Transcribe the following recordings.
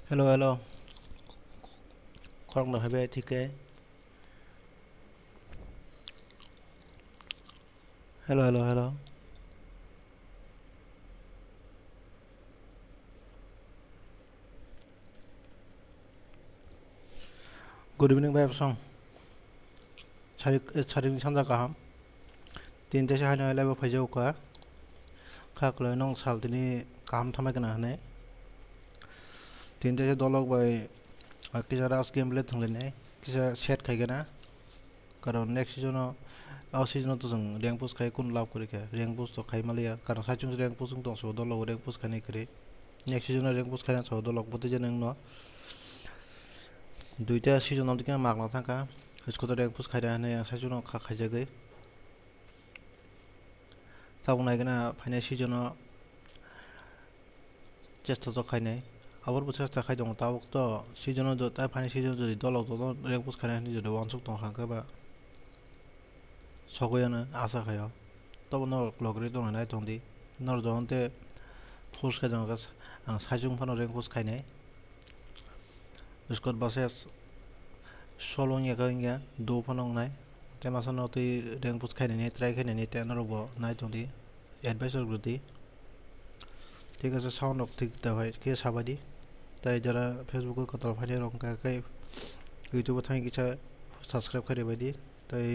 Hello, hello. Khoan được hay bé thiết kế. Hello, hello, hello. Good evening, bé song. Chari samja kaham. Tin te shahai na level phajau ka. Khak le nong sal tini kaham thamai kana hane. Tin te dolog bai kisa ras game le thang le ne. Kisa set khai gana. Karon next season season to jang rank push khai kun lab kori ka. Rank push to khai malia. Karon sachung rank push tong so dolog rank push khane kare. Next season rank push khai na so dolog bote janang no. Duita season nam tikang mak na thangka. Isko to rank push khai da hane sachung kha khai jagai. Tabung nai gana final season চেষ্টা তো খাই নাই আবার চেষ্টা খাই দং তাও তো season তো তাই ফানি সিজন যদি দল তো রেক পুস খাই ni যদি ওয়ান সুক দং খাঙ্কা বা সগয়ানো আশা খায় তবে নর লগরি দং নাই দংদি নর জনতে পুস খাই দং আং সাইজুং ফানো রেক পুস খাই নাই বিস্কুট বাসে সলো নিয়া গিয়া দো ফানং নাই তে মাসন তুই রেক পুস খাই নাই ট্রাই খাই নাই তে নরব নাই দংদি এডভাইসার গুদি ঠিক আছে সাউন্ড অফ ঠিক দেওয়া হয় কে সাবাদি তাই যারা ফেসবুকে কত ফাইলে রং কাকাই ইউটিউবে থাকি কিছু সাবস্ক্রাইব করে বাদি তাই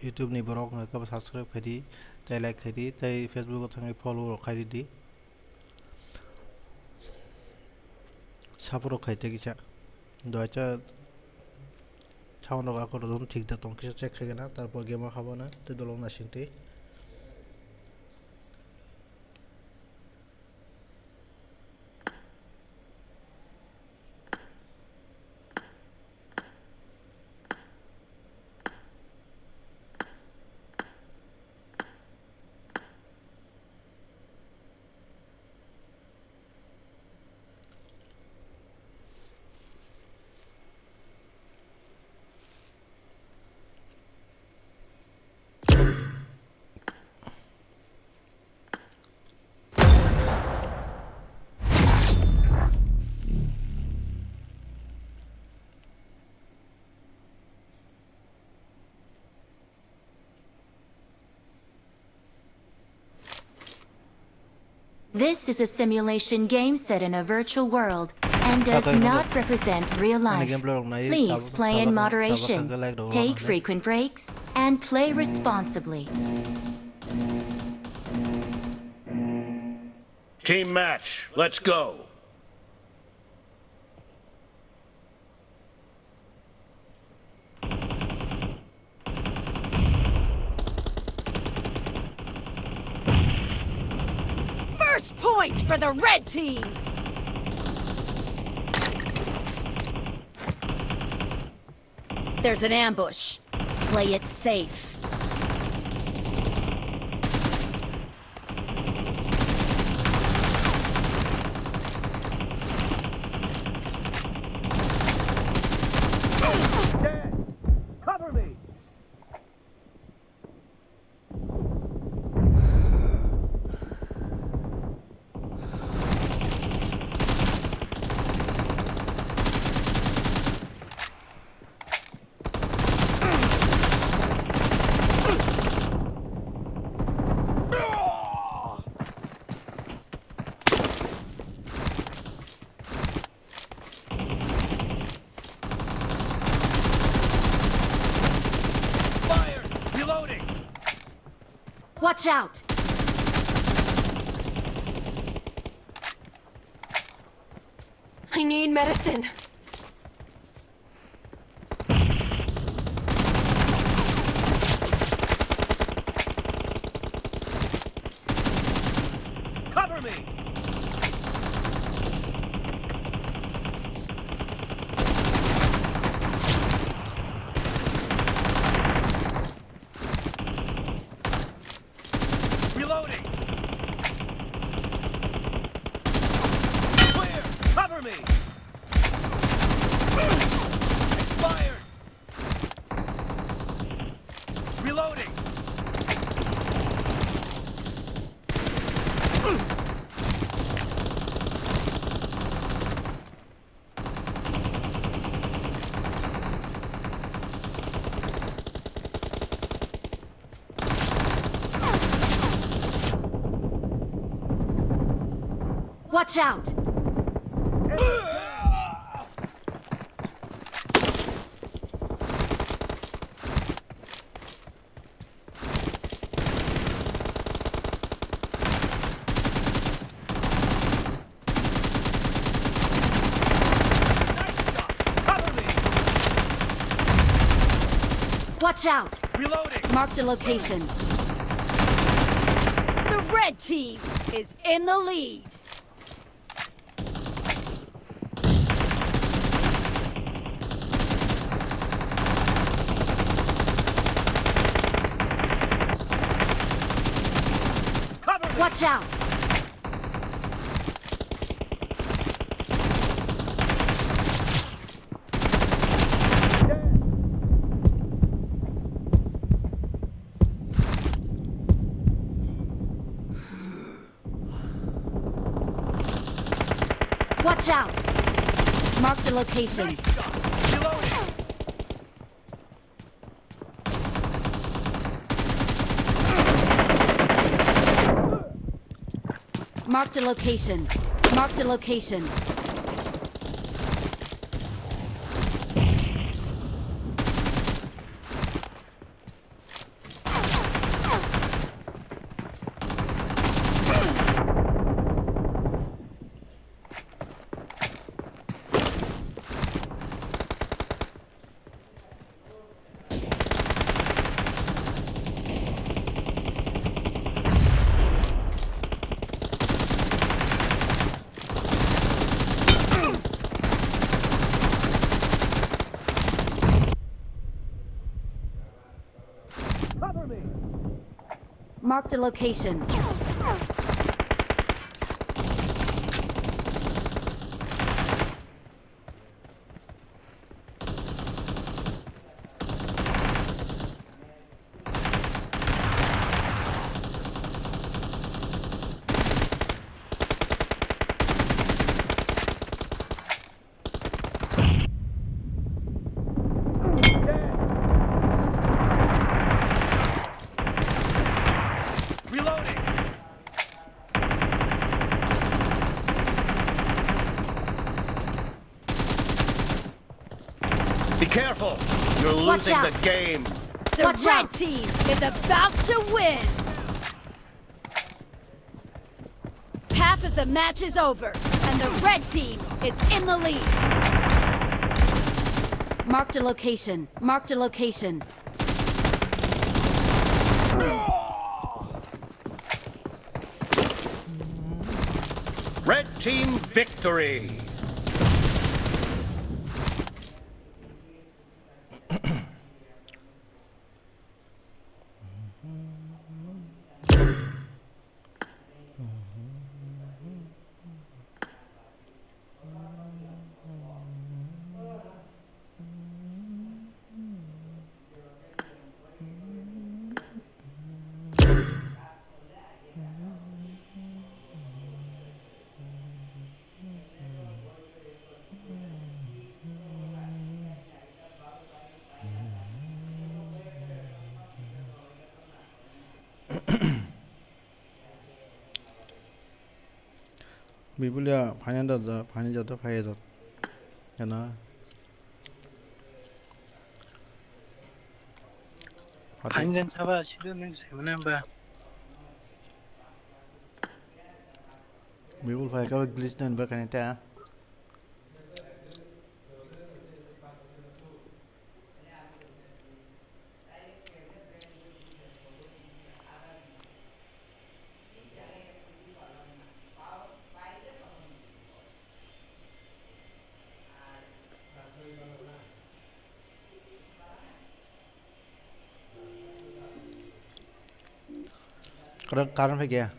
ইউটিউব নি বরক না কব সাবস্ক্রাইব করি তাই লাইক করি তাই ফেসবুকে থাকি ফলো রাখাই দি সাপোর্ট খাইতে কিছু দয়টা সাউন্ড অফ আকর দম ঠিক দে তং কিছু চেক থাকে না তারপর গেম খাবো না তে দলং না সিনতে This is a simulation game set in a virtual world and does not represent real life. Please play in moderation, take frequent breaks, and play responsibly. Team match, let's go. First point for the red team! There's an ambush. Play it safe. Cover me! Watch out! I need medicine. Cover me! Reloading! Clear! Cover me! Watch out! Cover me! Watch out! Reloading! Marked a location. The red team is in the lead. Cover me! Watch out! Watch out! Marked a location. Reloading! Marked a location. Marked a location. Cover me! Marked a location. Reloading! Be careful! You're Watch losing out. the game! The Watch red out. team is about to win. Half of the match is over, and the red team is in the lead. Marked a location. Marked a location. Red team victory! 비블리아 반연자다 반연자다 파이다 야나 반전 잡아 시도는 세문에 봐. 비블 파이가 글리치 는 바카네타 कारण phải kìa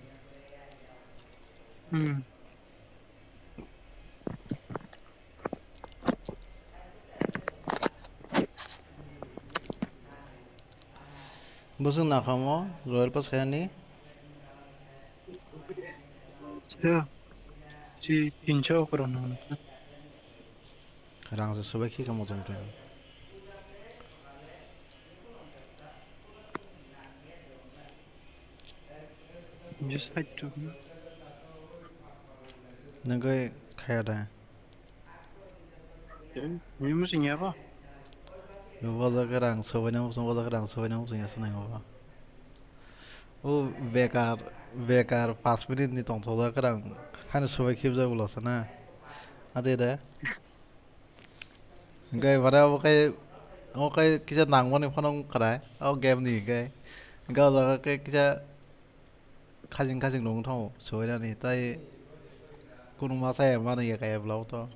무슨 나가모 로얄 파스 가니 저 인초 그러는 rangsa subaki kamu tumtu just like to 너가 가야 돼. 왜 무슨 야봐? Wadagarang sobanam musun wadagarang sobanam musun yasana ngaba. O bekar 5 minute ni tong thoda karang han sobai khibja gulosana. Ade da. Gai bara o kai kija nangmani phanong krai. O game ni gai. Ga da kai kija khajing dong thau soina ni tai kunuma sai ma ni kai blau to.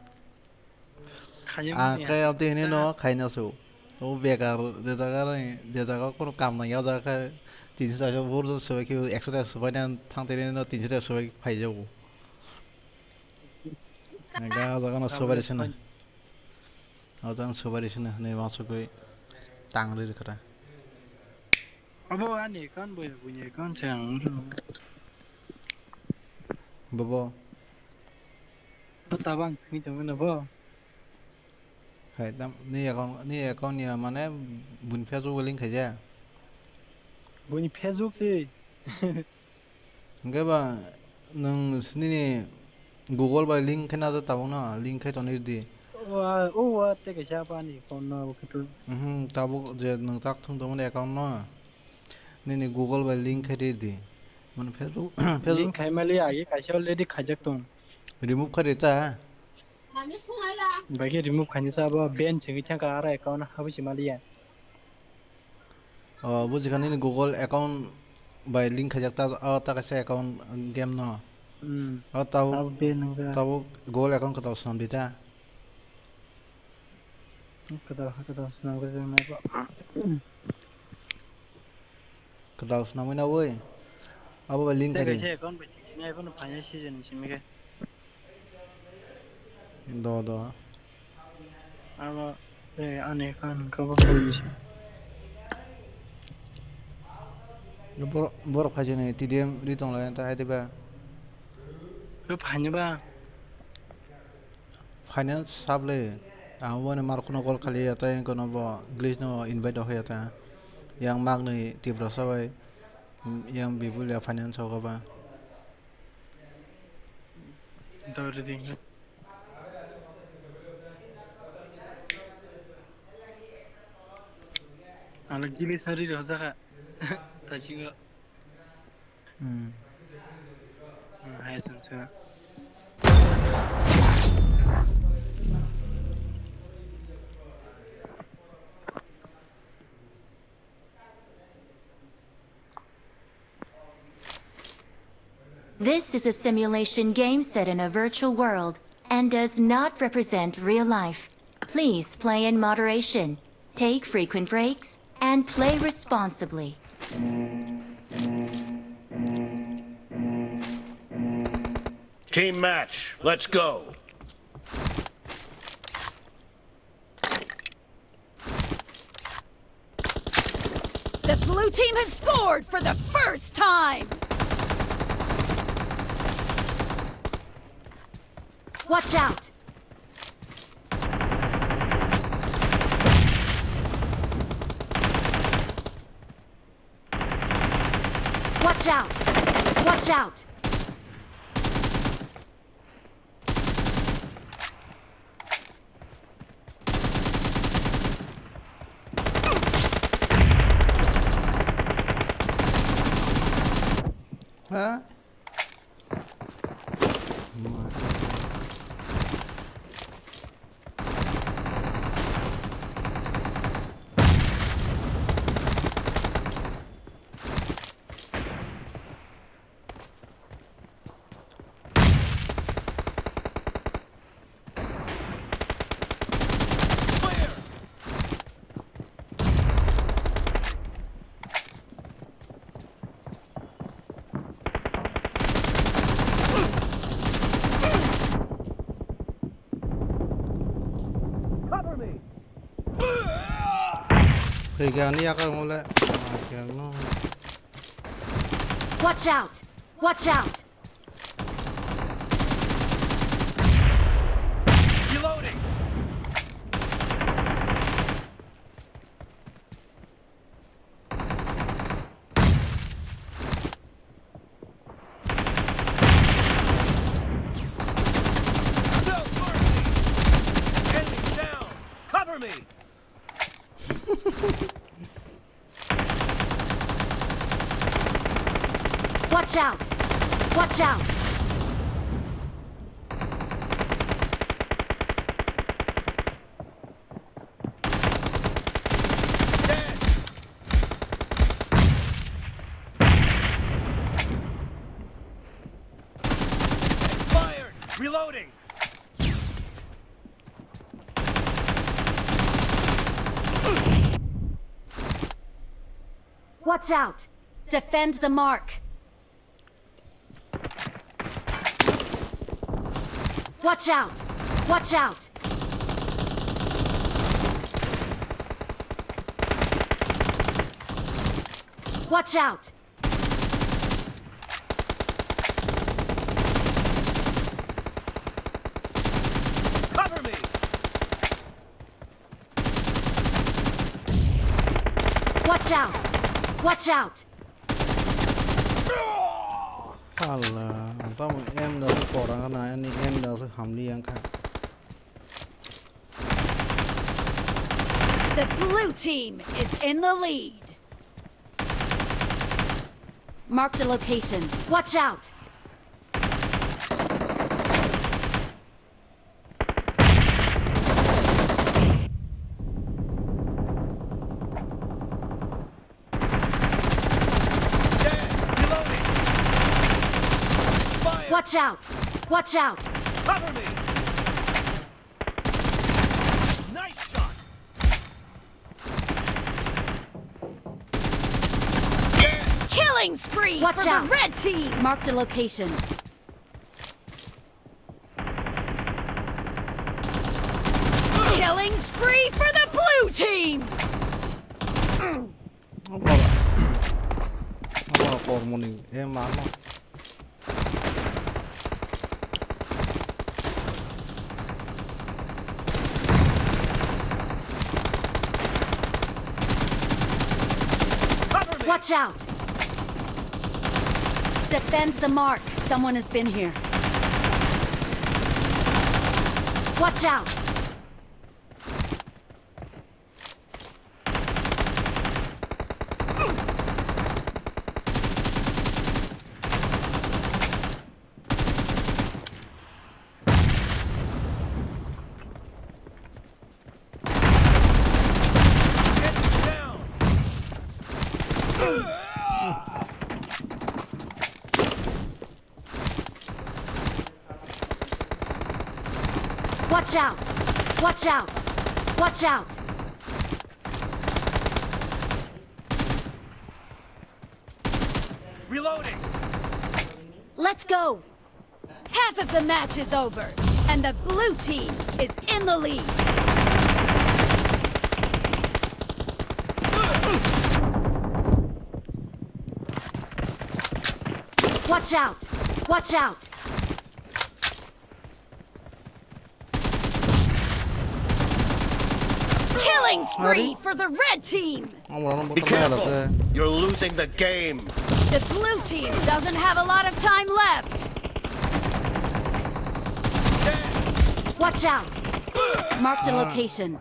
가냐 À 무슨 야? cái ông tiên ấy nó khai nhau số nó việc à để ta có con cầm này nhau ra cái tiền sao cho vô số cái extra số nên thằng tên nó tiền số phải dầu cái ra con số bài xin này ở trong số bài xin này này vào số cái tăng lên được rồi 뭐 아니 건 뭐야 뭐냐 건 장. bố bố 너 따방 등이 좀 나 봐. phải đâm nè con nhà mà nè buồn phê du cái link khai ra 뭐니 패족세. cái bà nâng nè Google bài link khai nào tao nó link khai tao này đi 와 오와 때가 샤바니 건나 그것도 tao giờ nâng tác thông tao này con nó nè Google bài link khai đi mình Facebook 링 가이말리 아예 가셔레디 가작동. remove khai देता 바게 리무브 간사바 벤 정이창가 알아 에카우나 하부시 말이야. buat jika ini Google account by link khajak ta ta kasih account game no tahu 벤 nga tahu Google account kata usam dita 그다 스나 그래 나 봐. kata usam ini woi apa by link 내가 khai 제 건 지나 이번에 반야 시즌 심이게. do 아마 네 안에 간 그거 보이시. bor khai này TDM đi tông lại ta hay tiba 그 반야 finance sab le awon mar kuno call khali ata yang kono bo glitch no invite ho ata yang mag ni Tiprasa bai yang bibul ya finance ho ba 더르딩. 알아 길이 서리 저자가 다 지금 하여튼 저 This is a simulation game set in a virtual world and does not represent real life. Please play in moderation, take frequent breaks, and play responsibly. Team match, let's go. The blue team has scored for the first time! Watch out! Watch out! Watch out! hả Clear. Cover me. thì cái này cái nó cái nó Watch out! Watch out! Reloading. Watch out! Watch out! Expired! Reloading! Watch out! Defend the mark! Watch out! Watch out! Watch out! Cover me! Watch out! Watch out! Alah, tao mà em đâu có bỏ ra cái này, anh em đâu sẽ hầm đi ăn cả. The blue team is in the lead. Marked a location. Watch out! Reloading! Expired! Watch out! Watch out! Cover me! Nice shot! Killing spree for the red team! Marked a location. Killing spree for the blue team! Nó bỏ còn một mình em bán mà. Cover me! Watch out! Defend the mark. Someone has been here. Watch out! Get down! Watch out! Watch out! Watch out! Reloading! Let's go! Half of the match is over, and the blue team is in the lead. Watch out! Watch out! Killing spree for the red team! Ông nó Be bắt tay là careful! You're losing the game! The blue team doesn't have a lot of time left. Watch out! Marked a location.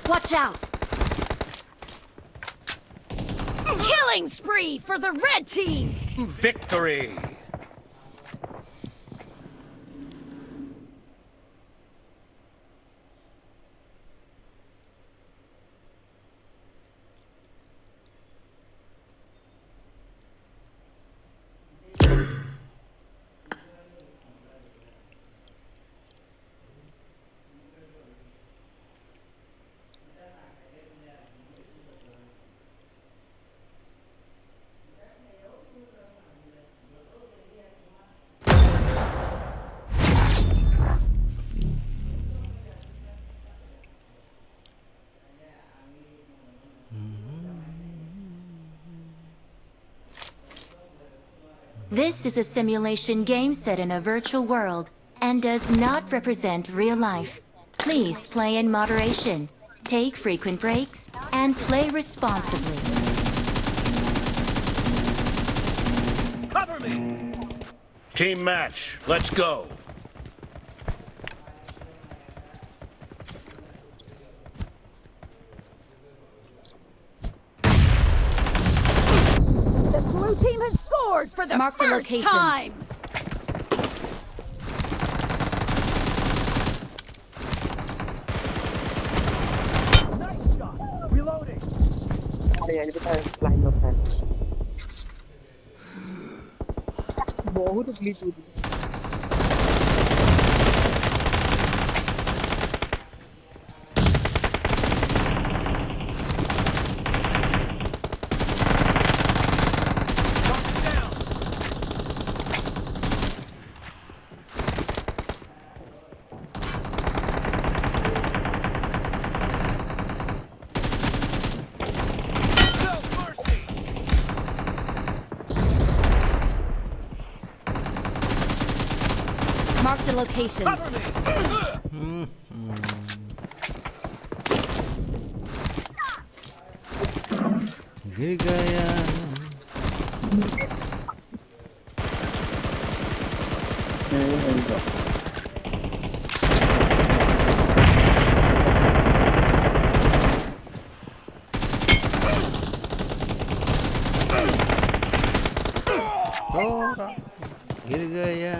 Watch out! Killing spree for the red team! Victory! This is a simulation game set in a virtual world and does not represent real life. Please play in moderation, take frequent breaks, and play responsibly. Cover me! Team match, let's go! the first time! Nice shot. Reloading. Yani bir tane line of fire. बहुत glitch हुई थी. No mercy. Marked a location. Cover me. गिर गया थोड़ा गिर गया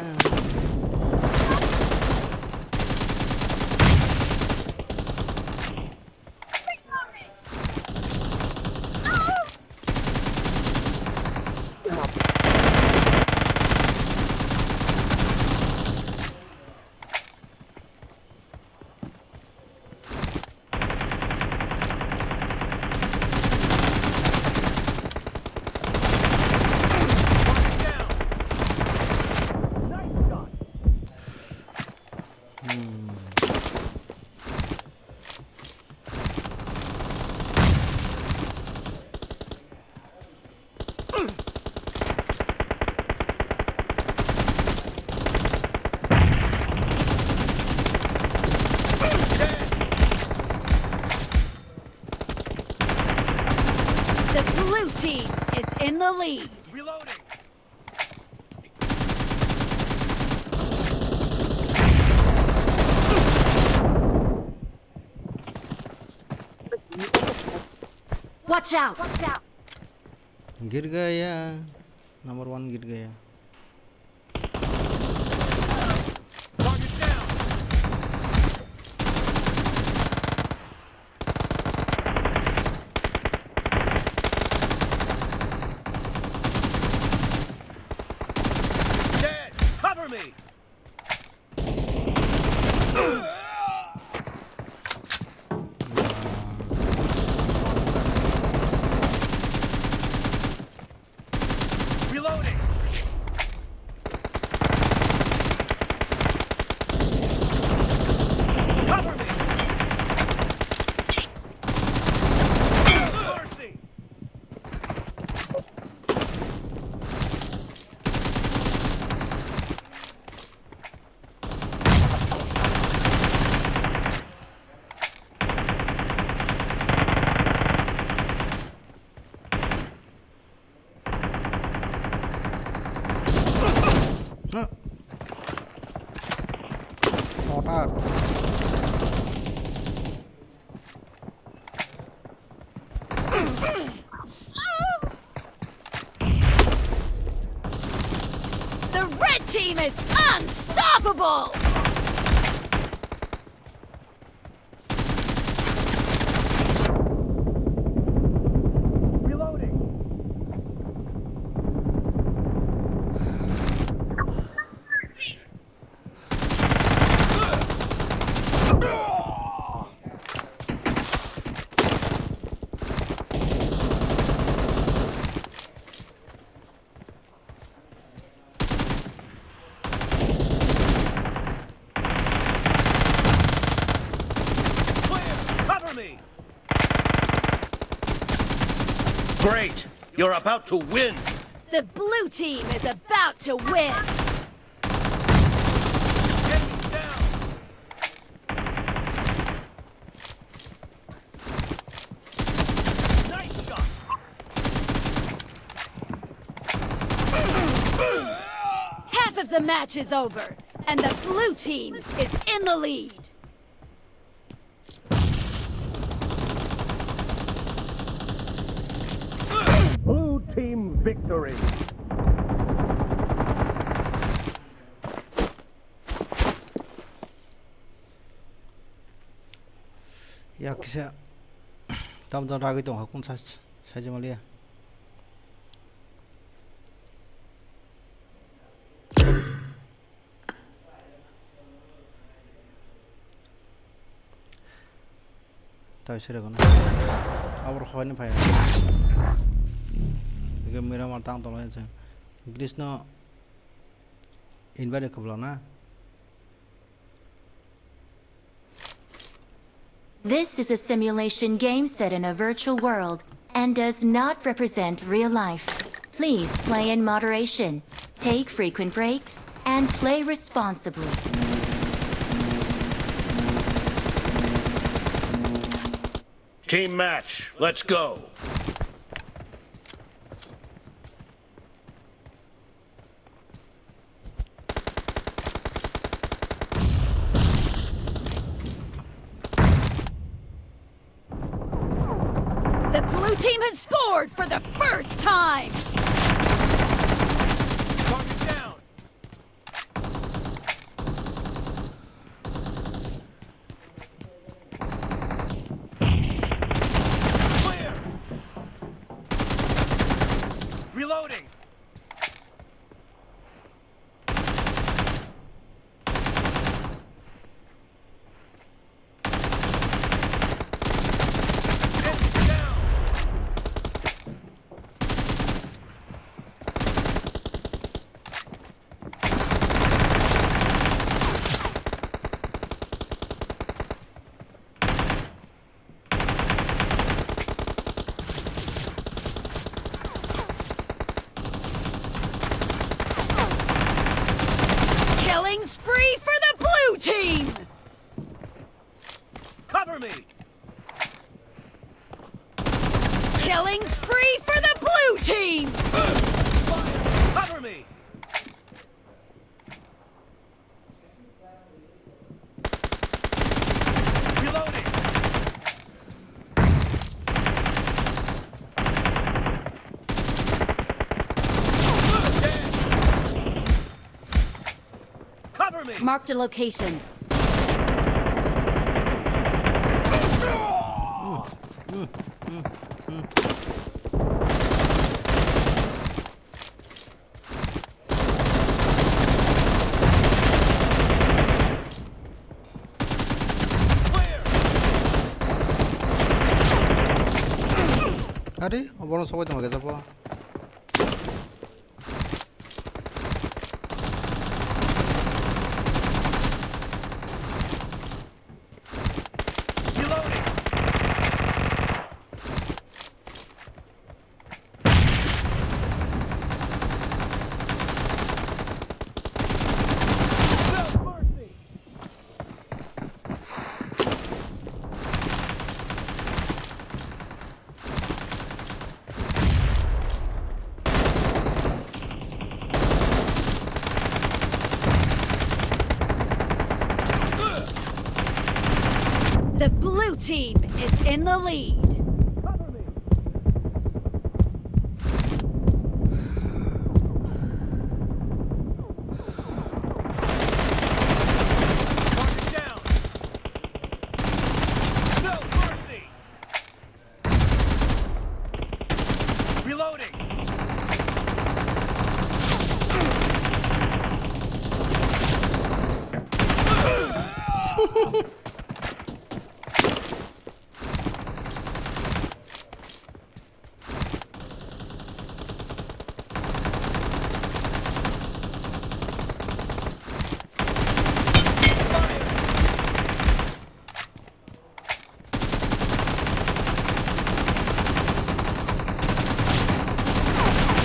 The blue team is in the lead. Reloading. Watch out! गिर गया नंबर 1 गिर गया Target down. Dead. Cover me. Reloading. Cover me. Mercy. हाँ मोटा The red team is unstoppable! Reloading. Clear. Cover me. Great. You're about to win. The blue team is about to win! Get down. Nice shot. Half of the match is over, and the blue team is in the lead. Blue team victory. 약기세 담다 라기 동 학군 사지 말이야. ताई से रखना अब रखवाने भाई ये मेरा मातांग तो नहीं है कृष्ण इन बारे कब लाना This is a simulation game set in a virtual world and does not represent real life. Please play in moderation, take frequent breaks, and play responsibly. Team match, let's go. The blue team has scored for the first time! Target down. Clear. Reloading. Enemies down. Killing spree for the blue team! Cover me. Killing spree for the blue team! Fire. Cover me. Reloading. Dead. Cover me. Marked a location. Clear. अरे बड़ों सब तो मगे सब Reloading. No mercy. The blue team is in the lead. Cover me. Target down. No mercy. Reloading.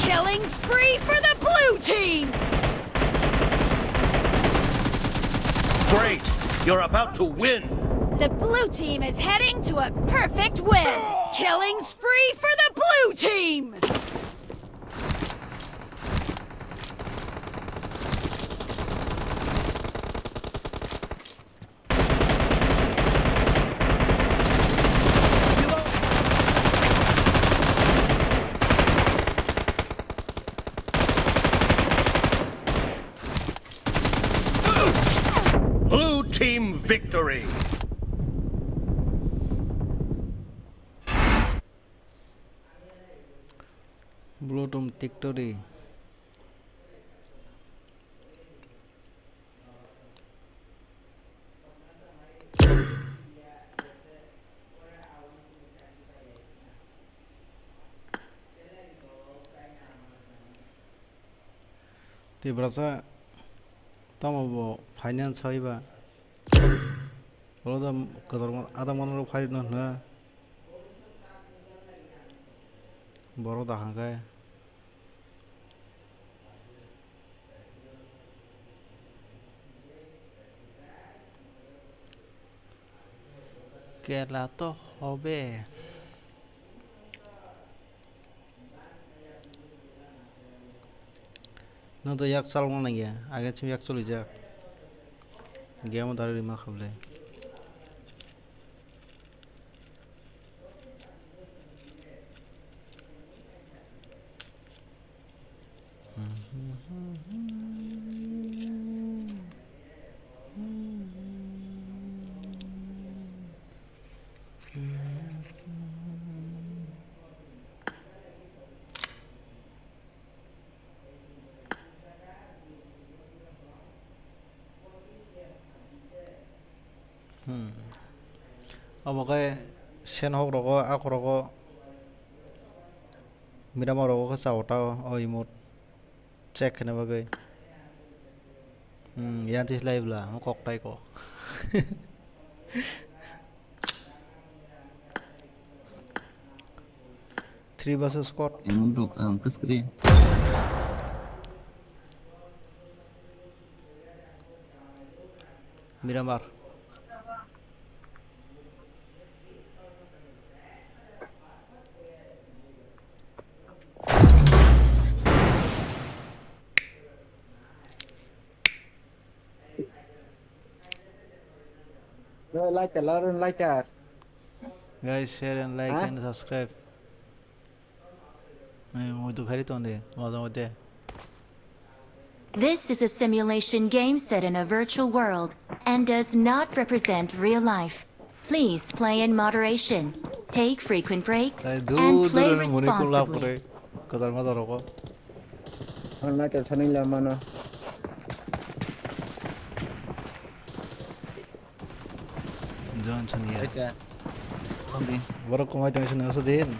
Killing spree for the blue team! Great. You're about to win. The blue team is heading to a perfect win! Killing spree for the blue team! Blue team victory. Bluetooth TikTok đi. Tiprasa tamo bo finance hoiba. Bolo da kadar ada manor fight na boro da hangai. Kela to hobe. No to yak salmo na gya. Aage chim yak choli jak. Game dar rima khwlai. Omokai sen hok rogo ak rogo miramar rogo ka chawta o imot check khane bagai yantis live la mo kok tai ko three versus squad Emang bro, ke screen. miramar Rồi like trả lời like trả. guys share and like and subscribe moi to khari tonde moda mode This is a simulation game set in a virtual world and does not represent real life. Please play in moderation, take frequent breaks, and play responsibly. kadar madar rogo Like trả cho nên là mà nó. John chania Acha. Oke. boro komai tong sene so din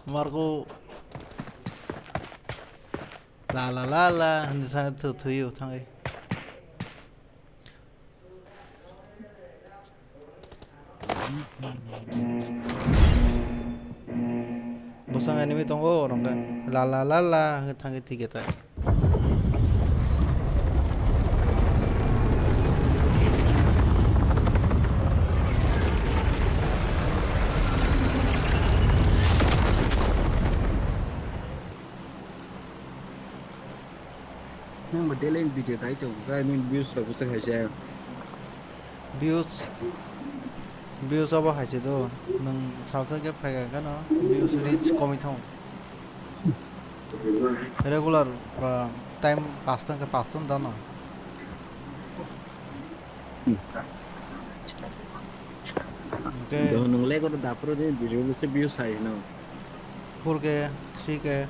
Marco la hindi sa thuyo thangai bosang enemy tongo rongga la thangai tigeta Nhưng mà để lên video thấy chồng cái mình views là cũng sẽ hay sao? views aba haise do nang sauta ge phaiga ga no views reach komi thong regular time pastan da no okay Đó nung lấy có đạp rồi đấy video nó sẽ views hay nào? 4K 3K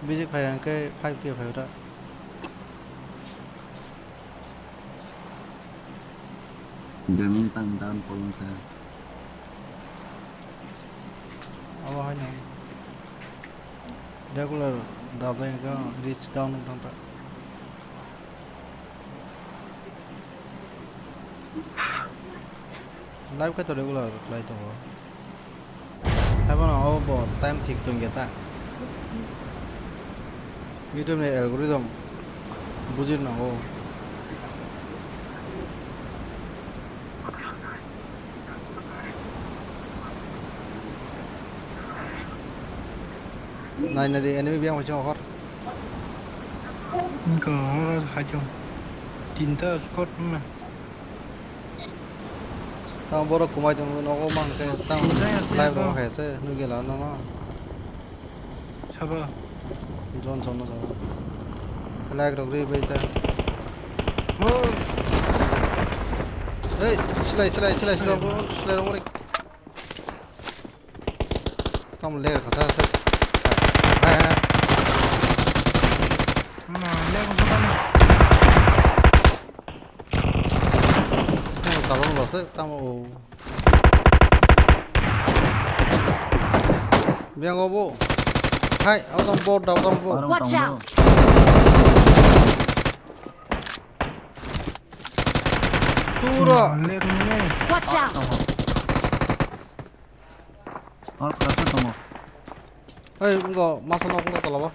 Basic phải cái 5K phải đó Jangan tăng down follow sao? apa hanya regular double cái reach down trong đó live cái regular live to hai bạn nào bỏ time thick tung cái ta YouTube này algorithm bujir na ho này đi enemy biang macam apa Có hai chồng. Tinta Scott mà. tao boro kumai tung nó có mang cái tao live đó hay sẽ nuôi cái là nó Sao John xong nó rồi like rồi đi bây giờ Hey, silai dong balik. Kamu lihat kata saya. Nah, lihat aku suka nih. Kalau lolos kamu. Biang obo. Hai, out on board. Watch out! Tura. Lihat ini. Watch out! Hey, enggak, masa aku enggak tahu apa.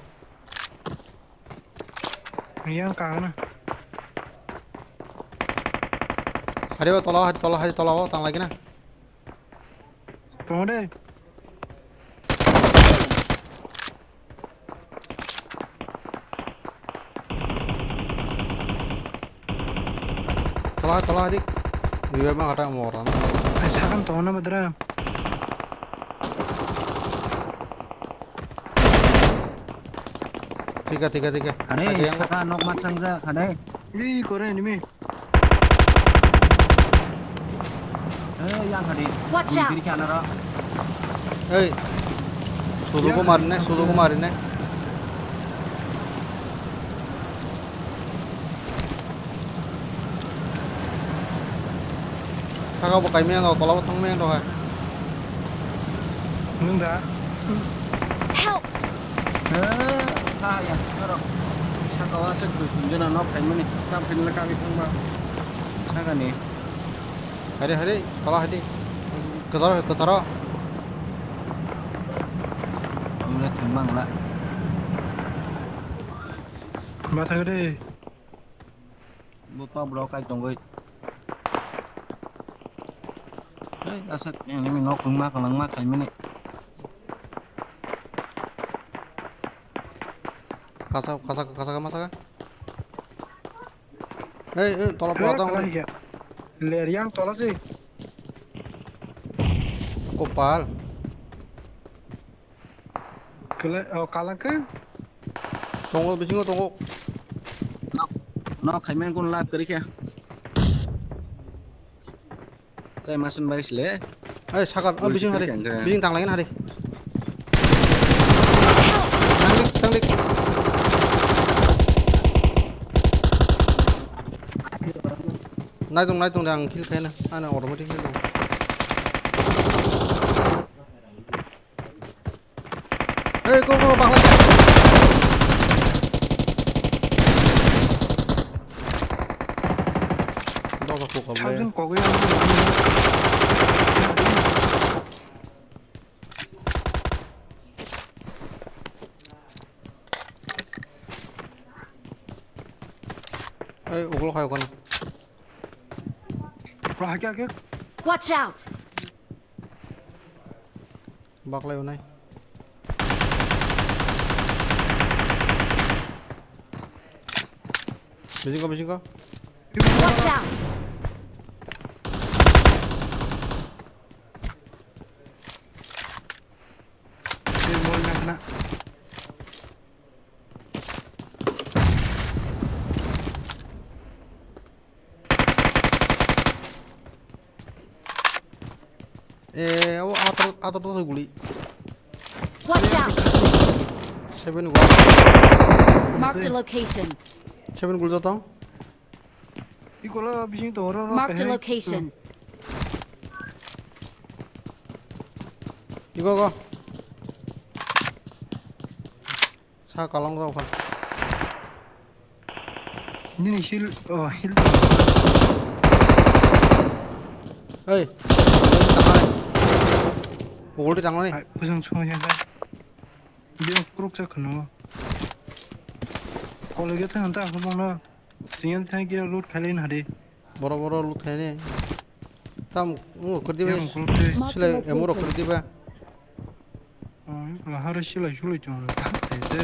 Yang kanan. Hari tolong, tang lagi nah. Tunggu deh. Tolong adik. Dia memang ada orang. Sekarang tunggu na bedra. Tiga. Ane saka nok masang ra ane. Ih, korang ini mi. Yang hadi. Watch out. Kiri kanan ra. Hey, suruh kemarin nih. Kakak bukai meng đâu, tolong tong meng đâu hả? Nung dah. Help! Ya. Aro. Saka wasek kunjana nok kain mani. Tam kin laka ki thangba. Saka ni. Hari, tolong hari. Ketara. Amra thimbang la. Mata deh. Bupa bro kai tongoi. Asak yang ini nok rumah kalang mak kain mani. Kasa. Hey, tolong potong. Lihat yang tolong sih. Kopal. Kalang ke? Tunggu. Nok kain mani kun lap kiri kya. Kayak masin baik le. Sakar, bising hari. Bising tang lagi hari. Tanglik. Naik dong yang kill kayaknya. Ana otomatis kill dong. Go bang lagi. Đâu có 차좀 거기야. 오글로 가요 거는. 할게. Watch out! Bak leo này. Bising ko. Watch out! Mau nak. Atur tuh guli. Watch out! 7 gua. Marked a location. 7 gul datang. 이거라 비징 또 어려워. Marked a location. 이거. 차 깔랑 거 봐. 니네 힐. 에이. 오글이 장난해. 아, 부상 총이야. 비용 꾸룩자 그노. 콜레게트 한다 한번나. Sian thank you loot khalin hade. बड़ा लूट है ने तम वो कर दिबे Yang kulute. सिले एमोरो कर दिबे Lahara shila shula chon. Ese.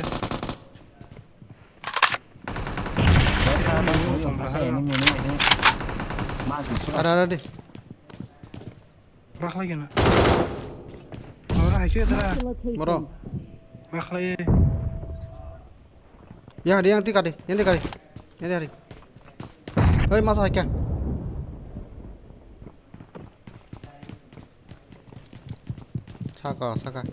Saya ini ini. ada deh Bak lagi na. Ora hasil tara. bro Bak lagi. ya ada yang tiga deh ini hari hei masa क्या 사가 사가.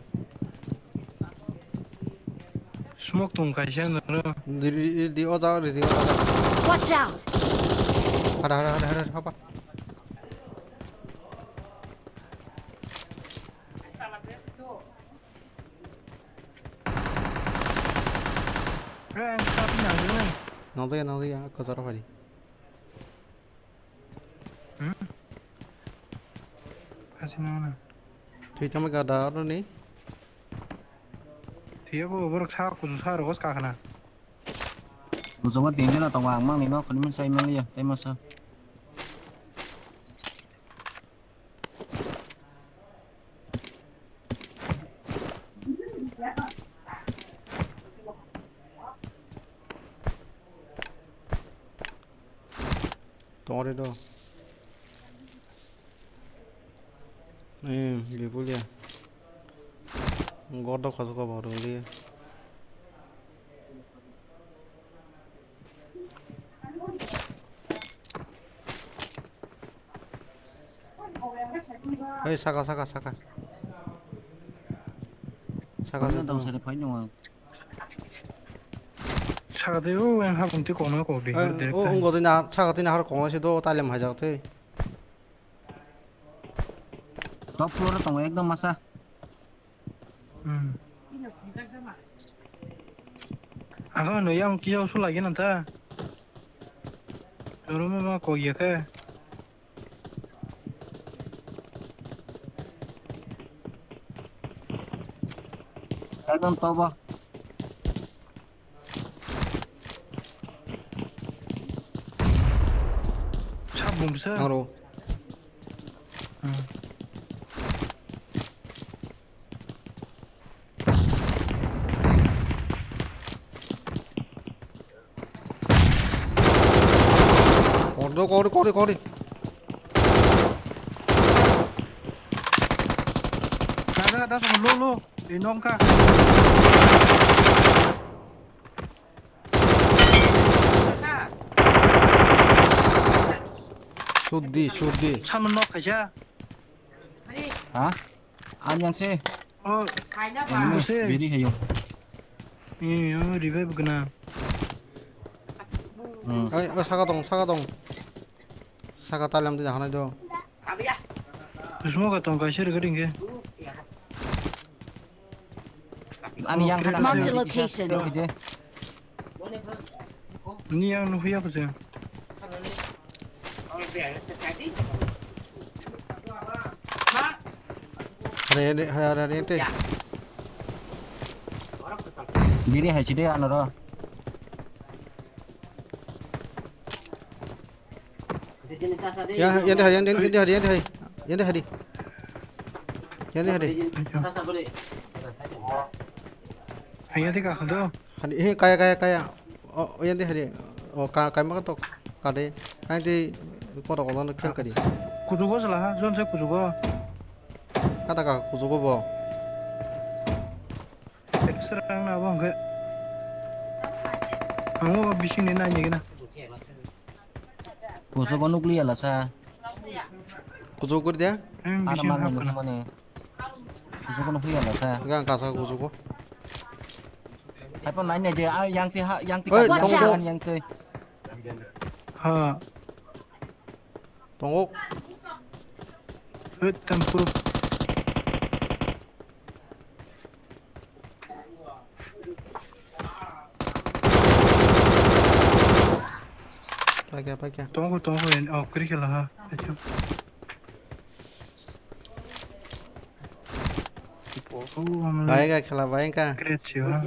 스모크 동 가시는 너. 리 어다 리 어다. Watch out! 하라 봐봐. 에, 카피 나는. 나도야 아까 저러 가리. 응? 하시나나. 뒤에 잠깐 가다 그러니. 뒤에 그 버럭 사고 주사로 거스 가나. 무슨 거 tiền đó là tàu vàng mang này nó còn mình xây mang đi tay mà sao 동아리도. 리볼이야. 거다 가져가 봐 우리. 에이 사가 nó đâu sẽ phải nhưng mà 차가 돼요. 엔 하고 뛰고 오는 거 우리. 온 거도 나 차가 뛰나 하루 공원에서도 딸림 하자 돼. top floor nó tàu ekdom masa 아가 너양 기어 술라긴 한다. 여러분 막 거기에 돼. ekdom to ba 차 몸서. 바로. 거리. 가다 좀 로로. 이놈가. 슛디. 차면 넣 가자. hả anh yang xe 어, anh xe. đi hay dùng 이 리베브 그나. 사가동. 사가 딸림 되냐 하나 더. 스모가 동 가시를 그린 게. anh yang khả năng Mark the đi location. đi 니양 후야 보세요. 하나 때. đi hay chỉ đi ăn rồi 야 얘네 하디. 아이디가 한도. 하디 가야. 얘네 하디. 가야 막또 가데. 아이디 보다 올라는 켈까지. 구조고슬라. 전체 구조고. 하다가 고소고 뭐. 엑스랑 나봐 그. 아무 미신이 나 얘기나. của số con nuclear là sao 고소 그래야? 응, anh 미신 mang 하고 người 나. không này của số con nuclear là sao 그냥 가서 고소고. hay con này giờ ai yang ti ơi, yang Watch out. anh yang tươi 하. 동옥. 일단 프로. 빨개. 동호 그렇게 라. 그렇죠. 와이가 켈라 와이가. 그렇지요.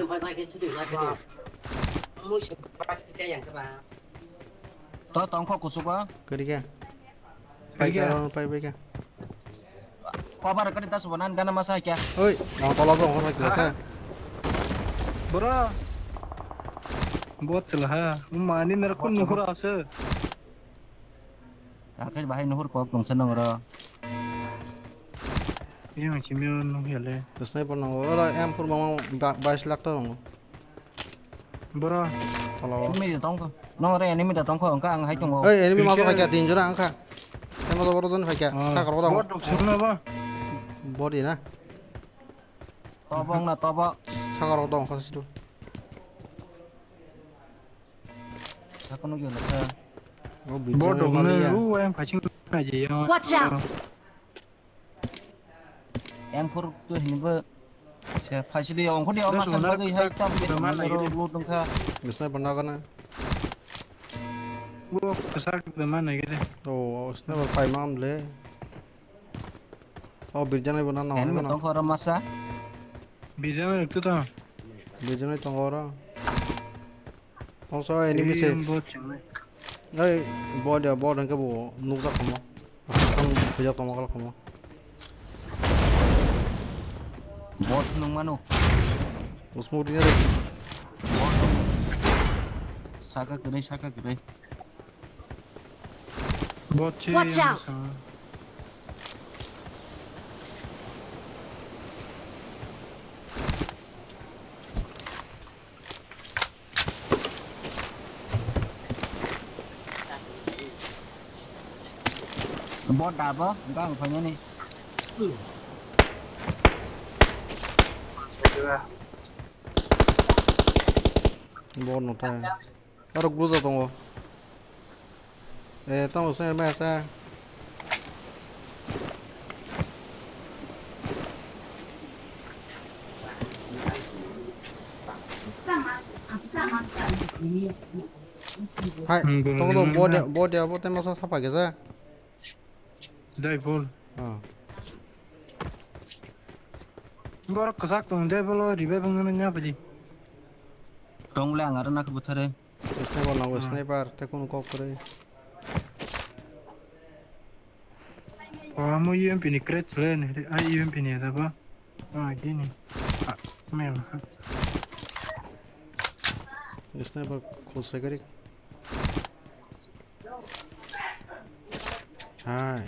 to tóm kho của số quá 그리게. 빨개. qua ba cái ta số anh gana masa kya 어이, 나 떨어져 혼자 그래서. 뭐라? 뭐들라? 많이 내가 꾼 누구라서. cái bài nó hút có cùng sân rồi 그냥 지면 해래. 그 스나이퍼 나고 어라 M4 방 22락 떠는 뭐라? 거. enemy tóm kho nó ra enemy tóm kho các anh hãy chung 어이, 에니미 마서 갈게. 딘저라 안 가. 에마도 버러던 갈게. 다 걸어다. 뭐 없나 봐. 머리나. bong na to bo. 차가로 동 가시도. Chắc có nó dừng là sao? 어 Bố 밀정을 đồ 말이야. nữa em phải chừng là gì không? Watch out! Em phur tu hình vợ. Sẽ phải chỉ đi ông có đi ông mà sân bagi hay trong cái nó lút đúng không? 스나이퍼 나가나? Bố cái xác về mana cái 오 스나이퍼 파이 마음래. 어 밀정을 보나 Em mà 나오나? tông phở masa. Bây giờ được chưa? 밀정을 동거라. 어서 애니미 세. Bố chẳng này. 너희 뭐냐 뭐는 게뭐 누가 고모. 형 그저 또 먹을 고모. Bot nung mano. 무슨 소리냐? 돼? Saka kere. Bố chứ. Watch out. Bot đạp á, đang phải nhớ đi. 뭐 놓다. 바로 구르자 동어. 에 땅을 세 매사. 하이. 동도 뭐냐 뭐 때문에 사파게자. Đây vô. 어. Bố cái xác tụi đây bố rồi đi về bằng ngân nhà phải gì? Trong làng ở đó bút thề. 스나이퍼 나고 스나이퍼 태군 거 그래. Mo UMP ni crate lên này. Ai UMP này sao bố? Cái này. Mẹ mà. 스나이퍼 고세거리. 하이.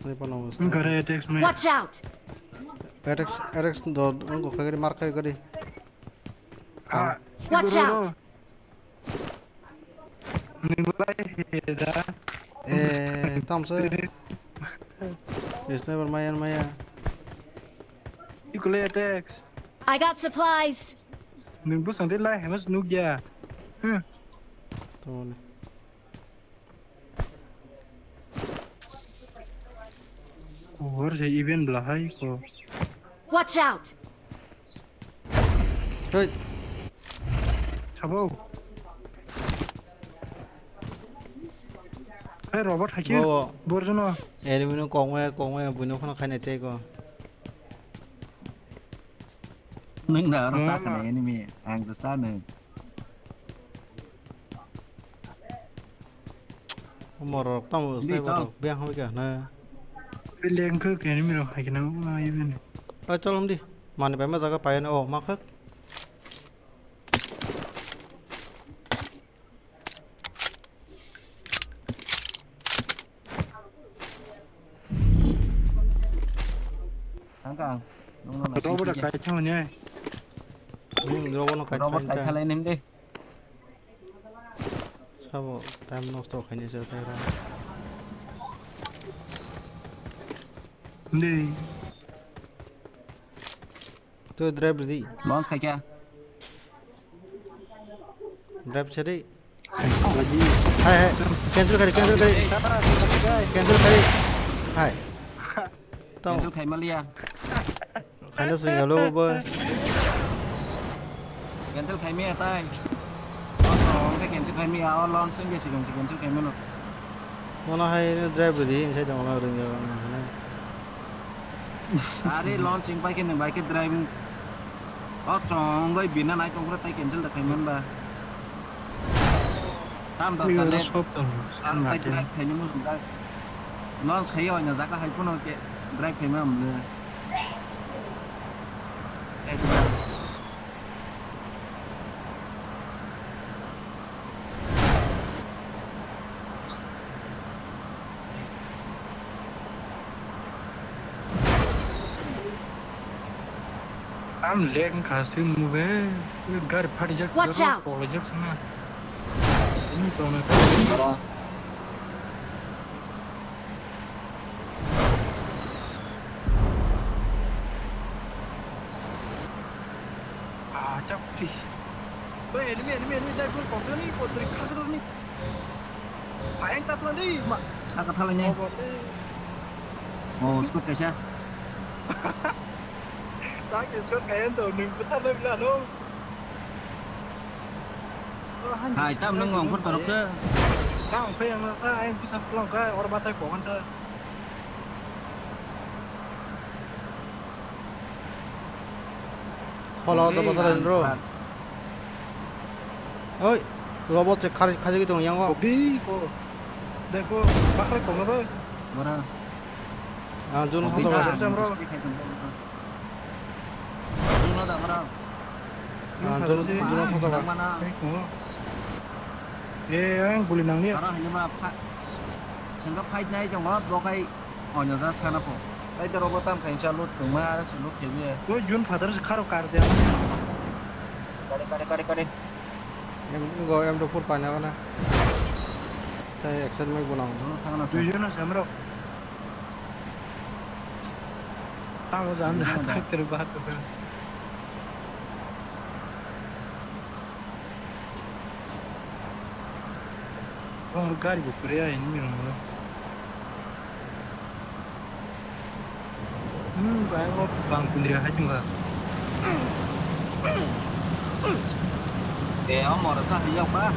스나이퍼 나고 Cái này text mẹ. Watch out! 에렉스 너 응고 가거리 마르카 거리. Watch out! Mình lại ra. 에 탐스. 스나이퍼 마야. You can lay text. I got supplies! Mình bút sang đến lại hay mất nút ra. 또 Ủa rồi event là hay cô. Watch out! 헤이. Sao bố? Hey robot hay chứ? 뭐 Bố cho nó. 애니미는 공회 분노 하나 가네 떼고. Nâng đỡ nó sát cái này mì, hàng từ sát này. 뭐로 또 스나이퍼 비앙 하게 나. Bên lên cứ cái này mình rồi hay cái nào cũng event này. 아 쩔럼 đi. 만에 뱀마 자가 바이는 마크. Thằng càng. Nó là Robot là cái cho nha. 로봇은 같이 Robot cái thay lên em đi. 사고 다음 노스도 괜히 저 대라. Đi. 또 드라이브 디. Launch cái kia. 드라이브 처리. 하이. 캔슬 가리. 하이. 또 Cancel cái Malia. 간다스 옐로우 버. Cancel cái mía tay. Nó cái cancel cái mía áo launch sinh cái gì cancel cái mía nó. 뭐나 하이는 드라이브 디 인사 좀 올라 그런 거. Ari launching bay cái này bay cái drive. Trong cái biển này cũng có tay cancel được cái món ba. Tam đợt Bây giờ lên. nó shop tầm. Ăn tay drive cái những món ra. Nó thấy rồi nhà giá cái hay cũng nó cái drive cái món nữa. Đây thôi. Am lên cả sự mua vé. Gar phát giác. Watch out. Bỏ giác xong. Ini tao này. Đó. 맞자 피. 왜 애니메 잘 그걸 거기니 거들이 카드로니. 바행 따뜻한데 막. Sao cái này ồ sút cái xe 딱 계속 가연 저 능부터 넘나 너. hai trăm nó ngon phút còn sơ Tao phải ăn nó anh bisa selang cái orang batai của anh ta. Follow the button bro. Ơi, robot 제 가지기 동 양호. Kopi ko. Dekho bakal ko nó thôi. bora 아, 준 kopi 하다 ta 봐. nó đã bora 아, 준 하다 봐. mana Anh boleh nang ni. đó hình mà phải xem các fight này trong đó có cái ở nhà ra khá là phổ đây từ robot tam cảnh tra lút cùng mà nó sẽ lút kiểu như Ko Jun father se kharo kar dia. cái 이거 em 도 풀 빠냐 나. 자, 액션 말 보나. nó thằng nó sẽ Jun samro. Tao gian da तेरे बात तो. Oh, gari bu Korea ini memang. Bayang bang kundria haji enggak? để ông mò ra sao đi dọc ba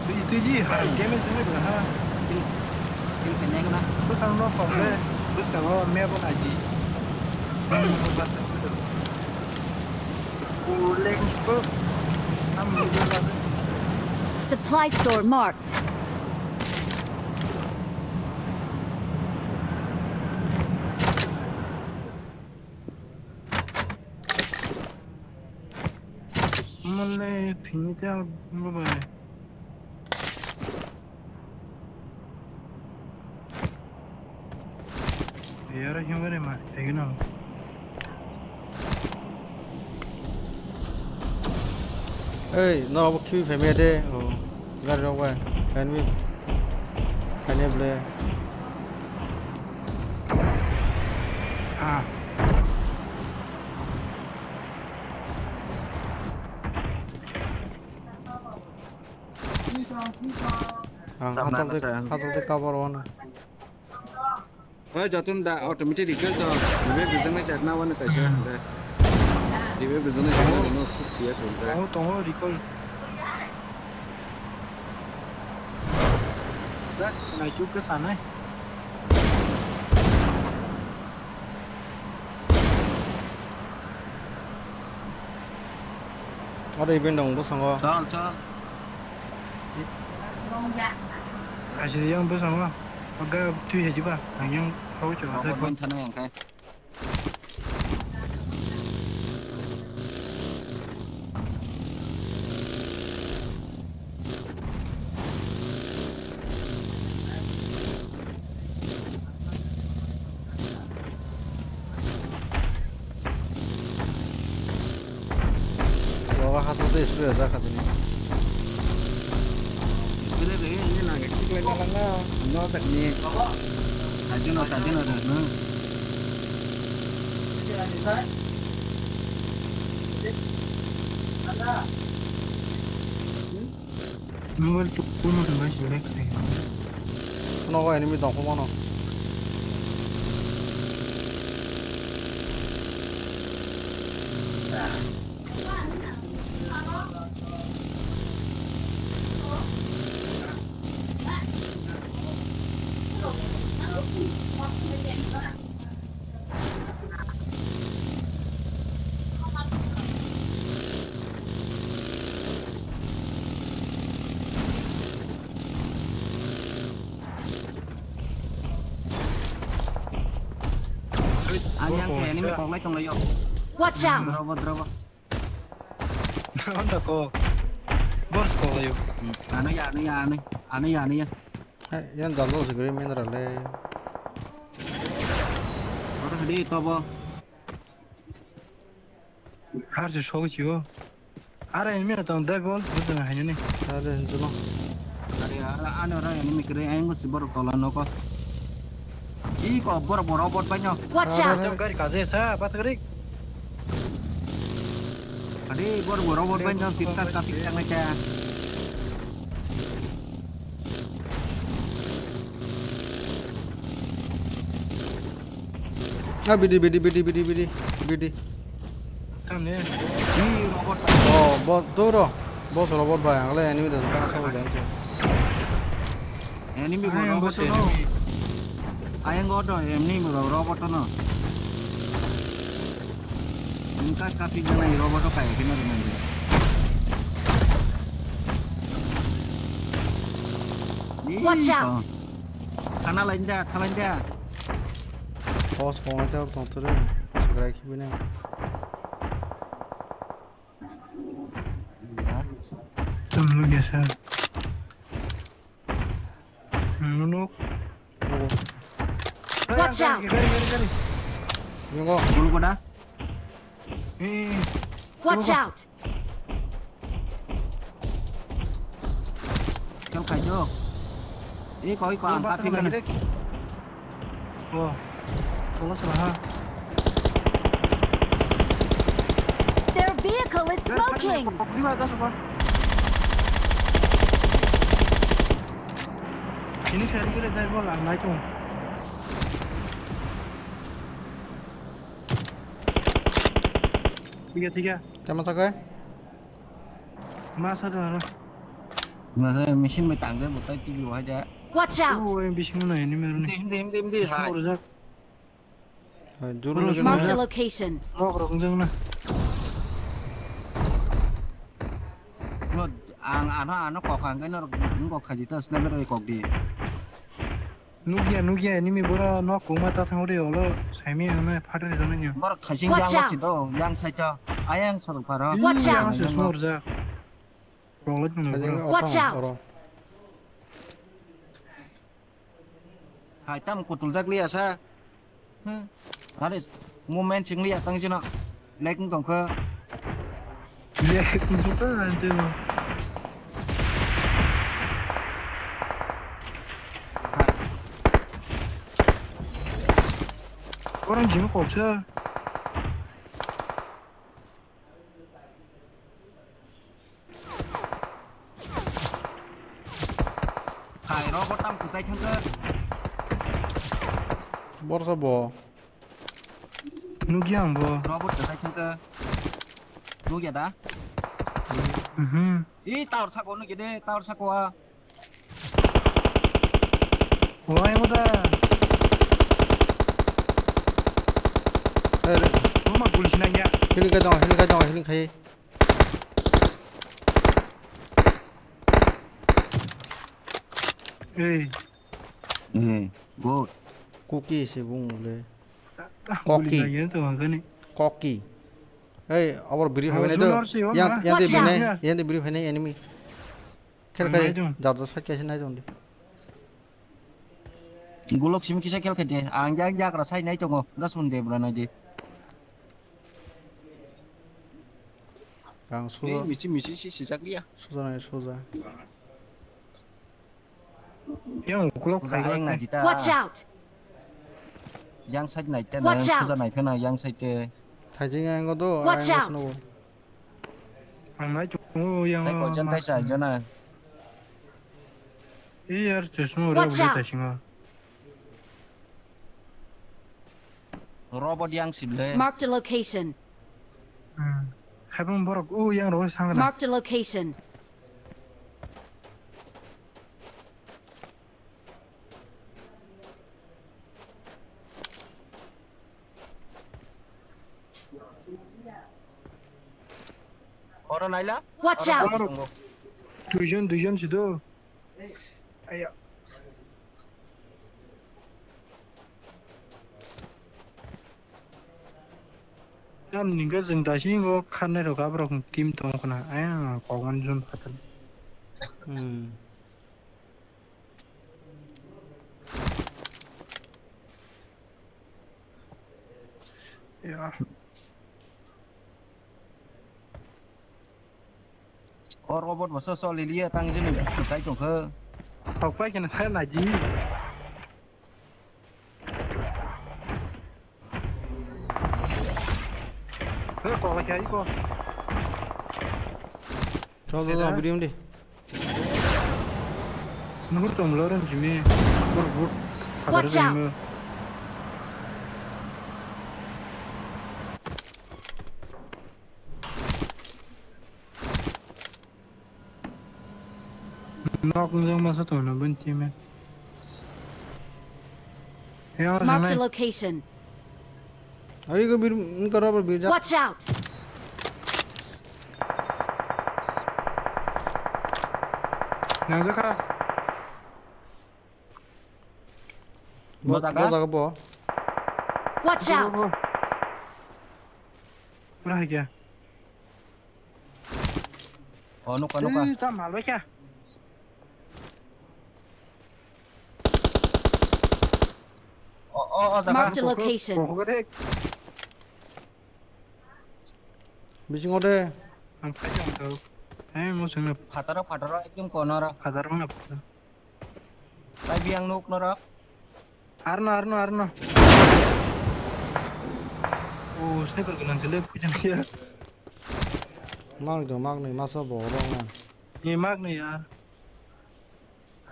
Itu je, game semua dah. cái này cái này Terus ang no komple, terus kalau me pun aji. Uleng ko. Am juga. Supply store marked. Malay pinita apa? Biar yang mana mah, tegak nama. 에이, 너 뭐 키위 뱀해야 돼. 가려고 해. 뱀이. 뱀해볼래. Ah, 하도 까버려 하나. ơi cho tôi đã automatic repair cho để bây giờ chặt nào vẫn tại sao đây để bây giờ chặt nào nó thích thiệt rồi đây tahu tahu recall. Dah, naik juga sana. 어디 이벤트 정보 상거. cho Kasih yang bersama. Agak tu je juga. Yang kau coba. có bên thân này cái 너가 하도도 있어야 돼, 가더니. cái đấy như là cái chiếc lên nó sạch nhẹ chả chứ nó được nữa Nomor tu pun masih jelek sih. 너가 애니미 너무 많아. anh yang xe ini còn lấy trong lấy vô Watch out! Drova Anda kau. Bos kau ayo. anh ấy nha 얘는 날로서 그래 맨날 할래. có đi to vô Harus show jiwa. Ada ini atau dah bol, betul hanya ni. 잘해, 현준아. anh ở đây anh mình cái anh có sự bảo tỏ là nó có ý có bộ robot bao nhiêu Watch out! Trong cái cả dê xa, bắt cái đi. ở đây bộ robot bao nhiêu tìm cas kapik yang này kìa BD. Tham nè. ý robot Bot tuh bos robot bayang le enemy dah sekarang sama dengan tu. enemy bộ robot tuh no ayang god no enemy bộ robot tuh no tìm cas kapik yang này robot tuh kayak gimana nanti Watch out! Thana lain dia Bos kau itu orang tu tu, segera kibinnya. Tâm luôn kìa sao? Nó. Watch out! Cái. Tengok. dulu kau dah Watch out! kau kajo ý có ang kapik kan Wah. Kalau salah. Their vehicle is smoking! Di atas apa? Ini saya kira saya bola naik tu. Tiga. Macam mana kau? Masa dah. mà machine mới tặng ra một tay tiêu aja Watch out! Oh, yang bising mana ini merah ni? Hindi hai Rusak. Juru lagi Marked a mana? location. Rok jeng na. nó ano có khang cái nó có khai gì sniper rồi có đi Nugia ini mi bora no kuma ta thang ore olo. Sami ana phatar jana ni. mà khai sinh Watch yang out. gì đâu yang sai cho ayang soro phara Watch out. Semua rusak. Rolet mana? Watch out. hai tam kutul jak lia sa ada moment sing lia tang chino lek ngong kho Ya, kita nanti. Orang jenguk 없어. hai robot tam ku sai thang cơ Bor sabo. Nugia ambo. robot ku sai thang cơ nu ya da ý tao sa ko nu gede tao sa ko Wah, yang ada. Rumah polisi nanya. Healing kaya. good Cookie sih bung le. Polisi nanya tu kan ni. Koki. Hey, our brief Oh, ini junior tu. sih, oh, Yang mah. Watch out. di brief ini enemy. Kel Naik kali. tu. Jar sakit sih naik tu. gulok sim kisa kel kete ang jak rasai nai tongo da sun de brana de Yang sudah. misi si jak lia Sudah. Yang kulok za ayang na saya. jita Watch out! yang sai nai te na Watch out. suza nai phena yang sai te Thajing yang tu. Watch out. Naik tu. Oh, yang. tai ko jan tai sa jana Iya, semua orang Watch boleh out. tak singa. robot yang simle Marked a location. Habang borok. Oh, yang roh sangat. Marked a location. orang naila Watch out! Tujuan situ. Ayo. Kan ninggal zengdasi ngo karena ro kabrok tim tong kena ayah kawan jun paten. Ya. robot boso so lilia tang jini sai tong kho Tàu quay cái này thấy là gì? 그래 거기 이거 저도 비디오 디 누구 좀 러런 지미 뭐 Watch out! 나 공장 마서 돈을 번지면 Marked a location. 아이고 비디오 कराबर 비자 Watch out! 양자카 뭐 나가 뭐 Watch out! 뭐라 이게 nuka 다 말로야 Marked a location. 그래 비징 어데 안 파지 않고 에이 무슨 Fatara ekdom konora. 가다로는 없어 Tai biang nuk nora. 아르노 오 스나이퍼 그냥 절레 부정이야 막네 마서 보러나 이 막내야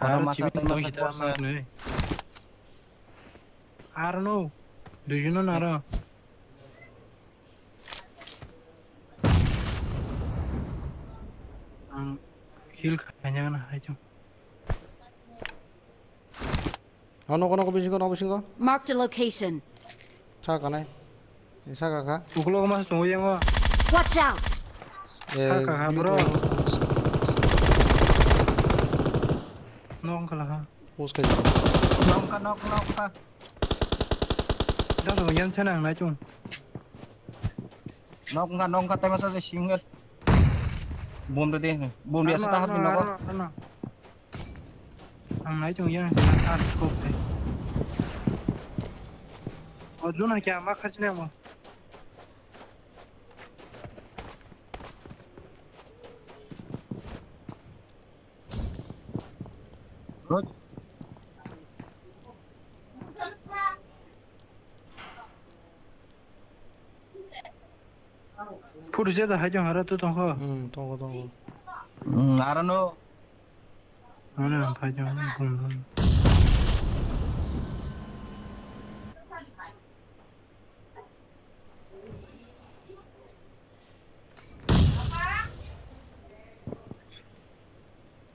Masa tai masa korsa. 아르노 do you know 나라 길 가냐나 하죠 어노 비징 거 비징 거 Marked a location. 차 가네 차 가가 우클로가 마서 동호영어 Watch out! 가가 브로 농칼라 오스케 Nongka. 나도 그냥 천ang nói chung Nongka tai masa singet. Bom tu deh. Bom dia setahap ni noko. Thằng nói chung nhá ăn cục đấy ở chỗ này kìa mắc khách nè mà Rot. 프로젝트 하정 알아 또 동거 동거 Arano. 오늘 하정 공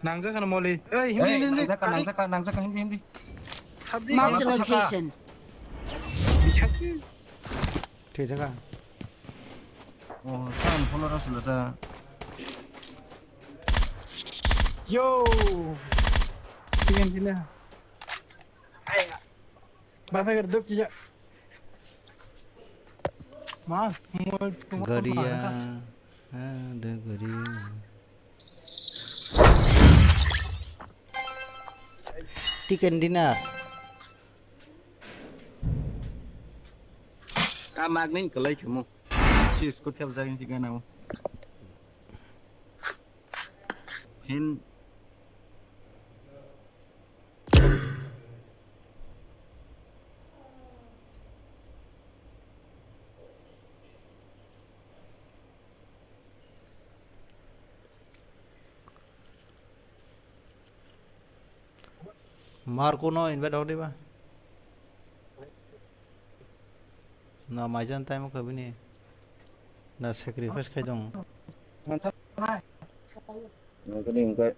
낭자 가는 멀리 에이 힘들는데 Nangzaka hindi. Marked a location. 미쳤지 대자가 Saan follow sila sa 요 sila 아야 बात कर दो चीज मां गरिया the गरिया chicken dinner Kamag nin kalay mo. Sis ko tell sa rin siya na mo. Hin Marco no invite out ba na majan time ko bini na sacrifice khai dong cái điểm cái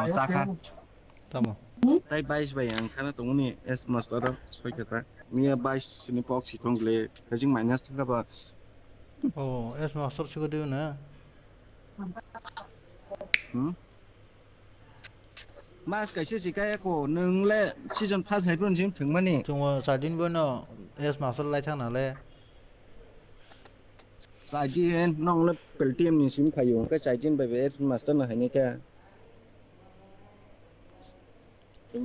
Saka tamo tay bais bay ang kana tung ni es master soi kata mia bais sini pok si tong le kajing minus thanga ba es master chigo diu na mas kai si kai ko nung le season pass hai pun sim thung mani chung sa din bo no es master lai thang na le sai di hen nong le pel team ni sim phayu ka sai din bay es master na hai ni ka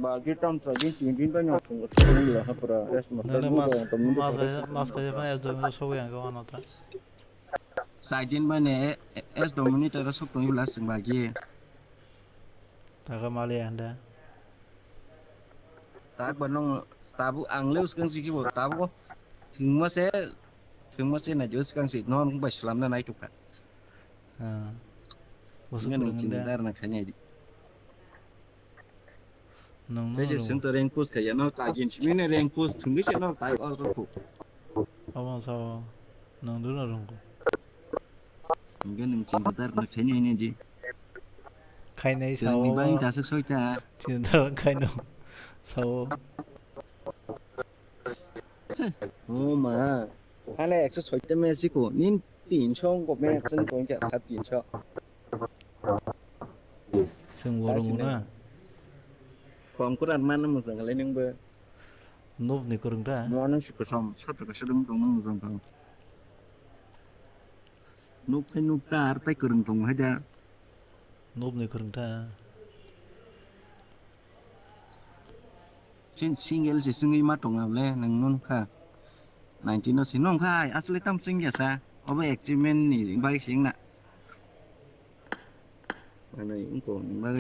ba ki tam sa din tin din ba nyong sung sung la ha pura es master na mas ka fa es do mi so yang ko na ta sai din ba ne es dominator so tung la sing ba gi taga mali anda ta bận nông ta bu ang leu skang si ki bo ta buถึงมาเสถึงมาเสน่ะจุดskang si non cũng bạch làm na nai tu kan bosuk ngan kurang cinta anda dar na khanya di nong thế nong sừng tờ rank post cái nó tại hiện chỉ mình rank post thùng cái nó tại ở trong phủ awang sao nong dulu nong ngan cinta dar na khanya ini ji khai này thường sao mình bay ta sức soi ta cinta khai nong sao ô mà hai này extra soi ta mẹ xí cổ nín tiền trong của mẹ chân con chả sát tiền cho sing warung na còn có đàn man nó một giờ lên những bơ nop ni kurang da nó chỉ có xong sắp được sẽ đứng trong nó trong trong núp cái núp ta tay cường trong hết ra nop ni kurang da trên single chỉ sinh mắt trong nào lên nâng nonค่ะ19nó xin non khai asli tam sinh ya sa ở bên experiment này bay xin nè này cũng còn bay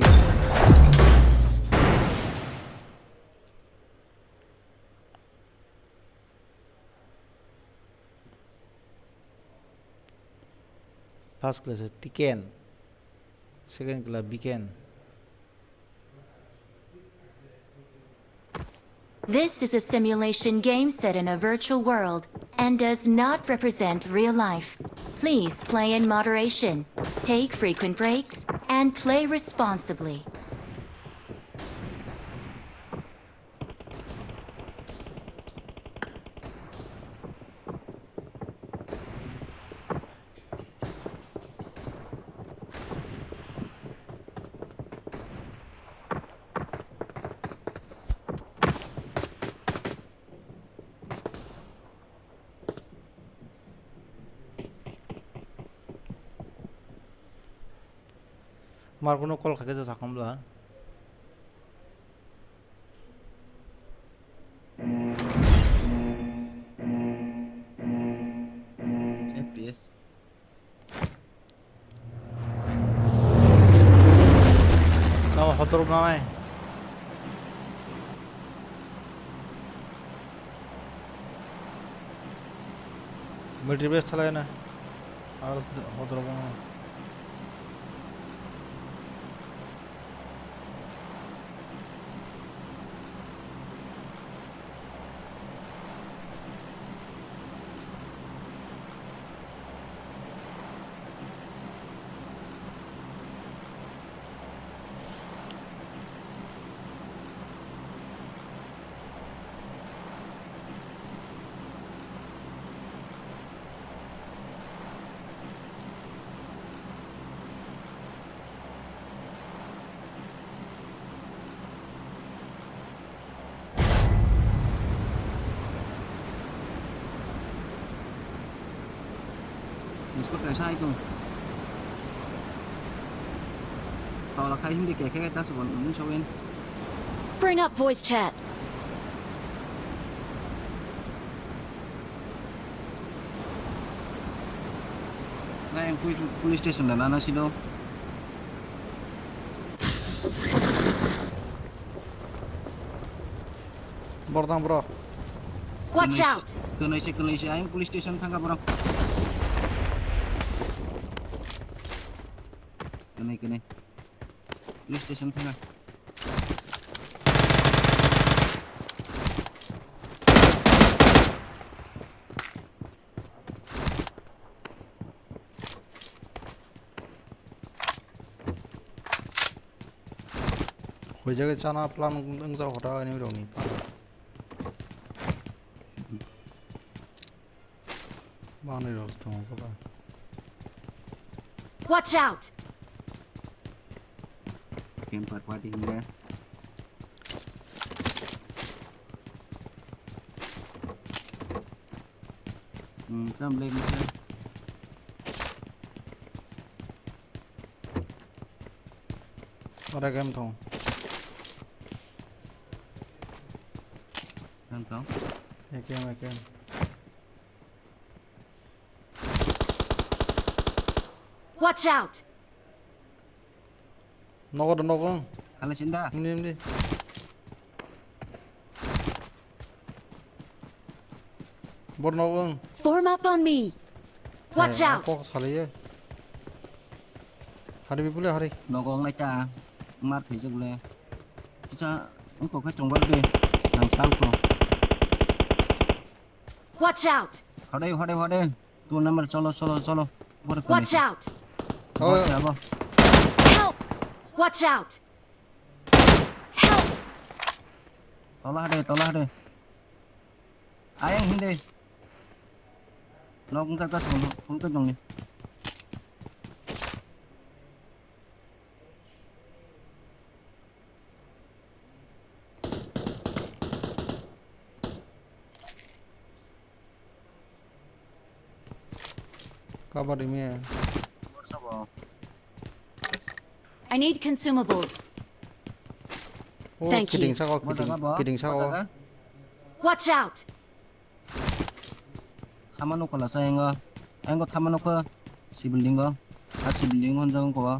first class tiken second class biken. This is a simulation game set in a virtual world and does not represent real life. Please play in moderation, take frequent breaks, and play responsibly. Mar kono kol khake to sakamla FPS no hotor na mai military base thala na ar hotor na mình có cái sai không tao là khai hindi kaya kaya ta sa wannan shawin Bring up voice chat. na yang police station na nana sino bordang bro Watch out! kenai si ayang police station tangkap orang kenai police station tangkap hồi giờ cái chana plan ứng giao hỗ trợ này rồi nhỉ bao nhiêu rồi thằng các bạn Watch out! game part qua đi nha cầm lên xem ở đây game thằng đang có hai game Watch out! nó có 갈라진다. 형님. 버너응. Form up on me. Watch out. 꼭 살이에. 하리 비불래 하리. Nó có ngay cha mát thấy chừng là cha nó có cái trồng vật đi làm sao có Watch out. ở đây tu năm solo bớt cái Watch out. watch out Help. Watch out. Help. tao la đây ai anh đi nó cũng ra cái sườn cũng cái trồng này 까바리 미에. bớt sao bỏ I need consumables. 오, Thank you. 기딩 사과, bớt ra bỏ 기딩 사과. Watch out. tham ăn là sao anh có tham ăn không si building không si building hơn rồi có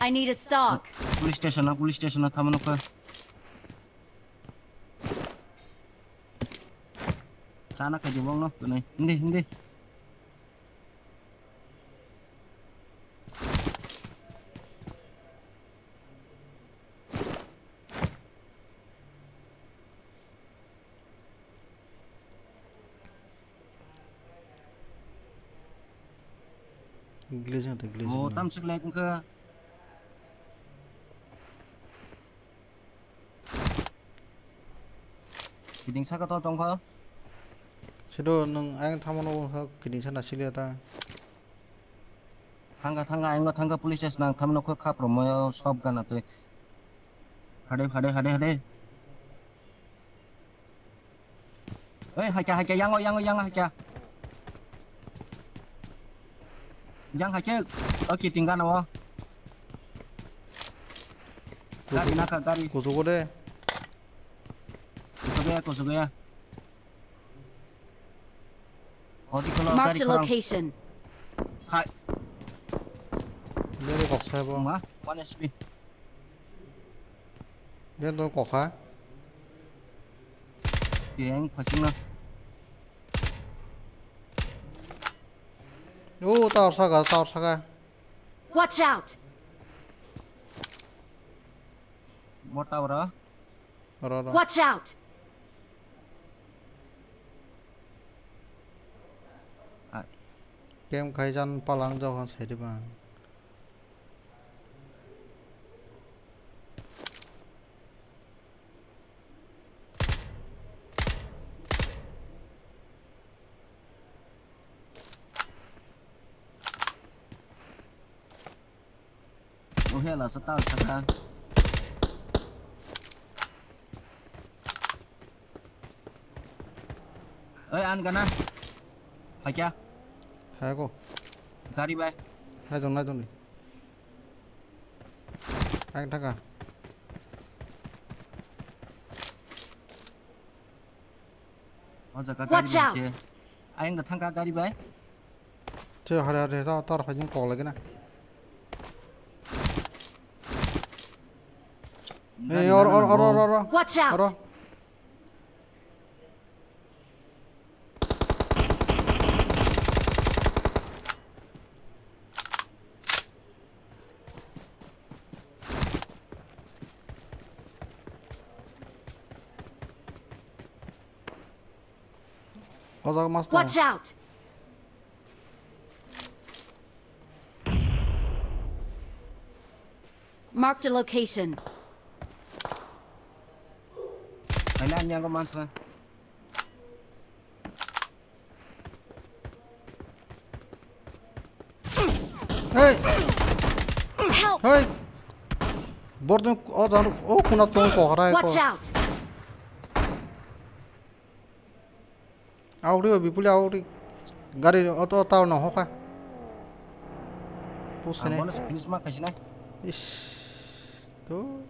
I need a stock. police station tham ăn không sana ka jubong no tunay hindi 글리즈 한테 글리즈. oh tam sik lek ka kiding sa ka to tong ka 시도는 안 타모노 기딩 산다 실려다. thanga anh có thanga police station tham no ka promo shop ka na te hade ê hai cha yang hai cha yang hai cha ở kia tinggal nào gari naka gari 고소고래. 고소배야 어디 걸어 Marked gari a 걸어 location. hai 내리 곡사해봐. má 1 SP 얘도 곡사. thì anh phải xin nào 오, 따라사가. Watch out. một tàu đó 알아라. Watch out. 게임 가이잔 빨랑저 한 세리반. ô he là sao tao chắc ra ơi ăn cái nào phải chưa 하고. gari bay 나좀 đi. anh thắc à. 어제 가 Watch gari out. bay anh có thằng cả gari bay 저 하려서 따라가진 거라기나. 에이, 얼어. Watch out. 얼어. 어자가 마스터. Watch out. Marked a location. phải là anh nhang có man sao 헤이, Help. 헤이. 뭐든 어자로 구나 똥거 하라 Watch 이거. out. 아우리 비불이 아우리 가리 어떠 따오나 호카. 보스네. bonus finish mà cái gì này 이씨. 또.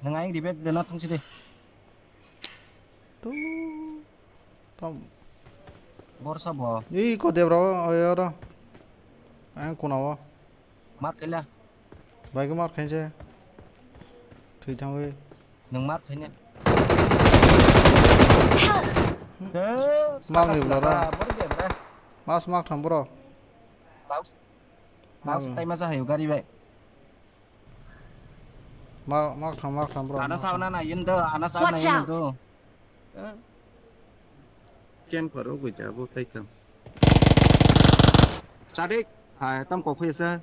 thằng anh đi bếp để nó thông xin đi 또. bor sao bỏ 이거 대브라 어여라. 안 고나와. mát cái là Vài cái mắt khen chứ. Thử thằng ơi. nhưng mát cái nhá Mang người vào đó. bớt điểm đây Mas mak thằng bro. tao tao tay mà sao hiểu cái đi vậy Mak thằng bro. ana sao na yên tơ ana sao na Watch yên out. tơ ken paro gu ja bo tai kam chadik hai tam ko khwe sa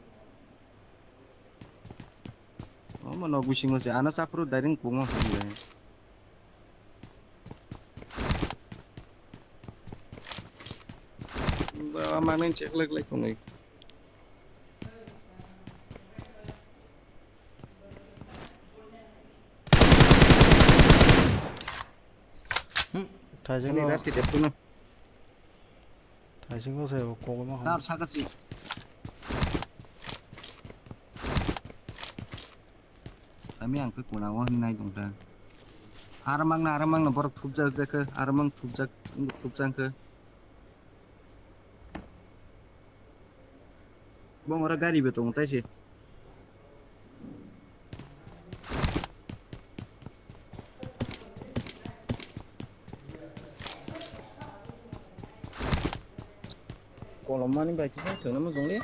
mà nó bùi sinh sẽ ăn nó sắp rồi đại đến cũng ngon rồi mà nên check lại lại con này Thầy cái chính này có là cái đẹp luôn thầy chính có thể có cái tao sao cái gì kami ang cái nào hôm nay chúng ta aramang là bor thục ra ra cơ aramang thục ra cơ bông orang gari betul tay sih kalau mana ni baca saya cuma mazung ni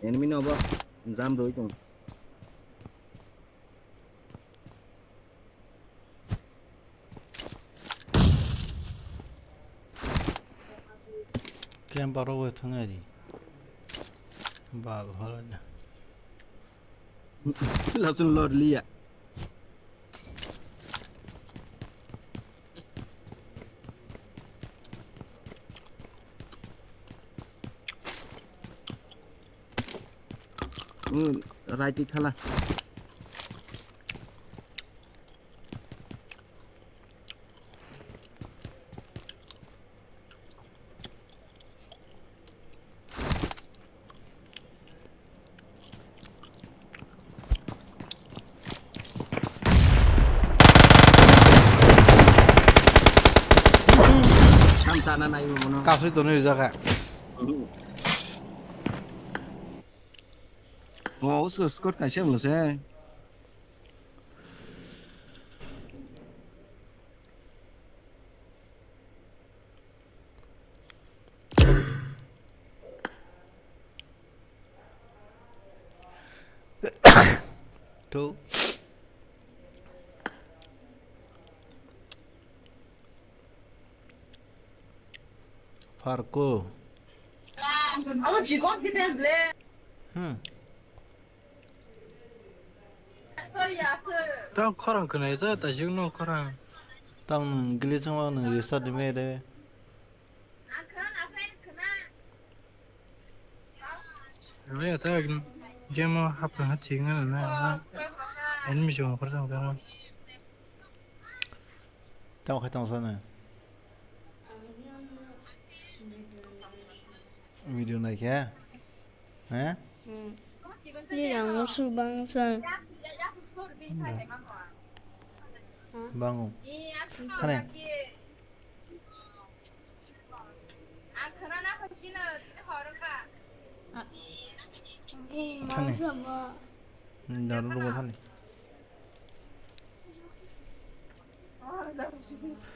enemy nào bác giam đối cùng Ken paro gue thằng gì. Bal hal. langsung load lihat right đi khala tham gia này mà nó Cao suy tụi nó ra cả. Ồ, Scott cảnh sát là xe Two. Farco. Tao 커랑 그네서 다시는 커랑. Tao gili sama nang research di mede. 왜 다 이제 뭐 합은 하지는 나. 애니메 좀 그러자 그러나. Tao khai tao sao này. Video này kìa. Hả? Đi làm một sự băng sơn. Bangun. Cái này. Băng sơn mà. Nào nó luôn thân này.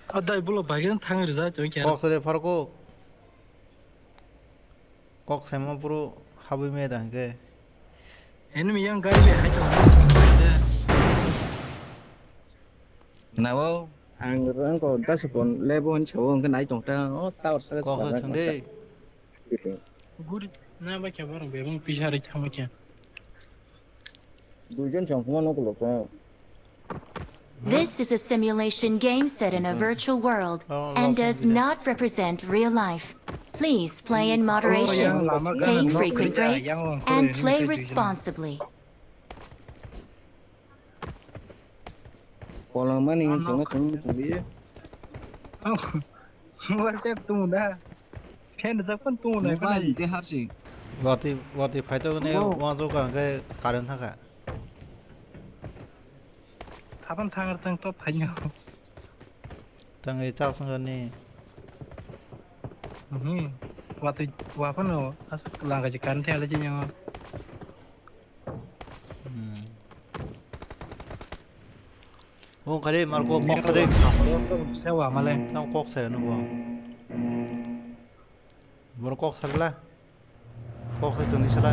아, 나 몰라. 발견 탕을 자 저기. Kok tadi Farco. Kok sama puro habi meda ke. 애니메 양 가이베 하죠. nào hàng rồi còn ta sẽ còn level chỗ cái này chúng ta nó tao sẽ Kok thằng đi. 우리 나 밖에 바로 매번 비샤를 참을게. দুইজন সম্পূর্ণ করলো This is a simulation game set in a virtual world and does not represent real life. Please play in moderation, take frequent breaks, and play responsibly. Polaman ingin tengah tengah What step tu dah? Kan dah pun tu dah. Mobile itu harus. Waktu fight tu ni waktu kan ke karen thang ka. Kapan tang tang top hanya. Thang ấy chắc sang ni. Waktu wapan lo, asal langkah jekan tiada aja yang. Oh cái đấy mà cô bọc cái đấy. Saya wah malah. Tao cóc xe nó vào. Muốn cóc sao la? Cóc cái chỗ này sao la?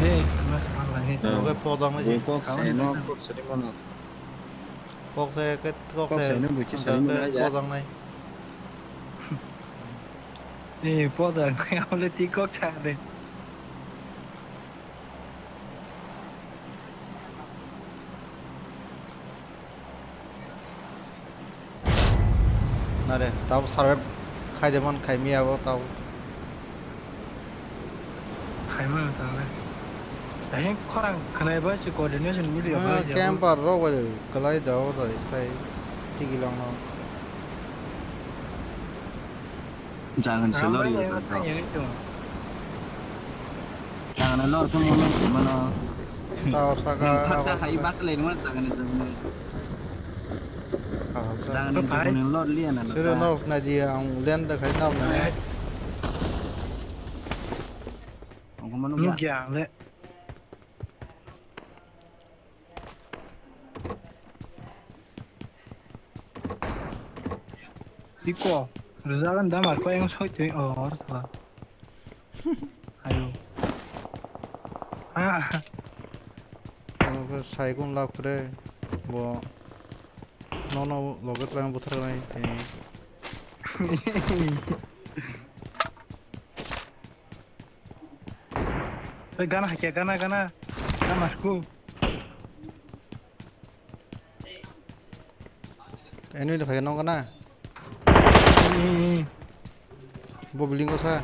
Hei, mas malah hei. Nó cái po dong cái gì? Kok saya no kok sering mana? Cóc xe cái cóc Kok xe. saya no buat sering mana Po aja. dong này. Eh, po dah kau le tikok cah deh. Nè đây, tao sao khai demon khai mía vào tao. Khai mana tahu le. Tapi korang kena baca coordination ni dia baca. Camper rồi cái khwlai đó rồi khai đi cái lòng nó. Jangan selori ya bro. Yang itu. Jangan lor tu momen semana. Tao saka. Kata hai bak lain mas jangan zaman. Jangan zaman lor lian anak Thế nó này gì ông lên được cái nào này. Ông không Nuk yang le. Tiko. Rezakan dah marco yang soy tu. Oh, salah. Ayo. Ah. 그 사이군 라 그래 뭐 너너 로켓 라인 부터 라인 Gana hakya gana masku. anh ấy phải nó cái nào bộ building có sao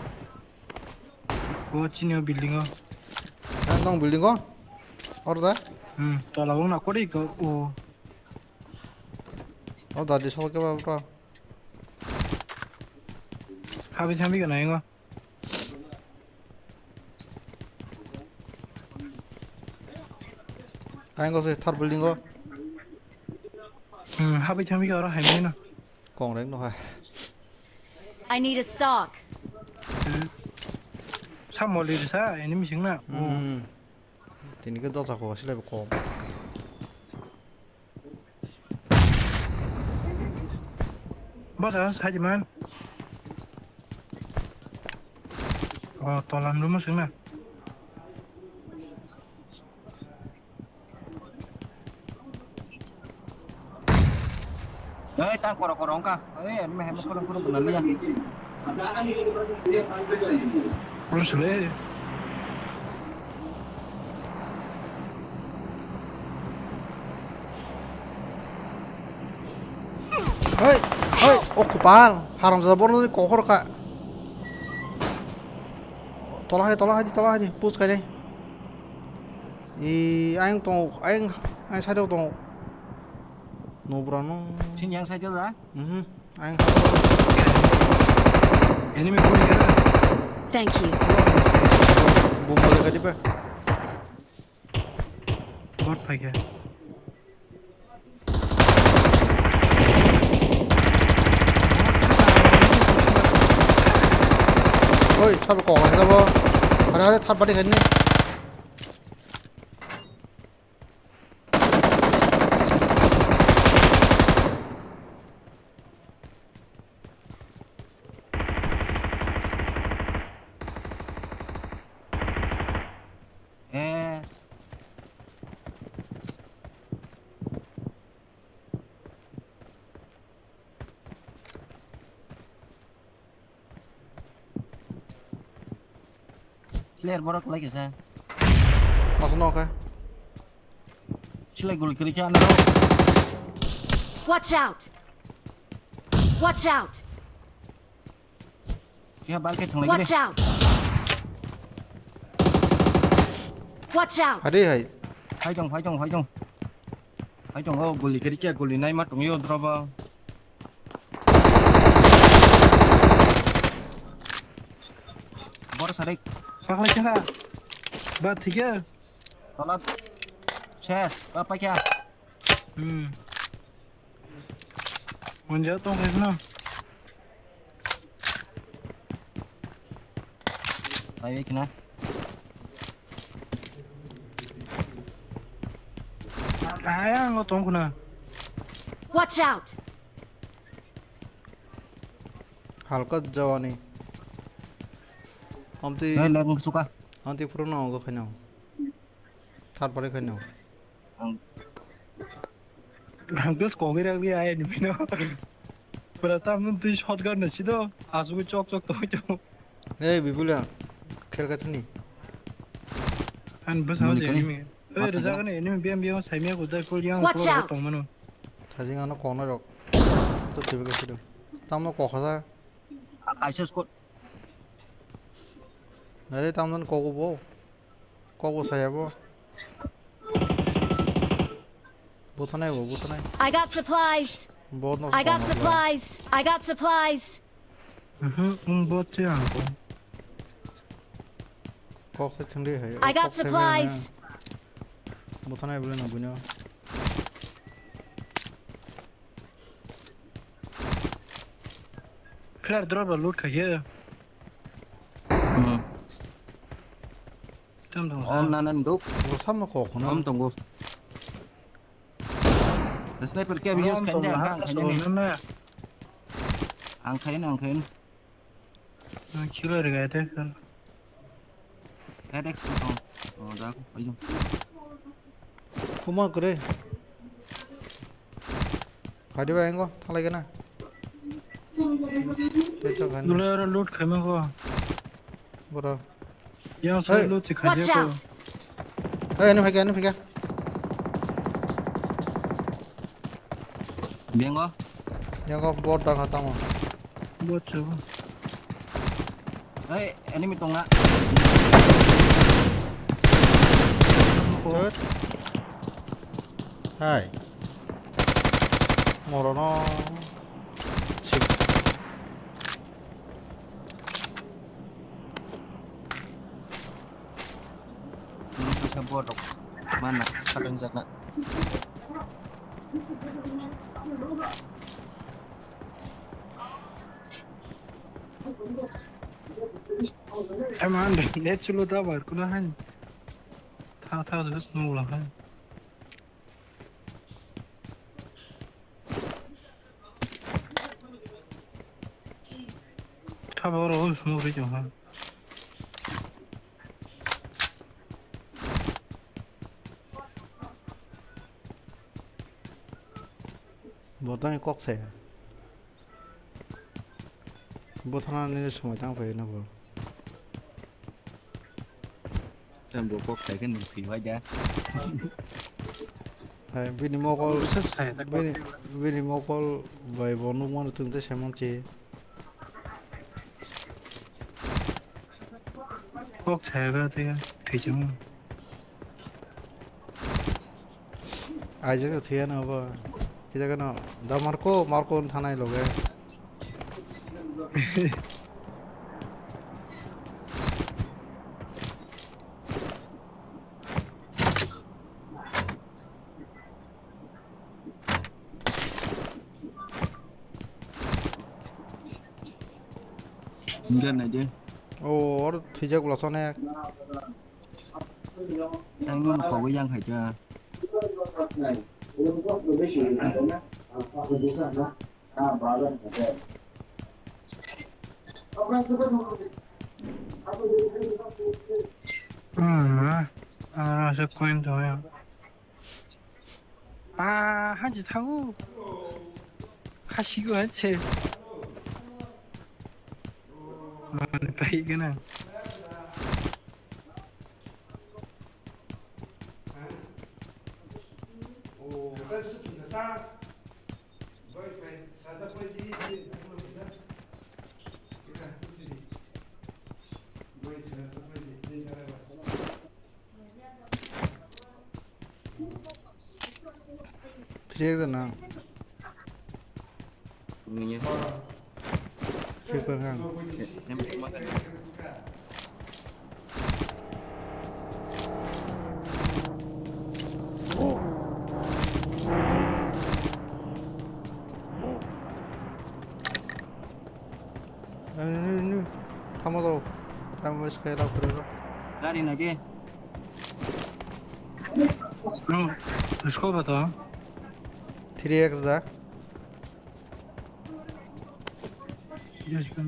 Oh, Cina building oh. nong building có ở đó Tao lawan aku deh ke. Oh. ở đó đi sau cái bao bro Habis kami kena yang anh có thể thắt building có habis kami ke orang hamil na. còn đánh nó I need a stock. Sa mau lihat sa, ini missing na. thì cái đó là có sẽ là có Bos saja man. Oh, tolan dulu missing na. Eh, tak korong kah? Eh, meh korong benar ya. Terus le. Ơi, ơi, ocupar, haramzada borno có khổ cả. Tola đi, push cái đây. Anh sai đâu tông. No bro, no. Sini yang saja lah. Anh. Ini mi pun kira. Thank you. Bom boleh cái đi pe. Bot pakai. Ôi, sao có cái đâu vô? Ada thắt body cái này. Yes. player borak lagi saya. Masuk nok kah? Sila gol kiri kan naro. Watch out! Watch out! Kia balik thằng lagi Watch deh. out! Watch out! Hadi hai. Phải chồng. Phải chồng gol kiri kia gol này mà tung yo drop. Borak sarik. Sakla kira. Ba ठीक है. Tolat. Chess. Apa kia? बन जाता हूँ ना. Tayo kina. आया वो तुमको ना. Watch out! Halka jawani. Amti Hey, lem suka. amti puro na hoga khaina. Thar pare khaina. Bus kau kira dia ayah ni mina. Pertama tu shotgun nasi tu, asu cok tu tu. Hey Bibula. Khel ka thani. Kan bus awak jadi ni. Reza kan ini biar saya ni aku dah kuliah Watch aku out. tahu mana. Thajing ano kona rok. To tibe ka sido. Tamno ko khasa. Aisyah skot. Nare tamnon ko bo. Ko saya bo. Butanai bo butanai. I got supplies! बहुत no. I got supplies! I got supplies! बहुत चे हमको. Ko se thandi hai. I got supplies! Butanai bole na bunyo. Claro, drop a loot kaje. Tam tam. Om nanan duk. Wo samno ko khona. Om tunggu. The sniper kia use kanya ang kanya ni. Ang kanya. Kilo regaya थे sir. Headaches ko tong. Oh, dah aku. Ayun. Kuma kare. Hadi ba engo thalai kana. Techo kan. दूल्हे वाला loot खाने को. Bora. यहाँ सब loot खाने Watch को. out! Hey, anu phika. Biang ko. Yang ko bot da khata mo. बहुत चुप. Hey, enemy tong na. Good. Hai. Morono. Sip. Ini sa bodok. Mana? Kadang zat na. Aman deh, net chulu dah baru kuna han. Thao terus nunggu lah kan. Thao baru harus nunggu je han. Botan kok se. Botan ni semua tang phải na bol. Xem bộ quốc thấy cái mình phí quá giá. Hai bini mokol. Bisa saya tak Bini mokol bai bonu mon tung te semon che. kok saya kan thì chúng. Ai je thia na ba. Kita kana da Marco thanai loge. Gần này chứ. Oh, thì chắc là sao nè. Anh luôn có cái dân phải chờ. Sẽ quen thôi à. 한 지 타고 가시고 한채. 많이 빠이구나. 트리에그나 Ngnya. 킬per Em mắc rồi. 아니 타마도 타마 스카이라 그래라 Ra đi này kia. उसको बताओ 3x जिसको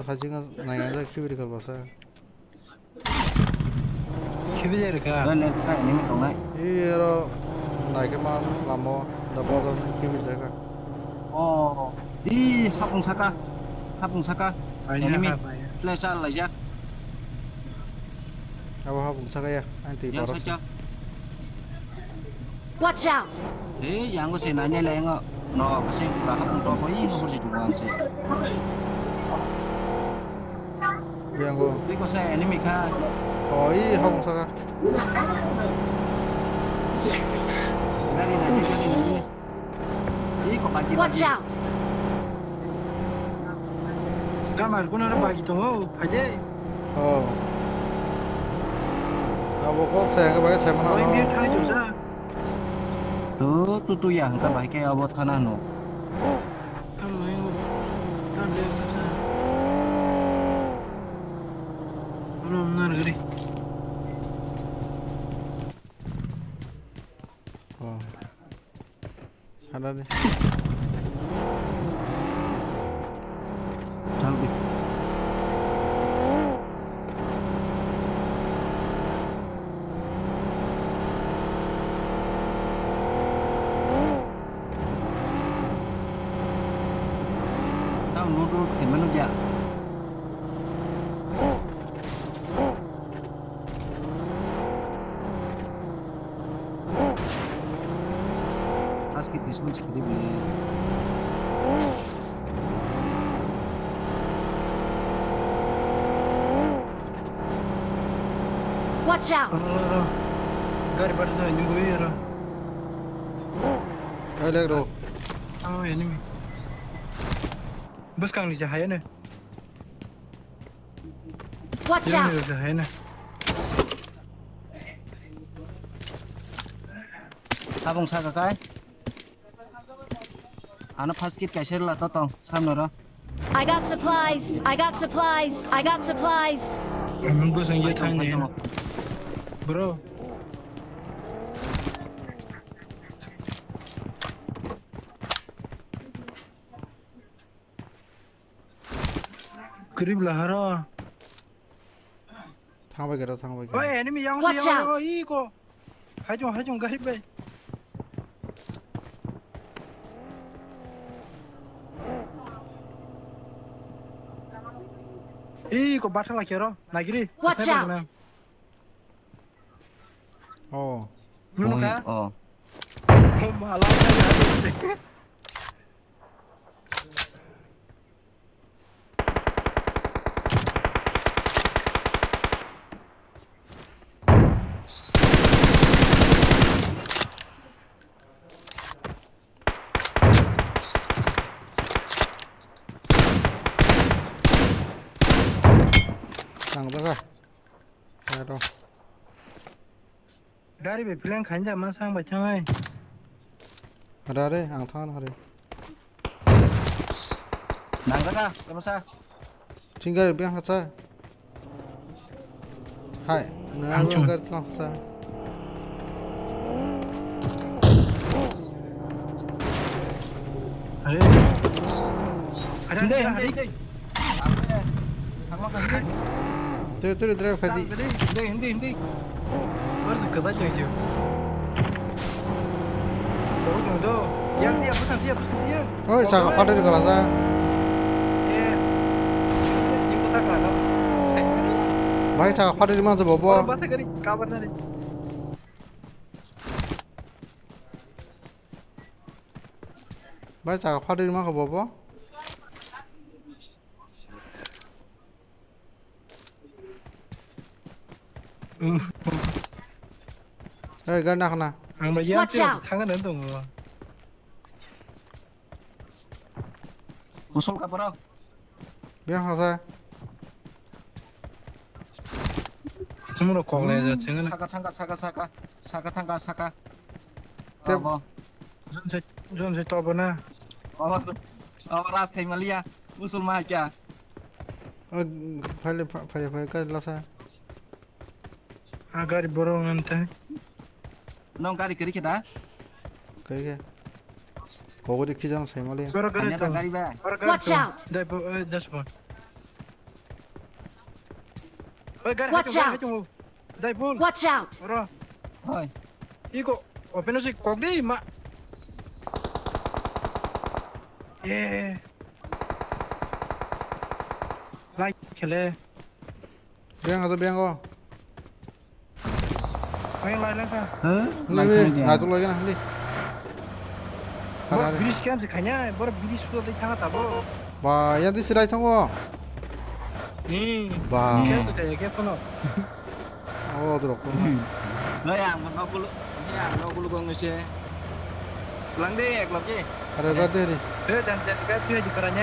사진은 나야자 큐브리컬 봐서 키비제르가 Rồi lên cái này mình còn lại. 이로 나이게만 라모 더버더는 큐브리컬 Ồ, đi habung saka. Habung saka. Enemy. 아니야 봐요 Lên sao lại ra. 아와 봉사가야 안티 Giang sao 바로 cho. Watch out! Thế giang có xe này nhảy lên ạ. Nó có xe là habung to mấy nó có gì chủ quan xe. 비앙고 Tuy có xe enemy kha. 거의 하봉사가 Ra đi này đi, ra đi này đi. Ý có bà chị bà Watch chị. out! 가만 그거는 바기도 하제 어 아뭐 생각 봐야 거의 잘만 미에 차이 줘서 Thứ tôi giảng ta phải cái áo thân ăn nó. 아무요 단데 가자 그럼 나 그래 어 하나네 Sao đi. Tao rút rút thì mới nó dạ. Aski pismun sekali boleh. Watch out! गाडी बढ्छ नि गएर 알렉로 enemy बस कांगली चाहिँ हाय न Watch out! तिरले चाहिँ हाय न Habung saka cái. Nó first kit cái xe là tao tao. Sao nữa đó. I got supplies! I got supplies! I got supplies! बस Phải ये không, phải थांने không. ब्रो करीब लहरा 상박이라 ओए 상박이 एनिमी Watch यहाँ out. ई को हाइजों गाडी पे ई को बाटला खेरो नागिरी Watch out. 어 누누가 Ồ. 말라 상박아 알어 गाडी पे plane खाइन्छ माछाङ बच्चाङै 하라래 앙탕 하래 Nàng ra ra. Làm sao? 징가를 비앙 하자 하이 내가 앙충. 걸 하자 अरे Hindi, hindi. Thằng mắc hindi. 저들이 드라이브 가지 Hindi, hindi. वर्ष कसा चाहिए तो yang dia pesan dia 어이 잠깐 파르르 가라자 eh ini kota kalau saya 마이 잠깐 파르르면서 orang 뭐봐 bahasa kali kabar nanti 마이 잠깐 파르르면서 뭐봐 에이 간다 하나 ang bayan Watch tu out. sangat nentung usul ka bro biang sao sao 스무로 khwlai 저층은 saka Tiếp. 전세 떠보나 ras thai malia usul ma kya phải cái lo sao 아가리 보러는데 nong gari kiri kita cái có đi khi rằng sai mà liền 보러 hanya 그랬어 tak gari ba Watch out! 다시본 가리 Watch out! 다이볼 Watch out! 보러 thôi 이거 오펜어시 꼭디 마 예. 라이 켈레 biang sao biang co 아니 라이라가 đi đi lại tụi lấy cái này đi 뭐 미리 시간지 가냐 뭐 미리 수도도 향하다 뭐 và yên tí xí đây xong co 니 và 시간도 얘기했구나 được nơi hàng nó cũng hàng nó cũng ngon xe lắng đi ek lagi ada ra đi 왜 단세가 필요하지 그러냐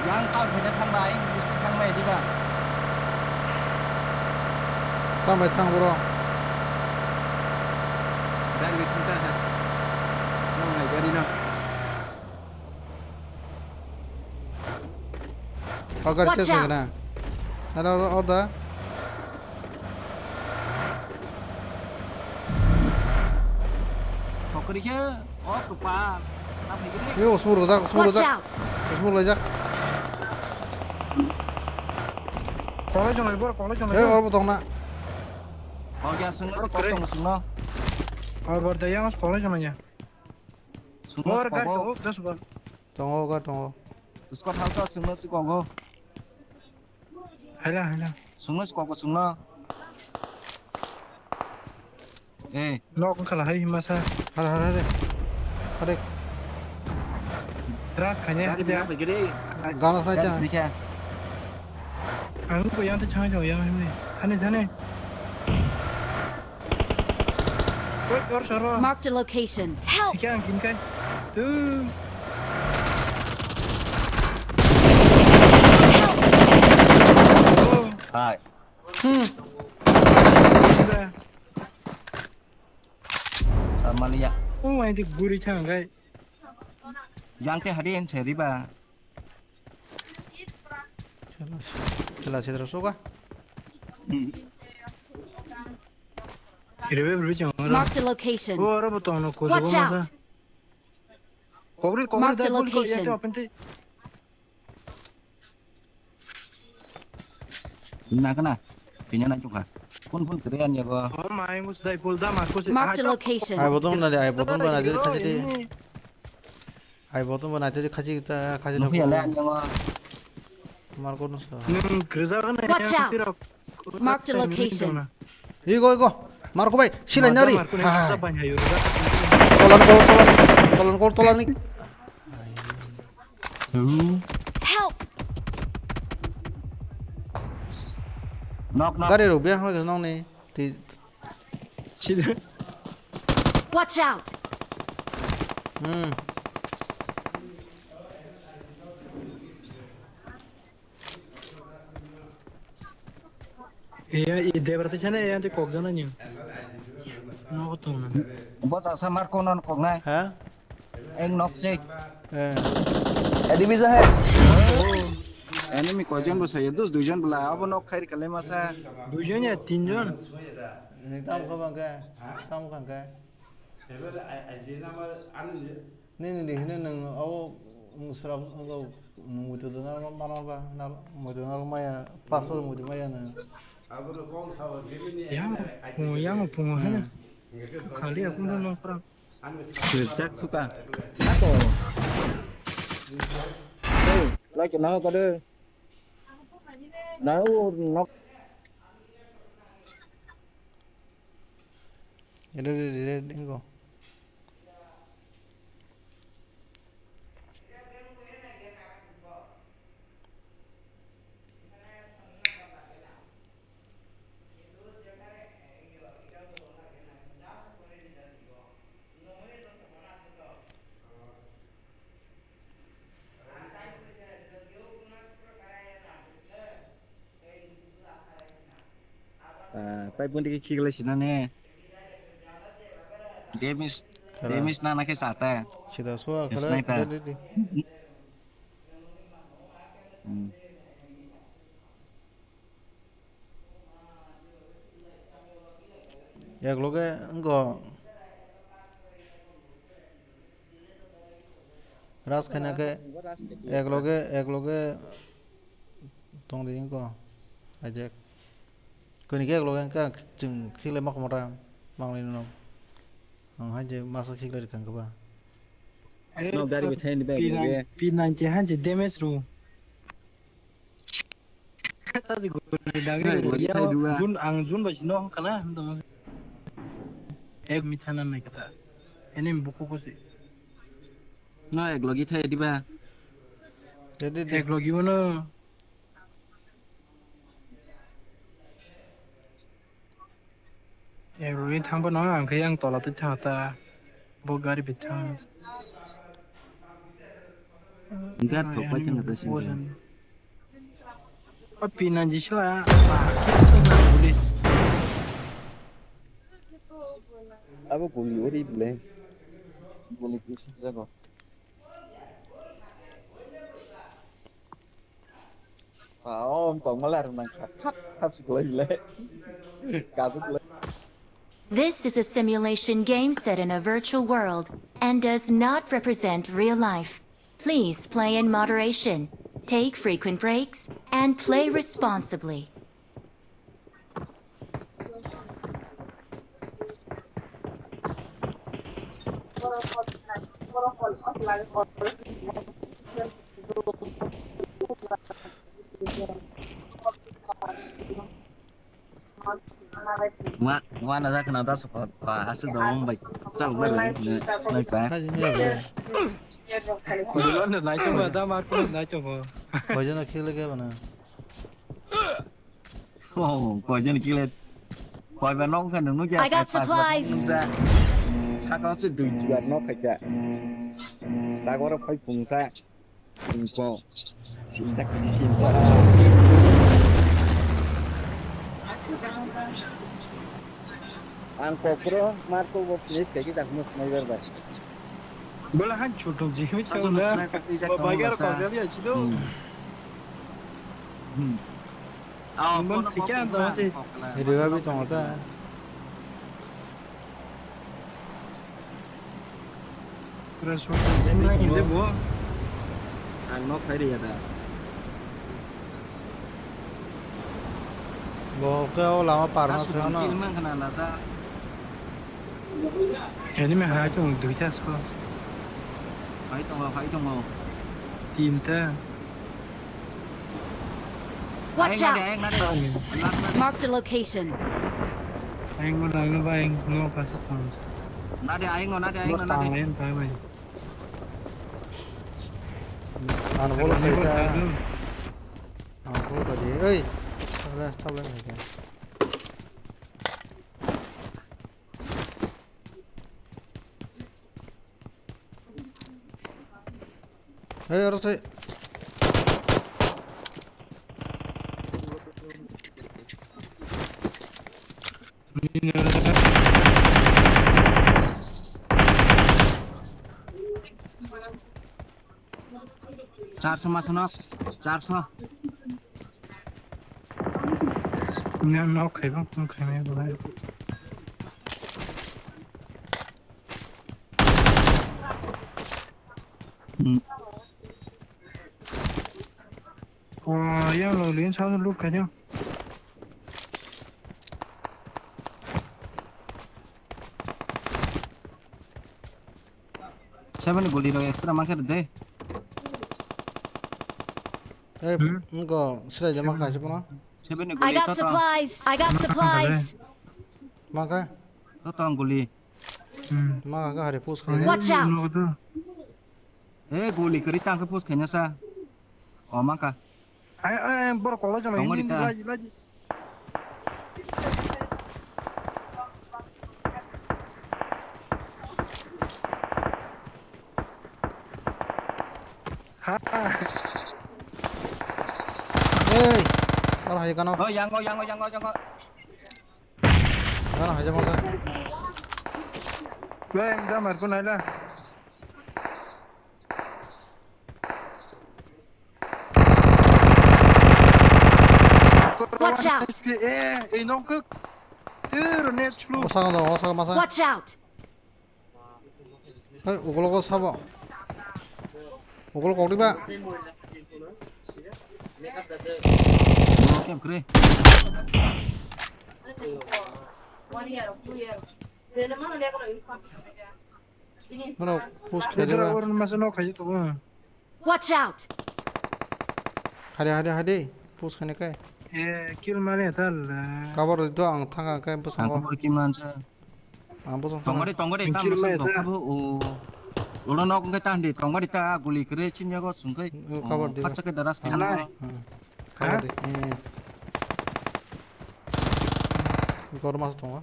yang tao phải ra thang này đi thang này đi ba tao mày thằng bro đang đi thang ta hả nó ngày ra đi nào agar Watch chết rồi out. nè ada order thôi cái đi chứ cực pa tao phải cái đấy 이거 스몰 가자 스몰 Watch 가자 out! 스몰 가자 콜라 좀 해봐 콜라 좀 에 해봐 얼마 동나 họ ra sừng nó sẽ có tông sừng nó 버다 양아스 콜라 좀 하냐 sừng 뭐 nó sẽ 가리 có 또 다시 봐 동호가 동호 Scott tháo cho sừng nó sẽ có vô 할라 sừng nó sẽ có sừng nó ê 너 그걸 하이 마사 하나 하나 트라스 가냐 ra đi 이제 phải cái đi 가나 ra 살자 đi kìa 안 그거 양한테 창하자 양 하네 왜 서로 Marked a location. Help! 그냥 긴가 으 rồi sama lihat 오 아이디 구리 창가 yang teh hadirin seri ba 칠라 제대로 쏘가 이래왜 그러지 않아 Marked a location. 오 알아봤다 너 고소 Watch out! 거기 Mark the 다 볼거 location. 얘한테 앞에 na cái này thì nhân anh chụp hả phun cái đen nhà vợ 어 마이 무스 다이 볼다 마코스 Marked a location. 아이 보통 번 아들이 가지리 아이 보통 번 아들이 가지다 nó 가지라고 hiện lên nhưng mà 말고 넣었어 그러자가네 Watch out. Marked a location. 이거 마르코 바이 실했냐리 아 바냐 요르가 tolong Help! knock knock 가리로 비ang 하게弄네 thì 지들 Watch out! 이 대버티잖아 얘한테 꼭 전화님 너 어떤 bố sao sao mắt cô non cột này hả anh knock xe 예 đi bây giờ hết enemy có dân bớt saya dus dujan bela apa knock khai kali masa 두전이야 딘전 tao không bằng cái tao không bằng cái nên nên ấu 수랑 거 모두 나 말아봐 나 모두 나 마야 파스워드 모두 마야 나 양 붕어 하냐 칼리야 꿈도 너 프라 chắc suka lấy cho nó có đưa nấu nó 이래 이거 tay pun đi khi cái xin nè Demis na cái sạt ta Sida suwa khala sniper đi. এক লগে রাজ খানাকে এক লগে tông đi có ai chắc cái này cái lối cái chừng khi lấy mắc một ram mang lên nó hai chế mắc khi lấy được càng cơ ba nó gari bị thay đi bé P90 han je damage ru ta ji dang ri ya jun ang jun ba jino kana to ek mi thana nai kata ene buku ko si nó ek logi thay đi ba ek logi wono ek logi thang ba no ang khayang tola tu thata bo gari bi thang gạt thuộc quá chân người ta xin P90 sila apa guli ori bile guli kusi jago còn là năng khắp sức lấy cả sức lấy. This is a simulation game set in a virtual world and does not represent real life. Please play in moderation, take frequent breaks, and play responsibly. Ngoan là ra cái nào ta support và sức đó ông bạch sao mới lấy sniper hai chế nhiều Kulon na naik coba, dah mak kulon naik coba. bây giờ nó khi lấy cái mà nè coi trên kia lên coi vào nó không nó I got supplies. ra sao có sự đuổi giật nó phải cả ta có phải cùng xa cùng po xin tắc xin ang kopro marco वो place कहीं जाकर मस्त नहीं कर पाए Bola han छोटो जी में चलना बाजार कौन भी अच्छी तो मन सिक्या तो से रिवा भी तो होता है पूरा छोटो नहीं है वो ang nó phải đi ra वो क्या वो लामा पार ना sudah था ना kill mang kena nasa ini mah hai chung dui tas ko phải trong hồ tin ta Watch out! anh nó Marked a location. anh ngon lang nó bay ngô pas con nó đi anh nó đi nó tang lên tay bay ăn vô là phải ra ăn vô là gì ơi sao lên này kìa ê ở đây चार सौ मासो न 400 nó khai băng không khai mấy cái này ya lo liên sao lúc cái nhau seven गोली रो extra मार कर दे ê 이거 쓰레기 막 가지구나 seven I गोली got supplies. I got supplies. 막아 तो गोली 막아가 하래 포스 그래 Watch out! ए गोली करी टांग के पोस खेने सा ओ माका ai boro kola cho Tunggu ini ditahan. lagi ha ê ở đây cái nó oh yang go 하나 하자마자. 왜 인자 말고 나라. Watch out! 에, 이놈 네 출루. 오사가 마사. Watch out! 오글오글 사봐. 오글오글 우리 봐. 게임 그래. 너는 포스 얘들아 해봐. 오른 마서 너 가지 또. Watch out! 하리 포스 하니까. 예, 길만에 달. 가버려도 안 타가 그 무슨 당구 거. 버리기만 저. 안 무슨 덩어리 땀 무슨 더 카브 오. 로나 나고 그 딴데 덩어리 따 굴리 그래 친냐고 순거. 가버려. 파츠게 달아서 그냥. 가버려. 이거 마서 동아.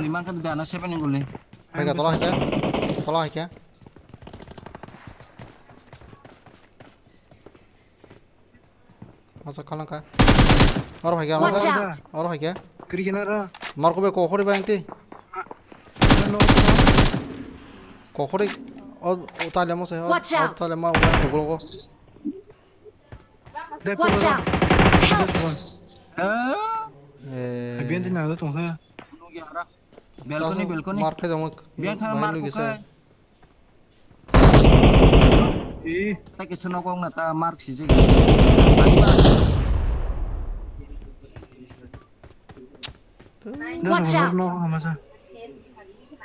liman kan tidak ada siapa yang gule. Baik, tolong ya. Masa kalang ka? Aro hai Watch kya? out! Aro hai kya? 그리 기나라. Marco be kohori ba enti? Kohori utale mo se. Watch out! Utale ma ulan golo. Watch out! Help! 비엔드 나도 동사. Balkoni. Marco damo. Biar kan Marco ka. 이 Tak kesana ko ngata Mark si je. Watch out! 너 하마사.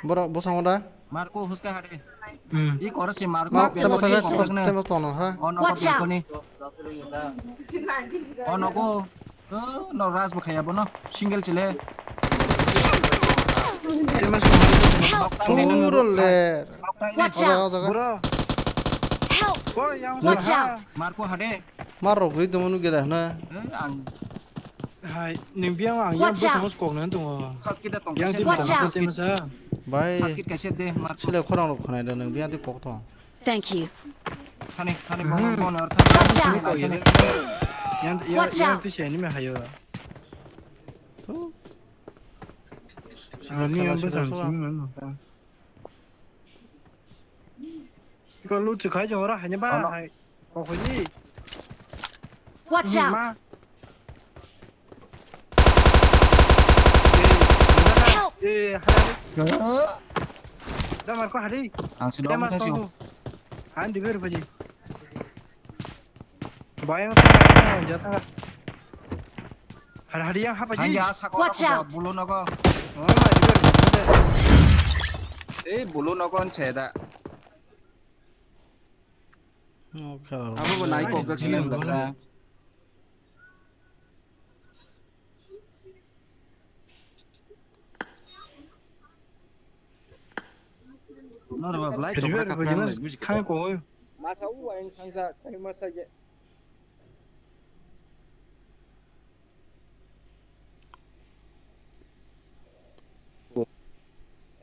Bora bosang oda. Marco huska hade. 응. I kor si Marco Mark the Temos location. temos tono ha. Ono Watch out. balkoni. Ono ko. No ras bukhaya bono. Single chile. Turule. Watch out! 뭐라? Help! 뭐 양. Watch out! Marco hade. Maro gri domonu geda na. Ang 하이, nimbiang ang yang Watch out. bos koknan tuh. khas kita tong Yang di Watch out. masa. Bye. khas kita kaset deh Marco. Sile khorang ro khonai da nang bian ti kok to. Thank you. Hani bono or Watch out! Watch yang out. tuh sih ini mah hayo. To. Ini yang besar sih mana. Kalau lu cekaj orang hanya bah. Oh ini. Watch out! Help! Eh, hari. Dah Marco hari. ang sidom ka siyo. Andi baru pergi. Bayang tak jatuh. Hari yang apa Hanya sih? asa ko Watch out. bulu nago. Oh, di baru. Bulu nago on seda. Okay. Aku naik ko gak sini sa. No, no, belai Di to baru ka pergi kan. mas. Kau kau. masa uang kansa kai masa ge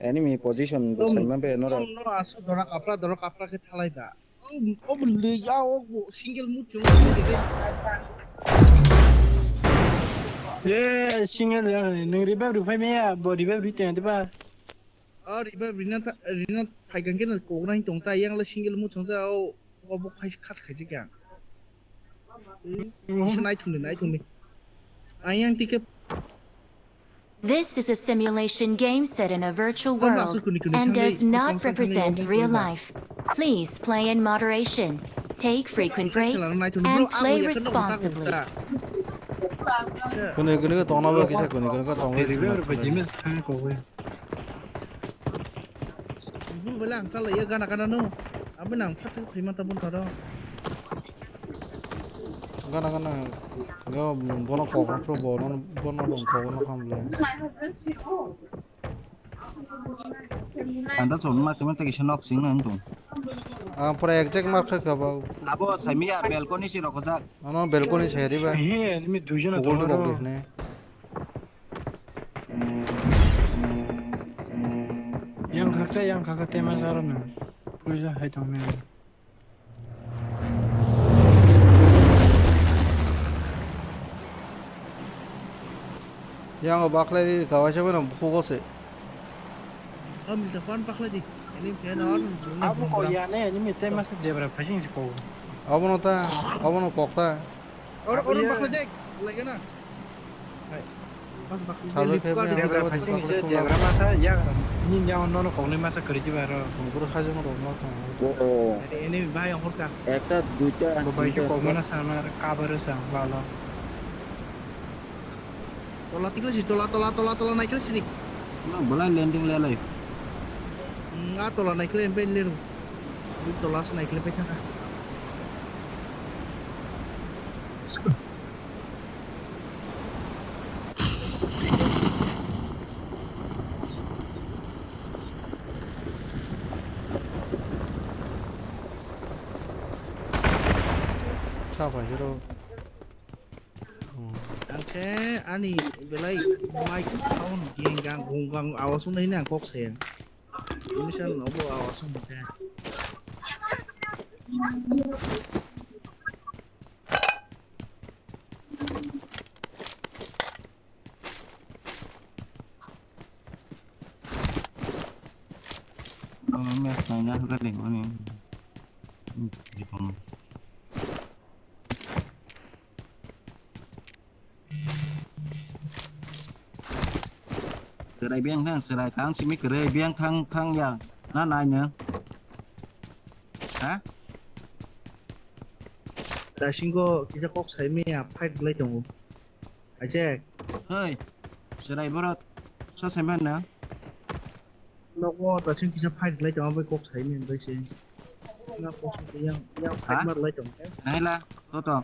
enemy position the same be no No, asu dorang kapra ke thalai da. Oh, beli ya, oh, single mutu. Yeah, single ya. Neng riba rufai me ya, bo riba rite ba. Oh, riba rina thai kan ke na ko na tong tai yang la single mutu sa oh, bo khai khas khai ji kyang. Nai thun. Ayang tike. This is a simulation game set in a virtual world and does not represent real life. Please play in moderation, take frequent breaks, and play responsibly. Kune ka tona ba kisa kune ka tong Riba rufai jimes kau kau. Bun belang salah ya kana no. Abang nang fat thai mata bun tharo. Gana go bono ko ko bono dong ko no kamle. Anda so ma kemen ta kishan ok sing na ndo. Pura exact mark ka ba. Abo samia balcony si rokozak. Ano balcony chheri ba. Eh, ini tujuan Ugol to atau goglis ne. yang kakak tema sarana. Puja hai tome. yang baklai kawan siapa nam fokus eh. Minta phone pakla di. Ini phone on. Abu kau ya ne, ini mesti masuk dia berapa sih kau? Apa nota? Apa no kokta? Orang pakla dek. Laiguna. Pas pakla Selalu lift kayak kau punya di. apa Berapa sih dia berapa masa ya? Ini jangan nono kau ni masa kerja baru. Terus saja mau rumah kan. Oh, Ini bahaya orang ka. একটা দুইটা Bapak itu kau mana sana kabar sang bala. Tola tigla sih, tola naik ke sini. না বলাই landing লেলাই Nga tola naik ke pen liru. Tola naik ke pen ka. Siapa sih lo? Oke, ani belai mic sound gang gungang awas ini yang kok saya. Ini kan nobo awas ini. mes nanya udah deh ini Kerai biang thang serai tháng xin mấy kerai biang thang thang yang nó này nhá hả 다신거 기자 꼭 삶이야 파이트 레이동 아제 hơi serai bớt sao xem hết nữa 너고 다신 기자 파이트 레이동 với 꼭 삶이 되지 나 꼭 그냥 파이트 레이동 này là tôi to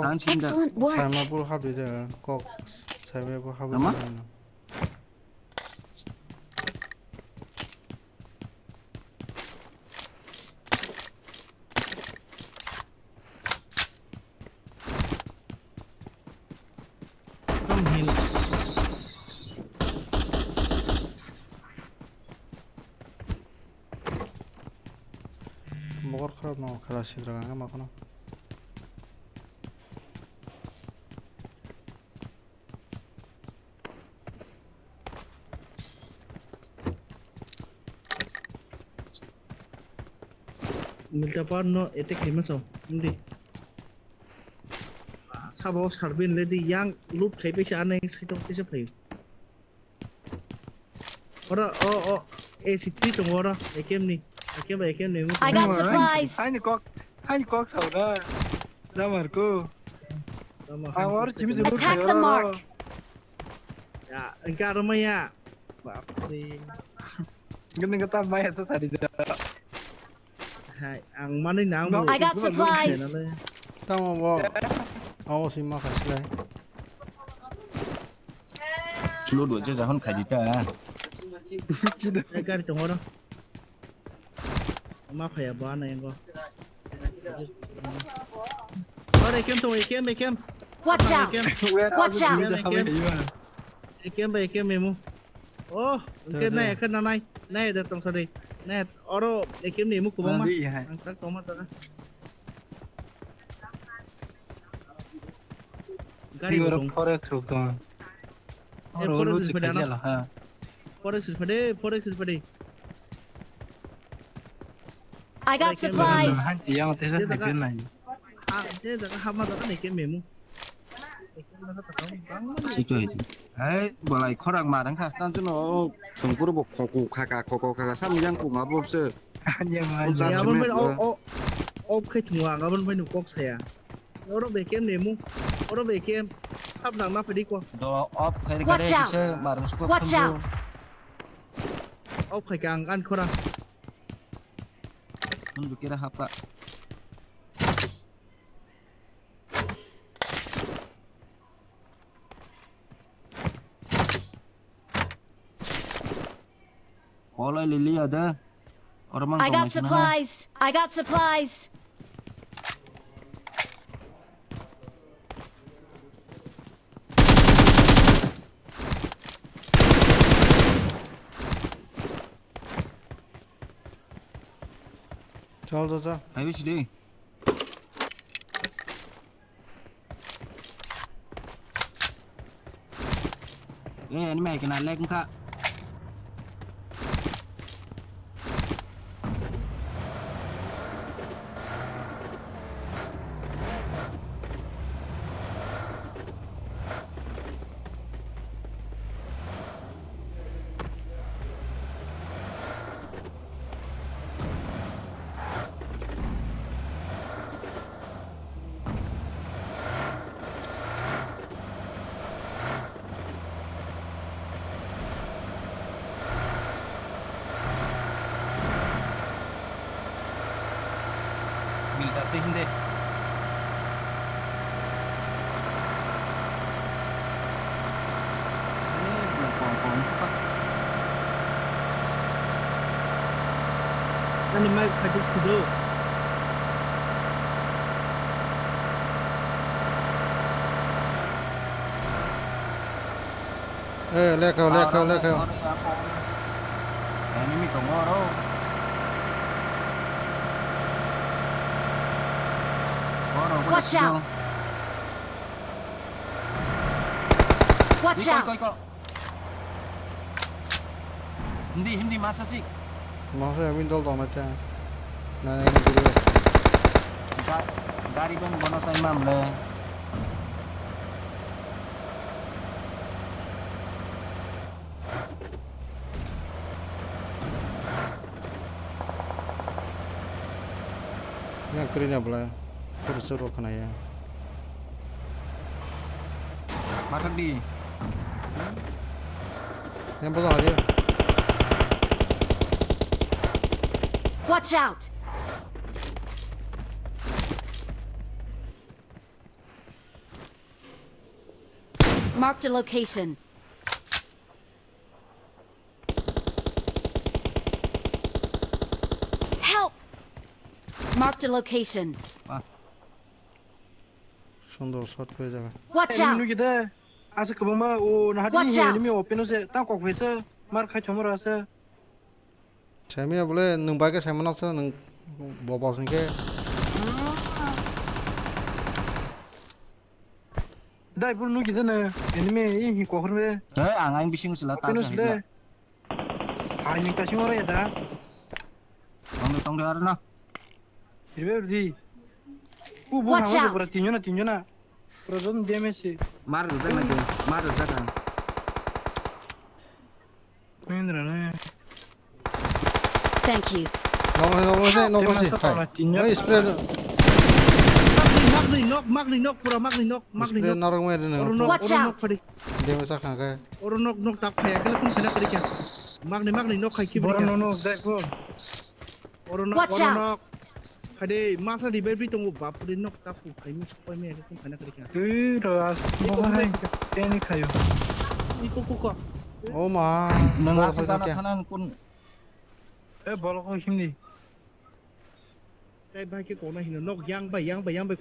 tháng xin được Excellent work. Sama pun habis je. Kok saya pun habis. Apa? Come here. Mokor kerap no kelas sidrang kan makono. Milta par no ete famous ho hindi sabo sarbin ledi yang loot khai pe cha nei sai to te phai ora o e sitti to ora ekem ni mu I got supplies. Hai kok saudara. Zamarku. Awar cimi cimi. Attack the mark. ya engkau ramaya bap ri Gini kata maya sesari jalan. hai ang mani nang I got supplies. Tama bo. Awas sih makan sih. chú đuổi chơi ra hơn khai gì ta ai cái to ora ma phai ba na ngo ora ekem Watch out. Watch out. ekem memu oh cái này cái này này được trong sau đây này oro ekem ni mu ku bang ma ang tak to ma ta gari Tiga dong forex rukun. Orang lucu kerja lah. Ha. forex pade I got supplies. Hanci yang tesa hadir lagi. ah dia dah hama ta này ekem memu chỉ chơi gì ấy bỏ lại khó rằng mà đáng khá tan cho nó thường có bộ khó cụ khá xăm giang cùng áp bốp sơ Hanya Ông maju. Sam ya sih, bon Mek. ben o kai thua nga bon ben kok saya oro be kem nemu oro be kem sắp rằng nó phải đi qua đó off cái Watch đấy out. sơ mà đang squat Watch không out. ốc phải càng ăn khó ra không được kira apa Olay lili ada orang mang I got supplies. I got supplies. Chal cha. Ayo sih deh ini mày kena lag kak. Milita hindi. Belakang siapa? Ani mai khajis kudo. Lekaw. Enemy tomorrow. Watch out! Watch out! Hindi masa sih. Masa window to macha. Na Gari ben bonus ay mam le. yang kering apa? Suruh kena ya. Matak di. Yang betul aja. Watch out! Marked a location. Help! Marked a location. Sunder shot করে যাবে Watch out! Enemy kita asa kabama o na Watch hadi out. enemy open ose ta kok phesa mar khai chomor asa 재미야 boleh nung bagai saya menasa nung bawa singke dai pun nu kita na enemy hi ko khorme Đấy, anh bising sila open ose le ai ning ta chimor ya da Tong dia na. irbe di bu Watch hama out. pura tinjo na pura zon damage Mar rusak lagi. Mar rusak kan. mendra na Thank you. nong sih hai spray magni nok pura magni nok spray narang me dene Watch out. dia masa kan ke Oro nok tak phaya kala kun sana kari kya magni nok khai ki bora no dai ko oro Watch out. nok hade masa di baby tong bap di nok tak pu khai mi koi me kun sana kari kya tu ro as mo hai teni khayo iko ko oh ma Nengat sekarang kanan kun. e bol ko himni dai ba ke ko na hin nok yang ba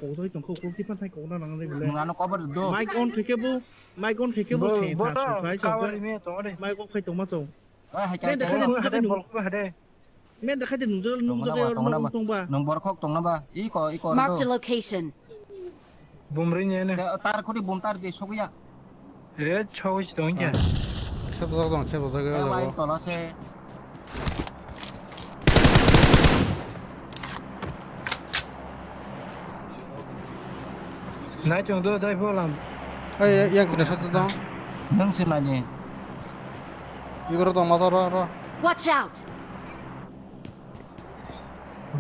ko so tong ko ti pan thai ko na nang le Nengat no cover do. mai kon thike bu che sa chu phai cha mai ko khai tong ma so Hai men da cai. khai bol ko hade men da khai nung tong ba Nong bor khok tong na ba. Iko Marked a do. location. bumri ne ne Tar ko di bom tar di sokuya. re chau chi dong kya 캡보자 Ya mai 그 to lo se. nai chong do dai bo lam yang kena satu dong Nang sin lagi. 이거로 또 맞아라 Watch out!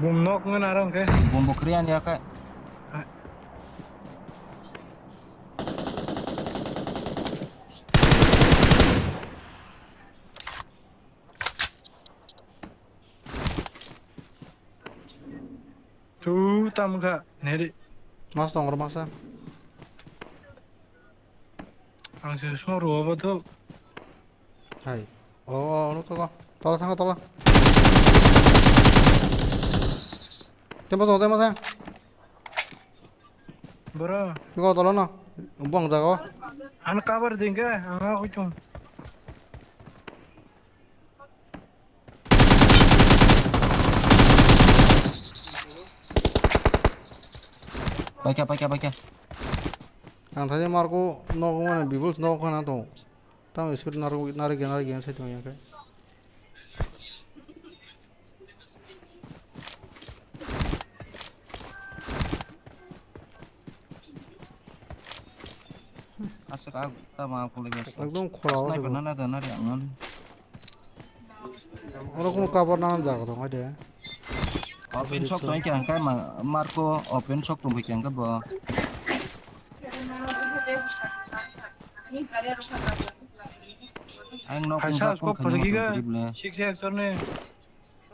bum nok ngan arang ke Bom bokrian ya kak. tu tam kha ne de mas dong masa ang se so ro ba to hai nó to sang to tempo sang bro 이거 떨어나 우방 자고 an cover ding ke anga ko chung Baca. 안 타지 말고 너 그러면 비불 너 하나 더 tao speed narik saya cuma yang kayak asik aku sama aku lagi asik एकदम खोला sniper nana ada nari angan orang কোনো cover নাম জায়গা তো ada open shop tuh yang kayak Marco open shop tuh bikin ke bawah anh nó cũng ra cũng không có đi ble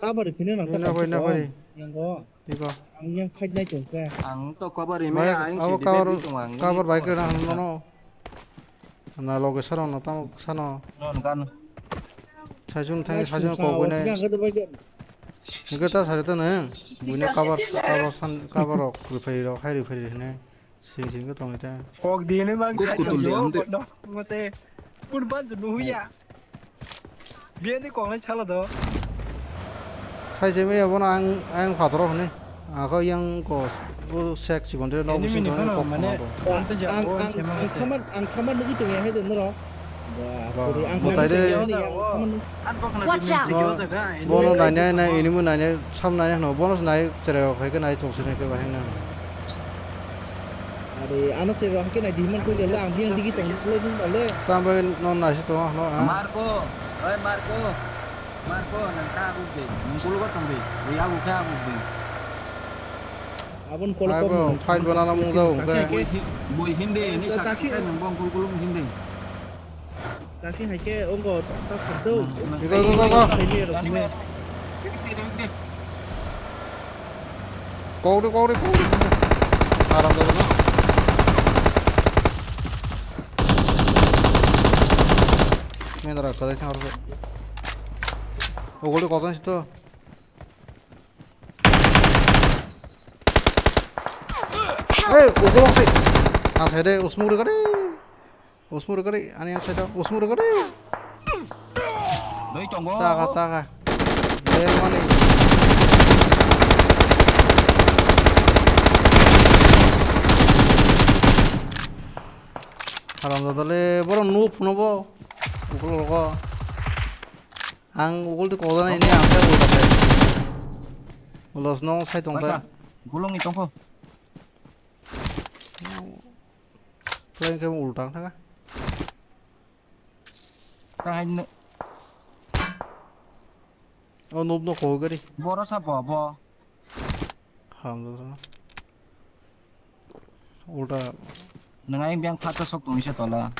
cover thì nó ini apa yang có Iko yang fight này chúng ta anh to cover ini anh aku sih di bawah itu mang cover baik kan no na logo sana no tamo sana non kan 사준 거기네 이거 다 잘했다네 문에 cover cover 리페리로 하이 리페리네 싱싱 거 동이다 cuộc đi nó mang Cút cút tụi liếm đấy. đó mà xe cút bắt rồi nuôi à biết đấy còn lấy sao là đó 사이즈에 이번 안 가도록 하네 아 그냥 색 직원들 너무 mình 신경 có 꼭 mà nè 하고 ăn tới giờ ăn không mất cái chuyện hay được nữa 뭐 다이데 Watch out! 보너 나냐 이니문 나냐 참 나냐 너 보너스 나이 저래요 그게 나이 정신에 그 바행나 thì anh nó sẽ rồi cái này thì mình cứ làm riêng đi cái tổng lên lên tambe non 나시 또 너 Marco ơi Marco nang ka aku be mungkul ko tombe wi aku ka aku be abon kol 아이고 파일 바나나 몽자 오게 boy hindi ini sakit kan nang bong kulkulung hindi ta xin hay cái ông có ta sản đâu 이거 thấy như là Ini 꼬리 사람들 나 맨날 가다 생각하고 오골이 거선 시터 에이 오골이 아 세대 오스무르 그래 아니 안 세다 오스무르 그래 Đấy chồng bố 따가 내일 만에 사람들에 뭐라 누프 노보 우글 거 ang 우글도 거다나 이니 안 빼고 있다 올라서 사이 동사 gulung ni chồng 그러니까 뭐 울당 타가 ta hay 높노 고거리 bố sa bò 사람들 울다 nang ay biang phat sok tung se tola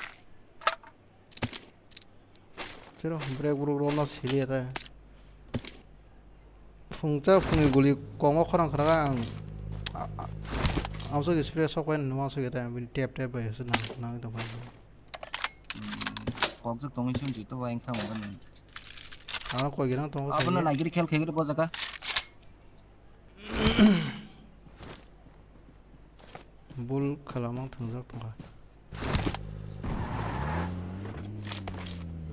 저러 브레이크 로나 시리에다 풍의 굴리 꽁어커랑 그러가 아무속에 스프레 속엔 누마속에다 민 탭 해서 나도 봐 kok sok tung sim jitu wa anh tham kan 아 거기랑 또 apa na lagi khel khegir bo jaka 물 칼라망 등석 동가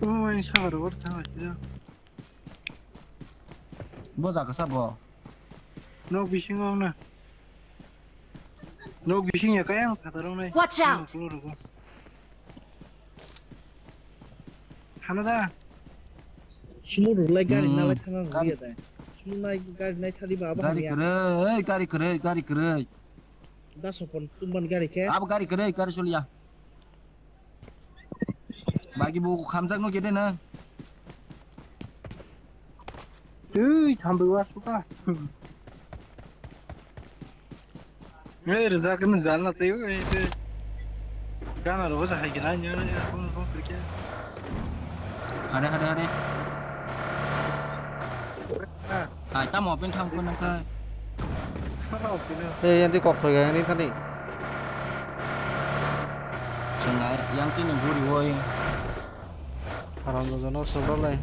ôi sao rồi sao vậy bo jaka sa bo nó bị sinh không nè nó bị sinh nhà cái ăn thật đâu này Watch out! 하나다 신호를 내 가리 나와 타는 거야 돼 신호 가리 내 타리 봐봐 gari kere 다섯 번 tumban 가리 개 apa gari sulia bagi buku khamjak no gede na 으이 담배 와 수가 왜 이러다 그는 잘났대요 이제 가나로 오자 하긴 아니야 뭐 그렇게 hade ai ta một bên thăm con năng khai 에 얀디 꼭 거기 아니 타니 chẳng ngại yang tin là vui vui 사람들 너 서울래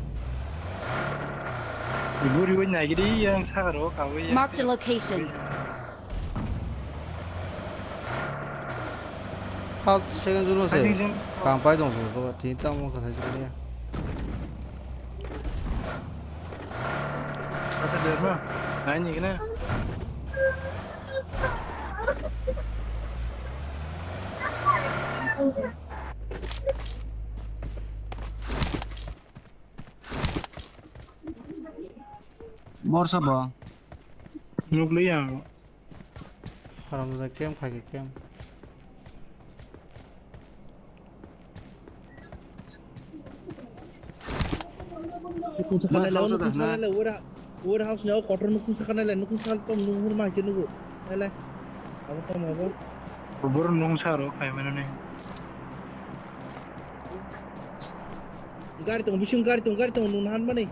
우리 왜 나기리 양 사가로 가고 Marked a location. 하 세금 주노세 강바이 동서도 뒤따 뭐 가서 주네 갖다 대마 아니 그냥 Borsa bo. Nuk lấy à. Haram da kem khai cái kem. Nukung sakana la nukung sakana la warehouse na quarter nukung sakana la nukung sakal tom nukung ma ke nuku. Ala. Apa tom apa? Bor nukung saro kai mana ne. Gari tong nunahan mana?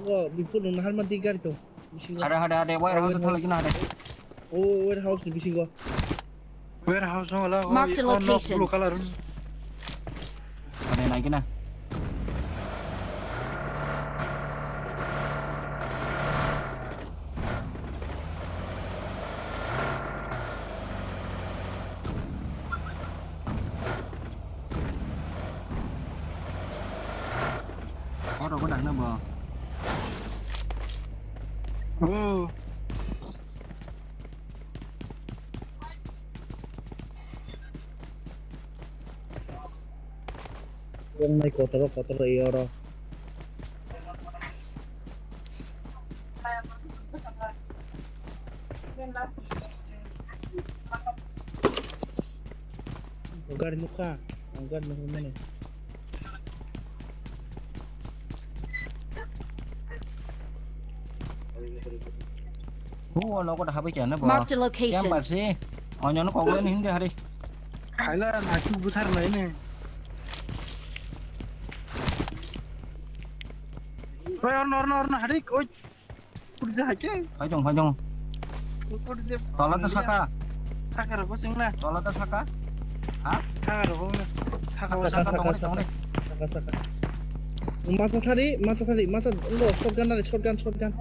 Oh, bipun nunahan mana gari tong. Ada warehouse thal lagi na ada. Oh, warehouse ni bising ko. Warehouse no la. Mark the location. Blue color. Ada naik na. Có đâu có đằng nữa bờ. Oh. Yang naik kotor iya ora. Anggar muka, anggar mana? Nó có đá bây giờ nó bờ. Mark the Em location. bạn xí. Nhỏ nó còn lên hình đi. Khai là chú buthar này nè. Oi orna hadik oi. Purda hake. Phải chồng. Tola ta saka. Saka ro sing na. Tola ta saka. Hả? Saka ro na. Saka tong đi. Saka. Masa tadi, enggak shotgun.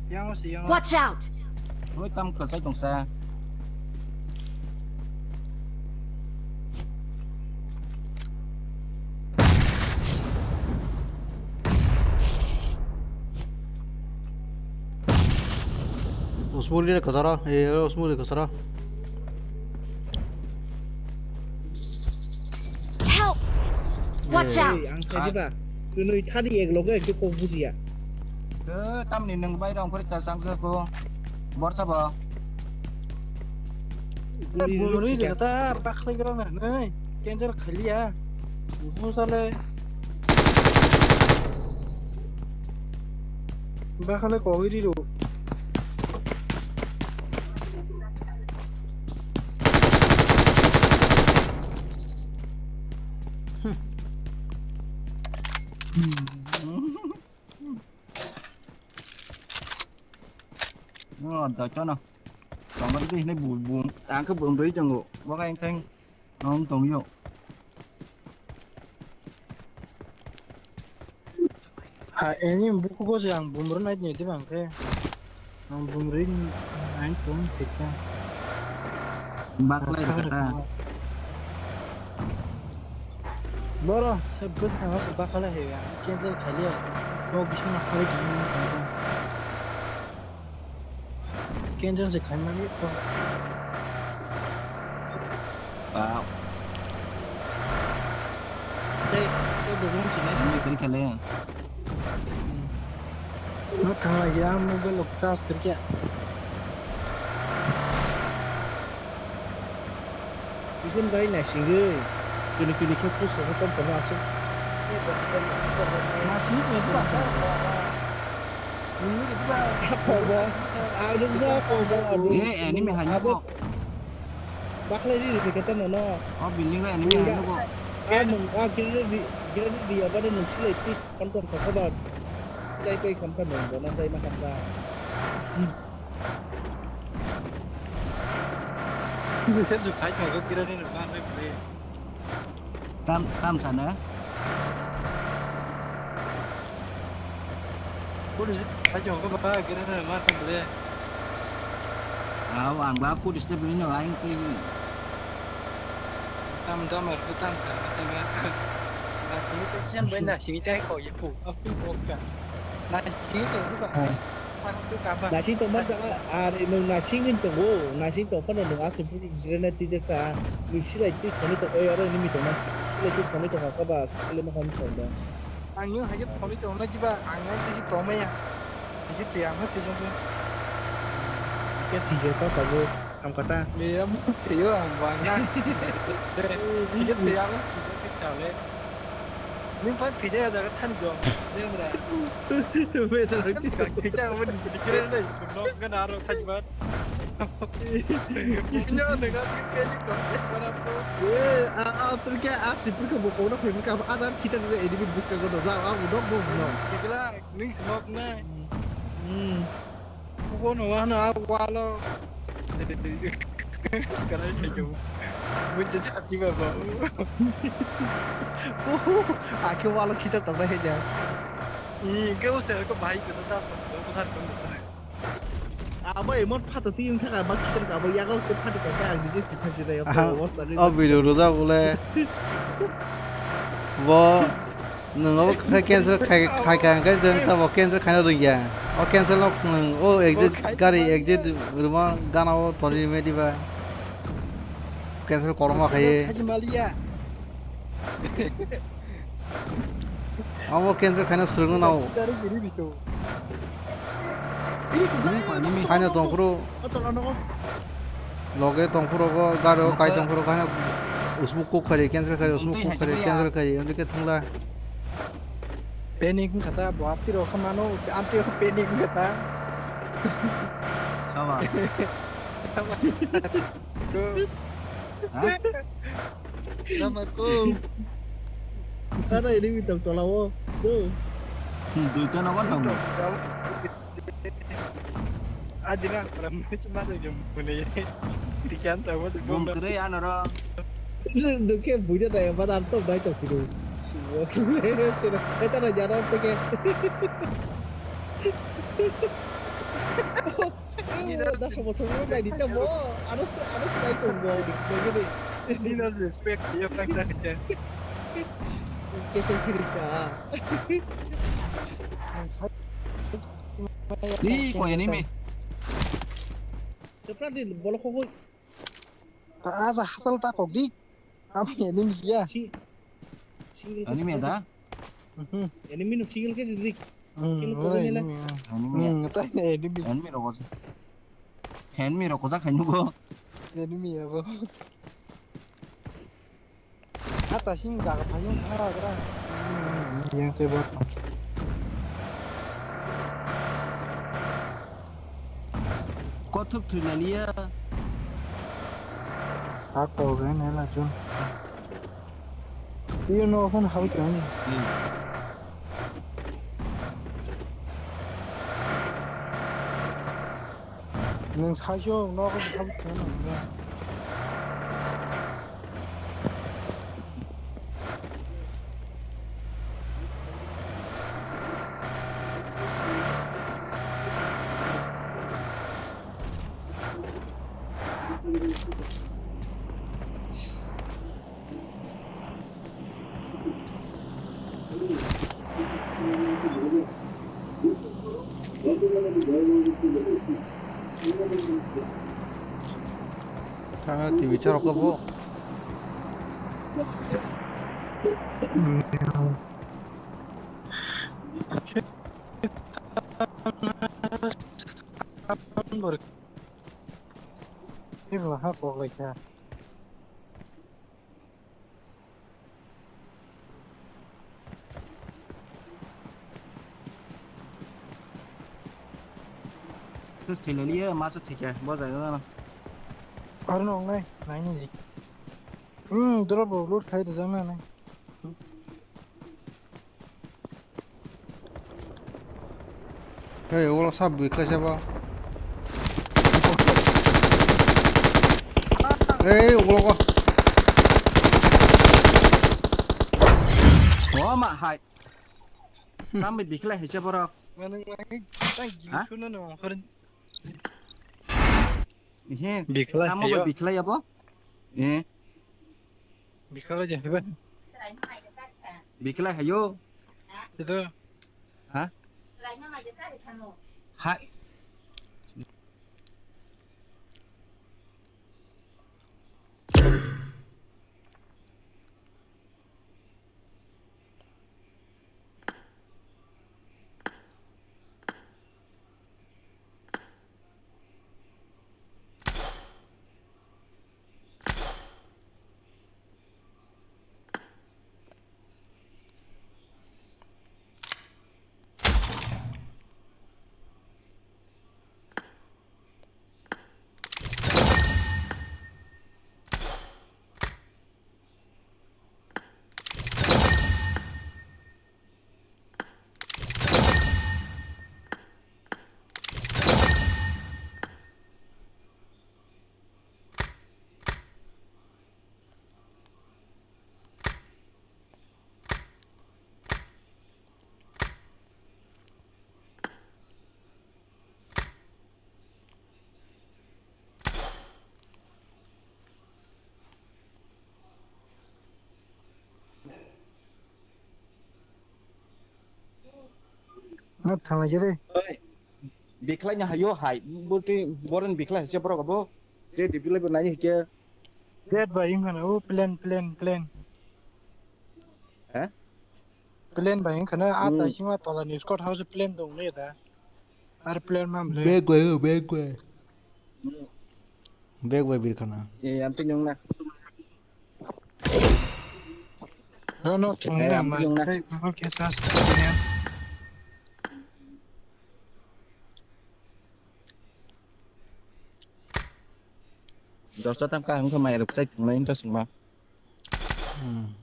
Yang Watch out! Với tâm cờ sách trồng xa. Osmuli ka sara. Osmuli ka sara. Help! Watch out! ang tadi ba? Kuno tadi ek logo ek ko buji ya. Cứ tâm niệm đừng bay đồng phải trả sáng sơ cô. Bót sao bờ? Buri kata pak lagi orang na. Kenjar khali ya. Musuh sale. Bakale kau ini dulu. Nó đợi cho nào. Còn cái gì này buồn. Ăn cái buồn rỉ cho ngủ. Bác anh thanh. Nó không tổng dụng. Ini buku kau yang bumber naik ni, bang ke? Yang bumberin, anh pun ceknya. Bác lên được ra. Boro, sebut nama bakal ya. Kenzel khali ya. Kau bisa nak khali gini kan? Kenzel se khali ni kau. Wow. Đây belum sini. Ini kiri khali ya. Nó thằng này ra mobile lục charge kerja. Bikin bayi nasi ke? Kini fokus sama tom masuk. Nasi ni tu apa? Ini itu apa bang? Ada apa? Ini meh hanya kok. Bakal ini dikata nono. Oh building kan ini hanya kok. Kira di apa ada nasi lagi kontor kabar. Đây không có đường của nó đây mà không ra. Mình sẽ chụp khách mà có kia đây là ban đây về. Tam sản nữa. Bố đi khách chồng có ba kia đây là ban không về. Ang ba food step ini no aing teh. Tam mà cái tam sản nó sẽ nghe sao. Là sĩ cái chân bên là sĩ trai khỏi phụ ở phía bộ cả. Nasi itu juga. Satu kabar. Nasi itu macam ada nasi ini tu, nasi itu apa nak nasi seperti granat itu kan. Misi lah itu kami tu orang ini macam mana. Itu kami tu apa bah, kalau macam tu dah. Anh hãy giúp tôi cho nó chứ ba anh ấy chỉ tổ mày à chỉ tiền hết thì trong cái thì giờ có vô không có ta vì em thì là vàng na thì cái tiền á cái chào lên nhưng phải thì giờ cái thân rồi nhưng mà về thật cái thì giờ mình cái này nó cái nào rồi xanh bớt nhớ 내가 cái 좀 세번하고 porque asli porque vou pôr na frente do azar kita dulu ini busca quando já udah bom não 그라 ning smoke na 그거 너 하나 와로 그래 지금 문제 잡지 마 aqui o alo kita também já cái ô xe có bài của ta sống số của thân con người mấy món phát tự tin thế là bắt kita cả bây giờ có phát được cái gì chứ thật sự là video ra boleh 뭐 너가 cancel khai cái dân ta vào cancel khai nó được ya cancel nó exit গাড়ি exit rumah গানাও তরি মে দিবা cancel Karma খাইয়ে 하지 말이야 아무 cancel khai nó sướng nào 기다리 미리 비서 khai nó tông pro log에 동프로고 가로 가이 동프로 가나 उसमें cook करे cancel करे उसमें cook करे cancel करे उनके के थंगला Penning kata buati ro kemana anti ro pening kata sama sama hah sama ko ada ini minta tolong tuh tụi tôi nó có đồng adina para cuma aja punya dikian tahu tuh bom kere ya nara được cái buổi đó này bắt ăn tôm đấy cho chị đủ kita udah jalan tuh kayak udah semua udah di temu harus naik tunggu begini ini harus respect dia orang saja kita cerita đi quay ini mi cepat di bolak kok tak asa asal tak kok di kami ini dia ini mi ada ini minum single ke sih tanya ini hen mi roko sak hen go ini apa atas ini nggak kebayang salah kira yang tebak có thức thử là lia aku cái này là chun you know không how to ni nhưng sai cho nó có how to ni 자, TV 차로 꺼보. 이거 하고 그냥 thức thử là lia mà sao thịt bao giờ nữa ở nó này này như gì drop load khai được ra này 야, 이걸로 삽 위까지 해봐. 에이, 오글오글. có mà hại năm mình bị cái này chưa bao giờ mana lagi tak gitu no keren ihe Bikla năm mình bị cái này apa bikal aja hebat bị cái này hayo itu hả hại nó thằng này chứ đi ơi bị khai nhà hayo hai bố trí bố仁bị khai sẽ bro bố thế thì bị bên này kia chết vậy nhưng mà nó hả plane vậy nhưng mà à tại ừ sao mà tao là new Scott House plane dong này ta à plane mà plane Begwe. Begwe bir khana. em tin nhung nè nó thằng này em mà tin nhung nè cái cái sao này rồi sao tam ca không có mày được xây mấy cho sừng mà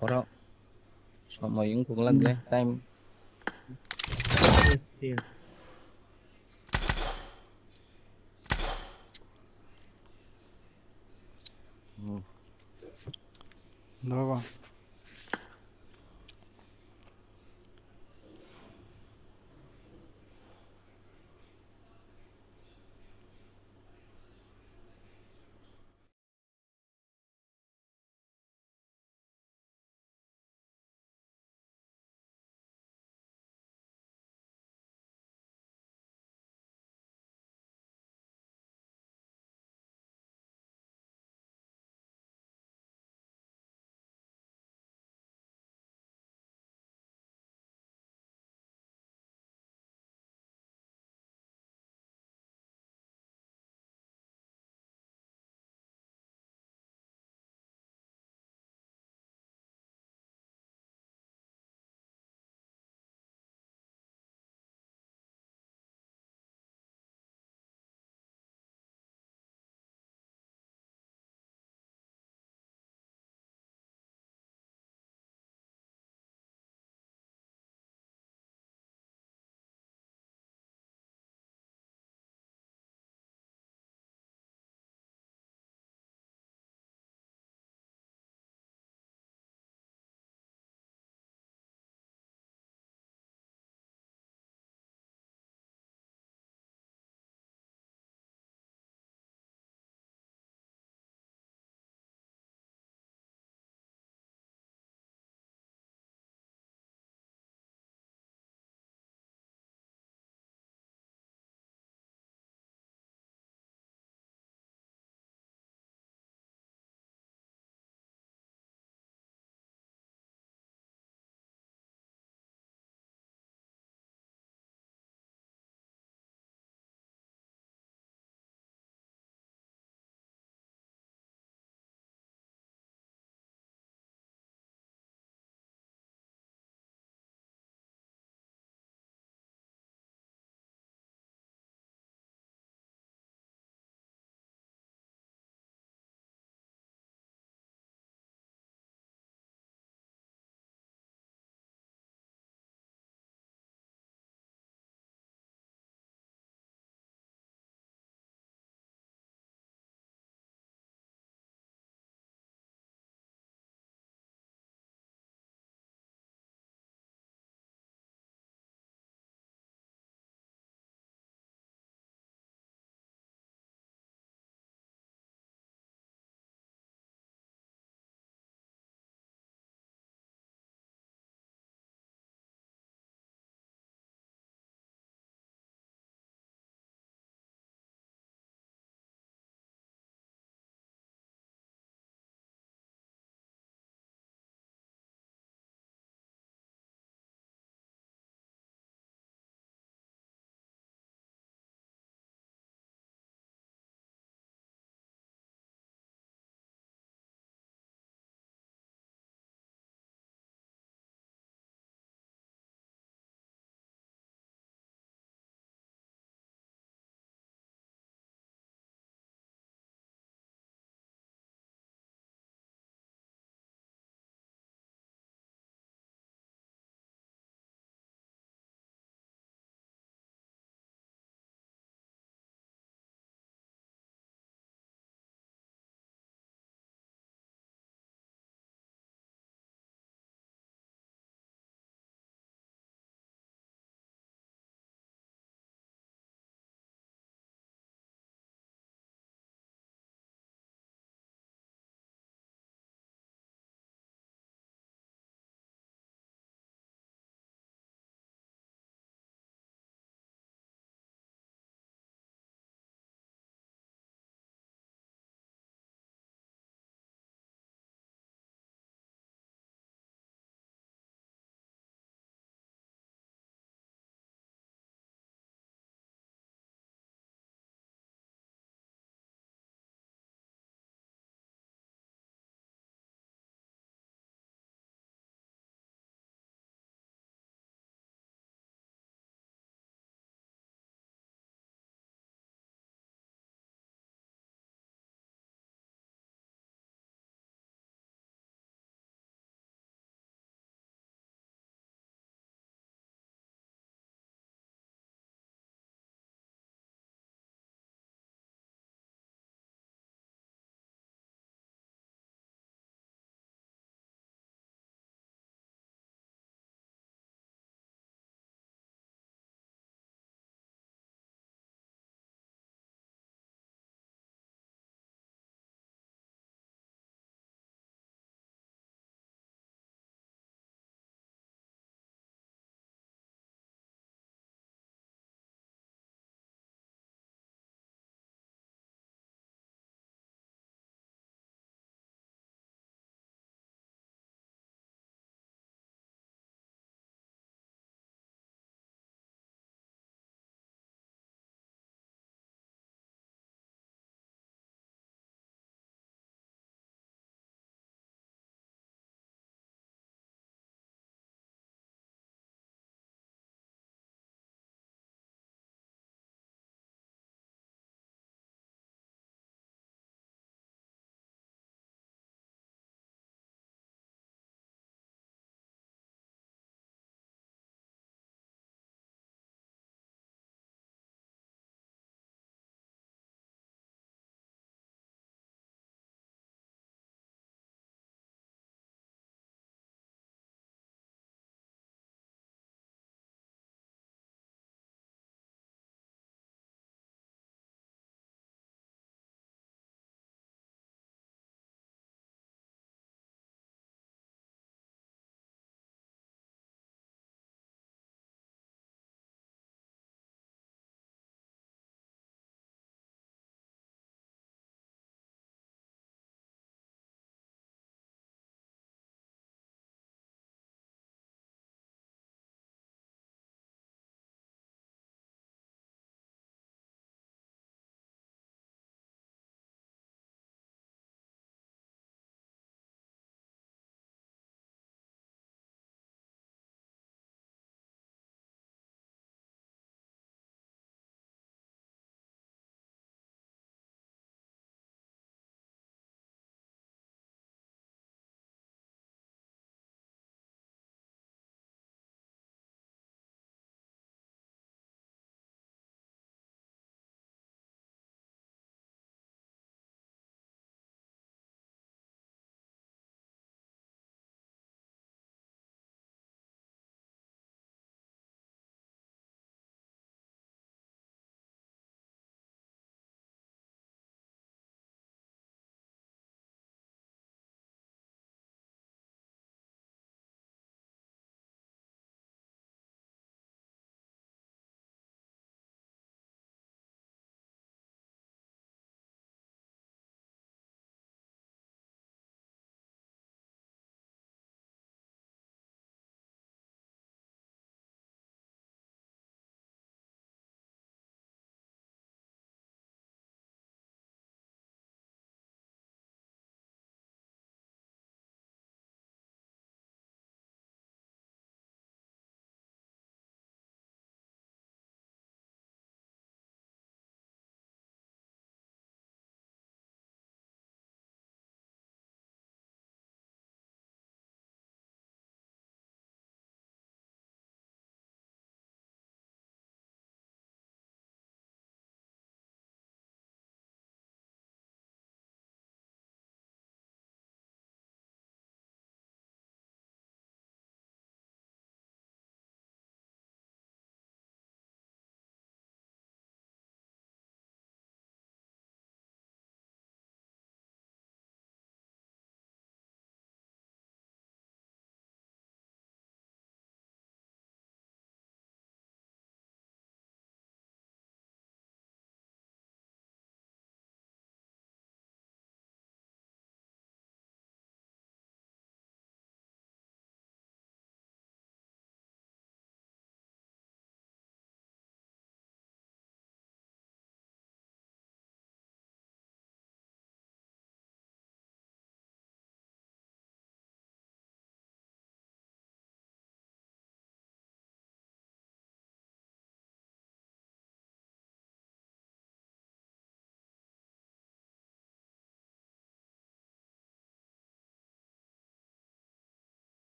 có đâu sao mà những cũng lần đấy time Yes. ừ. Đó con.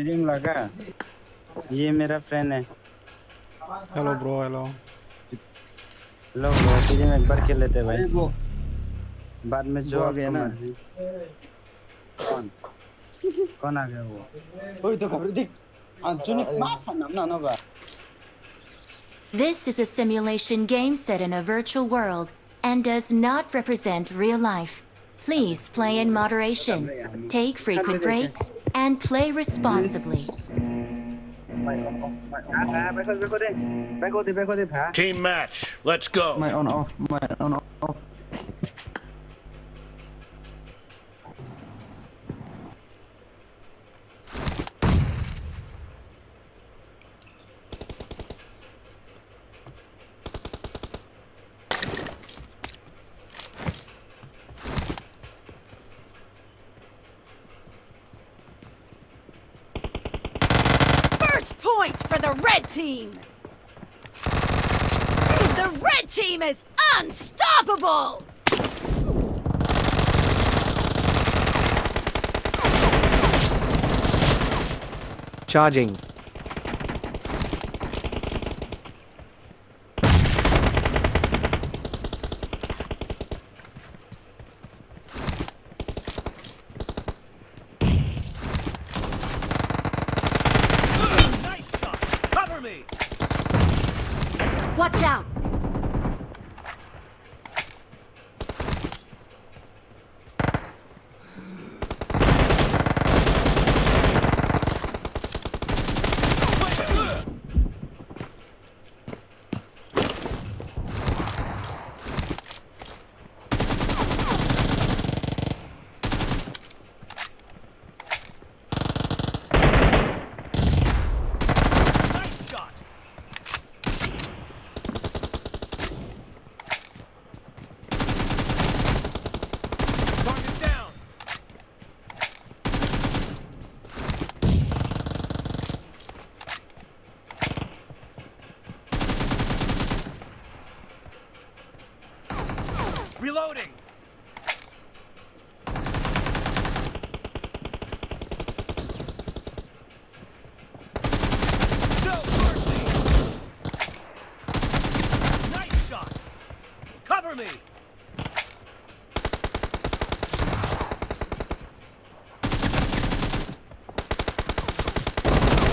Team लगा ये मेरा friend है hello bro hello लो bro team एक बार खेल लेते भाई बाद में जो आ गया ना कौन आ गया वो ओए तो खबर देख चुनी मास ना ना बा This is a simulation game set in a virtual world and does not represent real life. Please play in moderation, take frequent breaks, and play responsibly. Team match. Let's go. my on off First point for the red team! The red team is unstoppable! Charging. Nice shot. Cover me. Watch out! Nice shot. Target down. Reloading. No mercy. Nice shot. Cover me.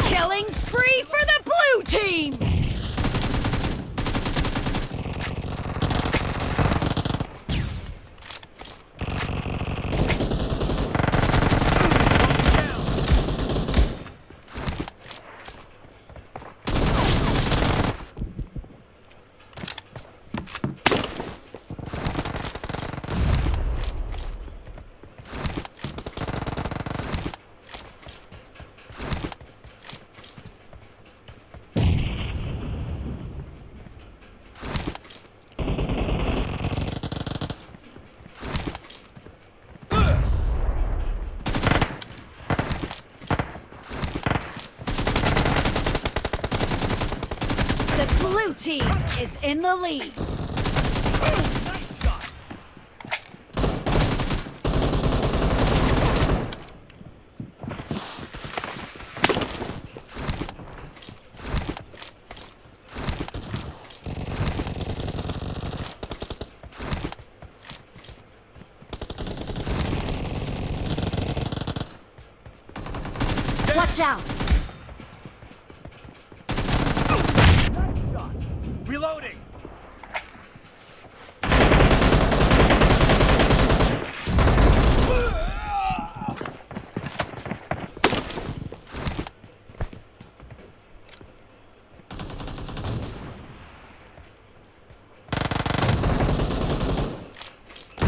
Killing spree for the blue team! The blue team is in the lead. Nice shot. Watch out! Nice shot. Reloading.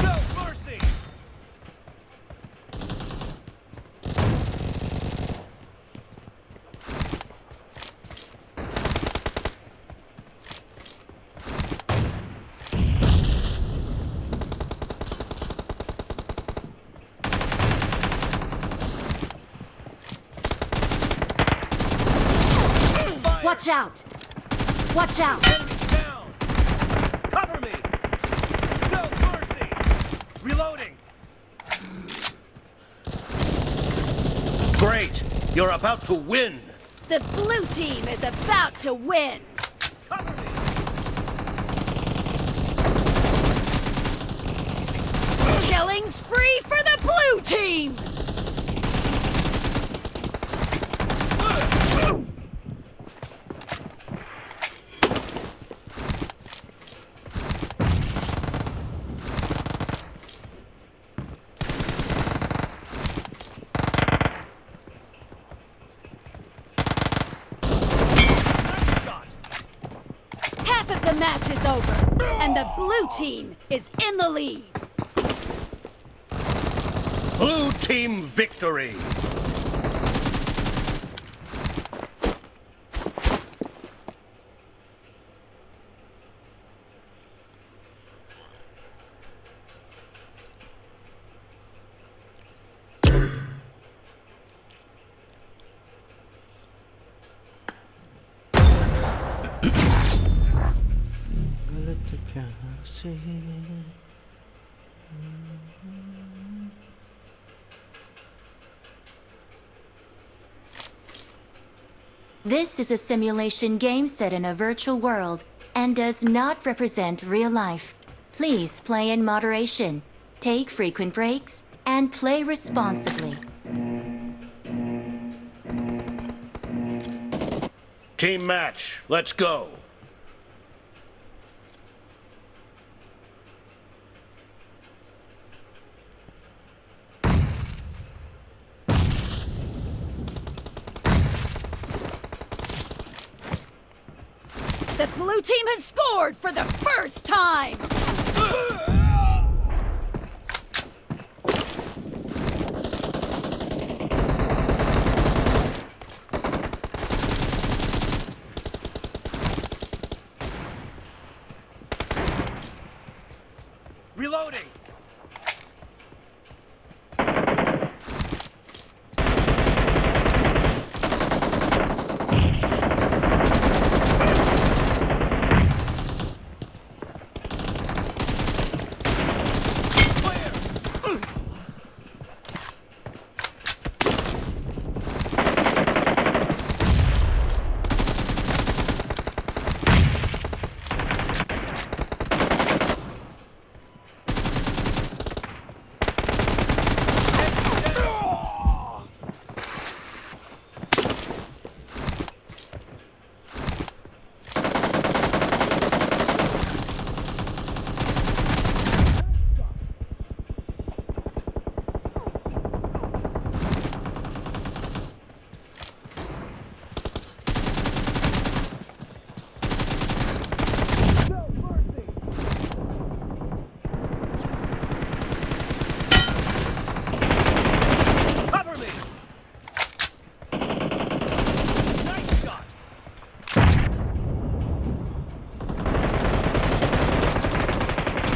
No mercy. Fire. Watch out! Watch out! Enemy down. Cover me. No mercy. Reloading. Great. You're about to win. The blue team is about to win. Killing spree for the blue team. Half of the match is over, and the blue team is in the lead. Blue team victory. This is a simulation game set in a virtual world and does not represent real life. Please play in moderation, take frequent breaks, and play responsibly. Team match, let's go. The blue team has scored for the first time! Reloading.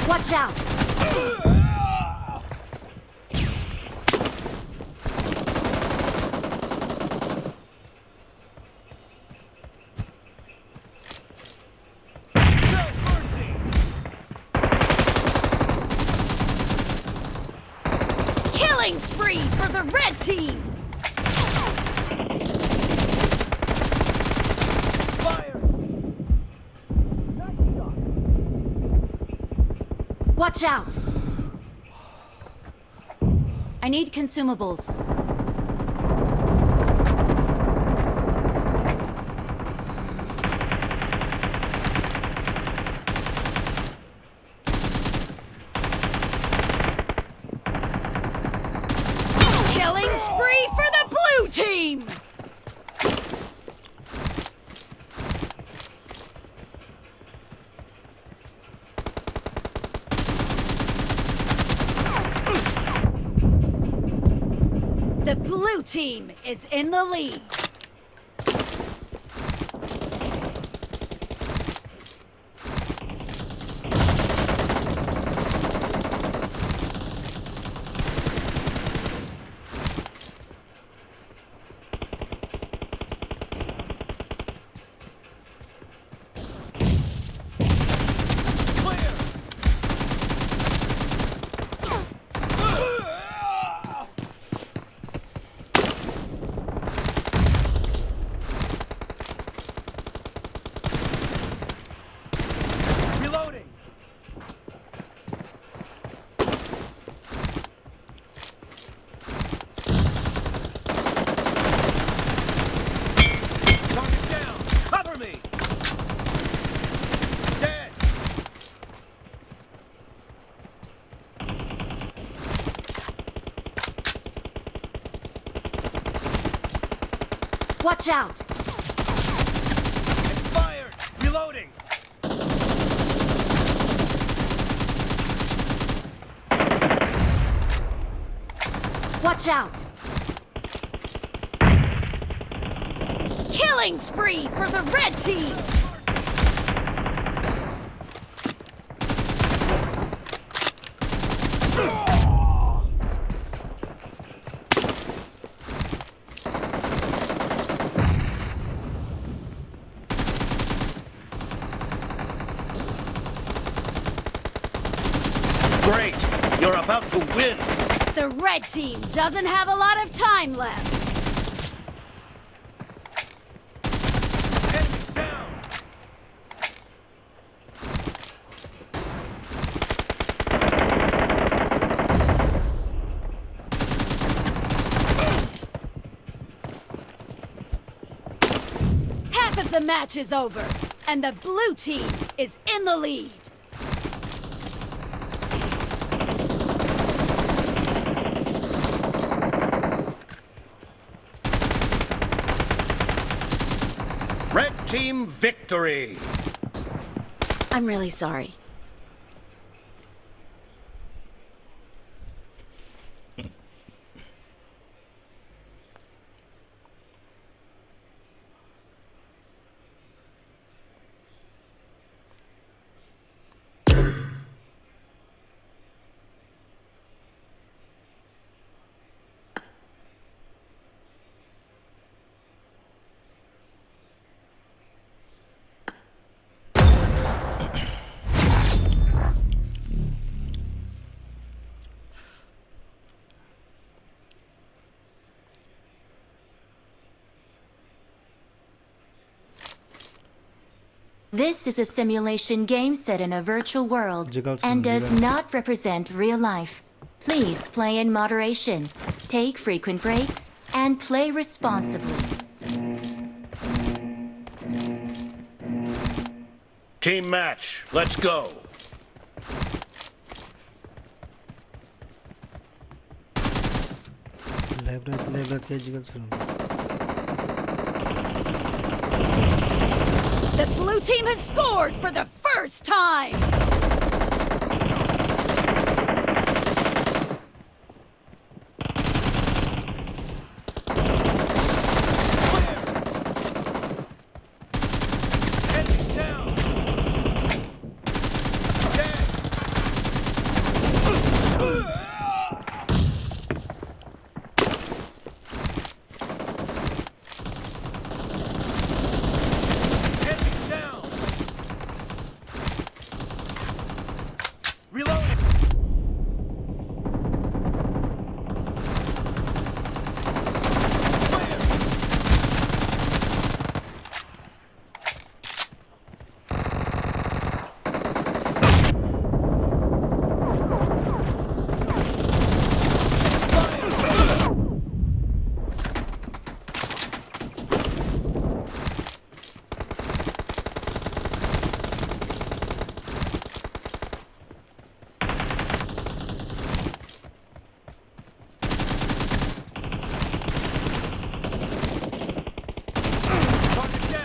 Watch out! Killing spree for the red team! Watch out! I need consumables. Killing spree for the blue team! The blue team is in the lead. Watch out! Expired! Reloading! Watch out! Killing spree for the red team! Great! You're about to win! The red team doesn't have a lot of time left. Enemy down! Half of the match is over, and the blue team is in the lead. Red team victory! I'm really sorry. This is a simulation game set in a virtual world and does not represent real life. Please play in moderation, take frequent breaks, and play responsibly. Team match, let's go! The blue team has scored for the first time! Enemy down! Dead! Enemy down! Reloading!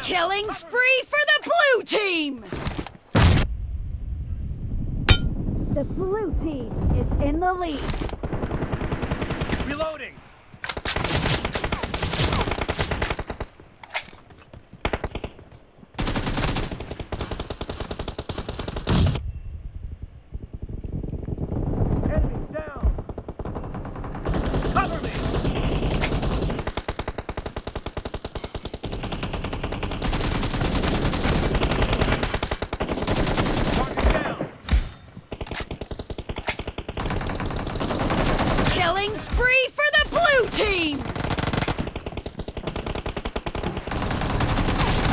Killing spree for the blue team! The blue team is in the lead. Reloading! Enemy down! Cover me! Target down! Killing spree for the blue team!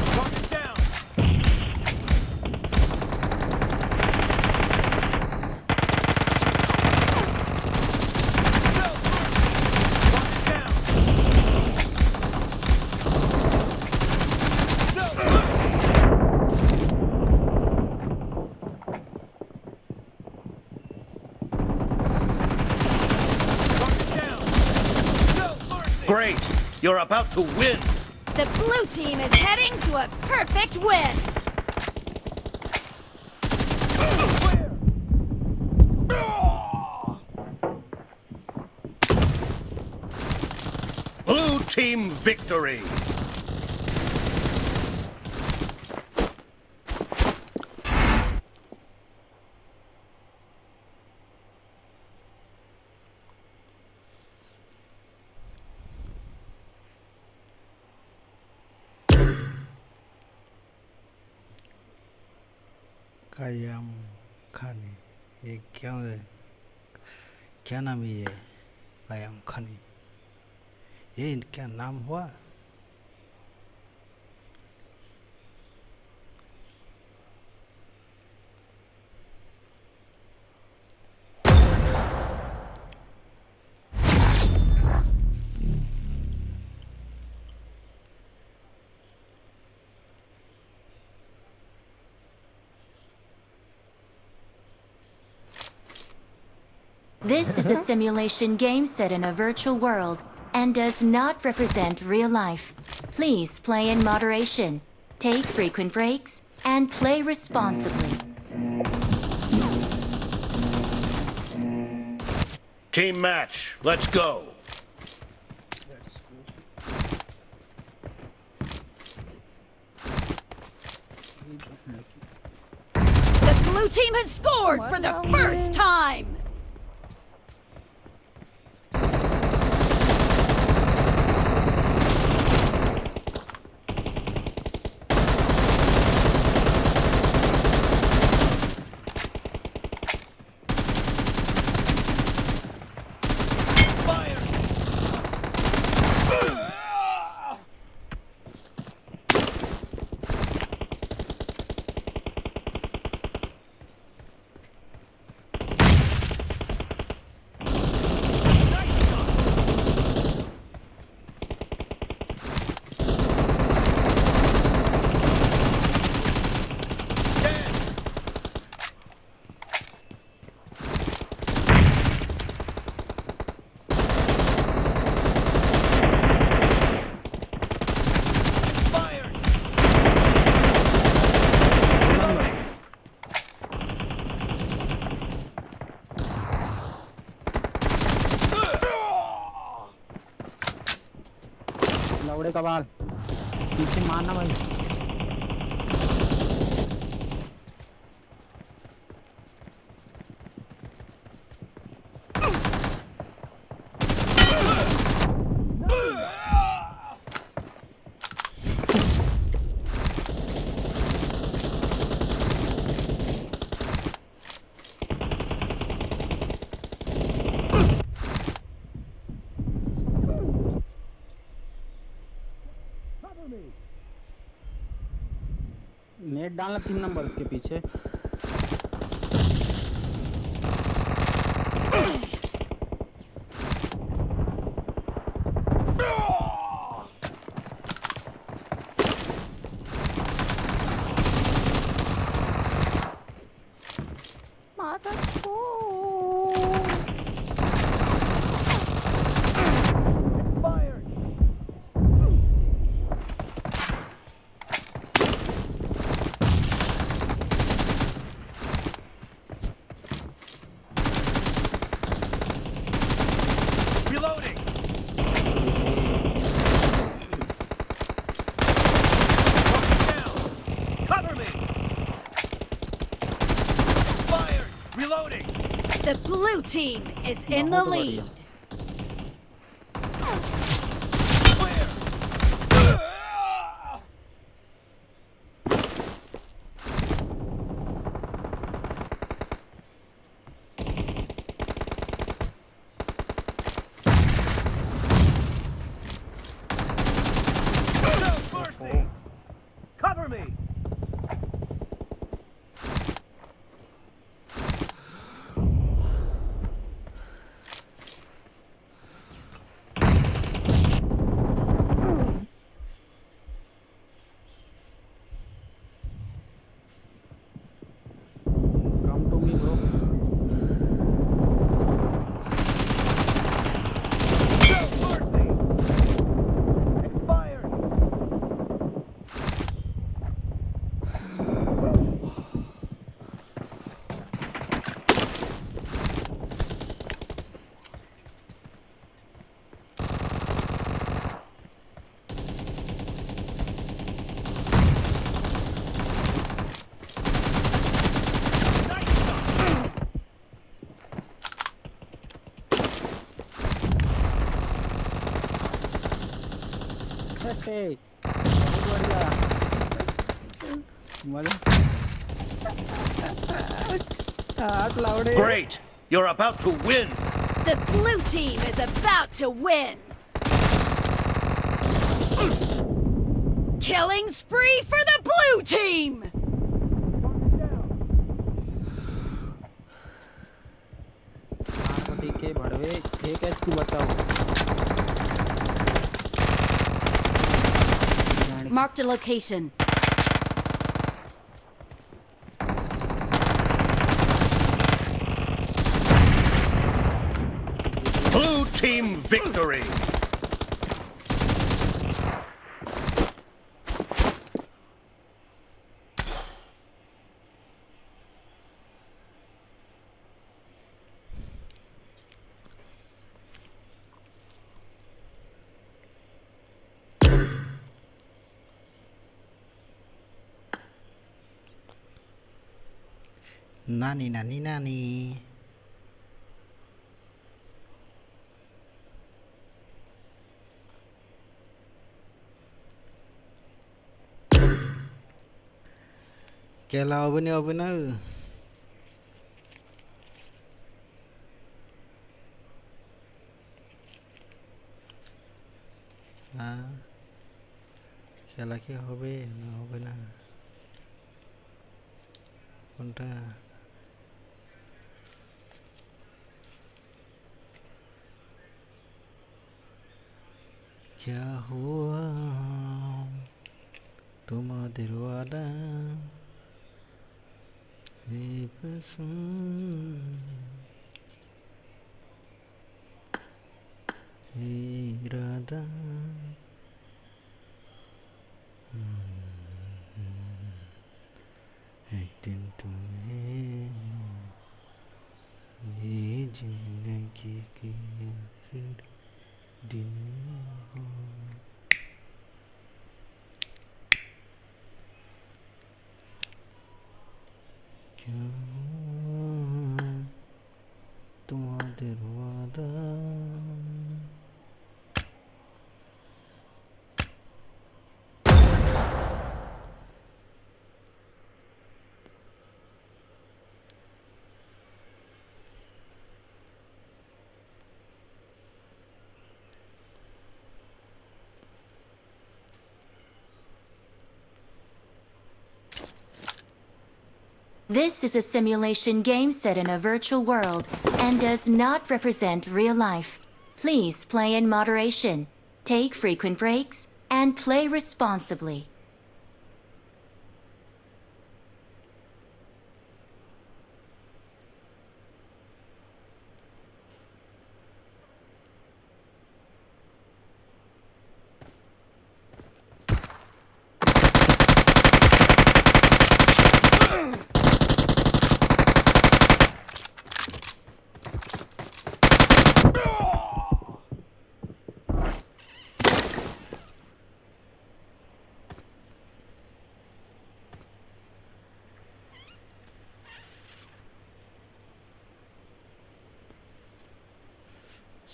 Target down! No mercy! Target down! No mercy! Target down! No mercy! Great! You're about to win! The blue team is heading to a perfect win. Blue team victory. कायम खानी ये क्या है क्या नाम है ये कायम खानी ये क्या नाम हुआ This is a simulation game set in a virtual world and does not represent real life. Please play in moderation, take frequent breaks, and play responsibly. Team match, let's go. The blue team has scored for the first time. लौड़े का बाल पीछे मारना भाई net डालना 3 number उसके पीछे The blue team is in the lead. Cover me! Hey, Great! You're about to win! The blue team is about to win! Killing spree for the blue team! Marked a location. Blue team victory! Nani. Kela bener. Kela কি হবে না হবে না কোনটা क्या हुआ তোমাদের ওয়াদা इरादा एक दिन तुम्हें ये जिंदगी की आखिर दिन क्या তোমাদের ওয়াদা This is a simulation game set in a virtual world and does not represent real life. Please play in moderation, take frequent breaks, and play responsibly.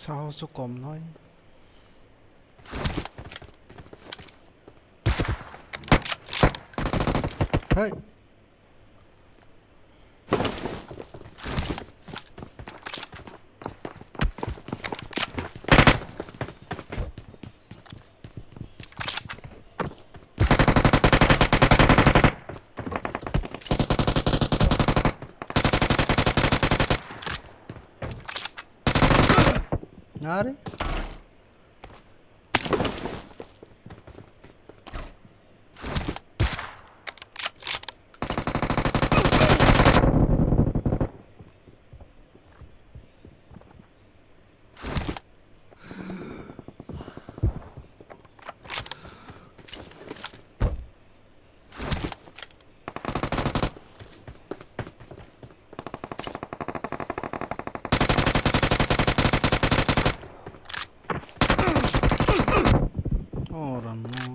সাহসও কম নয় হেই আরে ora no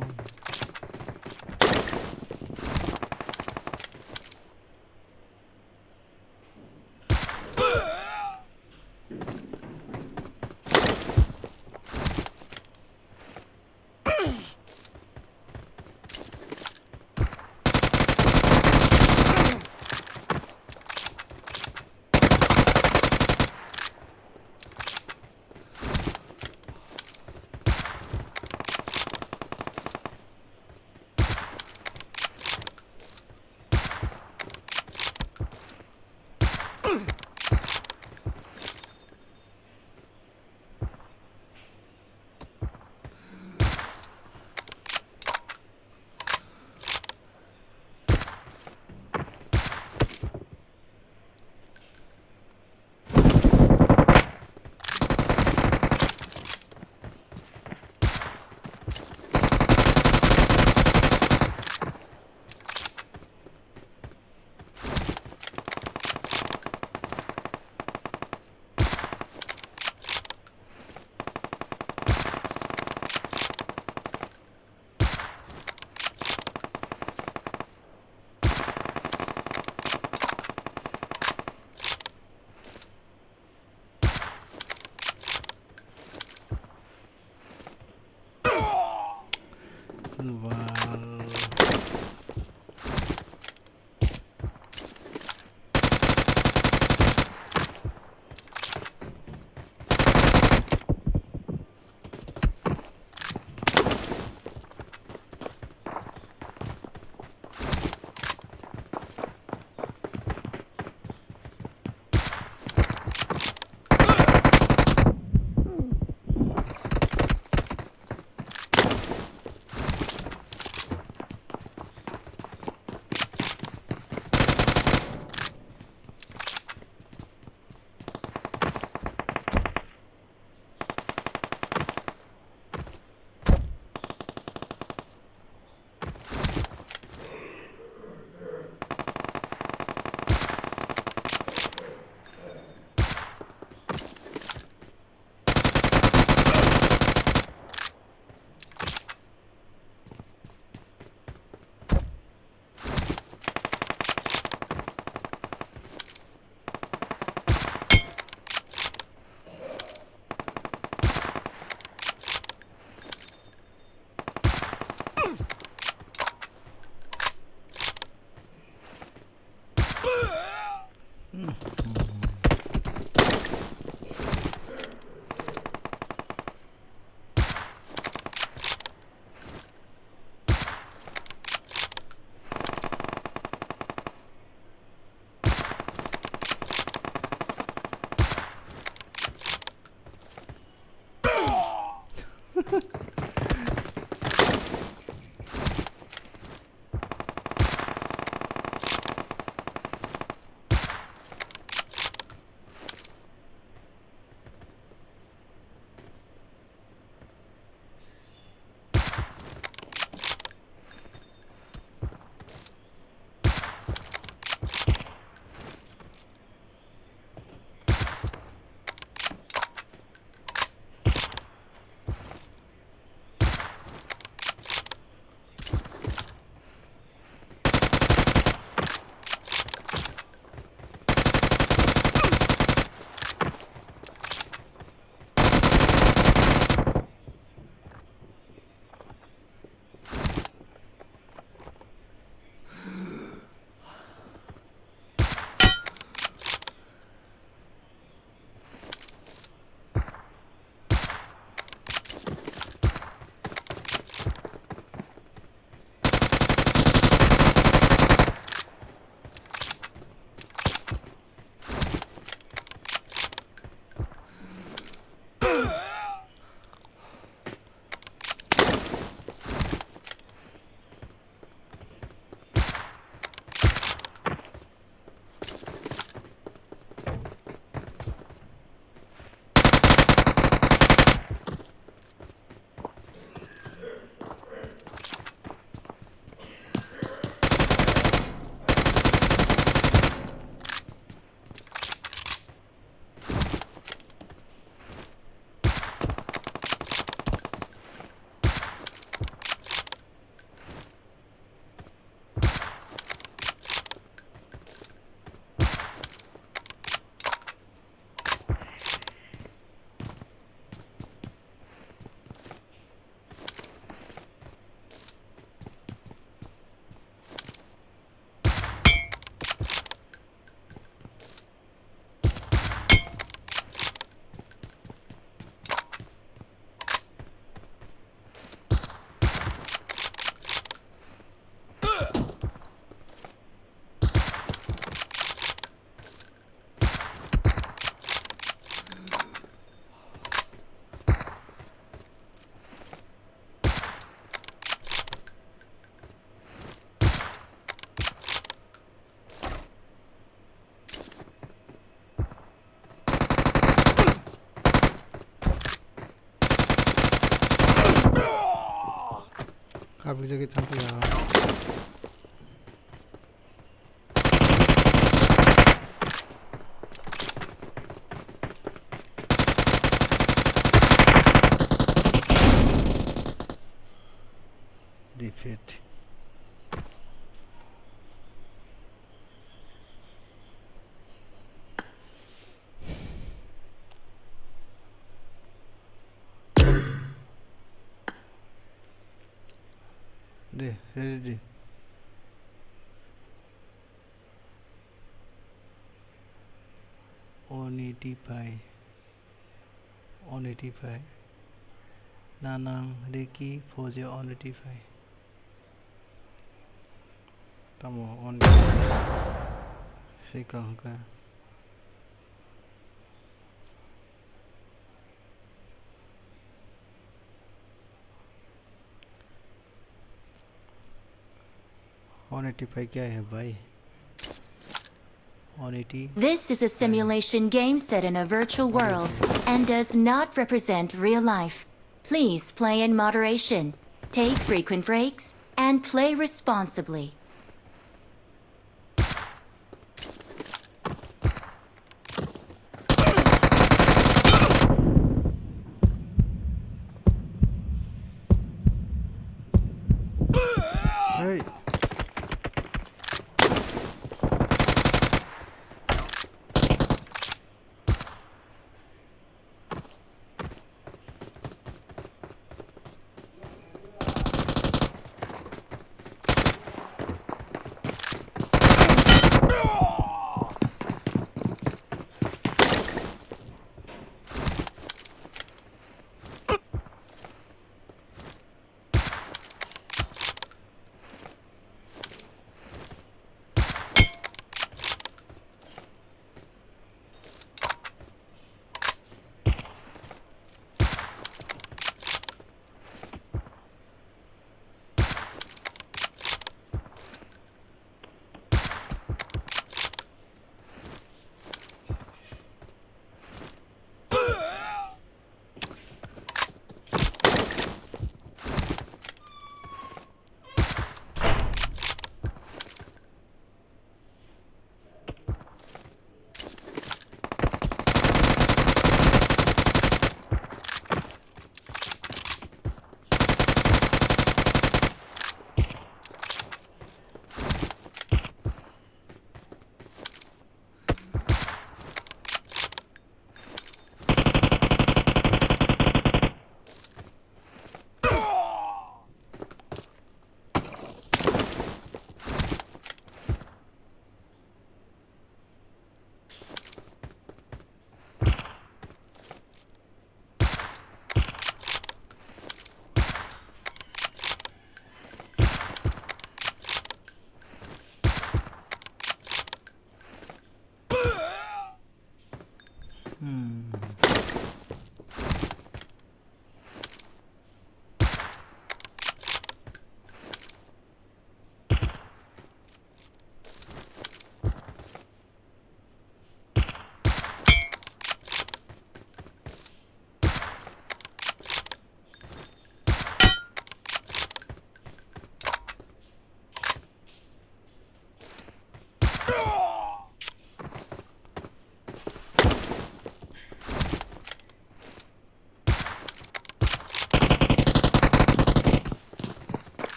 काफी जगह था तो यार defeat ready 185 Nanang Reiki Foje 185 Tamo on Shikanga 185 क्या है भाई 180 This is a simulation game set in a virtual world and does not represent real life. Please play in moderation, take frequent breaks, and play responsibly. Hey.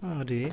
अरे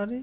अरे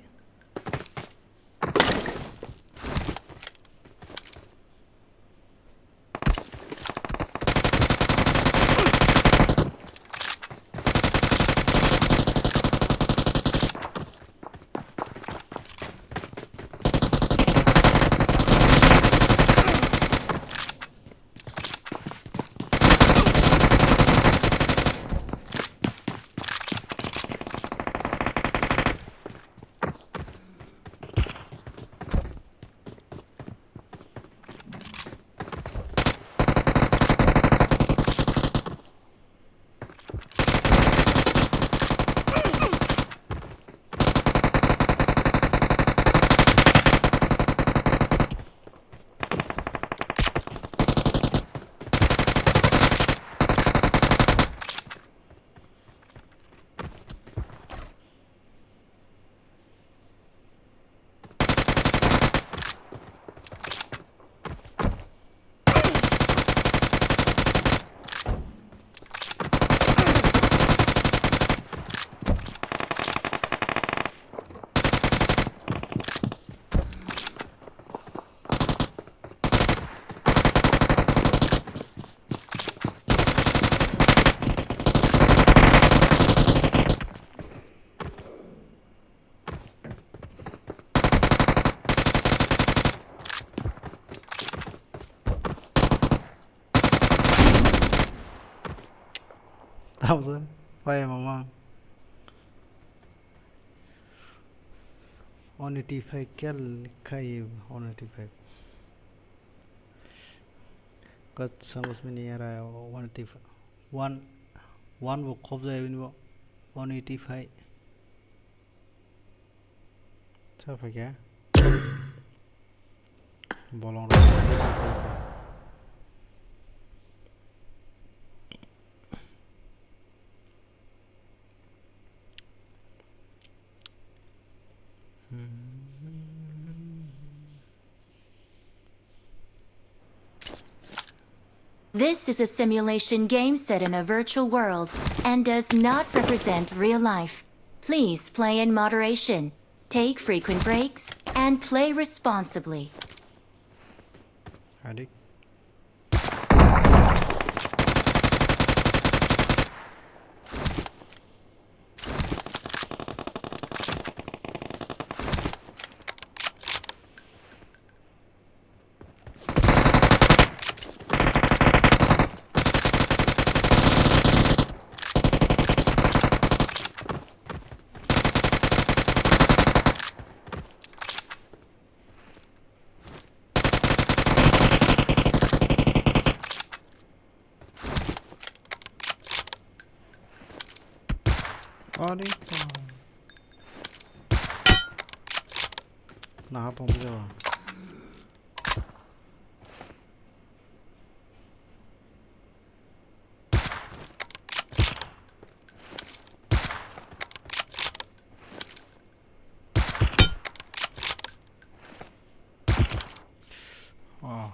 Tao sẽ phải mà mang 185 क्या लिखा है ये 185 कुछ समझ में नहीं आ रहा है 185 वन वन वो खौफ जाए वो 185 सब है क्या बोलों This is a simulation game set in a virtual world and does not represent real life. Please play in moderation, take frequent breaks, and play responsibly. Addict. Nah, apa bisa lah. Oh.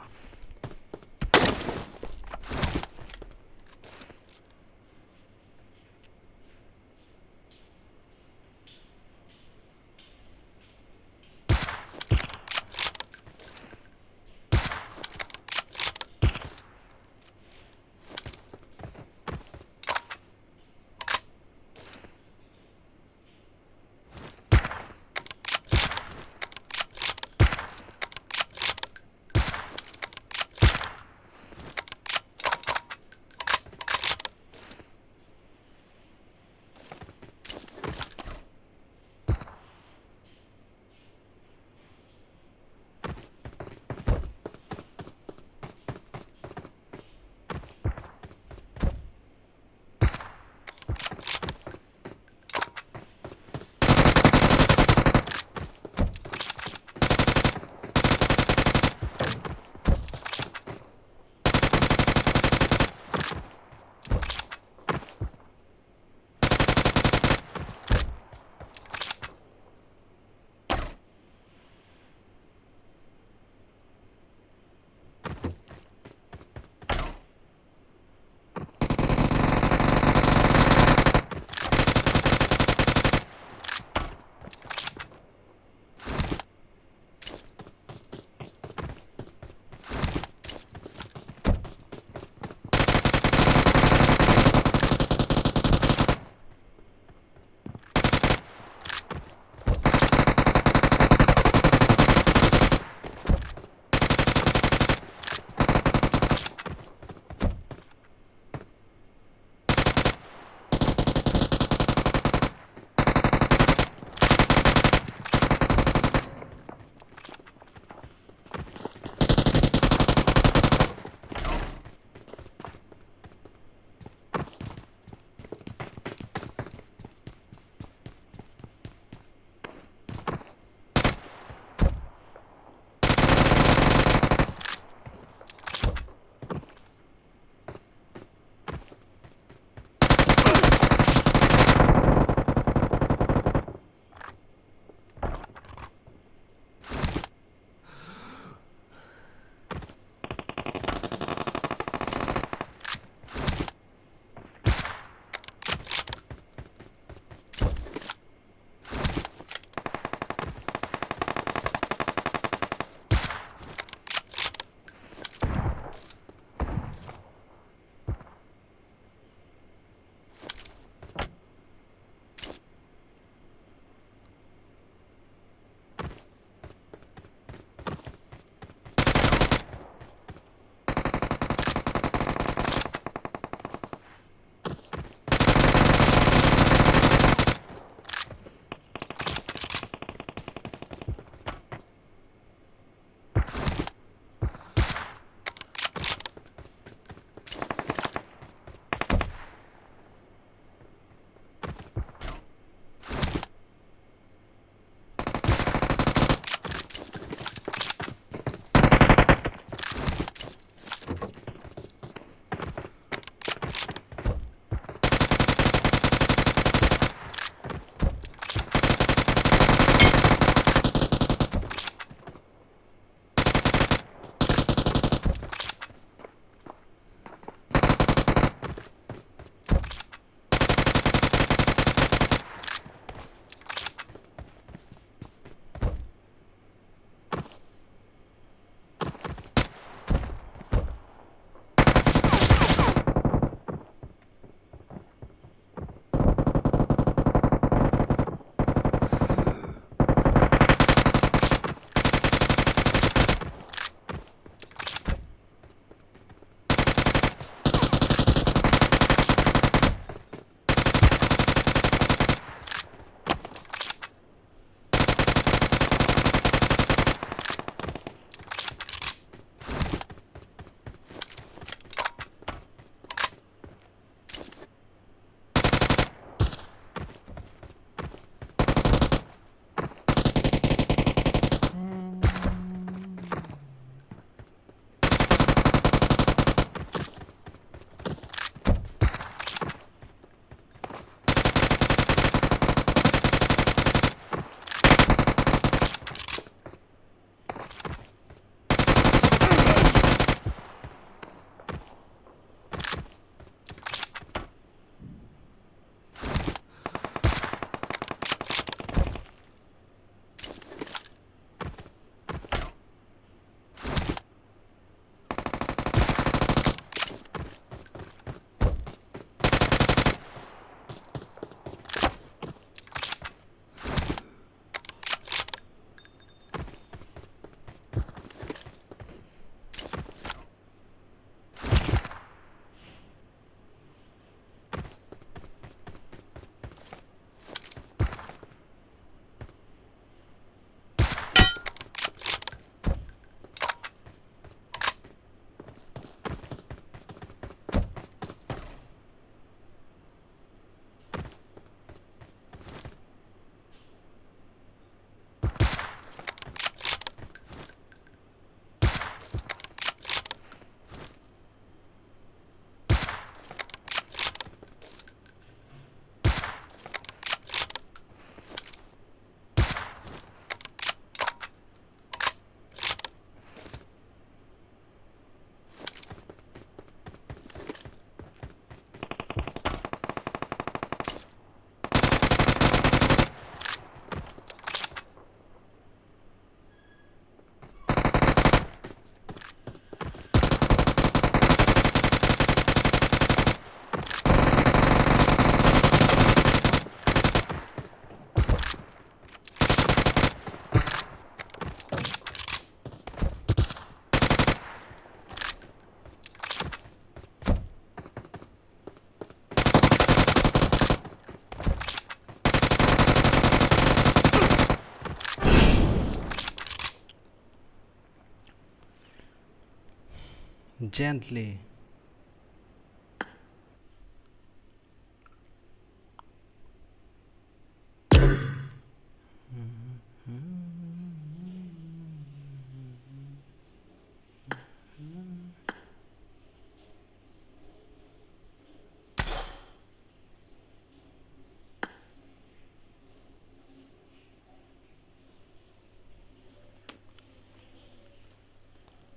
Gently.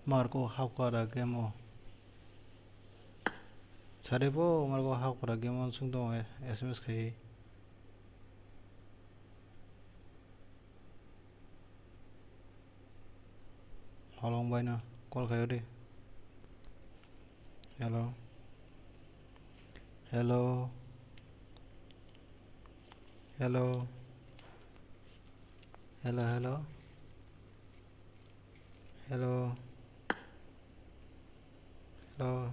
Marco hakora gemo. Sarebo Marco hakora gemo sungdo SMS kai. Halong bay na call kayo di. Hello. Hello. Hello. Hello. Hello. Hello. Hello.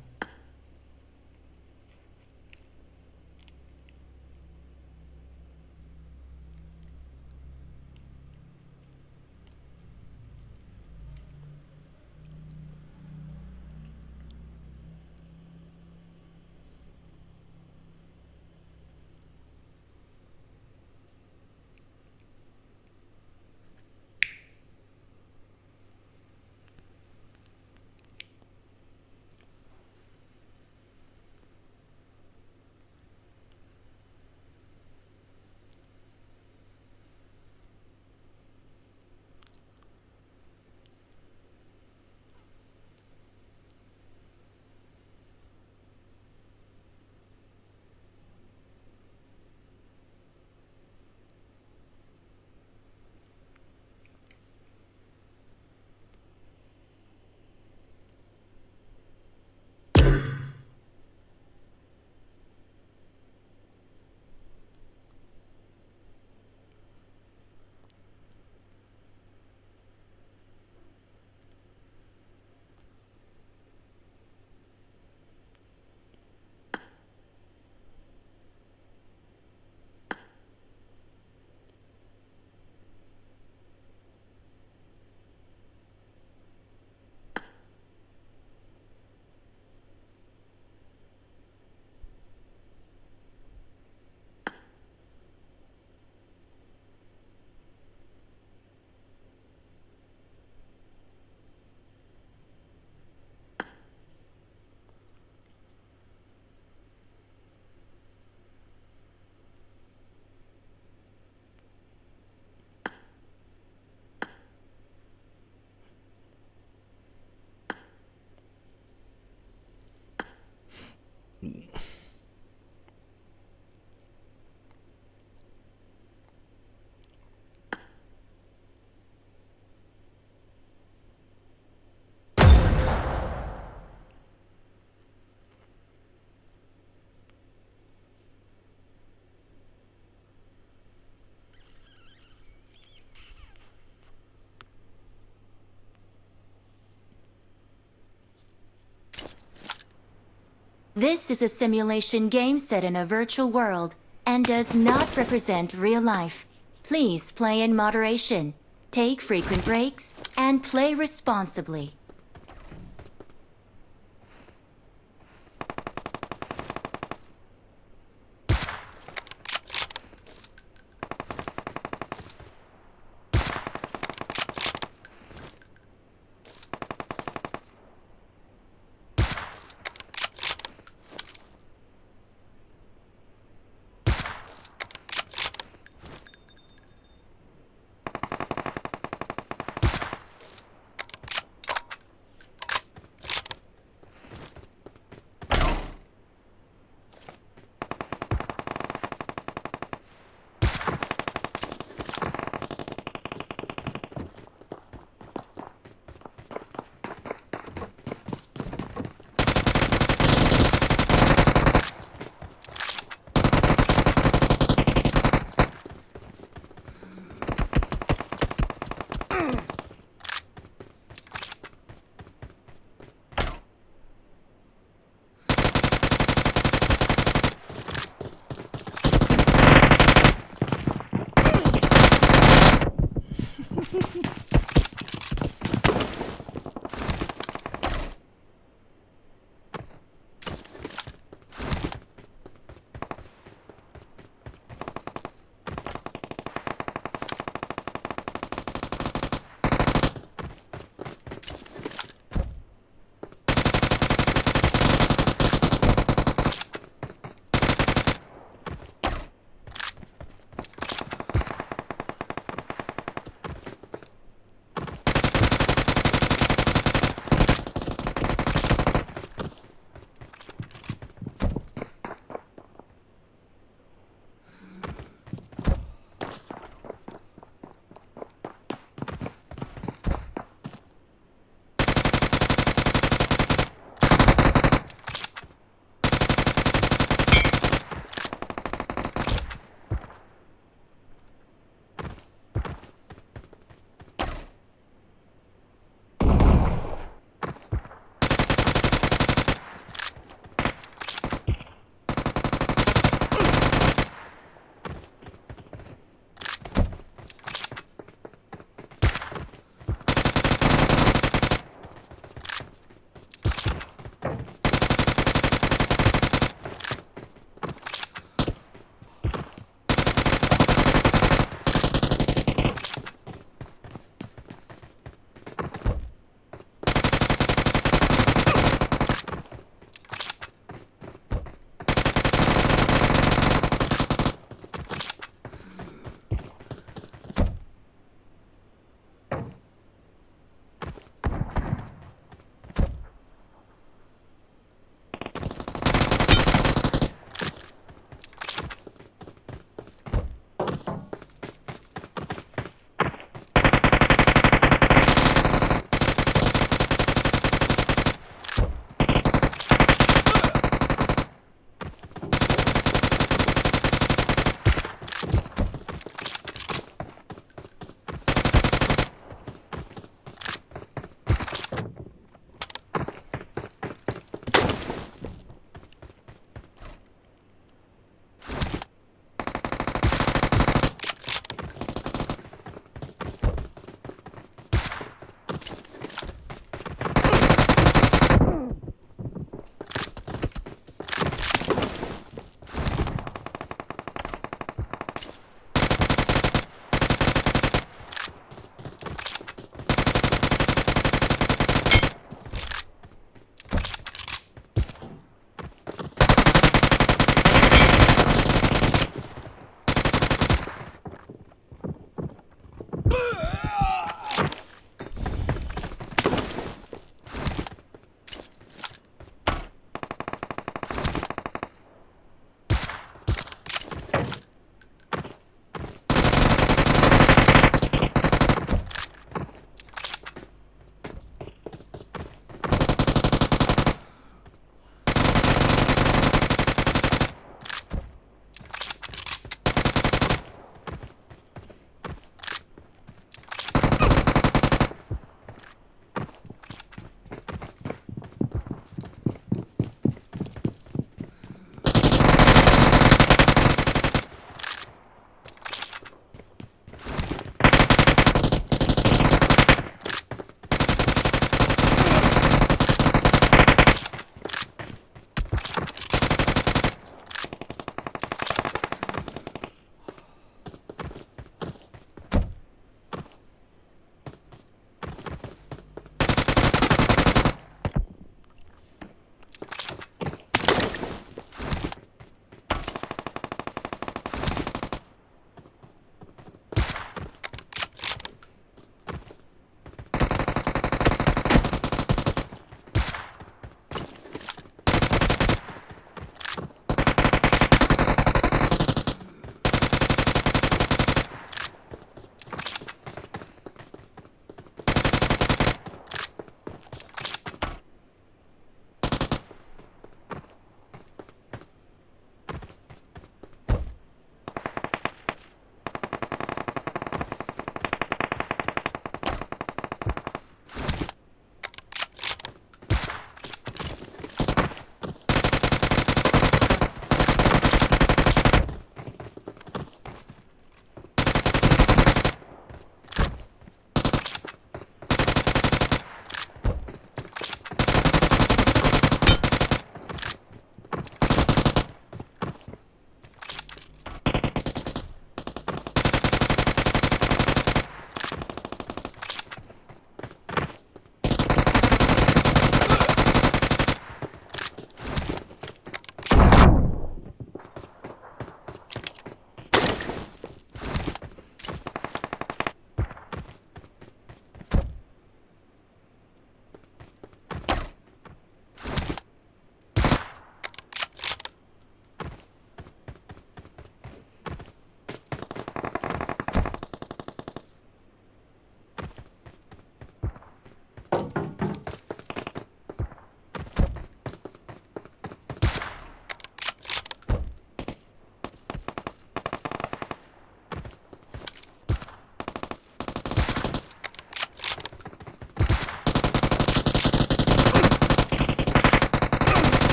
This is a simulation game set in a virtual world and does not represent real life. Please play in moderation, take frequent breaks, and play responsibly.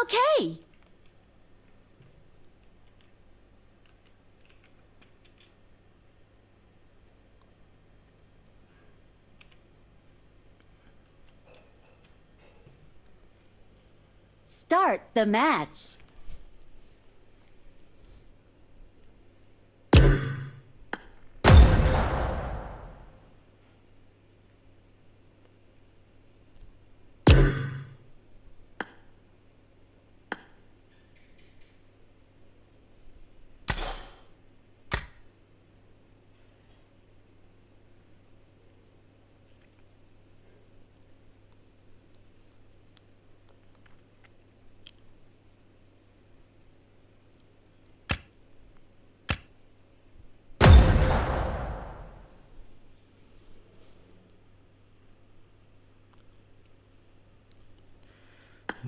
okay. Start the match.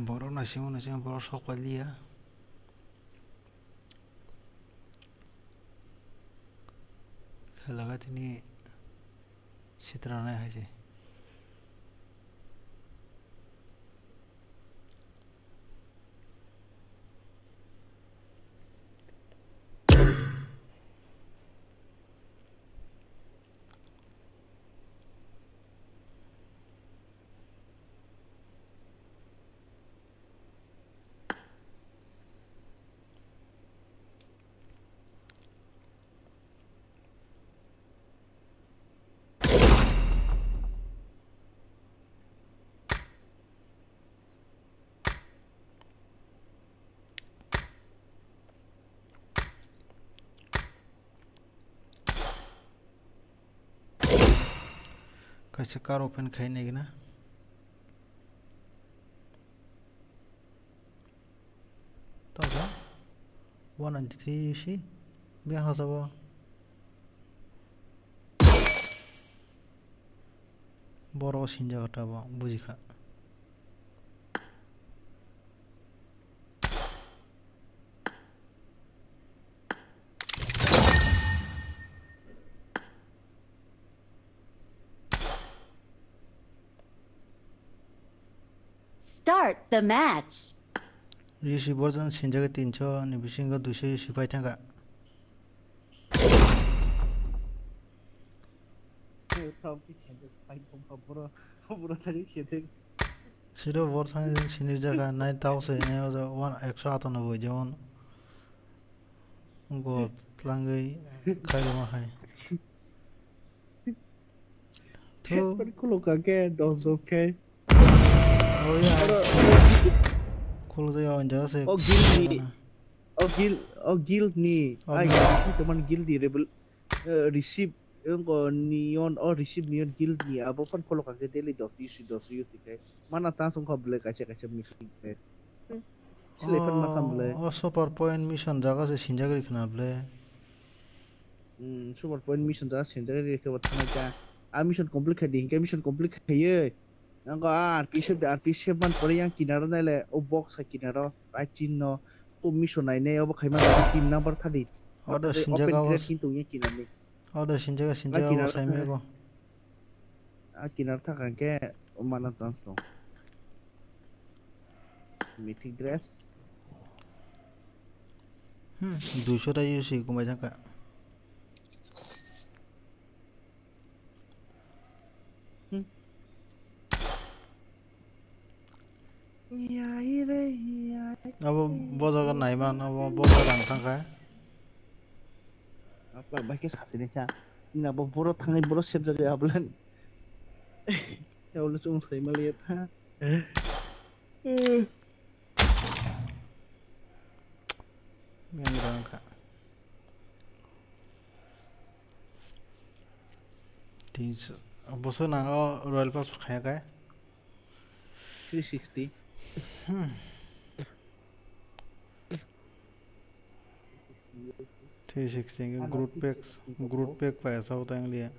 Borok nasimu borok sokwalia. Khalaga tini sitrana haje. Kaisa car open khai negi na. Tausa 193 shi biang hasaba. Borok sinja gataba bujikha. Start the match. Rishi version sinja ke 300 ni bisinga 200 sipai thanga. Siro version sinir jaga 9000 ne oja 198 jewon. Go tlangai khai ma khai. Kan kulo kage dozoke. Oh ya. Kulo de anja se. Guild ni. Ay, teman guild di rebel receive engko neon receive neon guild ni abo kan kulo kage daily dos you tikai. Mana langsung kau beli kaca mission ke. Selepan makam beli. Oh super point mission jaga se sinja kari khna beli. Super point mission jaga sinja kari ke batna ka. Mission complete khai ding mission complete khai Nangko RP7 man pore yang kinaro nale o box sa kinaro rachin no o mission nai ne obo khaima tin number thadi Order sinjaga was kintu ye kinani order sinjaga was saime go kinar thakan ke o mana transno meeting dress 200 ta use kumai thaka Abo bozo kan nai man abo bozo dang thangka apa baike sasine cha ina bo boro thangai boro sep jaga ablan ya ulo chung sai maliat ha men rangka tis boso na royal pass khaya ka 360 360 के group pack पैसा होता है लिए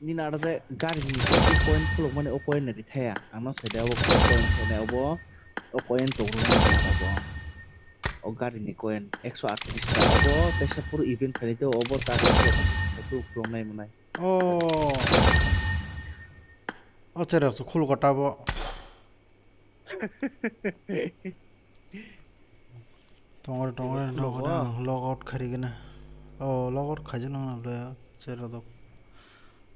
ni na da gari ni point pulo mane o point na thaya amno sai da o point na o point to ru na o Ogari ni koen 138 abo kaisa puro event khali to obo ta photo from nai manai 어째서 쿨 갔다고 동글 로그아웃 가리기나 로그아웃 가지는 않아요 제라도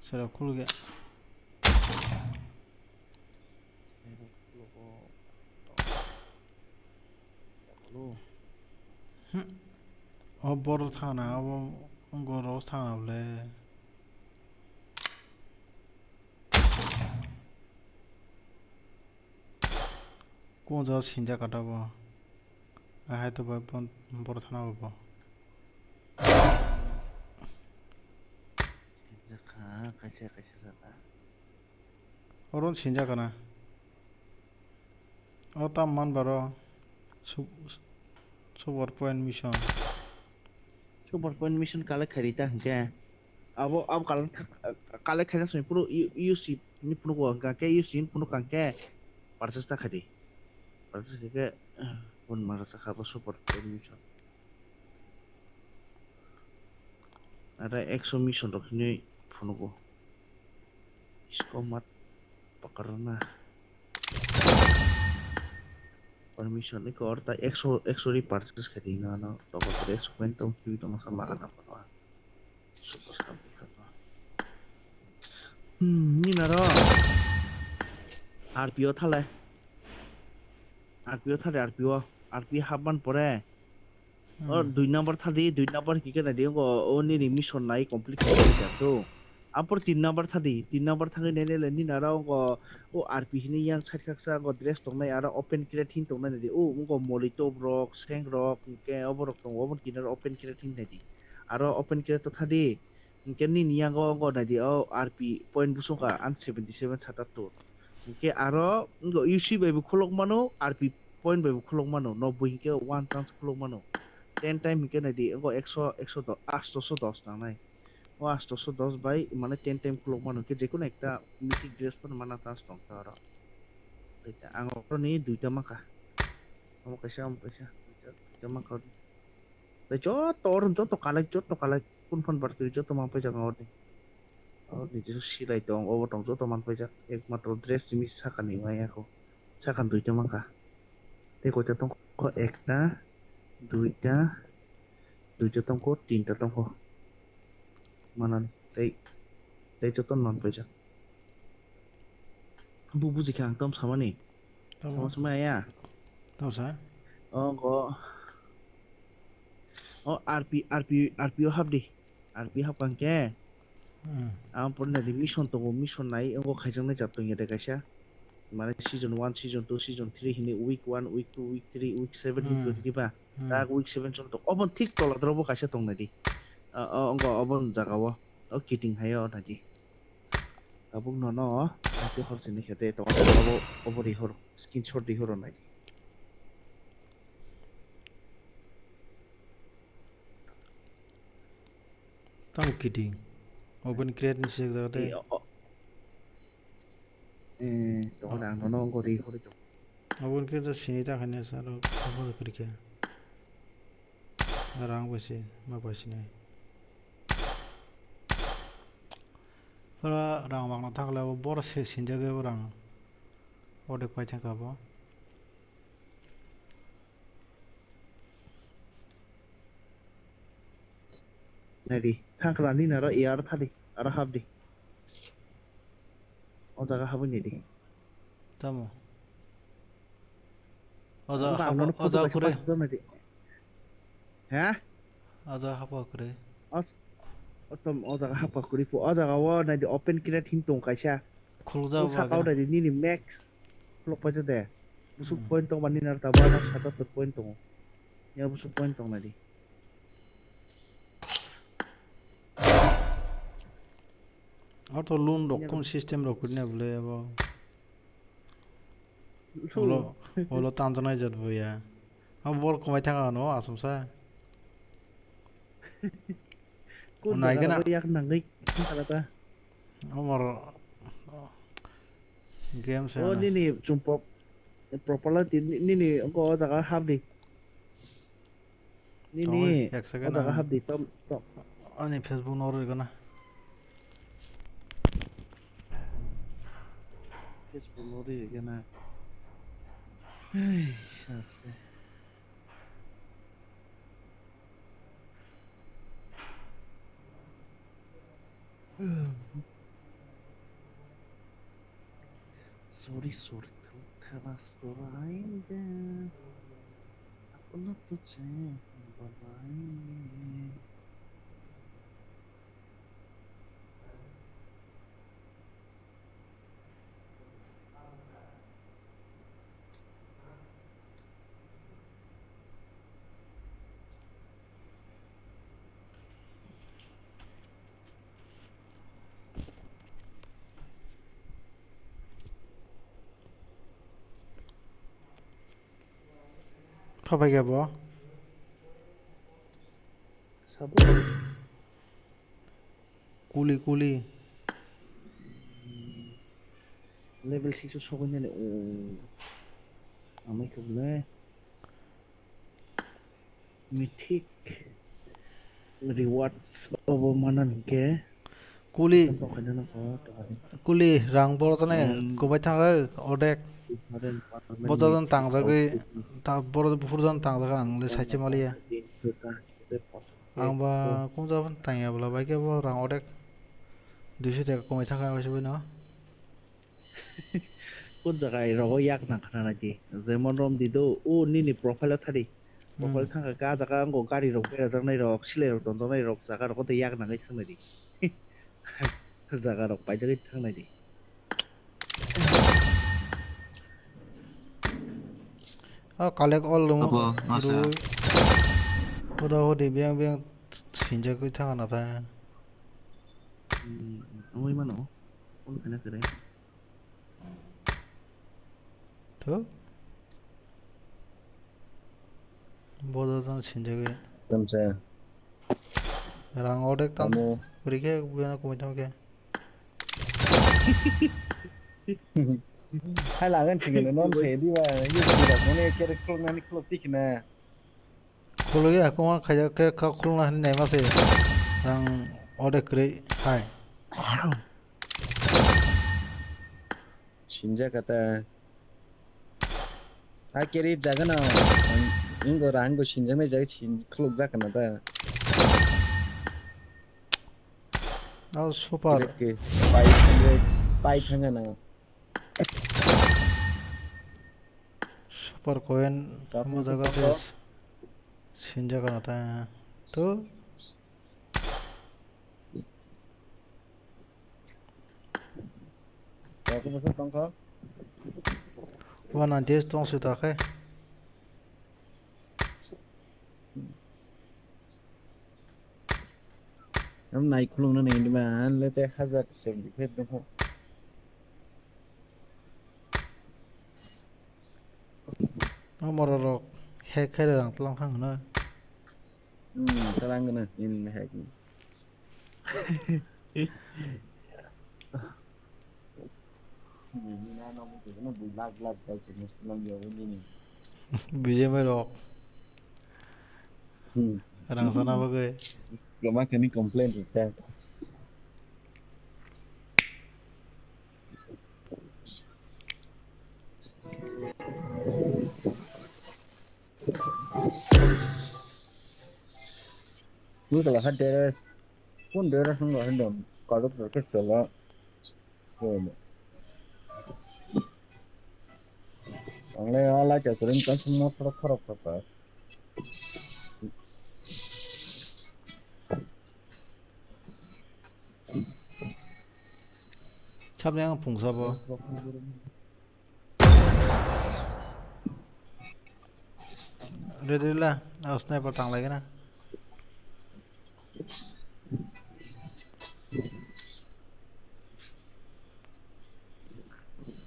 제라 쿨게 버릇 하나 거로 사나블래 꼬저 신자 가다봐 하여튼 번 버릇 하나 봐봐 kaisa sana 어른 신자 가나 땀만 바로 super point mission super point mission kala kharita hingke abo kala khana soi puro UC ni puro ko angka ke UC ni puro kangke purchase ta khadi purchase ke pun marasa khaba super point mission ada exo mission rokni phono ko isko mat pakarna permission ni ko orta exo ri purchase khadi na no to ko 100 point to ki to sama kata pa super sampai ni naro RPO thale RP haban pore or 2 number thadi 2 number ki kana de go oni mission nai complete kore to apor 3 number thadi 3 number thage ne le ni naro go o RP ni yang side kaksa go dress tong nai ara open crate hin tong nai de o go molito brok seng rok ke oborok tong obor kinar open crate hin thadi aro open crate to thadi Mungkin ni yang go na di RP point busung ka an 77 satatur. Mungkin aro ngo UC baby khulok mano RP point baby khulok mano no buing ke 1 chance khulok mano 10 time mungkin na di ngo 110 na nai. O 110 by mana 10 time khulok mano ke jekun ekta mythic dress pun mana chance tong ta aro. Eta angor ni duita maka. Amo kaisa duita maka. Jot to kalai pun fan bar kerja to mampai jangan ordi ni jesu silai tong over tong to mampai jak ekmatro dress ini sakan ni mai aku sakan duita mangka te ko tong ko ekta duita tong ko tinta tong ko mana te joton mampai jak bubu jikang tom sama ni sama sama ya tahu saya ko RPO RP hab kangke ampun dari mission nai engko khaijang nai jatong ya kaisa mane season 1 season 2 season 3 hini week 1 week 2 week 3 week 7 week diba ta week 7 jon to obon thik tola drobo kaisa tong nadi engko obon jagawo kiting hayo nadi abung no ati hor sini khete to obori hor screenshot di hor nai tahu kidding open crate ni sih zade to dang no go ri hor to open crate to sini ta khane saro khobor करके rang besi ma besi nei pura rang wang na thakla bor se sinja ge rang ode pai thaka bo nadi thakla ni naro air thadi ara habdi o daga habuni di tamo oza kure ha oza hapa kure otom o daga hapa kuri pu o daga wo nadi open crate hin tong kaisa khulja sa kau nadi ni max klok pa jade busuk point tong bani nar tabana sata point tong ya busuk point tong nadi और तो loan doctor system रखने बोले अब ओलो तांजना जत भैया अब bore कमाई थाका नो आसम सा नायगे ना yak nangai kalata हमर गेम से oh ni jumpop properly ni ko daga habdi Nini, एक oh second daga habdi tom tom. अनि Facebook नरोइकन Facebook lori gana. Hey, sabse. Sorry, telah storainde. Aku nak tu cek, balain. तपाईँ क्या भयो Sabo. कुली Level 6 sogonya ne. Oh, amai khwlai. Mythic rewards babo manan ke. कुली रां बरतने कुबाय थाङो अदेक बजन तांजागै ता बर बुफुरजन तांजागा आंले साइचे मालिया आंबा कुंजाबन तांयाब्ला बाइके बो रां अदेक 200 टाका कमाय थाङा बायसो न Kun jagai rogo yak na khana na ki zemon rom di do o nini profile thari profile thanga ka jaga ngo gari rok bera jang nai rok sile rok don nai rok jaga rok te yak na ngai thang nai di jaga rok pai jagai thang nai di uh collect अल दङ होदा होदि बें बें सिनजागै थाङा ना था amoi mano on kana kare to बजन सिनजागै तमसे रां अदेक तां परिके बेना कमाय थाङके hai lagan chingene non se di ba yu si da mone kere klong nani klop tikna खुलगे आकुमा खाजा के का खुलना हन नाय मासे रां अदेक रे हाय shinja kata ha kere jaga na ingo rango shinja ne jaga chin klop da kana da आ super ke 500 pai thanga na super coin हम जगह से सिंजा का नाता है तो Aku masuk tongkol. 190 tong sudah ke Am naik kulung na ning di man le te hazard 75 dong. nomor rok hack kere rang tlang hang na Terang na in hack. Ni na no mo na bulag lag ta chinis lang yo ni. bgmi rok rang sana bagai Gama kani complain ta. Lu kalau ada pun dia orang nggak ada kalau berkat salah. Ang ala aja keren kan semua terkerap apa. chap yang phungsa bo ready la a sniper tang lagi na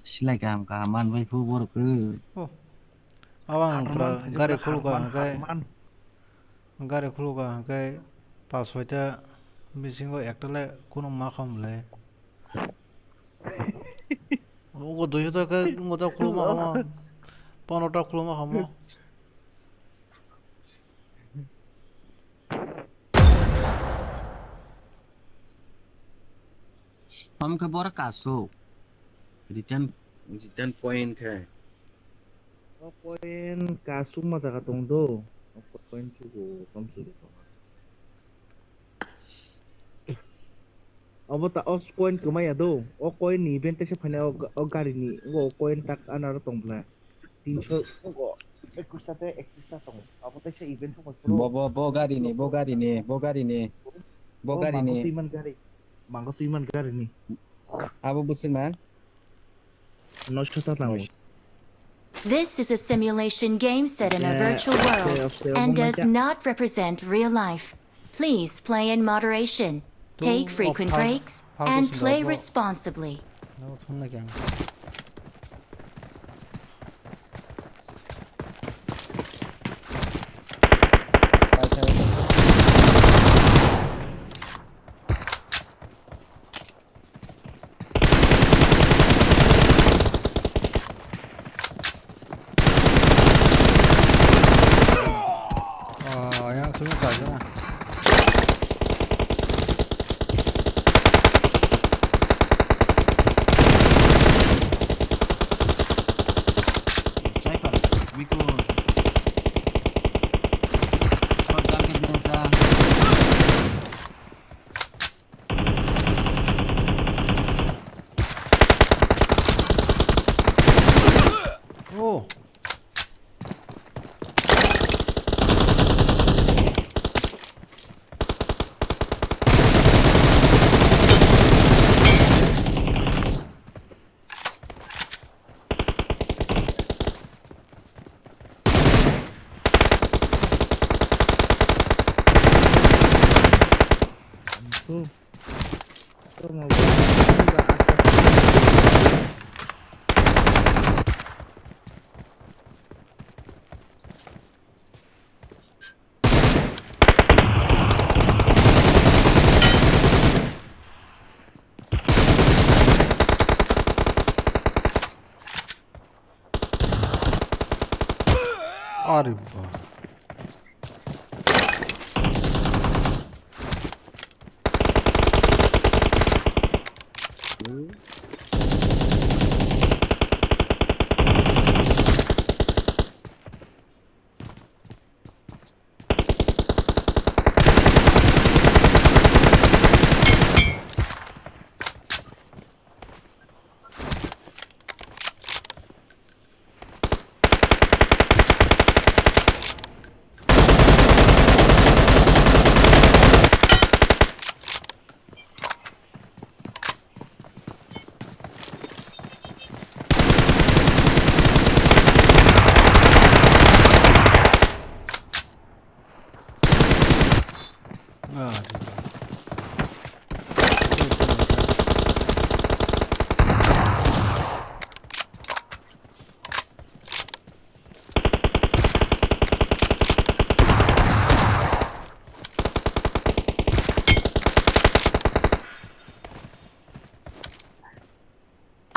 Silai kam kaman vai phu bor ku. oh awang pra gari khulu ka kai pas hoita bisingo ekta kono ma khamle ogo 200 টাকা ngoda khulu ma khama 15টা khulu ma khama Hom ke bora kaso. Return point ke. poin kasum mah jaga tong do poin cukup kamsu abo ta os coin kumaya do o coin ni event se phane o gari ni o coin tak anar tong bla 300 o 21 তে 31 tong abo ta se event ko bo gari ni mangko tuiman gari ni abo busin man নষ্ট ta tango This is a simulation game set in a virtual world and does not represent real life. Please play in moderation, take frequent breaks, and play responsibly. yang sunu saja lah. Sniper, because shot target mensa. Oh. अरे वाह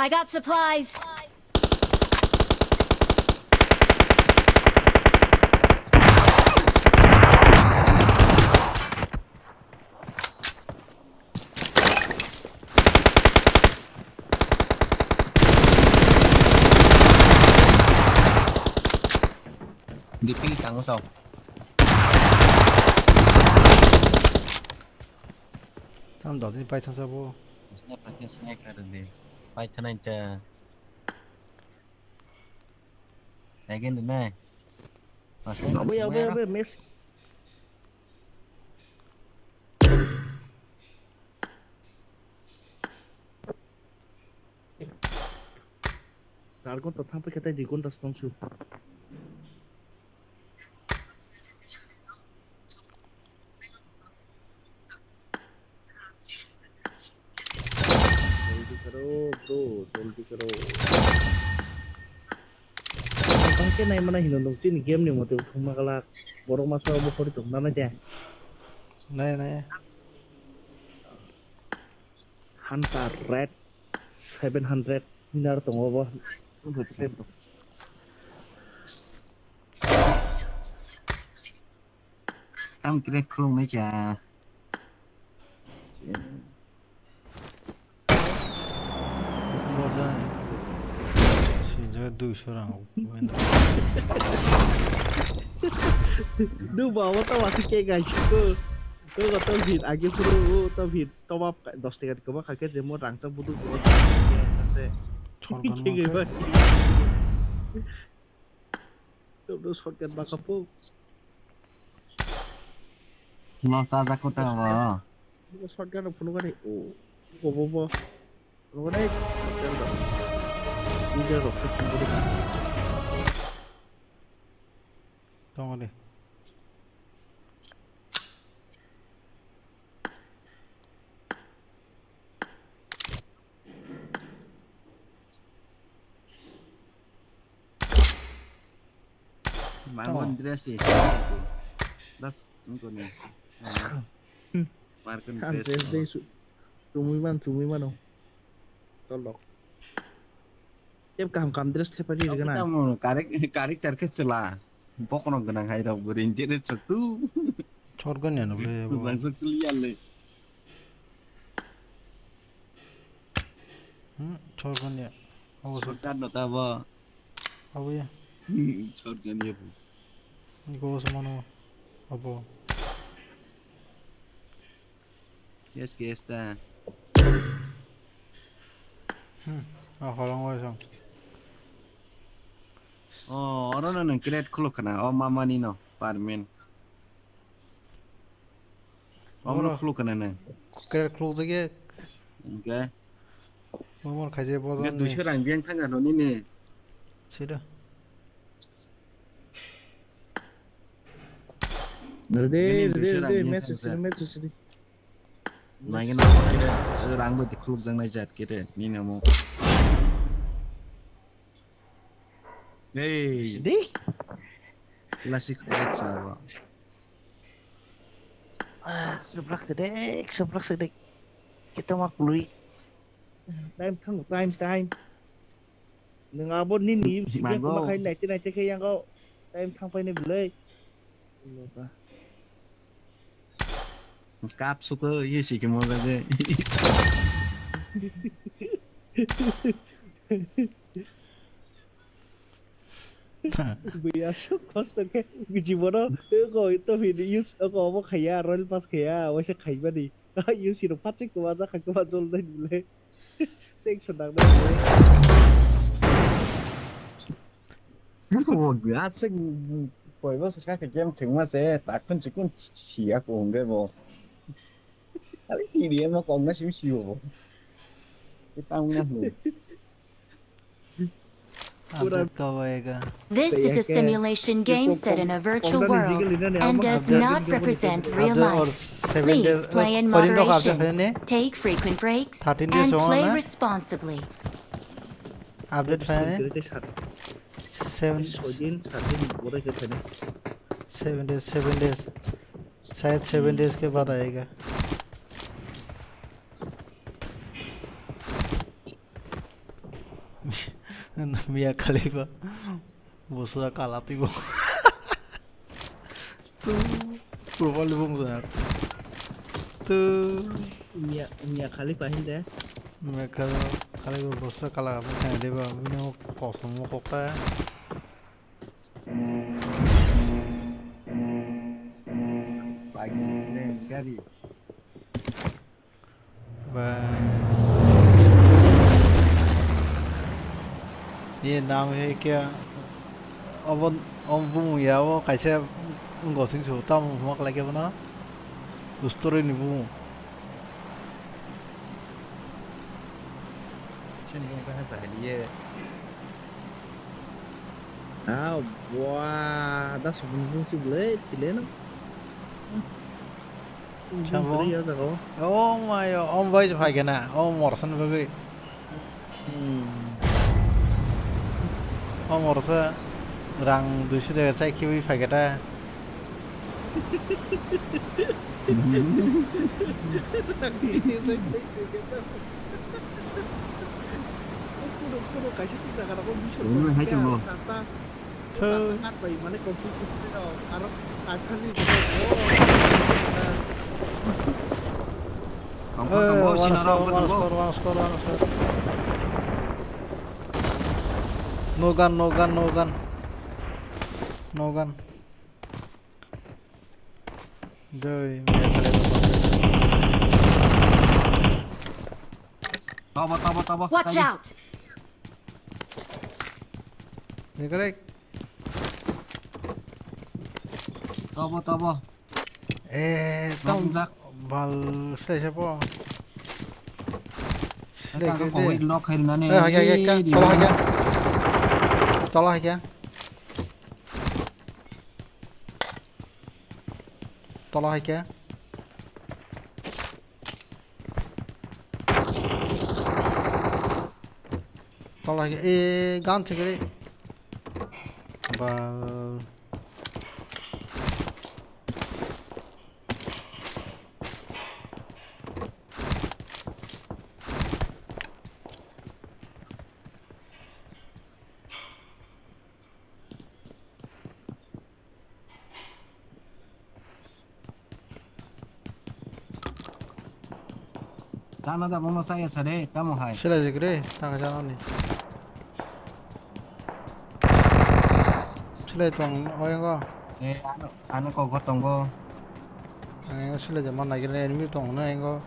I got supplies. DP tanggung sau. Tam đó thì bay theo sao vô? Sniper đi. Bay theo này chờ. Again the này. Abe Messi Sargon tatang pe kata dikon tas tong su जल्दी करो bro जल्दी करो bangke nai mana hinondong tin game ni mote thuma kala borong masa obo kori tum nana ja Này này. Hunter Red 700 hinar tong obo Tam kira krung mấy chà. 200 रां Govinda. Duh bawa tau masih kayak gajiku. Tuh kata vid aja bro, tau vid tau apa 10 tiga koma kaget demo rangsang butuh buat saya. Chorgan Kayak maka. Tuh shotgun backup po. Nota da kota wa. Shotgun puno kan oh, bobo. Puno kan shotgun dah. Ini roket puno. Tunggu deh. Margon dress sih. Das enggak nih. Margon dress. Antes de su Tumiman oh. Tolok. Tiap kam dress tiap hari kan. Kita mau karakter kecela. Pokoknya genang hai dong berinti dress tuh. Chorgan ya boleh. Langsung selian le. Chorgan ya. Oh, Sultan nota wa. Apa ya? Shotgun ya bu. Ini kau semua apa? Yes dah. Kalau nggak sih. Oh, orang nang create kluk kena. Oh mama ni no, parmen. Orang kluk kena nang. Create kluk lagi. Okay. Mama kerja bosan. Dia 200 rang biang tangga no ni ne. Sudah. Nerde, message. Nangin na kira rang buat kluk jang na jat kira ni na mo. Hey, Sedih. klasik create sawa. Seblak sedek. Kita maklui. Time. Neng abon ni sih dia kemakai naik kayak yang kau time thang pai ni belai. Kap suka ye sih ke mo lagi. Biasa kosong ke gimana? Kau itu video use kau mau kaya royal pass kaya, wajah kaya bani. Use itu patrik tu aja kau jual dah boleh. Thanks for that. Oh, gak sih. Poi bos kakak gameถึงว่าเสียตากคนจะกุ้นเฉียกูงได้บ่อะไรทีเดียวมากองนะชิวๆไม่ต้องนะหู This is a simulation game set in a virtual world and does not represent real life. Please play in moderation, take frequent breaks, and play responsibly. Update file 7 days शायद 7 days के बाद आएगा मियाँ खलीफा busura kalah tiba profile bung yaar Mia Khalifa hindi Mia Khalifa busura kalah apa kan dia ini kosong mau kokta pagi nih kali ये नाम है क्या अब बुम या वो कैसे उनको सिंह होता हूँ मक लगे बना उस तरह नहीं बुम चलिए कहाँ से लिए wah ada sebelum sebelah pilih no oh my om boy phải cái nào om morsan với ông ở đó rằng đối xử với sai khi phải cái ta đúng hay chừng luôn không xin nó đâu No gun, no gun, no gun. No gun. Rồi, Tabo. Watch out! mày cái đấy. Tabo. Ê, tao vào xe xe po. Cái cái cổ ấy lock hay là này. Ê, hai kia. Tao hai kia. Ê, gun thì cái đấy. Và Canada bông saya sade kamu hai. sẽ là gì cái đấy? Tao cái sao này? Sẽ là toàn oi có. Ano ko gotong ko. Anh sẽ là zaman này cái này enemy toàn nó anh có.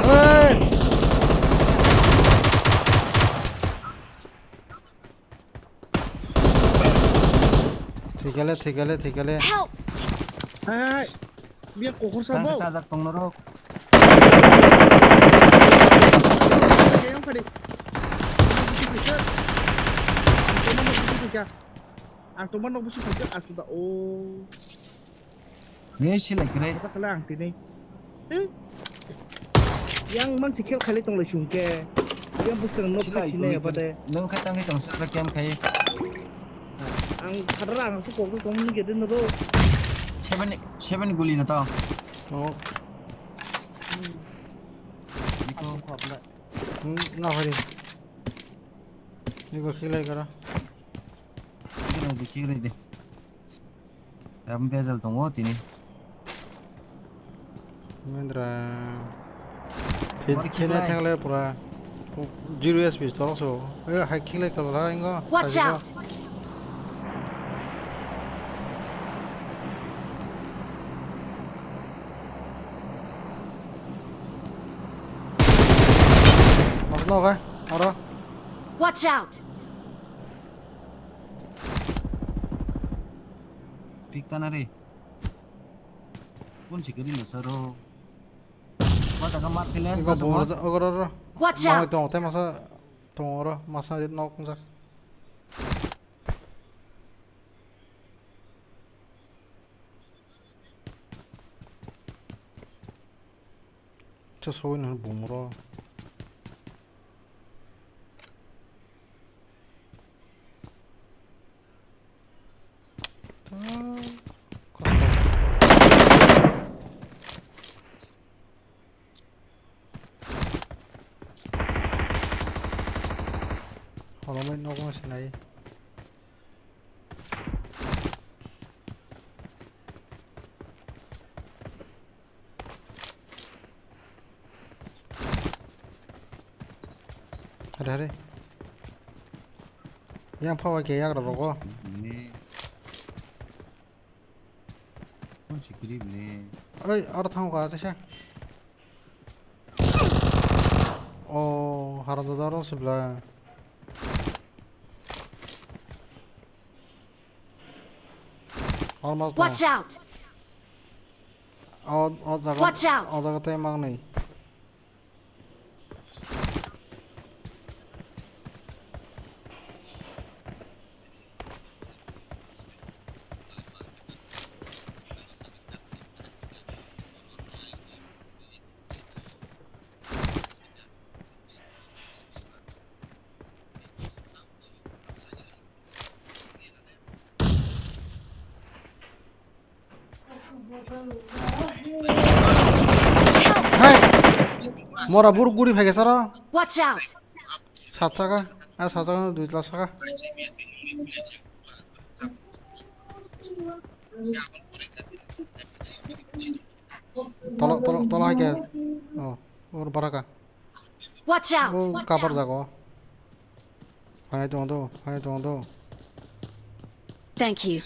Ê! Thì cái lệ. Help! Ai, biar kokor Kan sabau. kecazak tong norok. Yang tadi. Antuman aku sih pikir aku tak oh. Meshi like right. Kita kelang sini. Yang man sikil kali tong le sungke. Yang bukan no kacine apa deh. Nung katang itong sa kiam kay. Ang kaderang su kok kok mun gitu no. Seven guli na to. Ồ, Diko Kok enggak. nào phải đi. Đi có khi lại cái đó. kira di. Am bezal tong otini. Mendra. Thì này thằng lại pura. Zero SP tao số. Ê, hiking lại cái đó anh có. Watch out! Mặc nó cái. Ở đó. Watch out! Pikta na ri. Pun sikiri na saro. Masa ka mark kile. 이거 뭐 어그러러. Watch 망에 out! 동 때마서 동어러 마사 넣고 저 소리는 뭐 물어. Họ nó mới nó cũng sẽ này. Đây. Yang 파워 계약으로 네. pun sikiri ble. 어이, 알아타고 가자, 샤. 하라도 다른 스블라. Almost done. Watch out! Watch out! 어디가 때망네. 뭐라 무릎 구리 베개서라. Watch out! 사자가 사자가 누이라 사가. tolo hai ke or baraka Watch out! kabar jago hai tong do Thank you.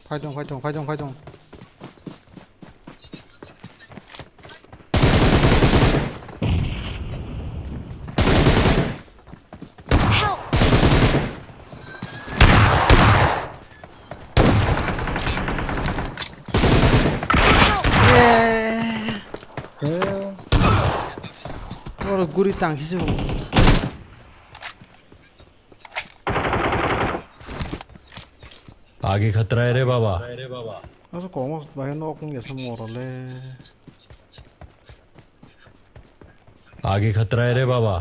phai tong Help! or guri tang hisu आगे खतरा है रे बाबा also komos bahe no kung yesa morale आगे खतरा है रे बाबा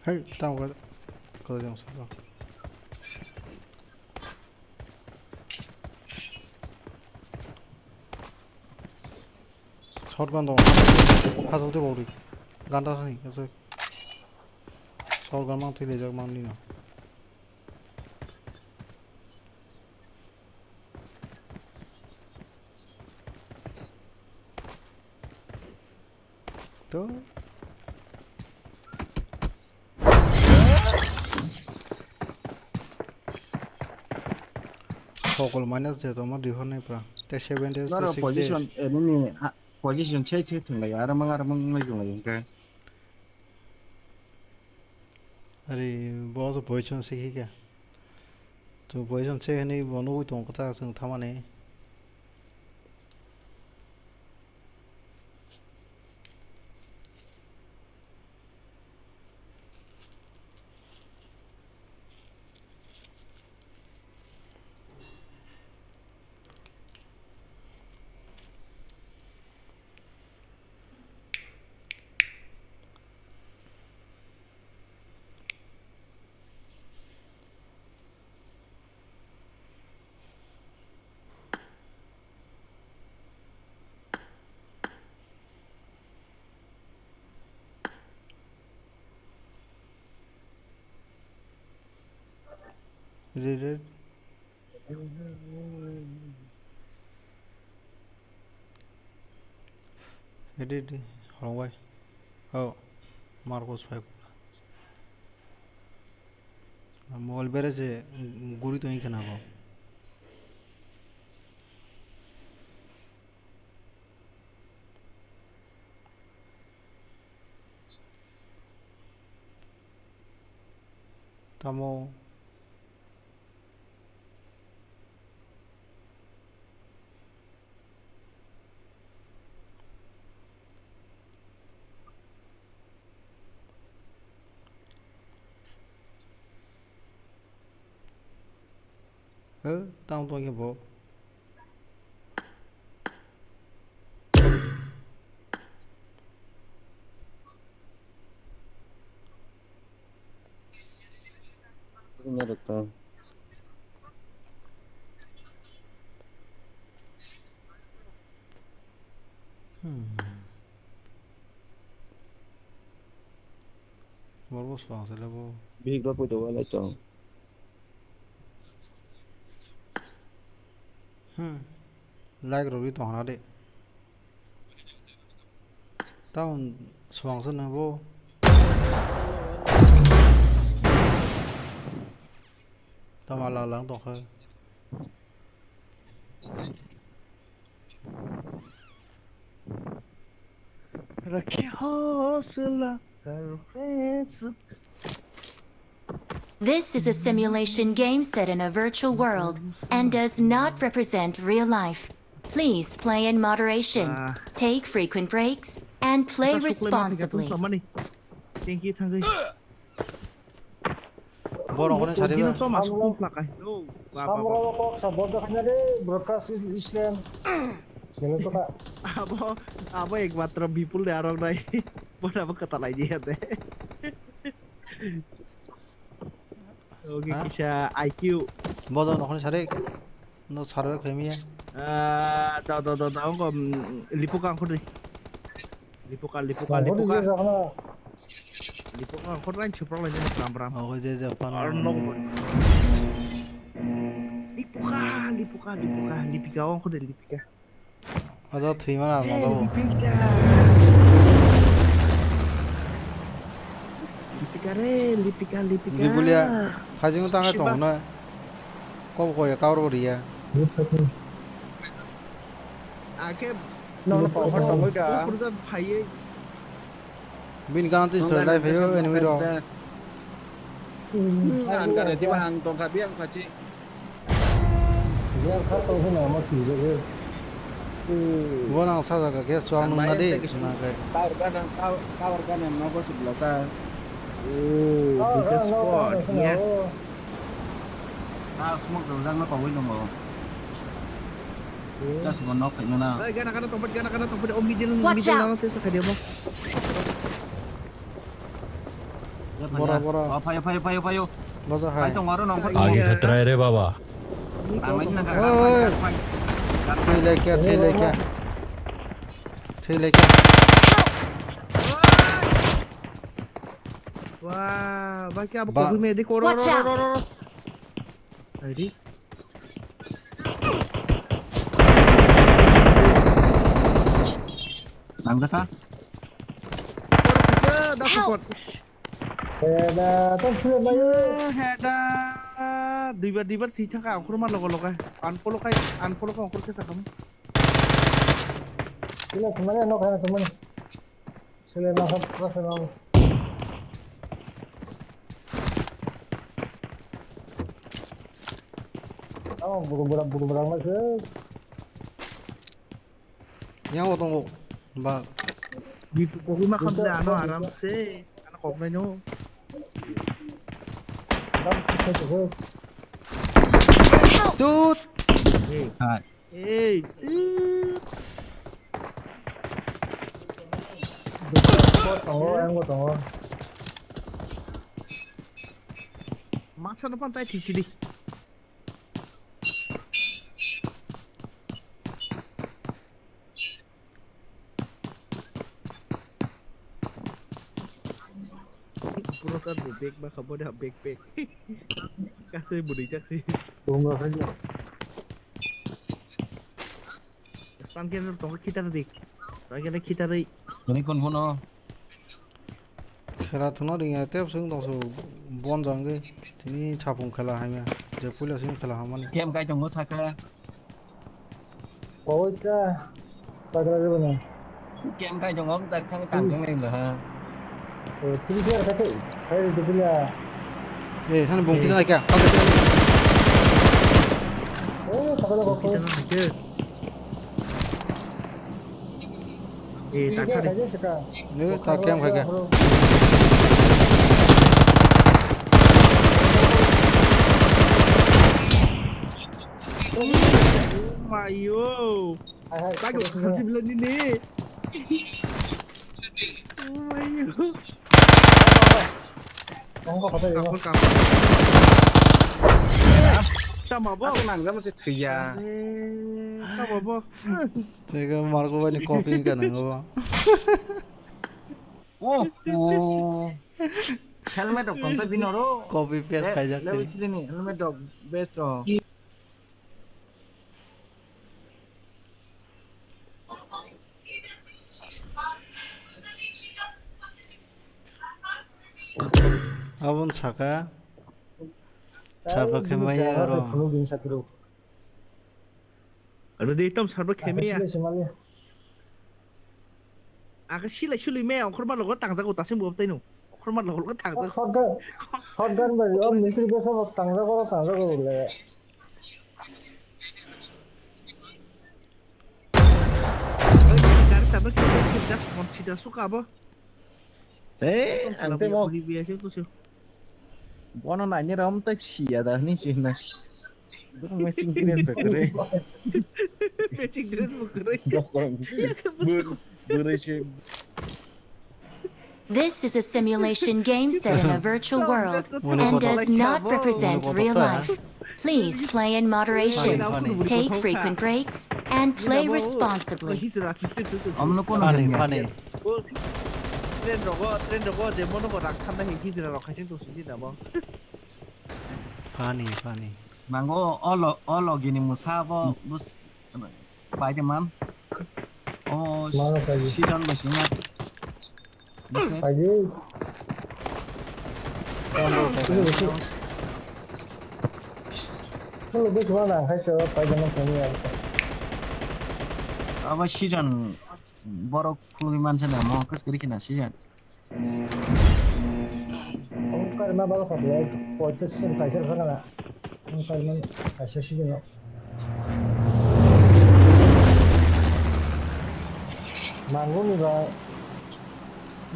hey tao ko jang sa shotgun do hazo de bori ganda sani ase shotgun mang thile jak mang ni na to সকল minus যে তোমার দিহন নাই প্রা তে 7 days Laro te 6 days position enemy position check thing la aramang mai yung la yung ka अरे बहुत position से ही क्या तो पोजीशन से नहीं बनो हुई तो कता संग थमा नहीं Read edit how why oh Marcos 5 mobile बेरे से गुरी तो ही केना हो तमो tao tôi cái bộ punya dokter Volvo swang sẽ level big đó tôi đồ lại chọn like rồi to hana de tao swang sẽ nó vô tao mà lo lắng to hơn This is a simulation game set in a virtual world and does not represent real life. Please play in moderation, take frequent breaks, and play responsibly. Thank you, thằng ơi. Bố nó có nên xài đi Nó masuk komplak ay. Samro kok sabodaknya deh berkas Islam. Sila tuh kak. Apa yang matra bipul deh orang lain. Buat apa kata lagi ya deh. Oke kisah IQ. Bố nó có nên xài đi nó xài được cái gì Tahu kok lipukan aku deh. Lipukan. Lipukan aku lain cuprok lagi beram-beram. oh cái gì pan Lipukan. Lipika orang kau dah Lipika. Ada thui mana mau tahu. Lipika. Di bulia, hajung tangga tong na. Kau ya kau dia. Ake. nó bỏ hoạt động với cả Kau dah payah. Bin kan tu sudah live yo enemy ro. ăn cả để thì mà hàng tổng cả biết cả chị Gua nang sa ka ke so anu na de na ke. tao kan yang mau sebelah sa Oh, bigger squad. Yes. tao smoke đầu răng nó còn win không just one knock phải nào Gana tempat om middle Watch out. lang saya dia mo. Bora. 파요 Baza hai. 파이 동 와로 너 आगे खतरा है रे बाबा 당연히 나가 Thei le kya. Thei le kya. Wah, baik apa Ba- kau medik orang. Watch out. Ready? làm ra khác Dah support. Heda. Dibat sih cakap aku rumah logo. Unfollow kau aku cakap kamu. Sila kemana nak ada teman? Sila nak apa nak? Oh, buru-buru masuk. Yang wo tong ba. Di rumah kamu dah no aram se. Anak kau menyo. Tut. Hey. Masa depan tadi di sini. Pura bebek bah kamu dah bebek. Kasih budi jak sih. Tunggu saja. Stan kita tunggu kita nanti. Tadi kita nanti. cái con nó Khela thuna ring ya tep sung dong so bon jang ge. Tini chapung khela hai me. Je pula sing khela hamani. kem cái trong nó xa cơ Kau itu, pada mana? kem cái trong ông ta thằng tặng trong này là ha Tiga kata, saya itu punya. Eh, sana bung kita naik ya. Oh, tak ada Kita apa. nanti. Tak Tiga ada. saja sekarang. Ni tak kem khai ke. Mayo. Hai. Bagus nanti bulan ini. Oh Mayo. Tunggu kata dia. Kapal. Sama nó bos. sẽ làm ra một sự thủy à Sama bos. Tega Marco vai ni copy ka nang ba. ô helmet of contact pin rồi Copy paste khai jak. level 3 nih helmet of best rồi Abun chaka. Chapa khemaya ro. Perlu bin satu. Ada di hitam sarba kemi ya. Sila semalnya. Aku sila meh. Aku rumah logo tangsa aku tasim buat tenu. Aku rumah logo tangsa. Shotgun bagi om military biasa tangga kau boleh. Garis sarba kemi kita tidak suka apa? thế anh thấy không Biasa tu sih. bọn nó lại như đó ông tới xỉa đó ní chuyện này nó không sinh cái gì đấy Matching dengan bukan. bữa chơi This is a simulation game set in a virtual world and does not represent real life. Please play in moderation, take frequent breaks, and play responsibly. ông nó có là Funny. Trend rogo demo nó có đặc tham gia hình thi là nó khai sinh tổ sĩ nào không? Funny. Mango all gini musabo bus pai jaman. Oh, season besinga. Buset. Pagi. Kalau gue cuma nangkai ke pagi sini ya. Apa season borok kuluman sana mau kes kiri kena season. Karena baru kabel potes sen kaisar sana lah. Karena kaisar sih no. Manggung juga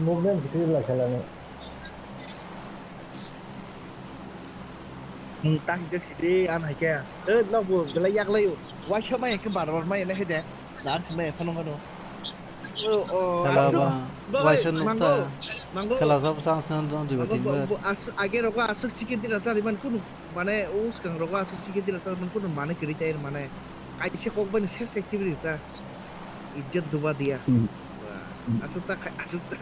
movement sekali lah jalannya. Tăng cho chị đi ăn hay kia nó vừa cái lấy yak lấy quá chớ mày cái bản mày này hết đấy đã mày phân không đâu kalau sab sang sang dong juga timur agar aku asuk chicken tidak sah diman pun mana us kang aku asuk chicken tidak sah diman pun mana kiri cair mana kayak sih kok ban sih aktivitas ta ijat dua dia asuk tak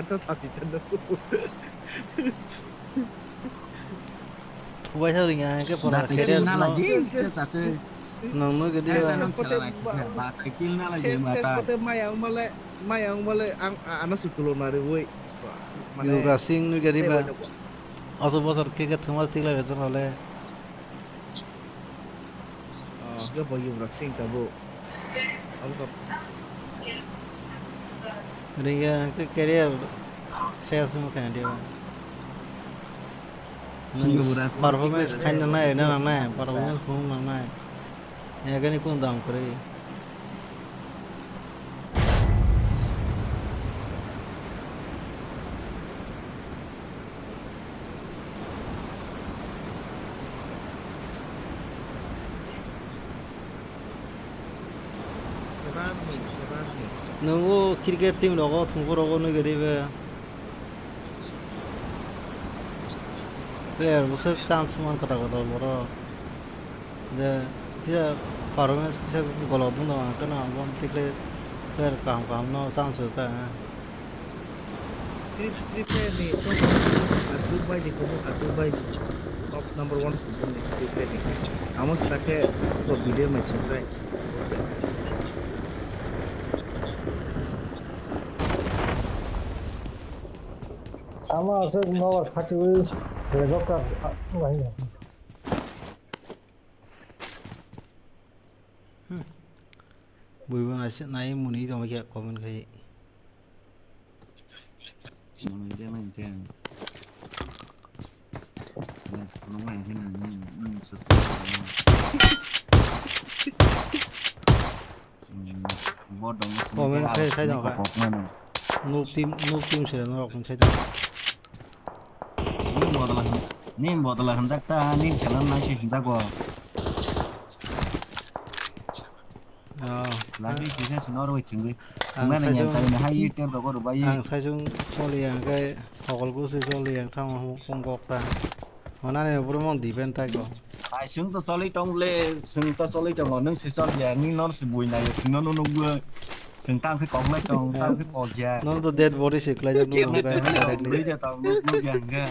atas asik tu Why having a Dah kecil na lagi satu. No gede Saya nak cakap lagi. Dah kecil na lagi mata. mayang male anak sukulo nari woi. You racing nu gede ba. Also bosar ke thumas tigla rezon hole. Ke boyu racing tabu. Alko. Ringa ke career saya semua kan dia. Performance kind of night, no, performance home night. Ya kan ikut dang kore. Nunggu cricket team logo, tunggu logo nu gede be. Player musuh chance man kata boro. Dia performance kisah kalau tu nama kena bom tikle player kam no chance ta. Trip ni tu Dubai di komo Dubai top number 1 football ni trip ni. Amos tak ke video match saya. Ama asal mau khatu Legoka wahai. Bukan asyik naik muni sama kayak komen kayak. Jangan. Mas penuh ini komen saya jangan. Noob team saya nak komen saya. Ni botol hanjak ta ni kalan nasi hanjak ko. Lagi kisah senor wei cengui. Cengui ni yang tadi nak hai tem rokok rubai. Ang saya jung soli yang kai hokol ku soli yang thang kong ta. Mana ni pura mong depend tak ko. Ai sung to soli tong le sung to soli tong nong si sol ya ni non si bui na ya sung non gua. Sung tang cái kong le tong tang cái kong ya. Non to dead body sik la jang nu kai. Beli dia tong nu yang ga.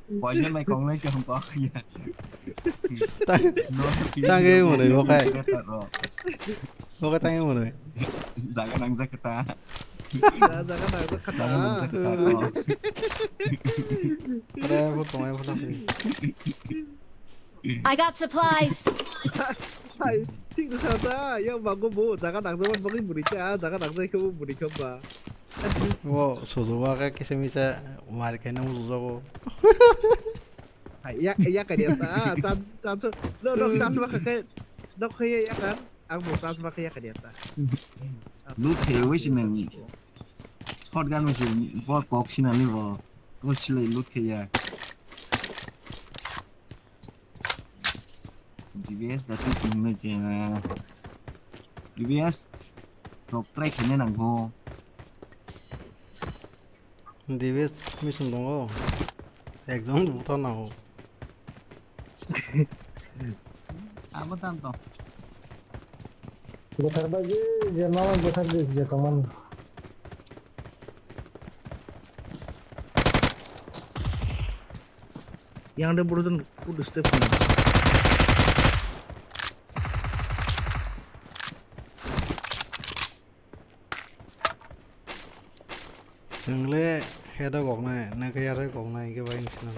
Bỏ trên này còn lấy chồng có gì tăng cái một này ok có cái tăng cái một này dạ cái năng rất ta I got supplies. Ting tu sahaja, yang bagus bu, jangan nak zaman bagi berica, jangan nak saya kamu berica ba. Wow, suzuwa ka kasi misa market ng suzuko. Ya ka dia ta, san lo tas ba ka dok kaya ya kan? Ang mo tas ba kaya ka dia ta. Lu thewe sinang shotgun machine for cock sinali bo. Ko chile lu kaya. DBS dati kung kaya DBS top track ini nang ho. DBS mission dong. Exam buta na ho. Apa tanto? Betar bagi jemaah betar di jekaman. Yang ada berurusan kudus Stephen. Ngle head gok này, này cái head gok này cái vậy xin.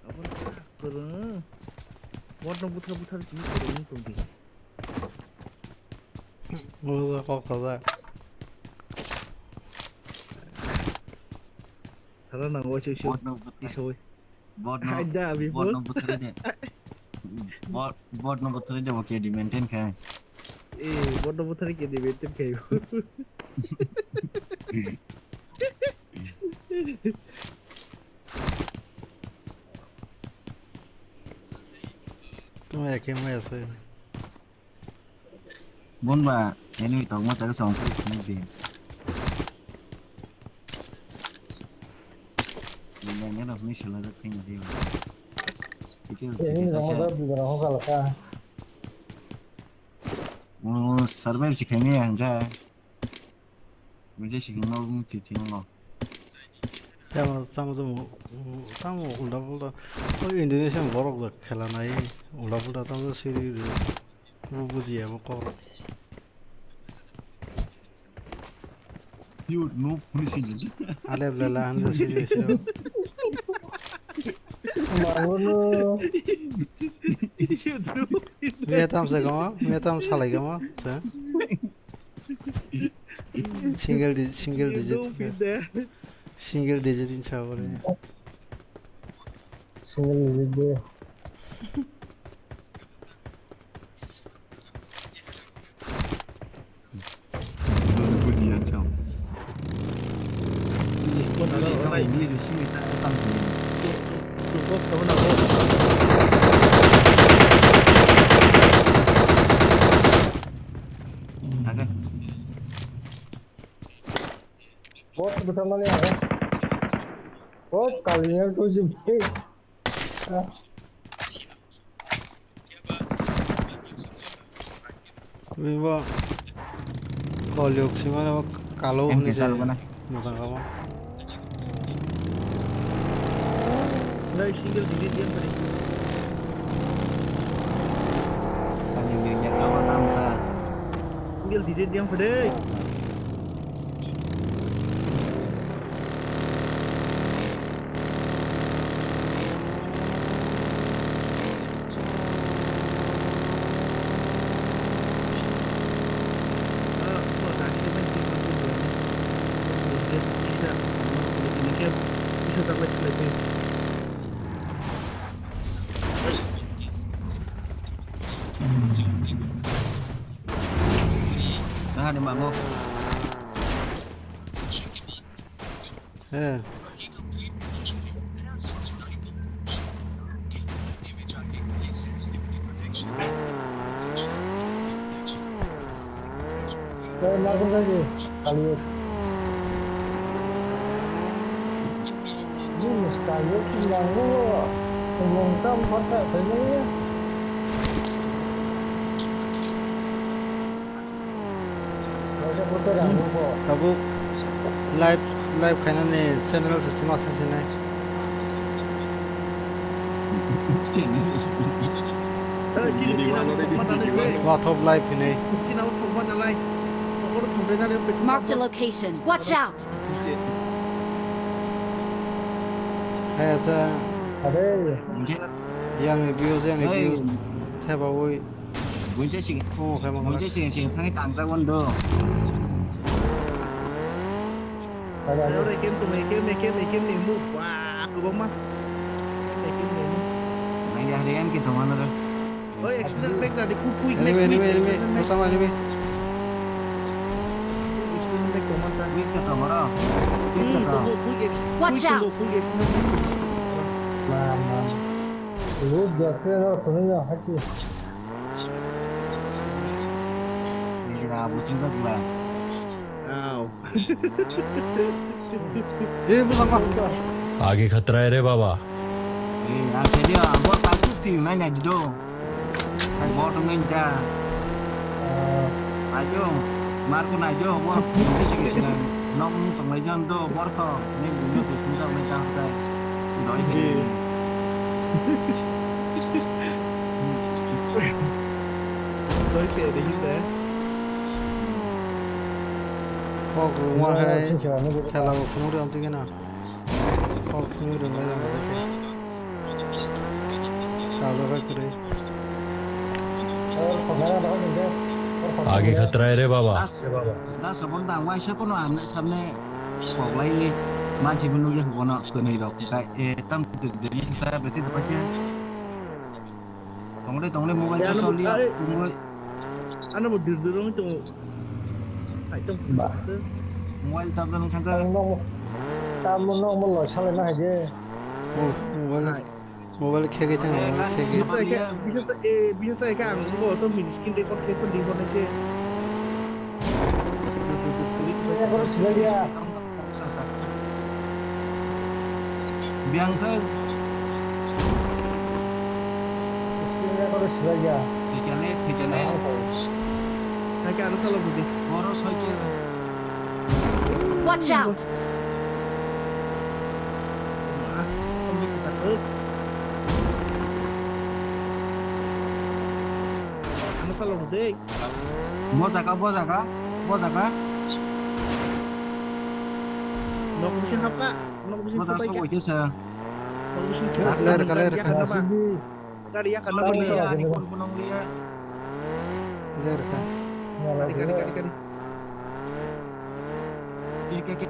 Apa keren? Warna putar-putar sini keren tuh di. Mua ra kok ra. Karena nanggo sih. Đi thôi. Ada before. Bot no betul aja oke di maintain kan. Warna putar kayak di maintain kayak. Tôi là cái mẹ rồi. Bốn bà, ini tổng mất cái sòng phút này về. Mình nhớ là mình sẽ là rất kinh nghiệm. Ini nomor berapa kalau kah? Survive sih kayaknya enggak. Mình chỉ nó chỉ nó. Tamo ulda. Indonesia borok da khela nai. Ulda tamo seri buji ya ko. You no precision. Ale blela anda seri. Malu. Vietnam se gama, Vietnam salai gama. Single digit. Single digit in chawale. Single digit. Buji ya chao. Ini juga sih kita tentang Cukup tahun aku. Ada. Bot bersama ni ada. Bot kalian tu sih. Viva. Koliok sih mana kalau ni mana? Bukan kamu. Nah, single digit dia beri. Panjangnya kawan Amsa. Single digit yang beri. Bisa tak lagi. Dah ada mak mau. Saya lakukan lagi kali. Ini sekali tinggal dulu. Mengungkap mata sebenarnya. Kamu live kainan nih channel sistem apa sih nih? Wah top live ini. Marked a location. Watch out! Ada yang views Theba woi. Bunyi sih. Oh kayak mana? Bunyi sih thằng tangsa wonder. Ada game tuh, game nih move. Wah, ke bawah mah. Game nih move. Main di harian kita mana tuh? Oh, external back dah dikukui. Anyway, bersama anyway. External back tuh mana? Wait kata marah. Wait kata. Watch out! Mama. Lu jangan sebenarnya hati. Ini rabu sih lah. Bersama. आगे खतरा है रे बाबा Jadi buat bagus sih mainnya judo. Buat dengan dah. Ajo, Marco ajo, buat ini sih nong penglajaran tuh porto. Ini dulu tuh sensor mereka udah dari ini. Tôi kể đến như thế. Kok rumah hai kalau kamu udah ambil kena. Kok kamu udah mulai jangan pakai. Sabar factory. आगे खतरा है रे बाबा Das sabon dang wai sa pono amne samne khwlai manchi bunu ye kono kenai rok kai tam de sa beti de pakai tongle mobile Ya, cho liya tunggu ana mo dirdirong to hai tong ba mobile tam dan khangka tam nó một loại sao lại này chứ Mobile খেয়ে গেছে bisa saya kan ngo to min skin record ke pun di mana sih saya baru saja biang ke skinnya baru saja thikale hai kan salah budi boros hoy ke Watch out! kami kesana ana salah budi boza ka no bisa apa no bisa boza so apa ke sa no bisa Ler apa kali ya karena Sabon beli liya ni kon punong liya kali ke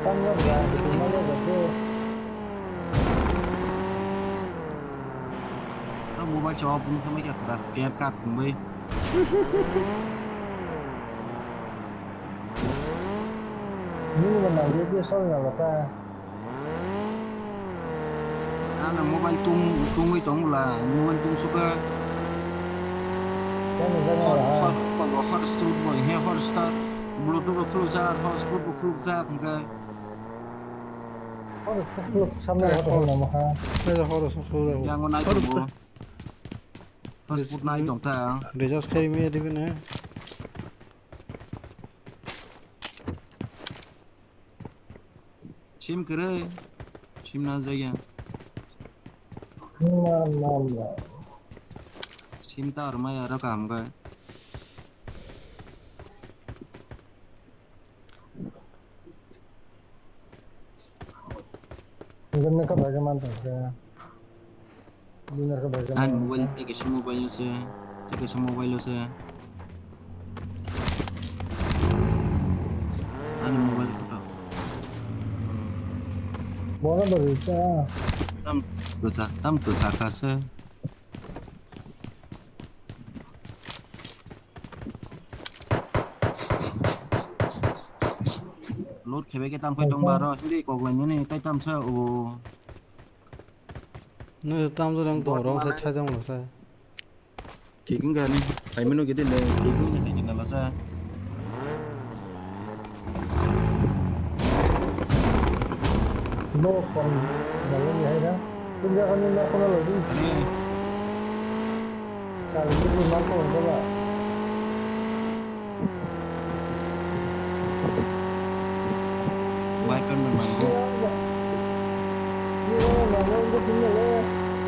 tam nó ra thì nó lên được chứ nó mobile cho pun kami ka ra ke ka kumbai nhưng mà nào biết sau nào là ta ana mobile tung wi tong la mobile tung suka cái mình ra là ko bo hotspot boy he hotspot bluetooth cruiser hotspot cruiser ka có được lúc xong rồi có được mà ha bây giờ họ được số rồi yang ngon ai tong hotspot nai tong ta recharge খাই মেয়ে দিবে না sim kere sim na jaya mà sim ta ar mai ara kam ka gần cái bài cái màn tưởng ra đi cái bài cái an màn mobile te ke mobile se an mobile ko bố nó bự ra tam tu sa ka se lốt khebe ke tam khoi tong baro hindi ko gwen ni kai tam sa o nó tam rồi đang tổ đó sẽ thay trong là sao ki kin ga ni ai menu ke de le ki ku ni kai na la sa nó còn là cái gì hay đó bây giờ con nên nó không có lời đi ani cả những cái nó còn có là bai kan man ko như là nó có tính là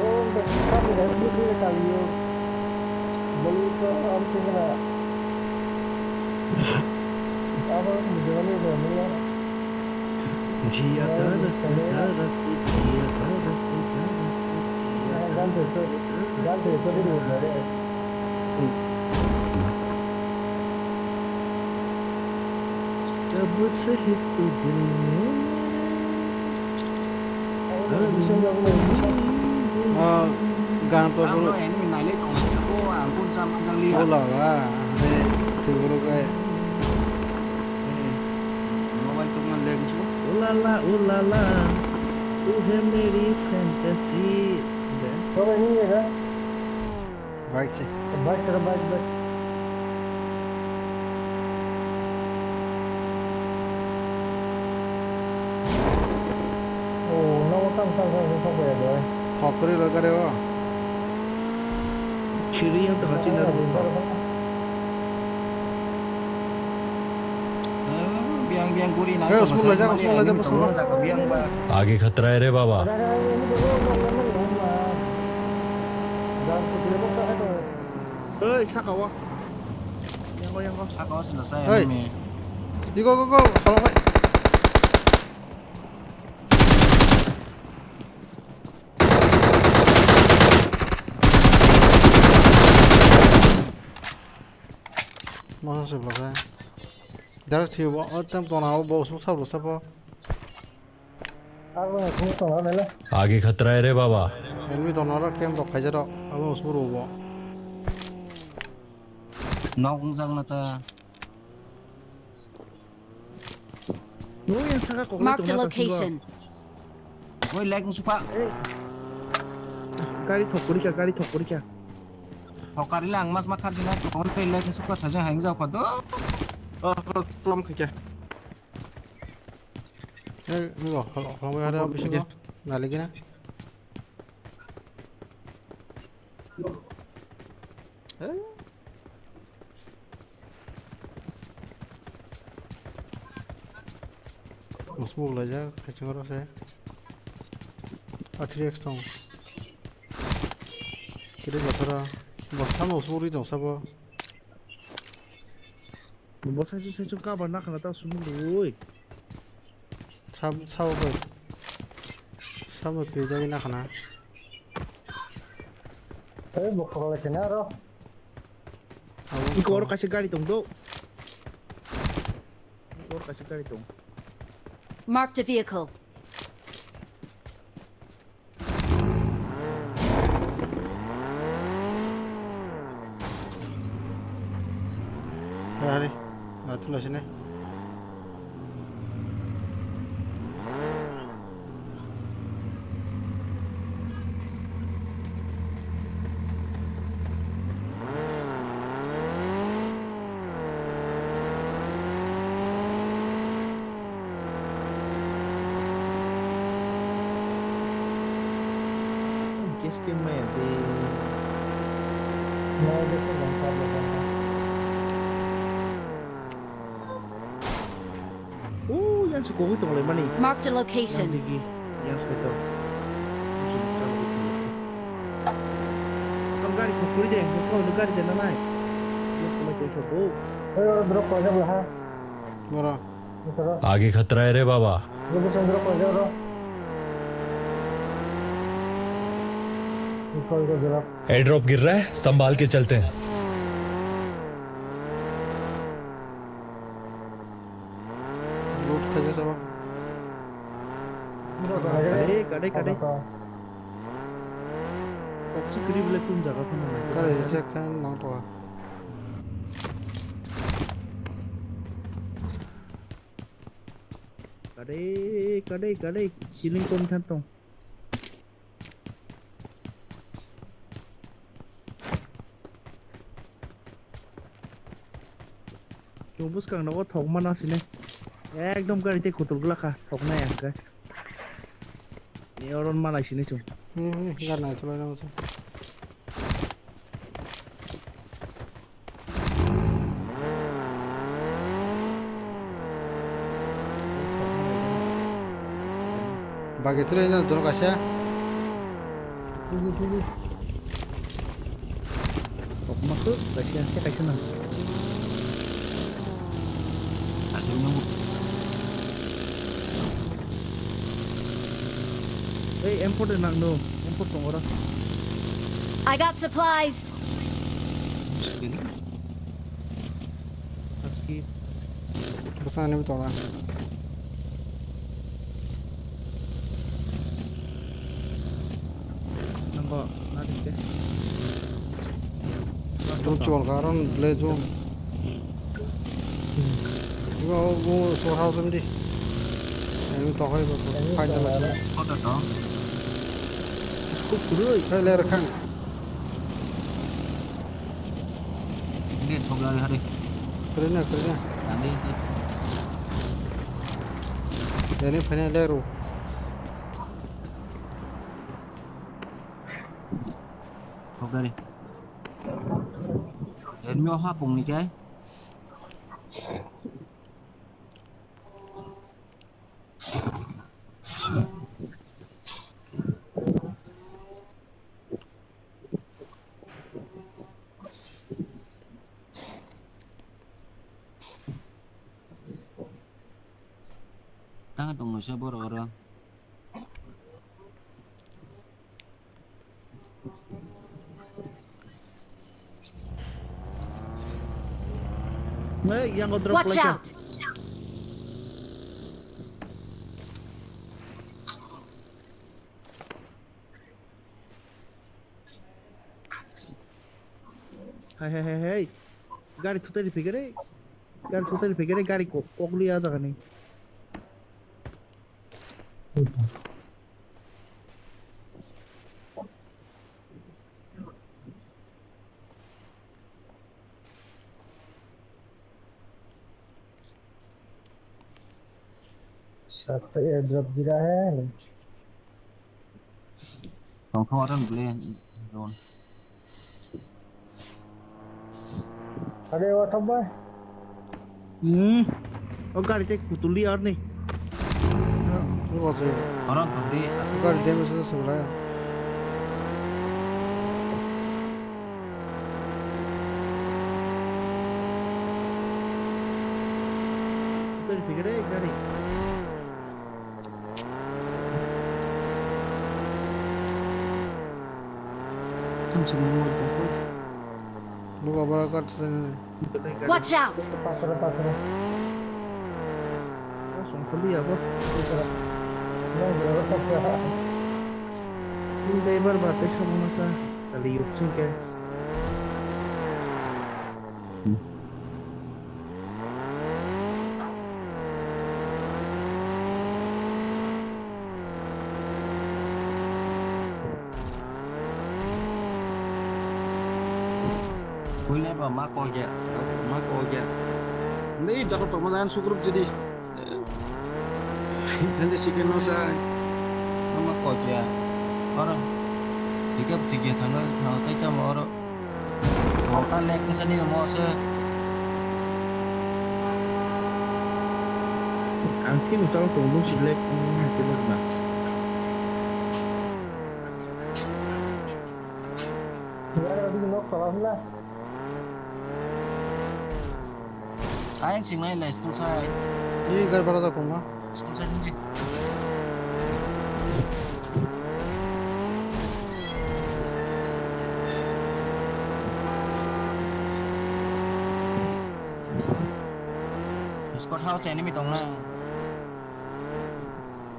nó được sao thì đấy biết đi cả nhiều beli ke om sini lah apa menjalani dengan Jia darah ganti itu di luar deh जब से ही तू दिल में bisa yang bisa গান তো tam পুরো lo en min nai le tong ya ko ang kun sam an sang li ও লাগা আরে তুই পুরো গায় mobile tong man le ku oh la la तू है मेरी fantasy Coba ini ya kan বাইক সে baik terbaik baik oh nomor tam sampai ya boy হক করে লাগারে ও Ciri yang tengah sinar buka. biang biang kuri na to masai mali ini to mo jaka biang ba आगे खतरा है रे बाबा Sakawa. Yang kau. Sakawa selesai Hey. ini. Go. Tolong gue. Masa sebelah saya. Darah siapa? Tem tonau bau susah rusak apa? आगे खतरा है रे बाबा Enemy tonau lah kem rok aja dok. Apa usah rubo? Nok jang na ta. Yang saka kau Mark the location. Woi lag supa. Kali thokuri cha. Hokari lang mas makar sina to kon pe lag supa thaja hang jaw pa do. From kaya. Kalau ada apa sih kok? Nggak lagi na? Musmul aja kacang orang saya. Akhirnya ekstong. Kira batera. Basta musmul itu siapa? Bos aja saya cuma kabar nak kata semua dulu. Sama kerja ini nak na. Saya bukan kalau kenaro. Iko orang kasih kali tong do. Iko kasih kali tong. Marked a vehicle. Hari, nanti lah sini. Guess que me de. No, de eso no hablo. Yang sekolah itu mulai mana? Marked a location. Yang sekolah. Kamu gari thokuri deh, kau negara deh nama. Yang mulai kau thokku. Bro, kau aja lah. Mora. आगे खतरा है रे बाबा Bro, bro, kau aja bro. Kau जरा. Air drop गिर रहा है संभाल के चलते हैं Loot kerja sama. Kadai. Oksi kiri boleh tuh jaga pun mana. Kali saya kan mau tua. Kadai. Killing konten tong. Coba sekarang nak thok mana sini? Ekdom gaড়িতে কুতুলগুলা খা thok না একা এই অরন মালাই sini cum Enggak naik coba nama tu. Bagi tu ini dulu kasih. Tiji. thok masuk kasih na Asal nunggu. Hey, import nang no. Import tong ora. I got supplies. Aski. Pesan ini betul lah. Nampak nanti deh. Jom jual karan beli jom. Juga gua suruh house ni. Ini tak kau itu. Panjang lah. Spot ada. Kurui. Saya leher kan. Ini thok gari hari. Kerana. Nanti. Ini final leheru. Thok gari. Enemy hoa pung ni cái. Tanga tunggu sabar orang. Yang kau drop Watch lagi. out! Hai. Gari tuh tadi pikir gari kok lihat kan nih. Satu airdrop गिरा है Kau orang boleh drone. अरे वो तो भाई Oh gari teh kutu liar nih. Orang tuh di गाड़ी दे मुझे सुनाया Tadi pikir gari. semua pokok. बुआ बड़ा करते Watch out! पात्र Langsung kuliah apa? नहीं गिरा तो क्या Hindi barbate siya muna sa taliyot siya kaya. Boleh apa mak aja. Nih jatuh pemasaran sukrup jadi. Nanti sih kena usah. Nama aja. Orang. Jika tiga tanggal kita mau orang. Mau talek misalnya mau se. Angki misalnya tunggu silek hati mana? यार अभी लोग सवाल ना Ayang sing lain lah school saya. ये घर बड़ा था कहूँगा School saya ni. Scott House enemy tong na.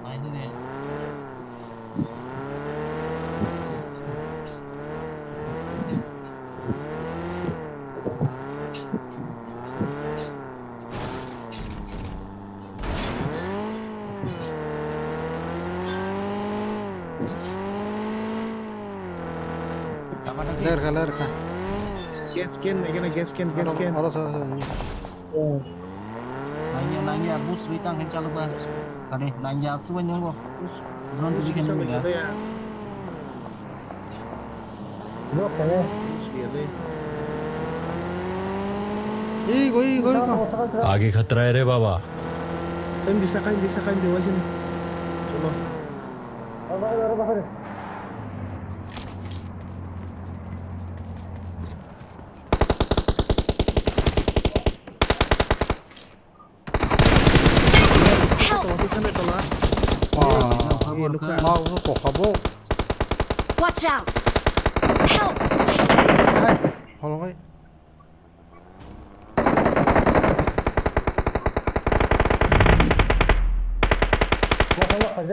Main ni. लहर का Gas can, और सारा Nanya bus ritang henca lupa. Kani nanya suwe nyonggo. Drone tu jikan dulu ya. लोग कहे ये कोई का आगे खतरा है रे बाबा Bisa kan di sini. Coba. अब mau nó cổ khá bố Watch out! Help! Hold on, wait.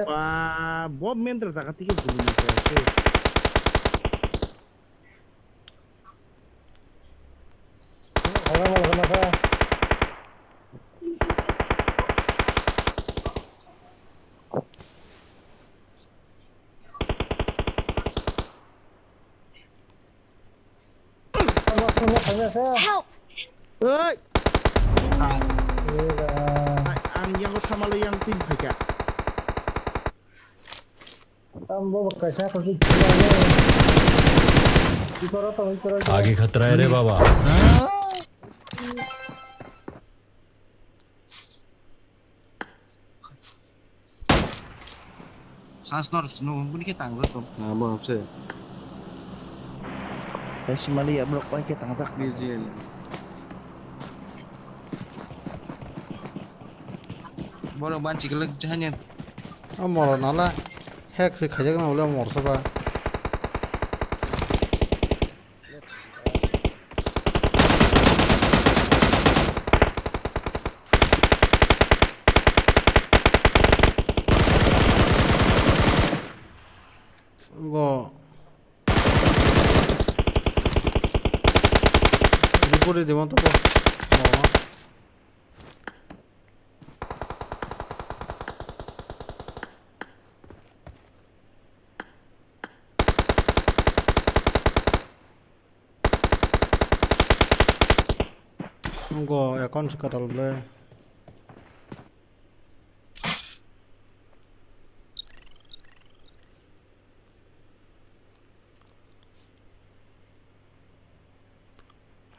Wah, bom mental tak ketika dulu nih. Help! Oi! Ang yang sama lo yang tim saja. आगे खतरा है रे बाबा Khas nor no buni ke tang zat bo se Simali ya blok pakai tangzak BGL boro ban chiklek jahanyen moro nala hack se khajak na wala mor saba go report de monta ko moro go account katal le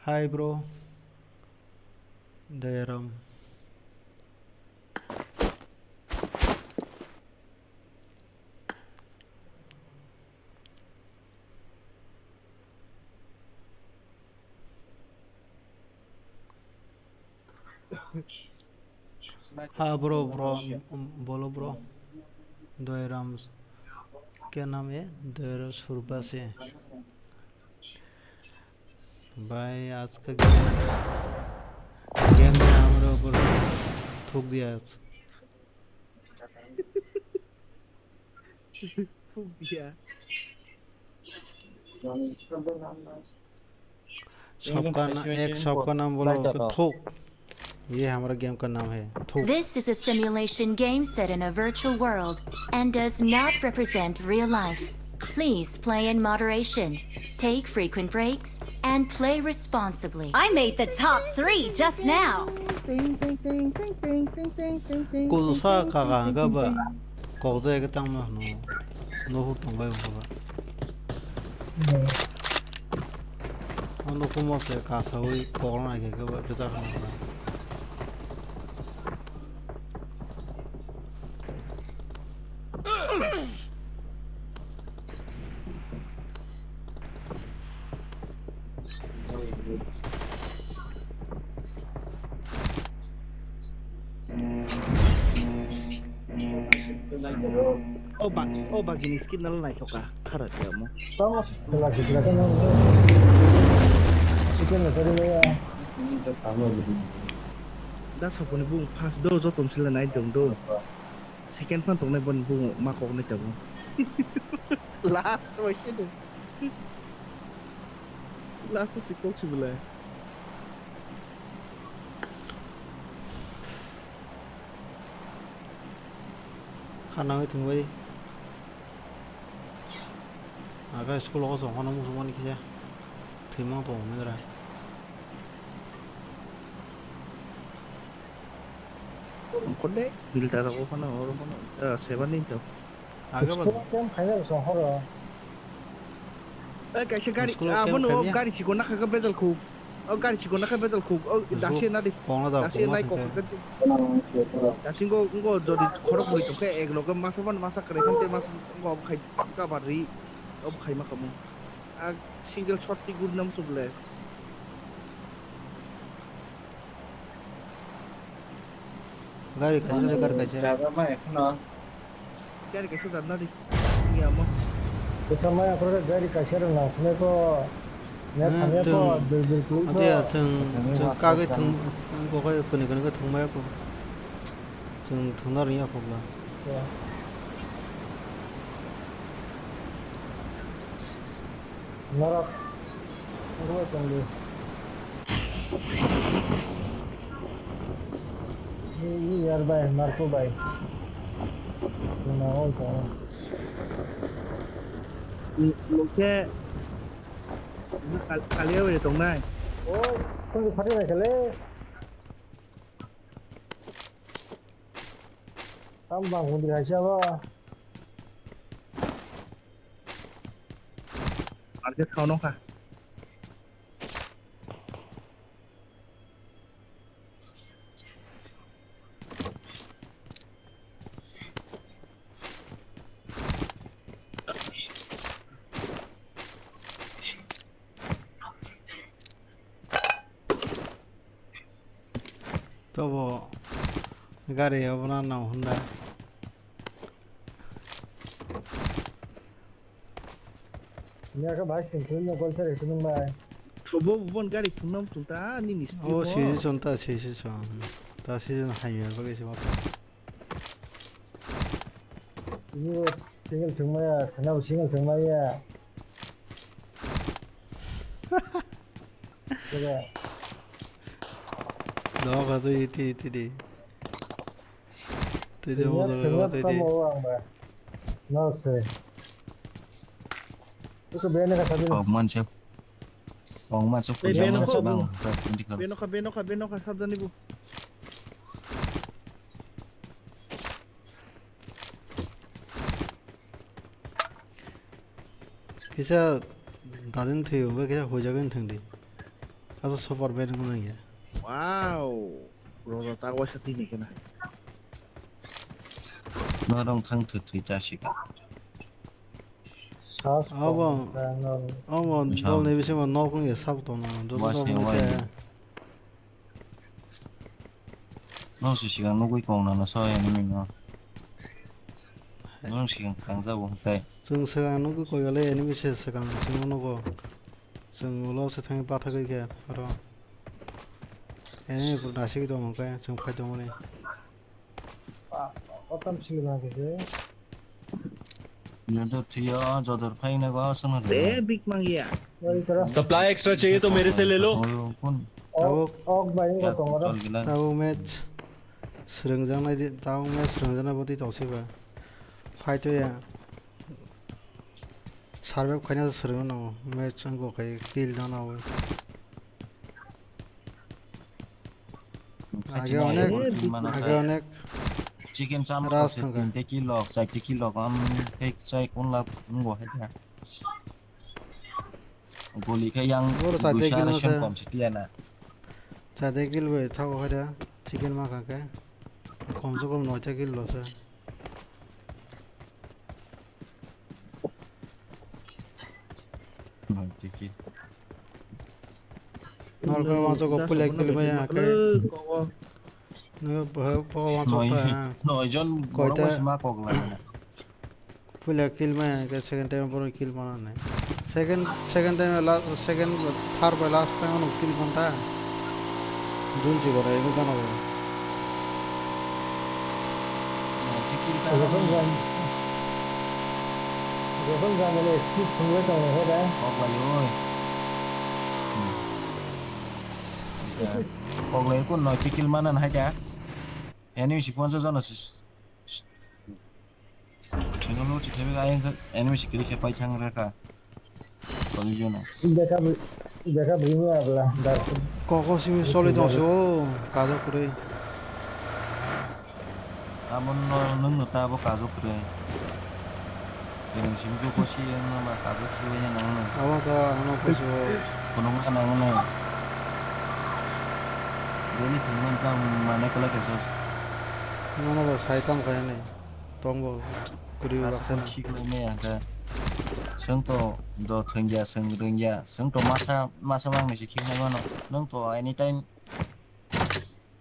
hi bro Dayaram हाँ bro bro बोलो bro Dayaram क्या नाम है दयाराम सुरबा से भाई आज का game ने हमारे ऊपर थूक दिया आज सबका नाम बोलो थूक ये हमारा गेम का नाम है थूक This is a simulation game set in a virtual world and does not represent real life. Please play in moderation, take frequent breaks, and play responsibly. I made the top 3 just now. कुलसा कागा बा cosy के तंग में no हो तंग bye होगा no कुमो से कासा हुई corona के बा बेटा खाना Oh bagini skin nal naik toka karat ya mo. Vamos, te la que no. Si que me sale ya. Da sapone bung pas do zo tom sila naik dong do. Second pan tong naik bon bung makok naik jabo. Last way itu. Last si kok sebelah. खाना में तुम भाई आगे school को सो खाना मुझे मन किया थीमा तो में रहा Konde filter ako kana oro kana 7 din to. आगे बढ़ Kung kaya sa horo. Kaisa gari abono gari chiko nakaka bedal ku. Gari chiko nakaka bedal ku. Dasi na di. Dasi na ko. Dasi go jodi khorok boi to ke ek log masaban masa kare kante mas go khai ka bari ob khai makamu. Single shot ti good nam suble. गाड़ी कैसे कर कैसे Jaga mai na. Gari kaisa danna di. Ya mo. Kita mai ako gari ka share na. Sne ko ne thame ko bil ku. अभी तुम कागे तुम को कोई कोने कोने को तुम मैं को तुम ना रही को ला Nara. Ko tangli. Ini यार भाई मार्को भाई ना हो तो Mungkin kalian udah tong nai. oh kau di mana kale tambang kau di aja wa Ada kau nong kah? तो वो गाड़ी अपना ना होना 내가 맛있는 그런 걸잘 쓰는 말. 저거 부분 가리 분남 tunta ni ni ओ सीधी चलता सीधी चल ता सीधी हाईवे पर कैसे बात 이거 지금 정말야, 그나마 지금 정말이야. 그래. 너가 또 이티 이티디 이티 뭐도 이티 나왔어. 이거 매너가 사진. Pengman siap. Pengman siap kerja mas bang. benoka sabdan ibu. किसा दादिन थे होगा किसा हो जाएगा इन ठंडी अब तो सुपर बैन को नहीं है Wow. Bro tawa sa tini kana. Norong thang thut 자식아. अब बोलने विषय में नौकरी है सब तो ना जो 너 시간 누구 있고 나는 서해 누구나. 너 시간 강자 봉대. जों सिगां नुगो कोइगले एनि बिसे सिगां जों नुगो जों उलावसे थाङै बाथा गैया र एनि दासिग दं ओमफ्राय जों फायदों माने 어떤 식으로 하겠어요? जो थियो जदर फाइने गो सुन रे बिग मांगिया सप्लाई एक्स्ट्रा चाहिए तो मेरे से ले लो 억 많이 거 동어로 ताऊ मैच स्रंजानाय ताऊ मैच स्रंजानाय बदि तौसेबा फाइटो या सार्वे खाना स्रंग ना मैच को खाय किल ना हो आगे अनेक चिकन सामरा से 3 किलो 4 किलो हम एक चाहिँ कुन ला ngो hết nha गोली के yang दुशाला शम कम सिटिया ना 4 किलो वे था को खाया चिकन मा का के कम से कम 9 किलो से ठीक नॉर्मल वहां से को पुल किलो में आके नॉय जन कोइता मा कोगला पुल किल में के सेकंड टाइम पर किल बना नहीं second time last second third पे लास्ट टाइम नो किल बनता दून जी करे इनको ना हो 저번 가면에 키 공부했다고 해라. कोगले को नॉय किल मानन है क्या एनिमी सिक्वेंस जन Tinggal lu cek aja kan, anime sih kiri siapa yang mereka, kalau gitu na. Mereka begini adalah dar. Kok sih solid dong, kazo kure. Namun nung nota apa kazo kure. Yang sih itu kosi yang nama kazo kire nang. Awak kah anak koso. Kunung kan nang na. Ini teman tam mana kalau kesos. Mana bos, saya tam kaya nih. Tunggu. Asal kikleme ada, sengto do tengja sengrengja, sengto masa mang mesti kikna mana, neng to anytime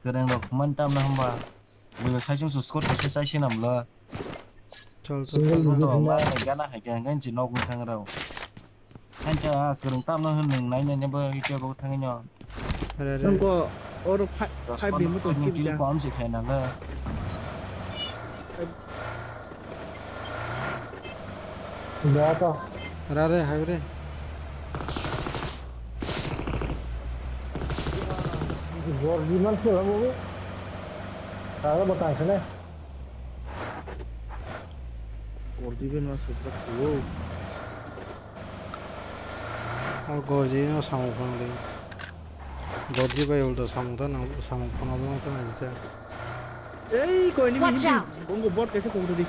kereng do mantam na hamba, bila sajung suskot kesi sajin amla, to amla negana hakian jinok mutang rau, hanya kereng tam na heneng naik neba ikut bawa tangnya. Nengko orang kai bimu tu kiri kom sih kena lah. Berapa? Rare, hybrid. Gor di mana sih kamu? Kalau bukan sana. Gor di mana super slow. Oh, gor di mana sama pun lagi. Gor di bayar udah sama tu, sama pun ada tu aja. Eh, kau ini mini. Kau bot कैसे कौन तू दी?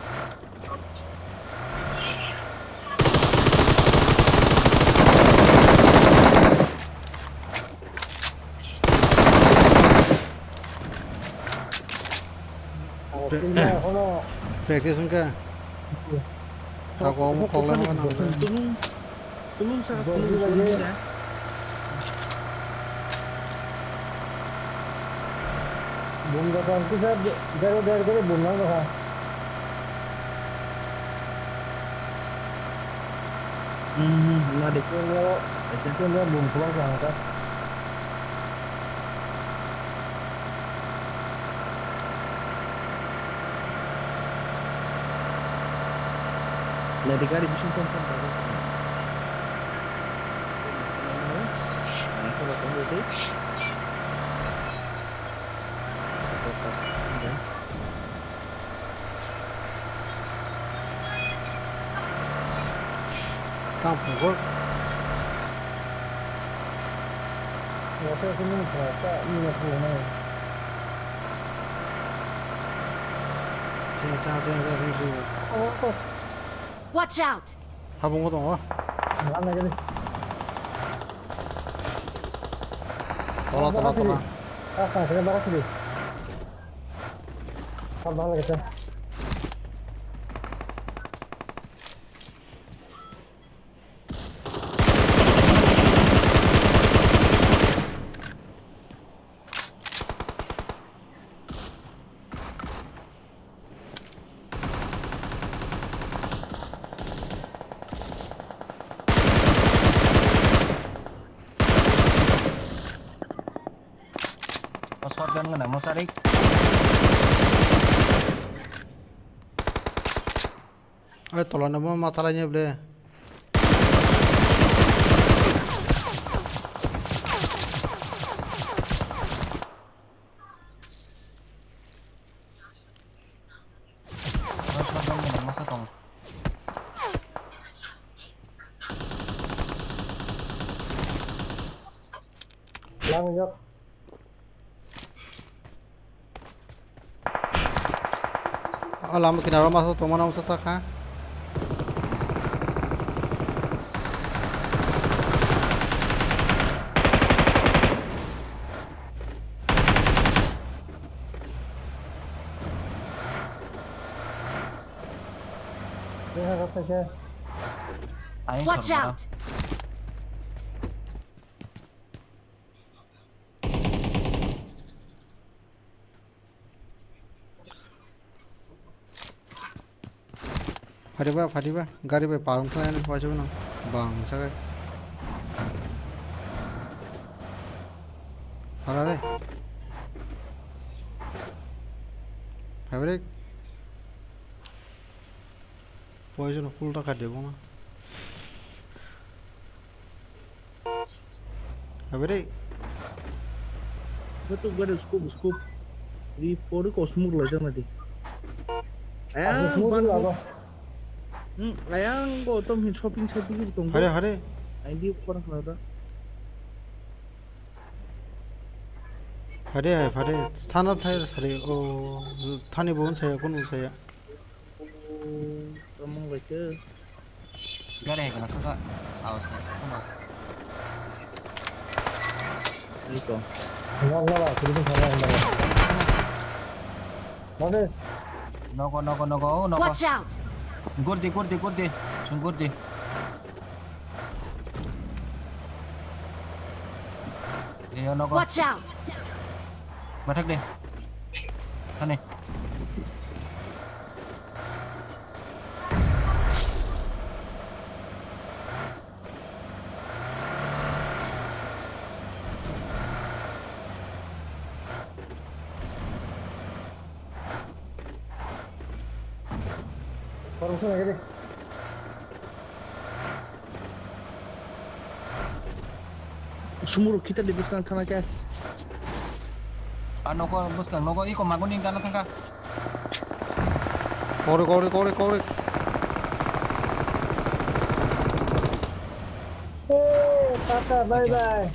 Practice enggak? Aku mau kalau mana? Tolong saya tolong ya. Bunga kan kita dari bunga ka. Nah dek itu dia bung pulang kan ka. Lagi kali bisa tonton baru. Nah, kalau tunggu deh. Kampung kok. Saya senang kereta ini pulang. Watch out! Habung ko tong. Mana jadi? Tolong. Saya bakal sini. Sabar lagi kita. Shotgun ka na mo sarik. Tolong nama masalahnya boleh. Shotgun ka na mo sa tong. Lanjut. Lama kinara masuk tuh mana usah ha? Watch out! Fadiba, gari be parang kalian wajib na, bang, sakai. Harare. Fabric. Poison full ta kade bona. Fabric. Betul gua ada scoop. Di pori kosmur lah nanti. Apa? Ayang ko tom shopping gitu tong. Hare. ID ऊपर खड़ा Hare. थाना था हरे ओ थाने bone saya कौन saya. Kamu baca. Gare ka na sa house na. Ito. Nggak, kita sana Mana? Noko. Watch out! Gurdi. Sung gurdi. Noko. Watch out! Batak deh. Ane. Parang sana gini. Sumur kita di buskan kana cha. Noko buskan noko iko magunin ka na tangka. Kore. Tata, bye.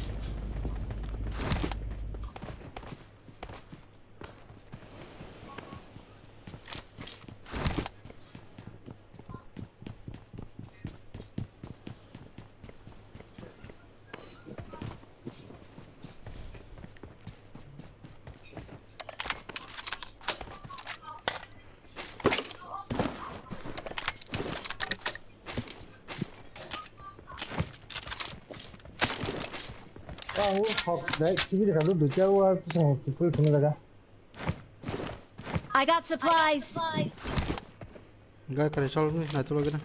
học đấy, cái gì cả lúc được chơi qua cái thằng thì quên không ra. I got supplies. Gai kare chol ni na tulo gina.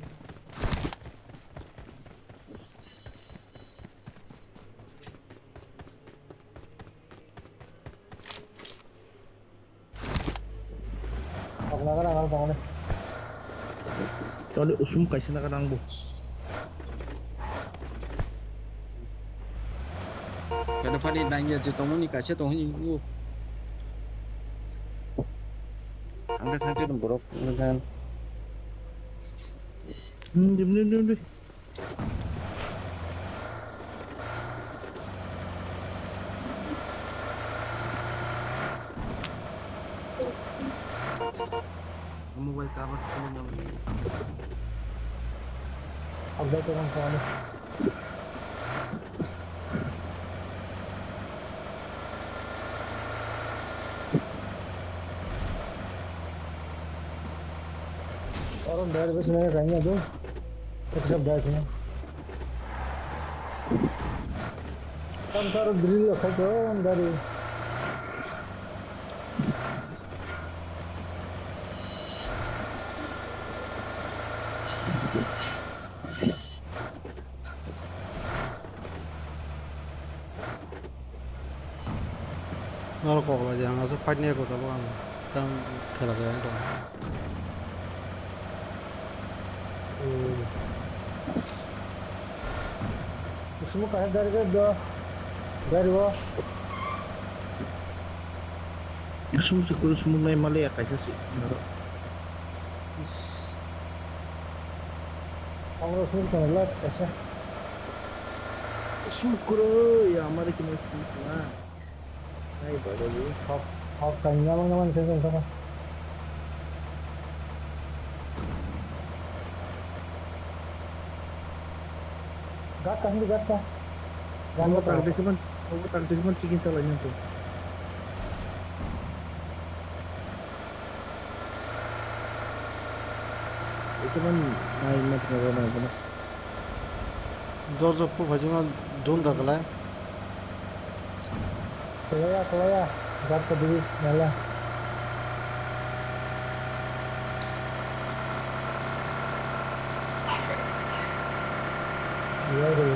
Chole usum kaisa na kanang bu. Kada fadi nangya je tomuni kache tohni u. Angkat hati dong borok kan. Dim. mobile cover ko nyam Update ko ng phone. और डेढ़ बजे में कहीं दो एक सब batch में कम करो ग्रिल रखा तो अंदर ही nó có là dạng nó sẽ phách nhẹ của các bạn đang khởi là cái anh rồi उसमें कहे डर गए दो डर वो उसमें मैं मले या कैसे सी हम उसमें चला कैसे शुक्र या हमारे की नहीं ना नहीं बड़े भी आप कहीं ना मन से कौन Gak kan di gak Kamu tak cuma cikin salahnya tuh. Itu kan naik mana. Dor pun baju dun dah kelai. Kelaya, gak kediri nyala. Iya deh.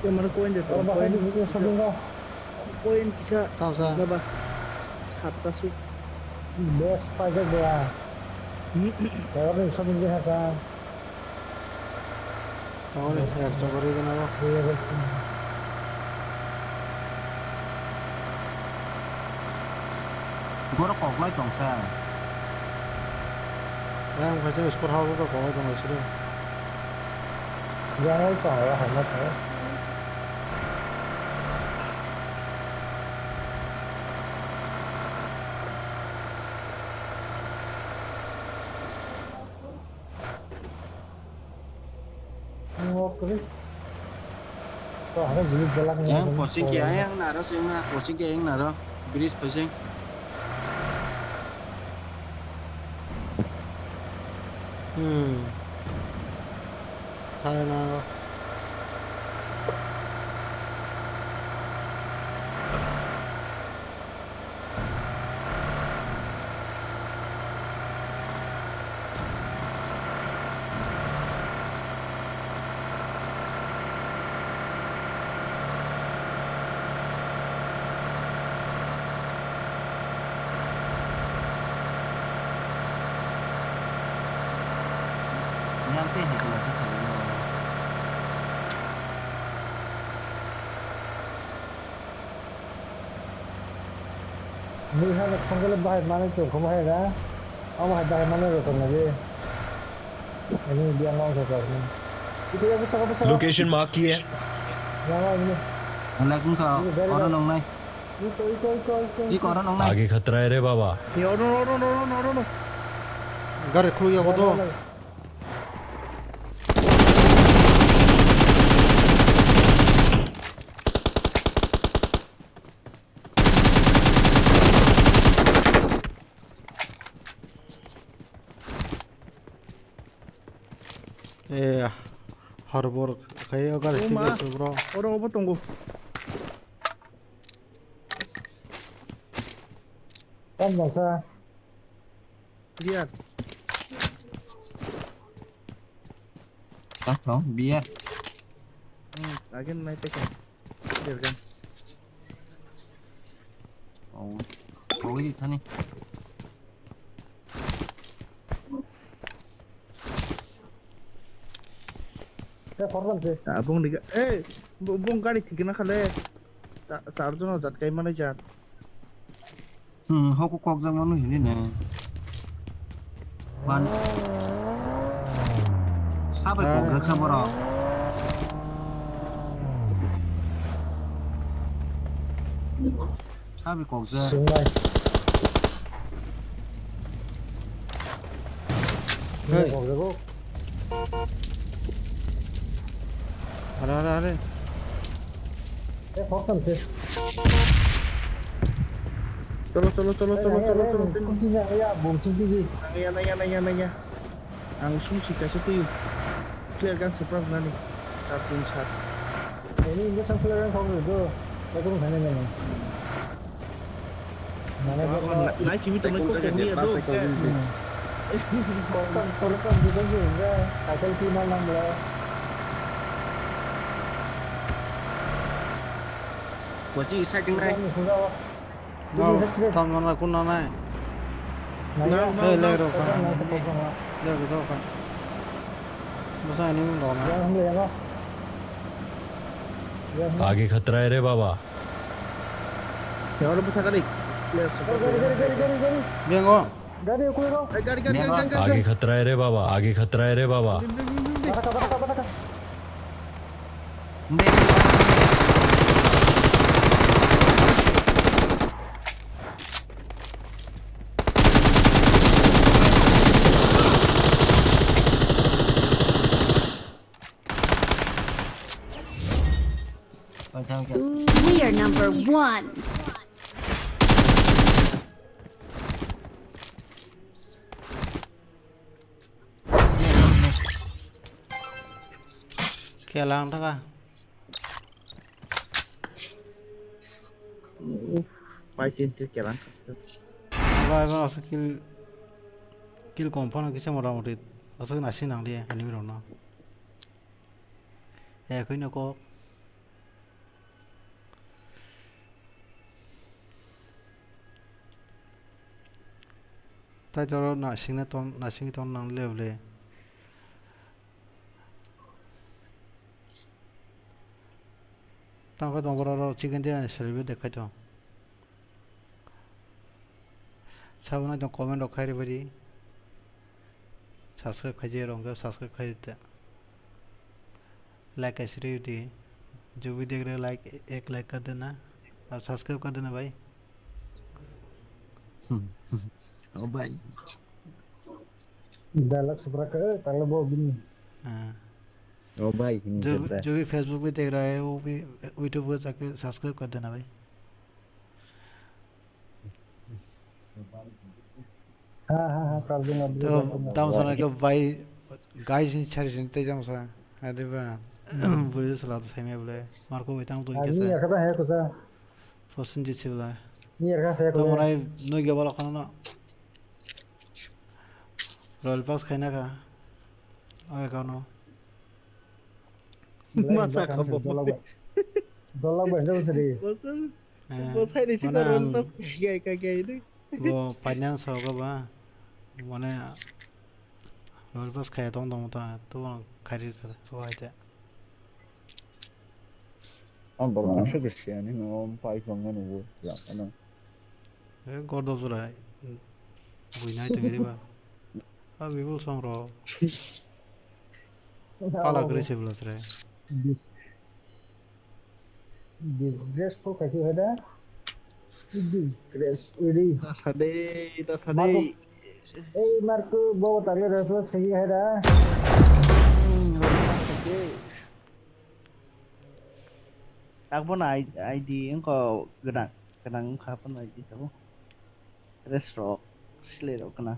Yang mana koin deh? Kalau bahasa ini sambil nggak koin bisa. Tahu sah? Berapa? Satu sih. Bos pajak dia. Kalau ni sambil dia kan. Tahu ni saya coba beri kenapa? Iya betul. gora kok lai tong sa Yang macam sport house tu kau tu macam tu. Jangan lupa ya, hemat ya. Oke. Kok ada jenis jalan yang posting kia yang naro sing na posting kia yang naro bridge posting Karena nyantai hai kelas itu Ni hai nak sanggul bahaya mana tu? Kamu hai dah? Kamu hai bahaya mana tu lagi? Ini dia ngomong sekarang. Itu yang besar. Location mark किया है. Yang ini. lagun ka orang nong nai Iko. orang nong nai आगे खतरा है रे बाबा. No. gar khlu ya bodo. harbor kayak agar sih bro. Orang apa tunggu? Kan masa Lihat. Không, biar. Lagi naik tekan. Lihat kan. Oh, có cái gì thân đi. Abang diga. Bung kali tiga nak kale. Sarjana zat kai mana jar. Họ có quạt ra món này nè. Bạn. Sao phải quạt ra không vào? Sao phải quạt ra? Hey. Ada. Tolong. kuncinya ya bom tinggi. Nanya. Langsung sih kasih tuh. Clear kan seberang nani. Satu. Ini sang clearan kau itu. Saya pun kan nanya. Mana naik cimi temen kok kan dia tuh. Korban juga juga. Asal final lang lah. Của chị sai tiếng này. No, tam mana kuna nai. Le ro kan. Le ro kan. Masa ini ro na. आगे खतरा है रे बाबा Ya udah putar kali. Clear seberang. Bengo. Gari आगे खतरा है रे बाबा आगे खतरा है रे बाबा We are number 1. Kia lang ta ka. Mai tin tu jalan. Ba kill compound kisah moramoti. Asal nasi nang dia enemy ro na. Koi na ko. Tai joro nasi ton nang level. ताको तो बड़ा chicken दिया ने सर्वे देखा तो सब ना जो कमेंट रखा रे बड़ी सब्सक्राइब खाइए रहोगे सब्सक्राइब खाइए तो लाइक कैसे रही थी जो भी देख रहे हो लाइक एक लाइक कर देना और सब्सक्राइब कर देना भाई ओ भाई dialogue seberapa kalau bawa gini ओ भाई जो भी फेसबुक पे देख रहा है वो भी यूट्यूब पर जाके सब्सक्राइब कर देना भाई हाँ कर दूंगा तो दाम सुना के भाई गाइस इन चर्च इन तेजाम सा आदि बा बुरी सलाह तो सही में बोले मार्को बेटा तो इनके ini साथ kata है कुछ फसन जी से बोला ini kata saya तो मनाई नो के बोला खाना ना रॉयल पास खाना का आए खाना Masa kamu dollar banyak sedih bos saya di sini orang pas kayak ini वो फाइनेंस होगा बा मने रॉयल पास खाया तो खरीद कर वो आए थे Ang baru masuk ke sini ngompai bangun bu ya mana gordo zura buinai to gidi ba abi bol samro pala agresive las re disgraceful kaki ada disgraceful ini tadi Marco bawa tali reflex kaki ada aku pun ID engkau kenang kapan ID tahu restock selera kena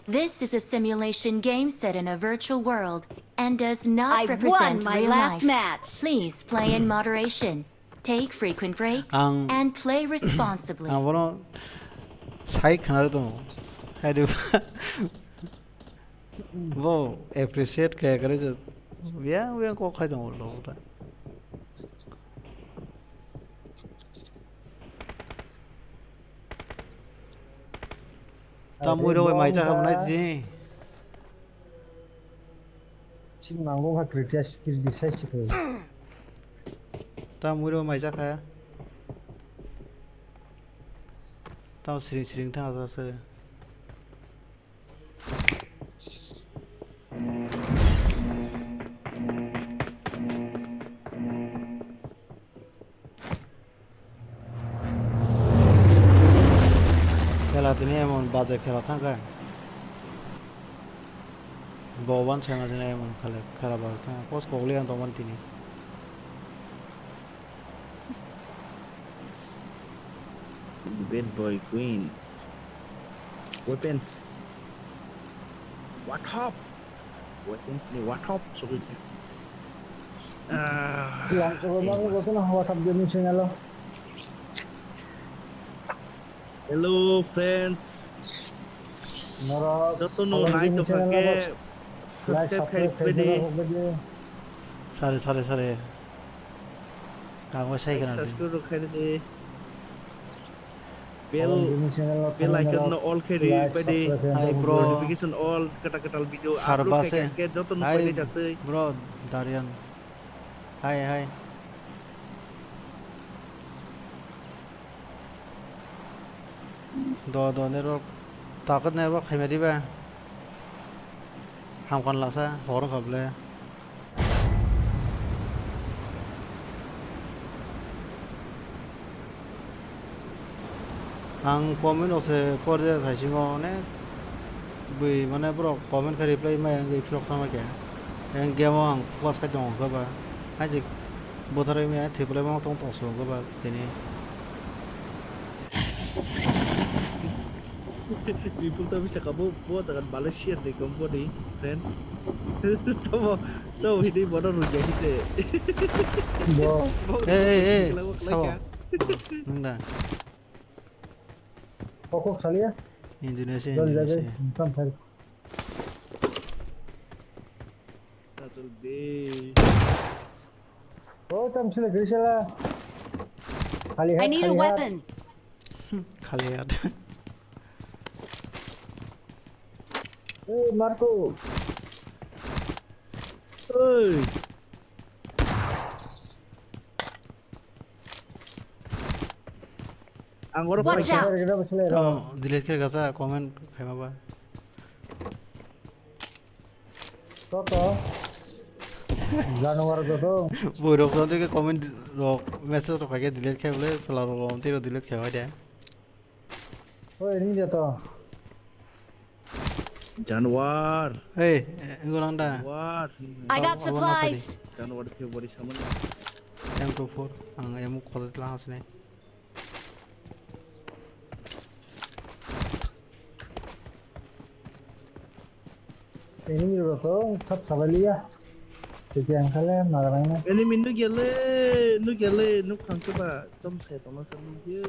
This is a simulation game set in a virtual world and does not I won represent my real last life. match. Please play in moderation. Take frequent breaks and play responsibly. 아무런 사이 하나도 해도 뭐 appreciate 게 그래서 왜 꼭 하던 걸로 그래. ता मुरो माइ जा हमना जी 친 망고가 크리티사이시고 ता मुरो माइ जा खाया ता सिरिं थाङासो खेला दिनै एमन बाजे खेला थांगा बावबान साना दिनै एमन खेला बाजे थांगा पस्ट गगलियान दंमोन दिनै Bad boy queen. Weapons. What top? Weapons ni what top? Sorry. yang sebelumnya gue tuh nah WhatsApp game channel lo. Hello friends. Nora. Joto no like to pake subscribe kari pedi. Sare. Kamu saya kenal. Subscribe kari pedi. Bell icon no all kari pedi. Hai bro. Notification all kata video upload ke joto no pedi jate. Bro, Darian. Hai. Do nero takut nero khaimedi ba. Hamkan laksa hor khable. Ang comment ose porje thaisingo ne bui mane bro comment ka reply ma ang ifrok sama ke. Ang game ang pas ka dong ka ba. Aje bothare me thiple ma tong so ka ba tini. People tuh bisa kamu buat dengan balas share di kamu di friend. Tahu ini bodoh rujak itu. Sawo. Nunda. Kok kali ya? Indonesia. Sampai. Satu B. Oh, tam sila grisala. I need a weapon. Kaliat. Hey, Marco. Hey. Watch out. Delete कर गसा comment खाइमा बा. Toto. Januar toto. Buruk nanti ke comment rock message rock aja delete खाइ बोले selalu om tiro delete खाइ वाला. Oh, ini dia toh. Januar. Hey, enggulang dah. Januar. I got supplies. Januar Februari sama. M24 ang emu kuat lah hasne. Ini juga toh, tetap sabalia. Jadi yang kalian marahnya. Ini minum gele, nu kangke ba, tom saya toma sama dia.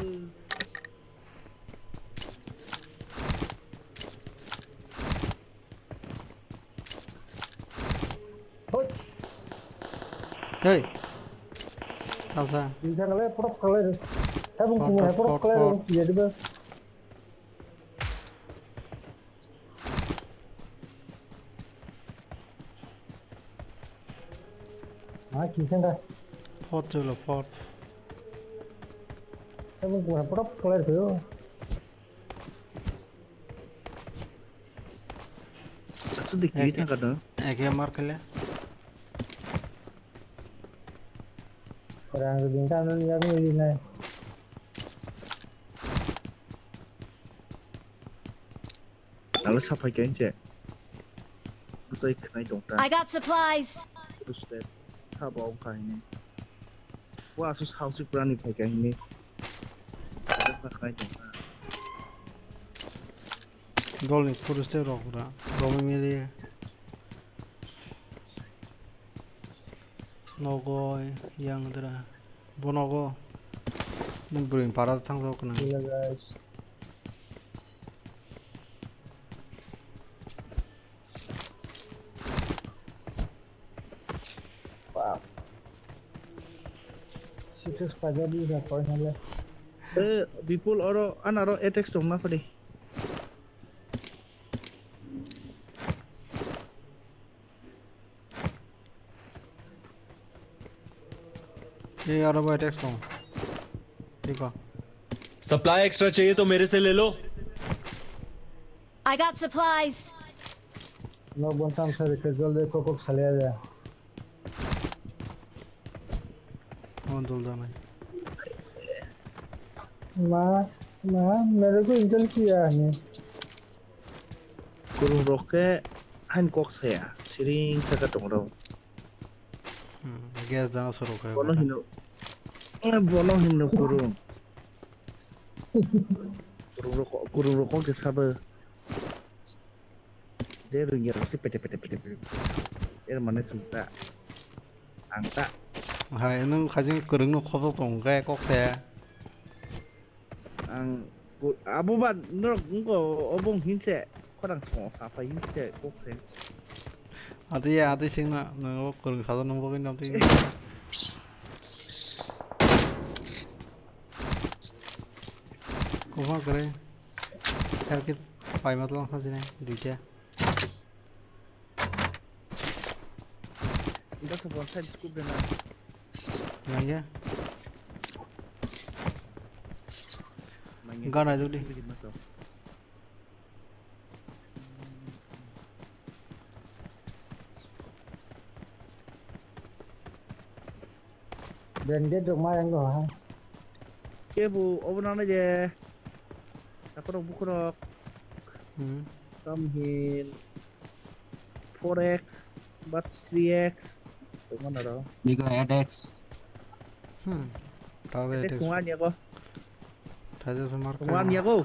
Hey, tahu sa? Bisa kalian prop kalian. Bung kumur prop kalian jadi ber. Kisah dah. Pot je pot. Bung kumur prop kalian tu. Satu dikit kan kadang. Ege mark le. Orang bintang yang ini nih. Lalu siapa yang cek? Betul ikan itu dong. I got supplies. Terus deh, apa orang ini? Wah, sus house berani pakai ini. Ada pakai dong. Dolly, put a step off that. Romy Millie. No go, young dra. Bonogo. Then bring Parad Tang Okana. Hello guys. Wow. Six Pajadi na koi nale. People oro anaro attacks dong na fadi. ये यार अब attack song ठीक है supply extra चाहिए तो मेरे से ले लो I got supplies. No bontam sir schedule देखो को चले आ जाए कौन दुलदा मैं मेरे को इंटेल किया है Kurung roke han kok saya sering saya dong ro. Gas दाना शुरू कर Bono hino kurung. Kurung rokok ke sabar. Dia ringir si pete. Dia mana suka angka. hai nó khai chính cường nó khó tổng cái cốc xe Ang abu ban nó cũng có obong hin se. Có đang sống sao phải hin se kok se. 아디 생나 너 그런 사도 넘보긴 넘지 고마 그래 이렇게 파이마도 사진에 뒤에 Kita sebuah side scoop dan nanya gana aja deh Bandit rumah yang gua ha. Oke bu, openan aja. Aku dong bukurok. Tamhin 4x, but 3x. Mana dong? Juga edX. tahu ya Semuanya ya kok. tahu semar Semuanya kok.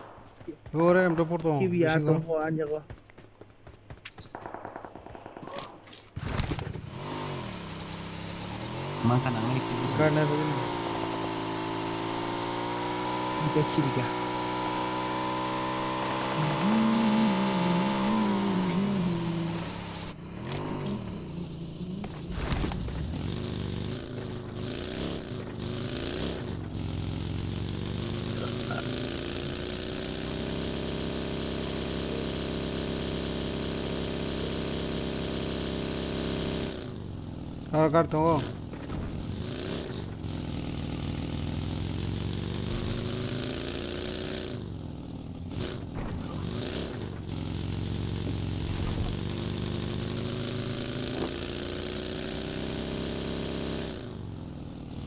ore em report dong Kibiya semuanya kok. Makan angin itu. karena begini Kibiya. Kalau kartu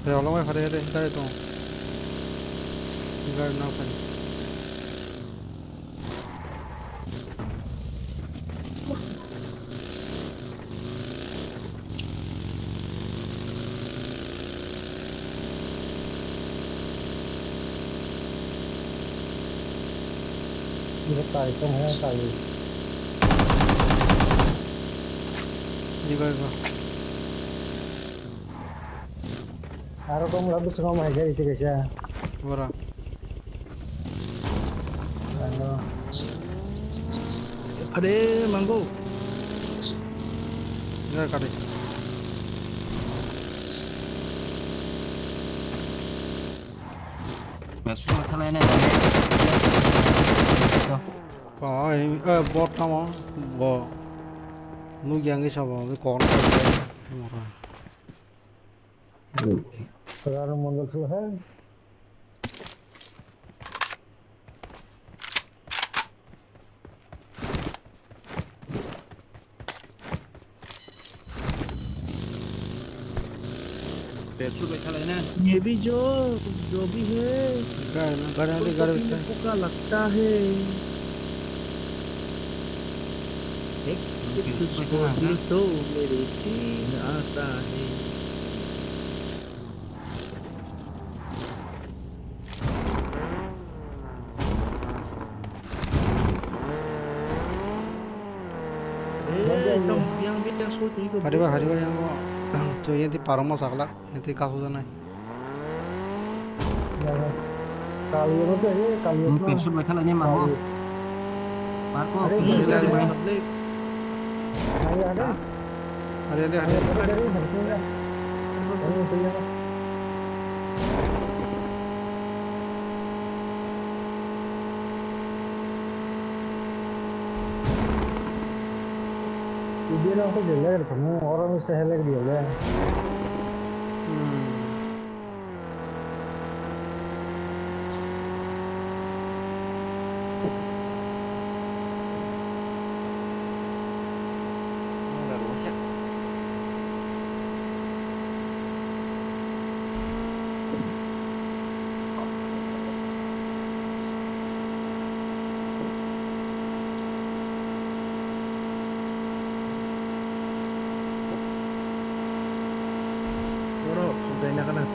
Rồi nó mới phải đây đây thôi. Rồi nó phải. Ini tarik kan ya tarik. Ini Aro kamu lalu setengah mahal itu guys ya. Berapa? Ada mango. Ya kali. Besok masalah ini. Có bot không á? Bò. Nuôi giang cái sao cái con. Sekarang mondok selesai. Besok masalah ini. ये भी जो भी है का लगता है एक तो मेरे चीन आता है Hariba yang tuh yang di paroma sakla yang di kasus sana. Kali itu aja kali itu. Pensiun betul aja mah. Marco, pensiun lagi main. Ada. Dari harusnya. Ini itu ya. Dia aku jelek kamu orang mesti helek dia lah.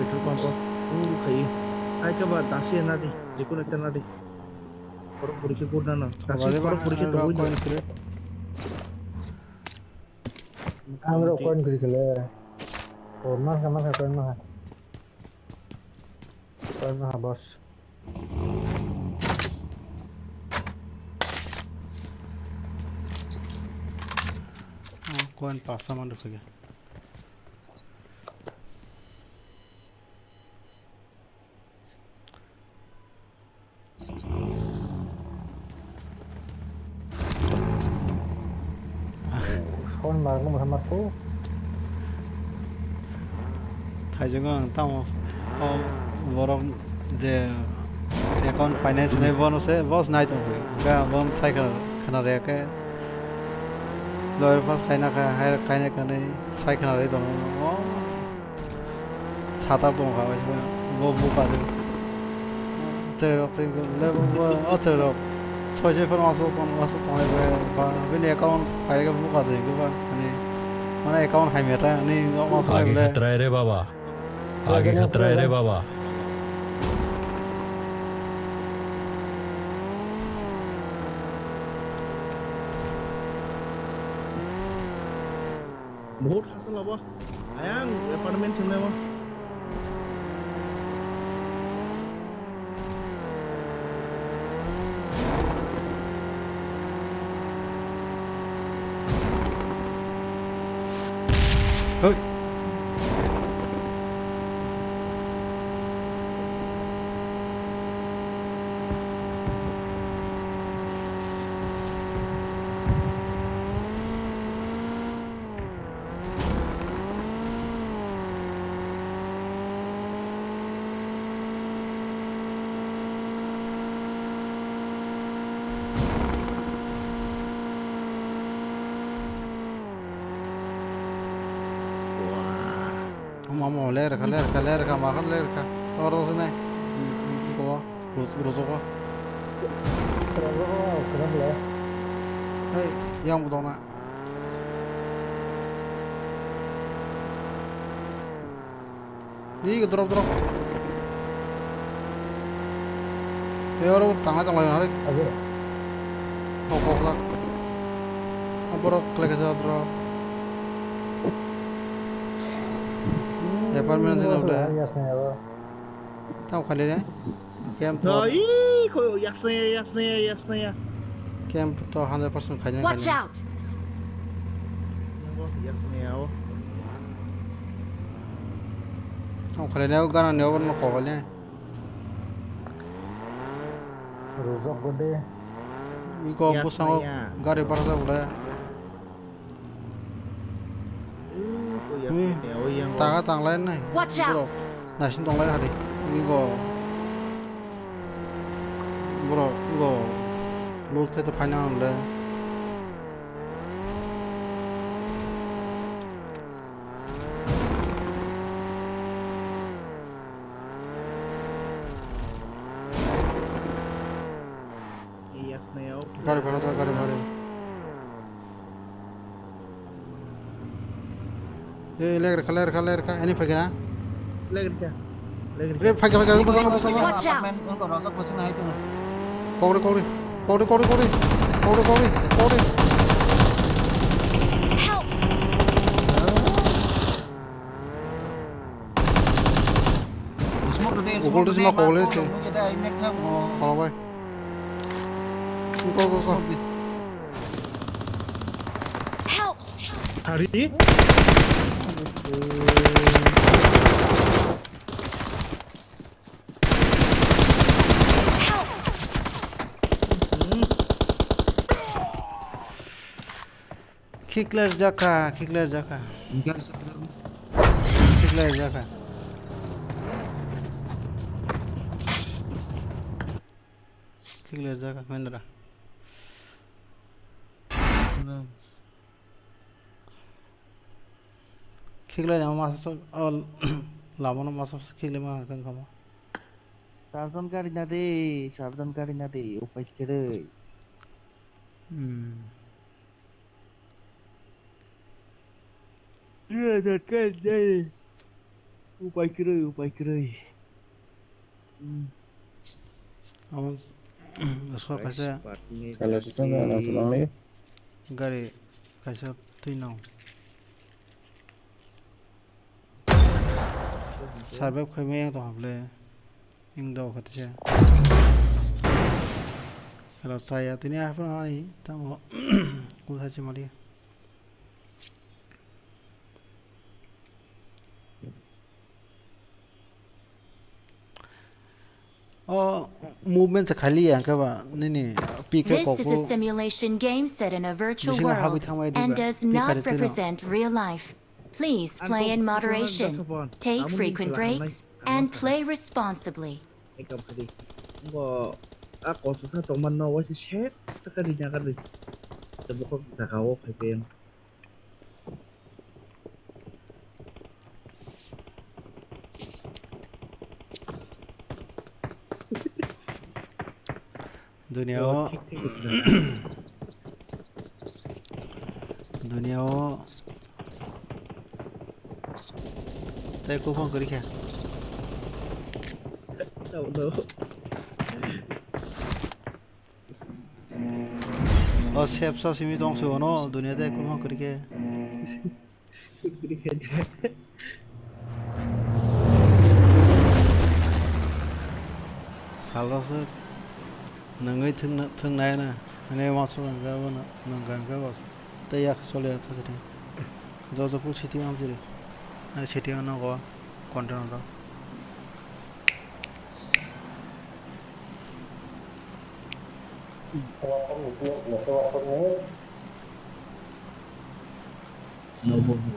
petrol pump kai ai ka ba dasi na di jekun ekta na di poro porike korna na dasi poro porike to hoy coin করে আমরা coin করে খেলে ওর মার coin না বস coin pas sama ঢুকে গেল con mà có một thằng mặt phố thầy chúng con tao vào trong the account finance này vào nó sẽ vào này thôi cái vào sai cái nào đấy cái rồi first cái này sai cái nào đấy thôi nó ছাতা তো খাওয়া যাবে वो পাবে তেরে রক্তে level অতরে ছয় phone আসো তোমার bên account phải cái vụ gì các bạn này mana account hai meta này nó आगे खतरा है रे बाबा आगे खतरा है रे बाबा बहुत hasil apa ayang apartemen sini mah Ôi. Mau leer ka makan leer ka orang sini kau rusuk kau hei yang betul nak ini drop ya orang tangga tangga yang hari kok lah apa klik aja drop apartment sini udah tahu kali ya camp kau yasnya camp tuh 100% kayaknya Watch out! tahu kali ya gana nih orang mau kau kali rusuk gede iko bus sama gari parasa udah tang lain nih bro nasin tong lain hari iko bro iko lu kita panjang udah gari parasa leger ka ini pagina leger pagi Watch out! Untuk rasa pusing naik tu. kori 오골도 좀 하고 오래 했지. nó cái này theo của 걸어 봐. go. Help! 다리? Kickler jaka. enggak sekedar Kickler jaka. Kickler jaka Mendra. Kickler yang masuk lama no masuk kickler mah kan kamu. সাবধান গাড়ি না দে উপায় রে উপায় করে Aman skor kaisa Kalau situ nggak langsung lagi. gari kaisa tinau. Sarbab khaime yang to hable ingdo khatse. Kalau saya tini apa ni tamu kusa cemali. Movement से खाली है क्या बा नहीं पीके This is a simulation game set in a virtual world and does not represent real life. Please play in moderation, take frequent breaks, and play responsibly. Ngo ako sa toman no wa share ta kadi nya kadi ta boko ta kawo kai pen दुनिया tay cô phong kiri kya और सेप सा सिमी तोंग से वनो दुनिया tay cô phong kiri kya साला से नंगे थंग नाय ना ने वासो नंगा वना नंगा वास तया सोले था से जो पूछी थी हम जरे ना छेटी ना को कंटेनर दा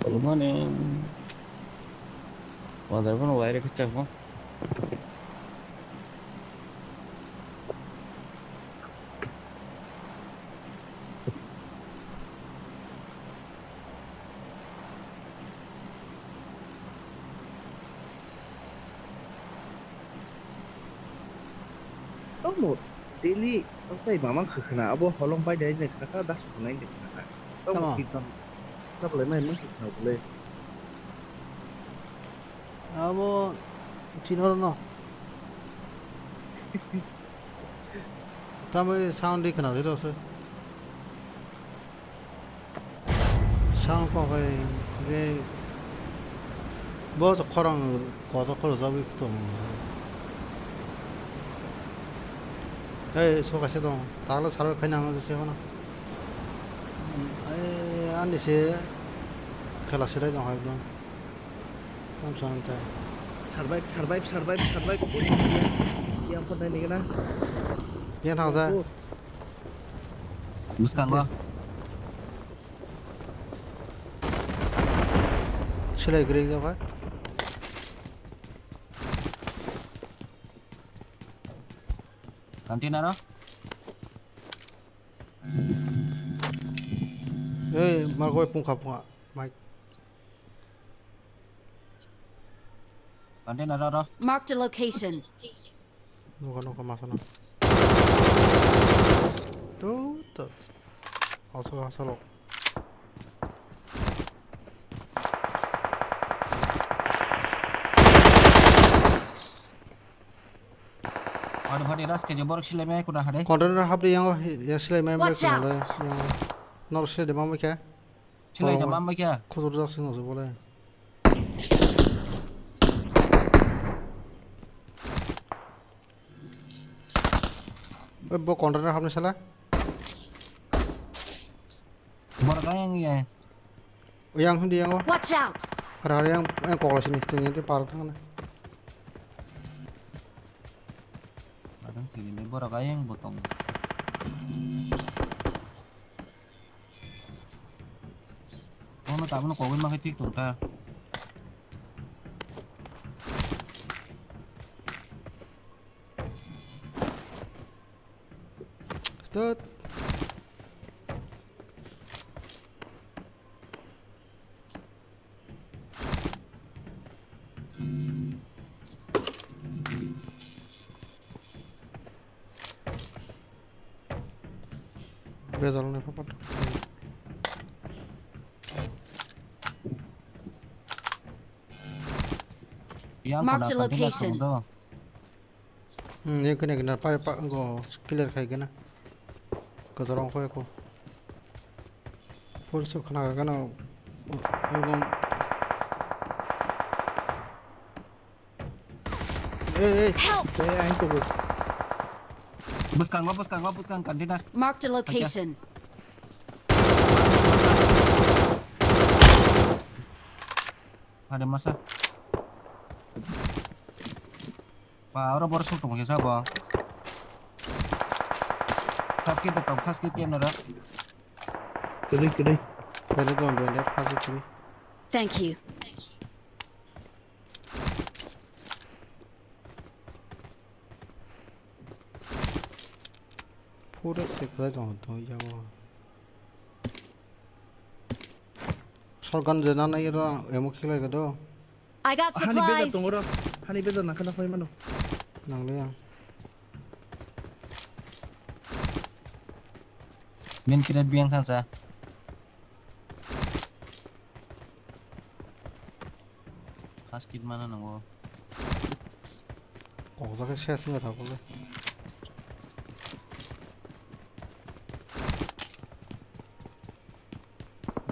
Kalau mana? Wadah pun wire kecil pun. một daily ông thấy mà mang khử khử abo họ long bay đấy này các đắt của này này ông một kịch sắp lấy mày mất khử khử lên abo chino no tama sound đi cái nào thế đó sound có cái bao giờ khoang có đó có rồi cái 에이 소가 세동 달러 사러 그냥 어서 세거나 에이 안돼 세 클라스를 좀 하고 좀 좋은데 survive yang pernah ini kan yang tahu saya buskan gua 실내 그레이가 봐 kantin ada margo punga Mike kantin ada Marked a location. nuka masana tuh asal ada hari ras ke jebor sile me kuda hade container habde yang sile me kuna yang nor sile de mama kya sile jamam me kya kudur dak sino se bole Bo container hamne sala. Bora ka yang ya. Yang hundi yang wa. Watch out! Ada yang kok sini ternyata parah kan. Kadang sini ini bora ka yang botong. Oh, nó tạm nó có cái mang cái thiết tổn ta. Tốt. Bezal ne papat. Mark the location. Ini kena pak go clear khai kena. Ketorong ko ko. Full so kena album. Help! Buskan kantina. Mark the location. Ada masa. Pak, orang baru suruh tunggu siapa? Khas kita yang ada. Kiri. Bende to bende khas kiri. Thank you. पूरे से कर जाऊँ तो या वो सरगन जना नहीं रहा एमो खिलाएगा तो I got Hani beda supplies. tunggu ro. Hani beda nak kena kau mana? नंगले yang Min kira biang kan sa. Khas kit mana nanggo? कौन सा के शेष में था बोले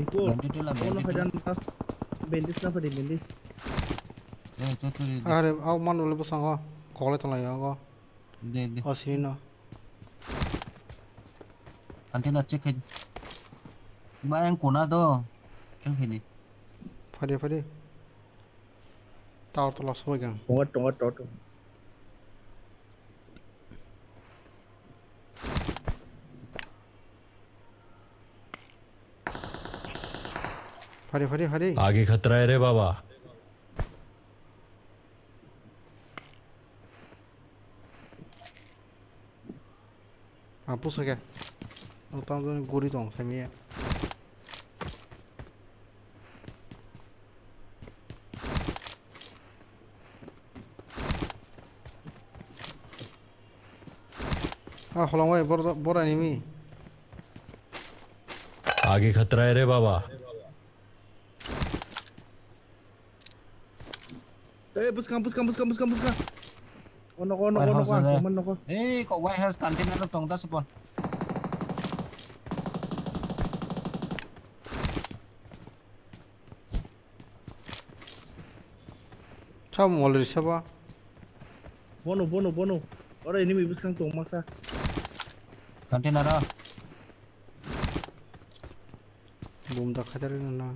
Itu. Bandit tu lah, Kau nak bandit tu. hajan apa? Bendis apa di bendis? Itu. अरे आओ मान बोले बस आगा कॉलेज तो लाया आगा De. असली ना Kantina cek aja. Bayang kuna tu. Kan ini. फटे तार तो लॉस हो गया Tunggu. फटे आगे खतरा है रे बाबा आप पूछ सके उतना तो गोरी तो सही है खलंग भाई बड़ा एनिमी आगे खतरा है रे बाबा Buskan. Ono. Kok warehouse kantina tu tong ta sepon. 참 원래 셔봐 Bono. Orang ini buskan tong masa. Kantina dah. 몸다 카자르는 나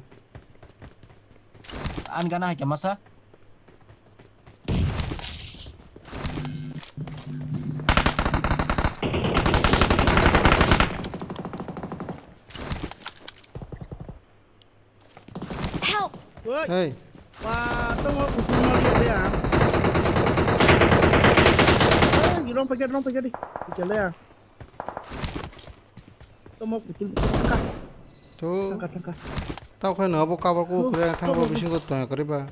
An kana ke masa? Help! 헤이 Wah, tunggu usul dia. Dorong pakai di. Jalan ya. Tunggu usul tangkap. 또 Tangkap. tao khoe nữa bố cao bố cô 그래 thằng bố bị sinh vật tuổi cái đấy bà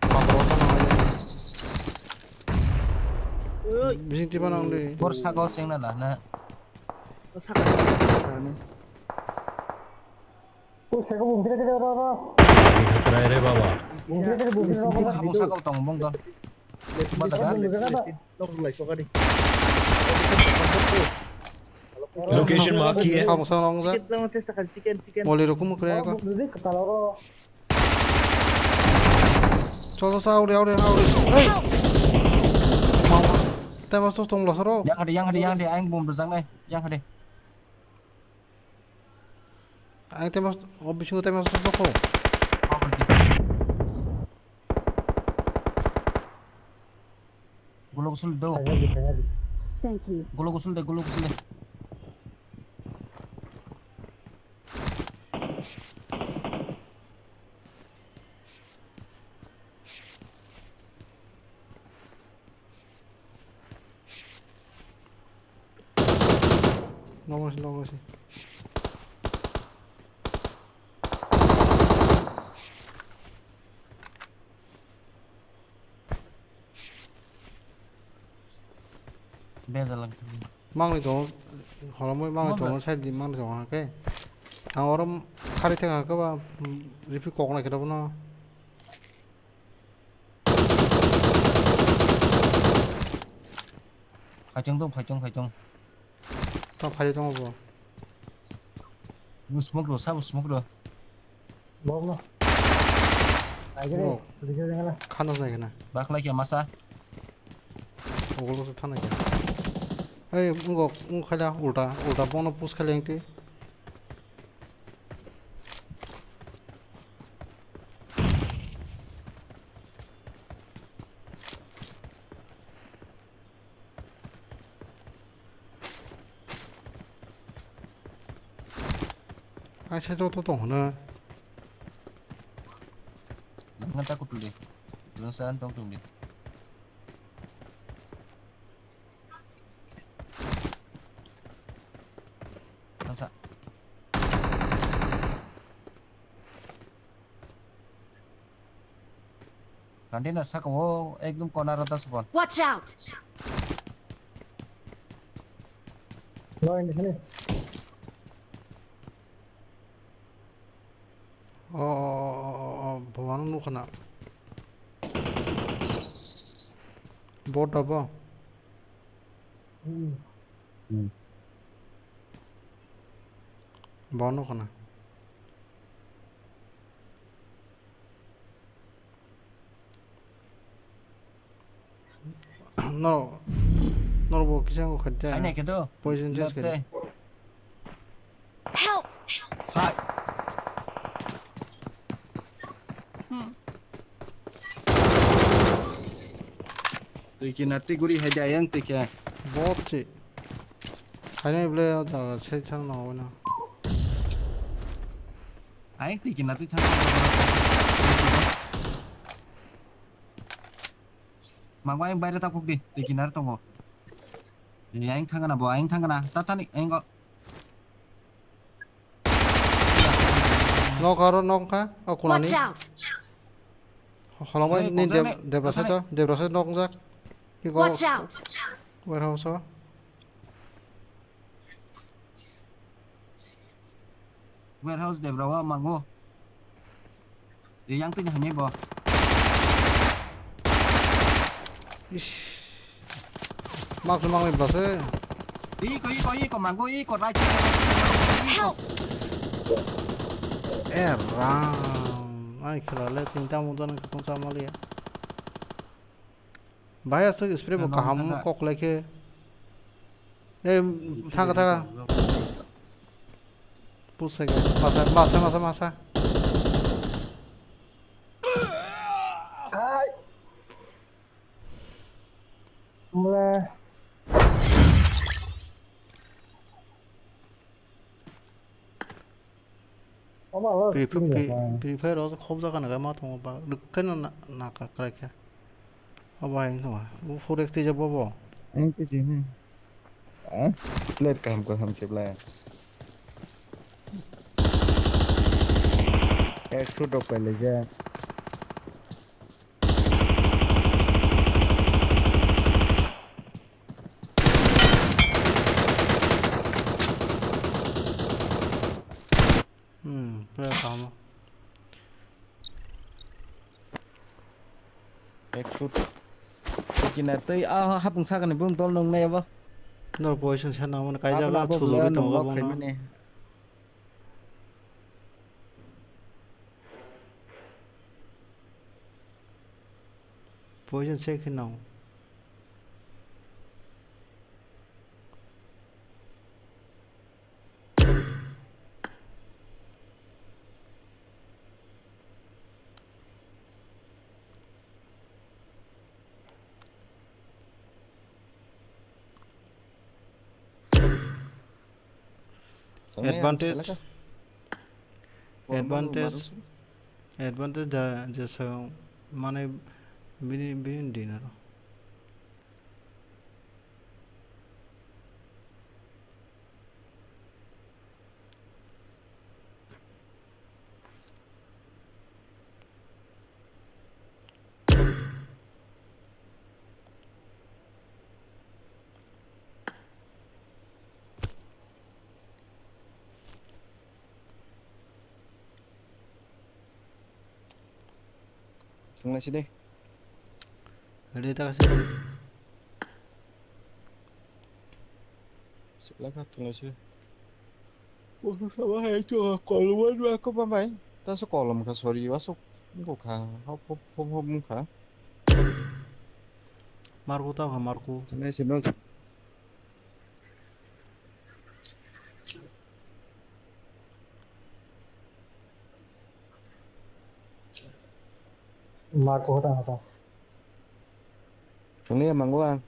바로 bị sinh tiếp nào đi Bor sago sing na lah na. आगे खतरा है रे बाबा Kamu sago tong bong don. Mata kan? Location mark की है kamu salah nggak Chicken. mau lihat kamu kira apa so udah hey mau Temas tuh tong losoro. Yang ada, aing bom berjang nih, yang ada. Aing temas, obis ngu temas tuh toko. Oh berarti. Gulung usul do. Thank you. Gulung usul deh. Nongol sih. Beza lang. Mang nih dong, kalau mau mang nih dong, saya di mang nih dong, oke. Orang kari tengah ke bawah, review kok nak kita punya. Kacung. Tak kari tengah apa? Smoke do. Bom lo. Aja deh. Udah jangan lah. Kanos naik na. Bak lagi ya masa. Oglo tuh tanah ya. Enggak kaya ulta bono pus kaya yang ti. Saya tuh na. Ngan takut dulu deh. Belum saan tong deh. Kansa. Kandinas sako ekdum konar atas pon. Watch out! Lo ini sini. Bawa nu kena. Bot apa? Bawa nu kena. No, bawa kisah aku kerja. Ini gitu. Poison test kerja. Help! Hai. Tiki nanti guri haja yang tiki. Bot sih. Ini boleh ada saya cari nawa na. Aing tiki nanti thang. Mangwa yang bayar takuk di tiki nar tongo. Ini aing thangana bo aing thangana. Tatani aing kok. Nok karo nok ka? Aku nani. Watch out! Kalau mau ini Tiprasa nok zak. Watch out! Warehouse apa? Warehouse deh berapa manggo? Yang tanya hanya bo. Ish. Mak Tiprasa. Iko manggo iko right. Help! Ram. Ay khwlai tinta mudan kung sama liya. Bahaya sih spray mau kaham kok lagi. Thaga. Push lagi. Masa. Hai. Mulai. Prepare đó không ra cái này mà thằng bà được cái nó nạc cái kia. Apa yang tu? Forex tu je apa? Anh cái gì này? Lên cầm của hầm chụp lại. Cái suốt độc phải lấy ra. Boleh sama. Cái suốt. Cái này tới hấp bằng sao cái này bơm to lông này không? Nó position saya nama cái jaga tu rồi tu apa bang? Position saya kenal. advantage दा जेसां माने बिनि दिनार थांनायसै दे ready थाखासै सिलाका थांनायसै sama hai cho kolom dua ko pamai ta so kolom ka sorry wa so ko kha hop kha marco ta marco này xin nó Marco hota thằng này mang qua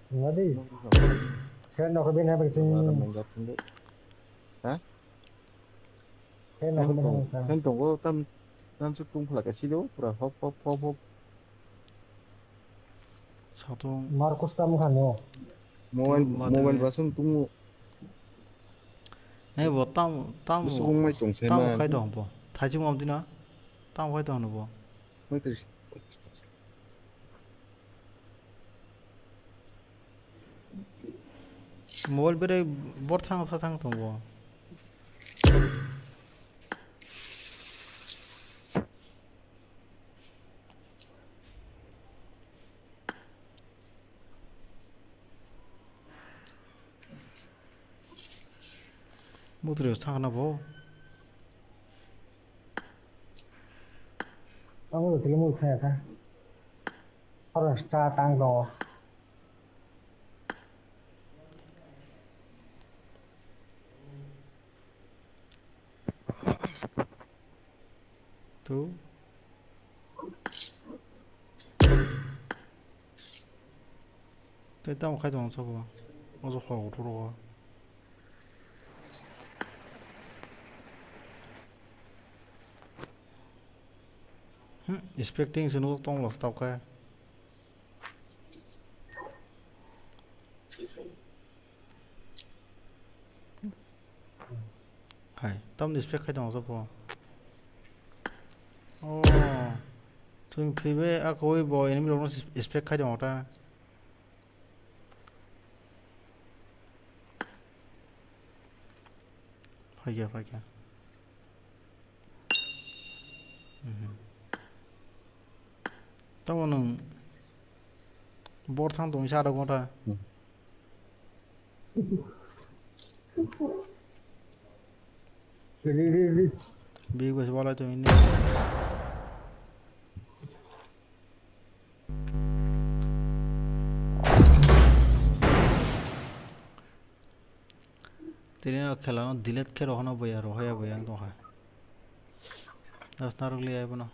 ngadi khen nó có bên hai bên sinh hả khen nó có bên hai sao khen tổng có tâm tâm sức cung là cái xí đấu rồi hop sao tung Marcos tam khăn nhô moment và sung tung này bộ tam sung mai trồng xe mà khai đồng bộ thái chung ông tí nữa tam khai đồng bộ mấy cái mobile bere bor thang thong bo mudre thang na bo ông cái mũi thế ta họ star tăng rồi tu tới tao khai đồng sao bo ông zo khổ rồi expecting se no tông lọt tao cái hay tâm expect khai đồng sao bo oh tung khi về à coi boy enemy nó expect khai đồng ta phải kìa tao nung board thang tung xa đâu con ta đi big was bola to in तेरे ना खेला ना दिलेत के रोहना भैया तो है दस नारुक ले आए बना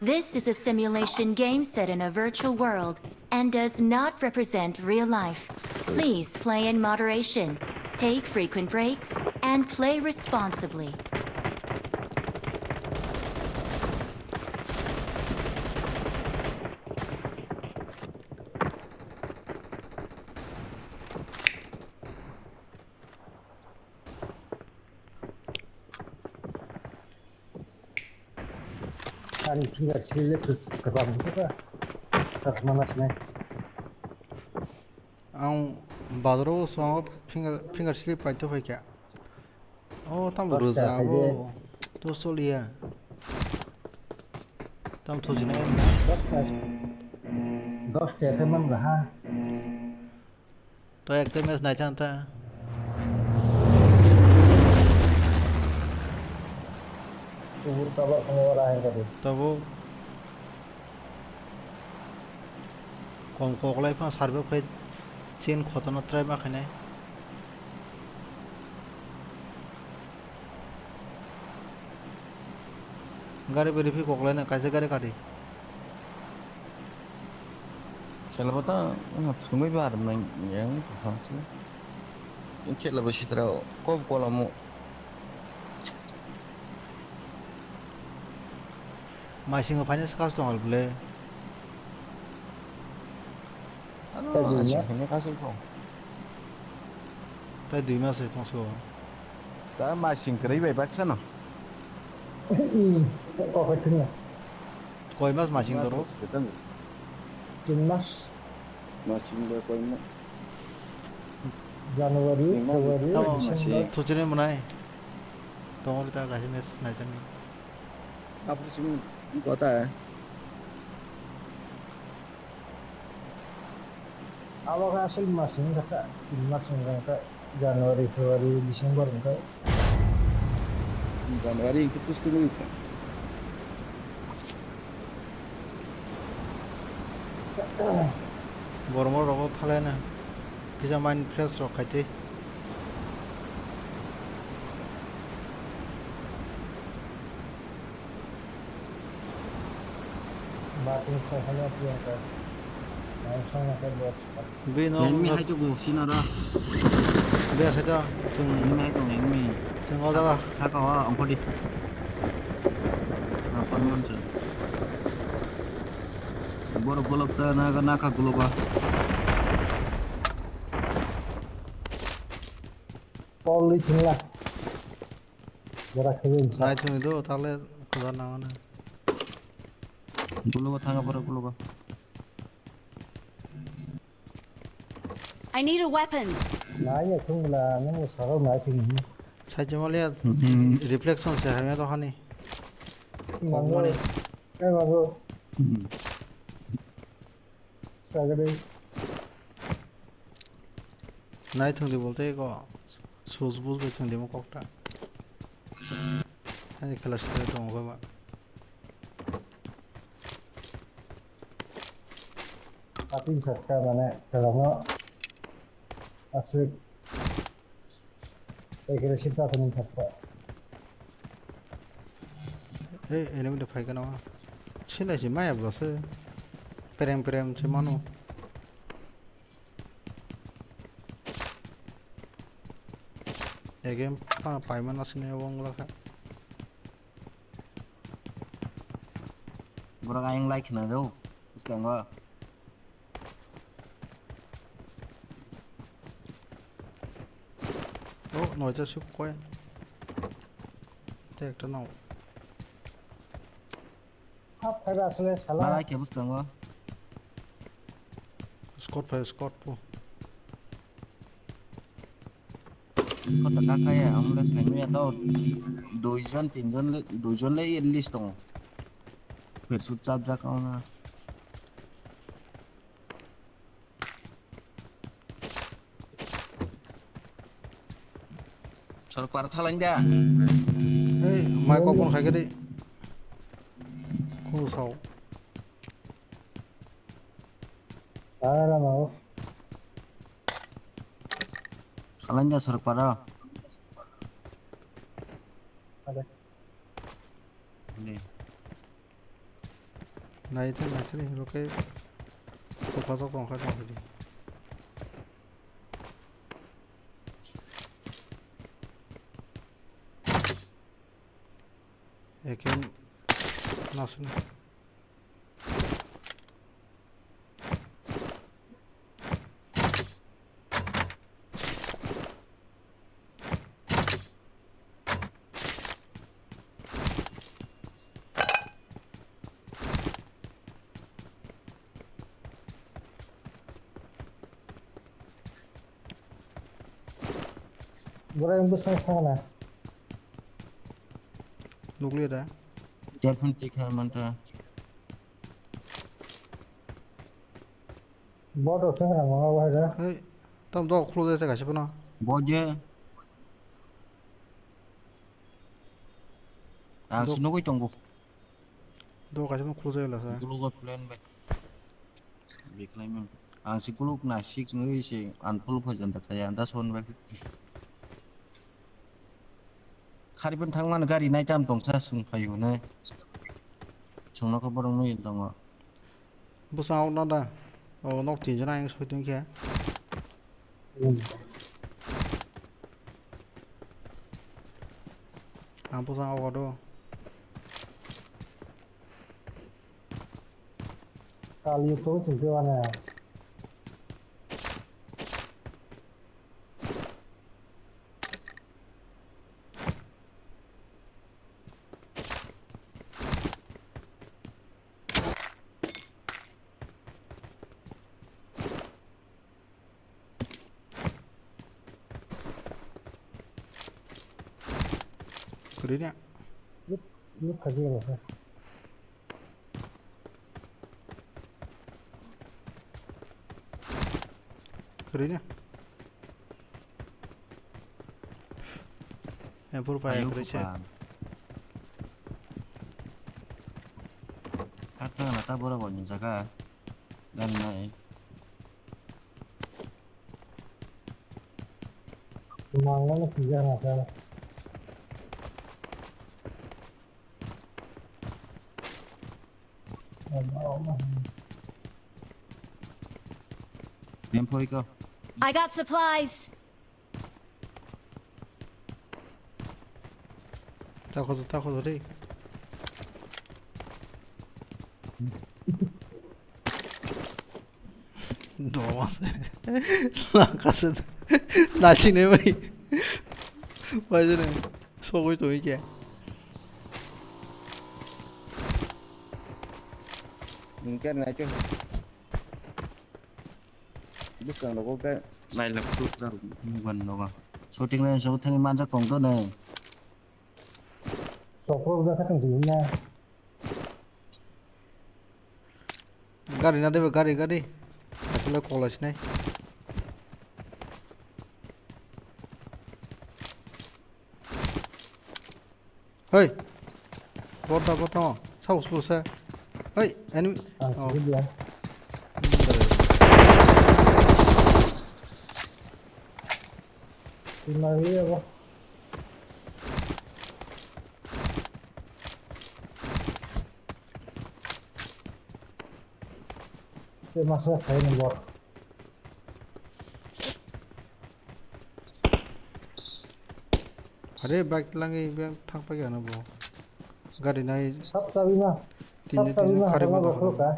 This is a simulation game set in a virtual world and does not represent real life. Please play in moderation, take frequent breaks, and play responsibly. 아니 중간 실력 그 방법가 딱 만났네 ang badro so finger slip pai to phải kya oh tam ru za bo to solia tam to jine 10 टे थे मन रहा to ek te mes nai chan ta tour का वक्त हो रहा है कभी tao vô còn có lại phải sarve phải trên khóa nó trai mà cái này गारि बोरै फैगलायनो खायसे गारि गारि खेलाबाथ' थुमै बारनाय yang हांसो खेला बसित्राव कब कलामो माइसिङाव फाइनेन्स कास दङ बोले आसिं फाइने कासल दं दा 2 मासै दंसो दा मासिं ग्रैबाय बाथ्रानो कय मास मासिं दरो 3 mas मासिं बे कयनो Januari Februari Desember थुचिने मोनाय दङ दा गासै mess नायजानि apa sih kota ya awal hasil mas ini kata 3 mas kata Januari Februari Desember kata Januari itu tuh गरमाव रगो थालायना किजा माइन्ड फ्रेश रखायते batin saya punya ke langsung ke buat बेनो enemy hai to go sinara बे साइडा जों enemy hai to enemy जों अजागा sakawa angkodi apa manse boro golok ta naga naka goloka poli jumlah jarak kebun नाय थुनि दो ताले खजा नागाना goloka thanga boro goloka I need a weapon. nanya jumlah nemu sarau naik tinggi side मालिया reflection से हमें तो हानि mango mango sagade नाय थुनि बोलते को सूज बुज बे थुनि मो कोकटा हानि क्लास ते दङ बाबा tapi serta mana kalau asik kira cinta temen serta ए एनिमी द फाइक ना सिनाय सि माया ब्लसो प्रेम प्रेम से मानो एगेम पाना पाइमान आसिने वंगला का boro ayang like na do sekarang gua ओ नयजा सुक कोय ते एकटा नाव apa kira asli salah mana ke sekarang gua स्कॉट पो kota kakak ya ambles enemy atau duijon le at least dong versus cap kau na Sal par thalang dia A mic को खाइ गरे को Sao ada mau thalang dia sar para ada ni नायथे लोके sofa तो पंखा दं एकेन नासुन Gua yang besar sana. Nuklir dah. Telepon tikar manta. Bot ở sana mana wah dah. Hey, tam dog close saya kasih pernah. Boje. Ah, sino ko tunggu. Dog kasih pun close lah saya. Dulu ko plan baik. Reclaim. Ah, si kuluk na six ngai si anpul phajan tak saya anda son baik. खारिबन थांमान गारि नायटाम दंसा सुंफायो ने chúng nó có bao nhiêu đồng ạ bố sao nó đã nó chỉ cho anh thôi tiếng kia bố sao vào đâu kali itu juga mana cái đấy ini kerja apa cái đấy em vừa phải cái chết hát thơ là ta bố ra bỏ nhìn ra cả gần này Semangat lah kerja nak I got supplies. tao không đi no la casa la chine mày bây giờ này số cái tuổi kìa cái này chứ biết rằng là có cái này là tụt ra gần rồi mà số tiếng này số thanh man ra cổng tốt này số ra các thằng gì nha gari na debe gari আসলে college নাই hey bota saus pulsa hey enemy dia Lari apa? Dia masuk saya nombor. अरे back लंगे back थक पे गया ना वो गाड़ी नहीं सब चाबी में खड़े मत रखो का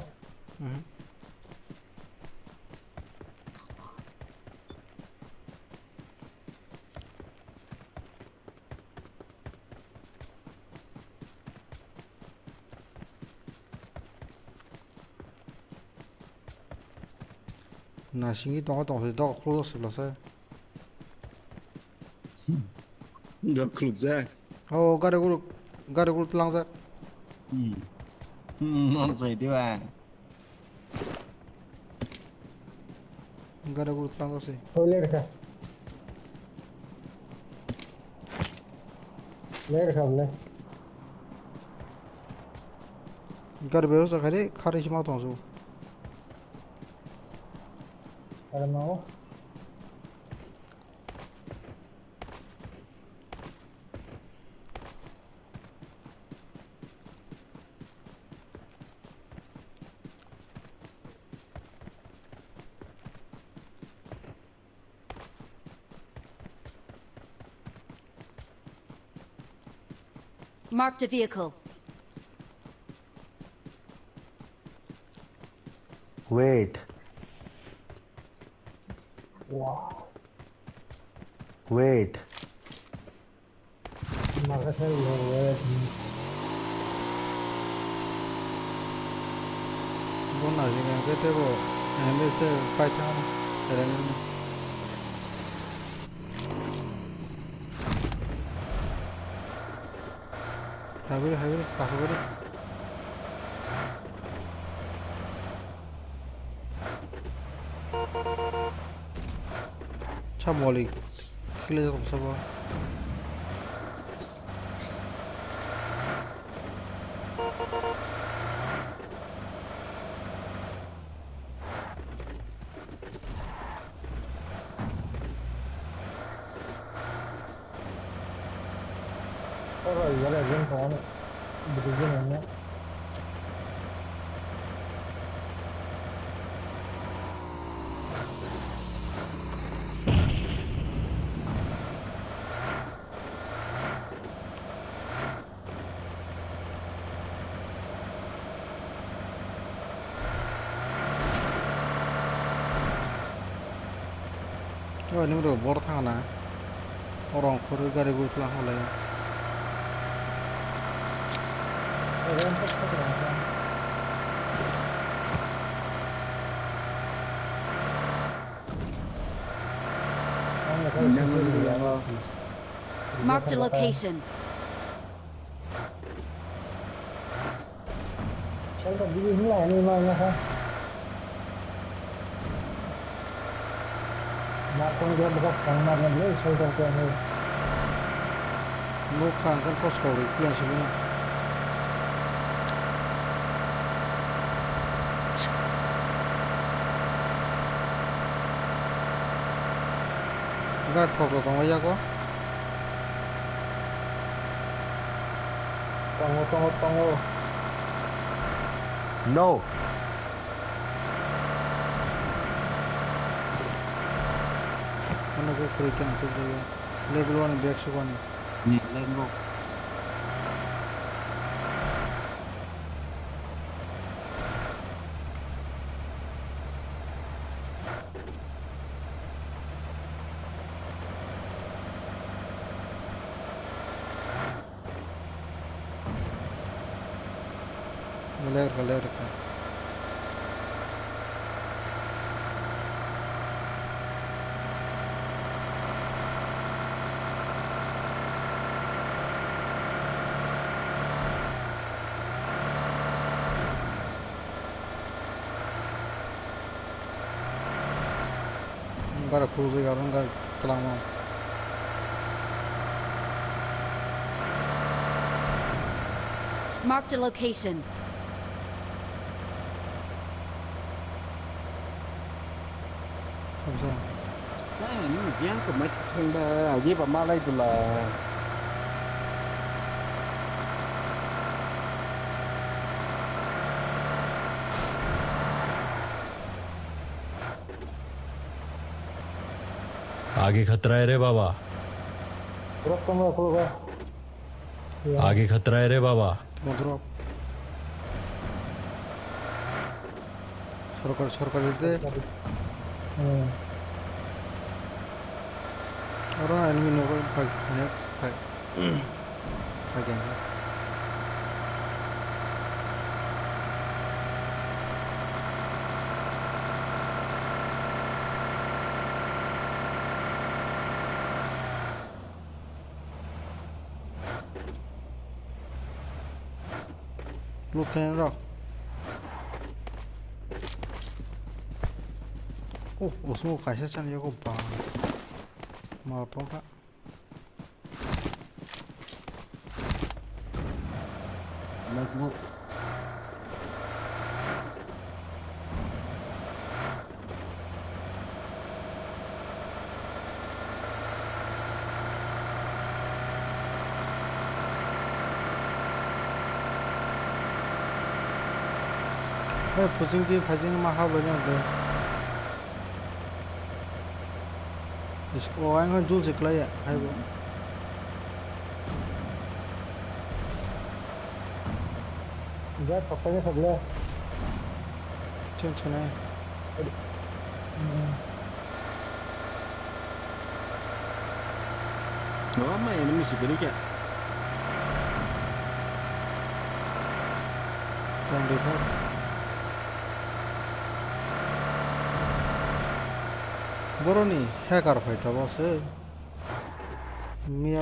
na singi to se to close plus được khụt ra oh gada guru telang za non rồi đi à gada guru telang se thôi lên được không lên gada berosa khare shima to so ada mau Marked a vehicle. Wait. wow Wait. maka saya wait bon na jinga ke te bo eme se pa cha na highway paso kare cha moli kile jo sabo rồi giờ là dân có này bây giờ này nhé ini udah bor thang na orang khur gari gue tulah oleh Marked a location. lu khang kan kos sorry kuliah sebenarnya enggak foto tong aja kok tunggu No. mana gue berikan tuh dulu level 1 back sukan Ni lengo. galer kan enggak ada cruise orang enggak telang mau Marked a location. không sao Nah, ini biang ke macam tenda, aje pamalai pula. आगे खतरा है रे बाबा आगे खतरा है रे बाबा mau drop সরকার দিতে orang enemy no fight again look can rock उसमें कैसे चलिए को मारता हूँ Lengo. pushing की fighting में हाँ बने होते इसको आएंगे दूर से क्लाई है वो जा पकड़ने सगले चल चले Nó mày nó mình cái đấy kìa. Còn đi thôi Boroni hacker fight boss Mia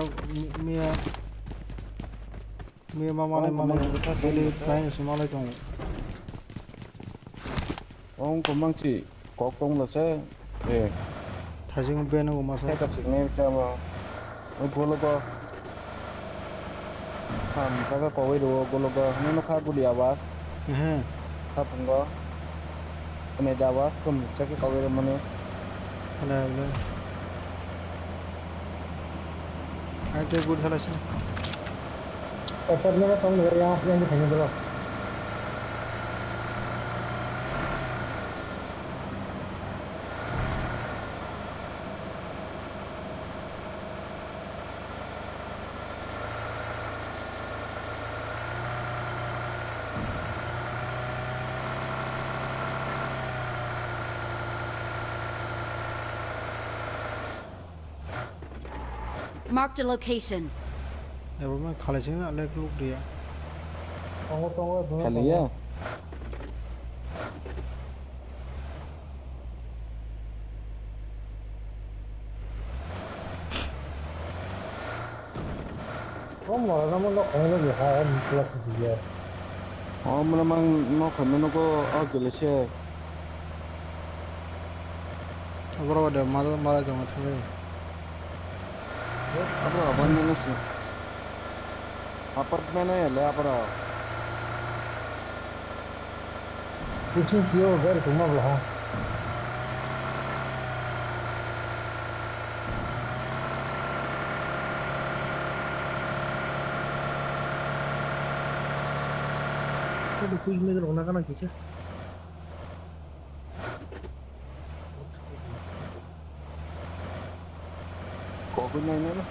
mama daily trying small like Ông cũng mang chỉ có công là sẽ để thay cho bên nó mà hay tập sự nghe cho mà ông bố nó có làm sao cái có cái đồ bố nó có nó khác của địa bas tháp không có cái này địa bas cũng chắc cái có cái mà này Hello I take good selection Pasarnya kan dari yang hanya dulu. Marked a location. everyone khwlai na le group dia khaliya mang nó khẩn nó có kiểu là xe agora ada mala jama thale apa banyak nasi apartemen ya le apa kucing kio gar cuma belah Ada kuing ni orang nak kisah. có cái này nữa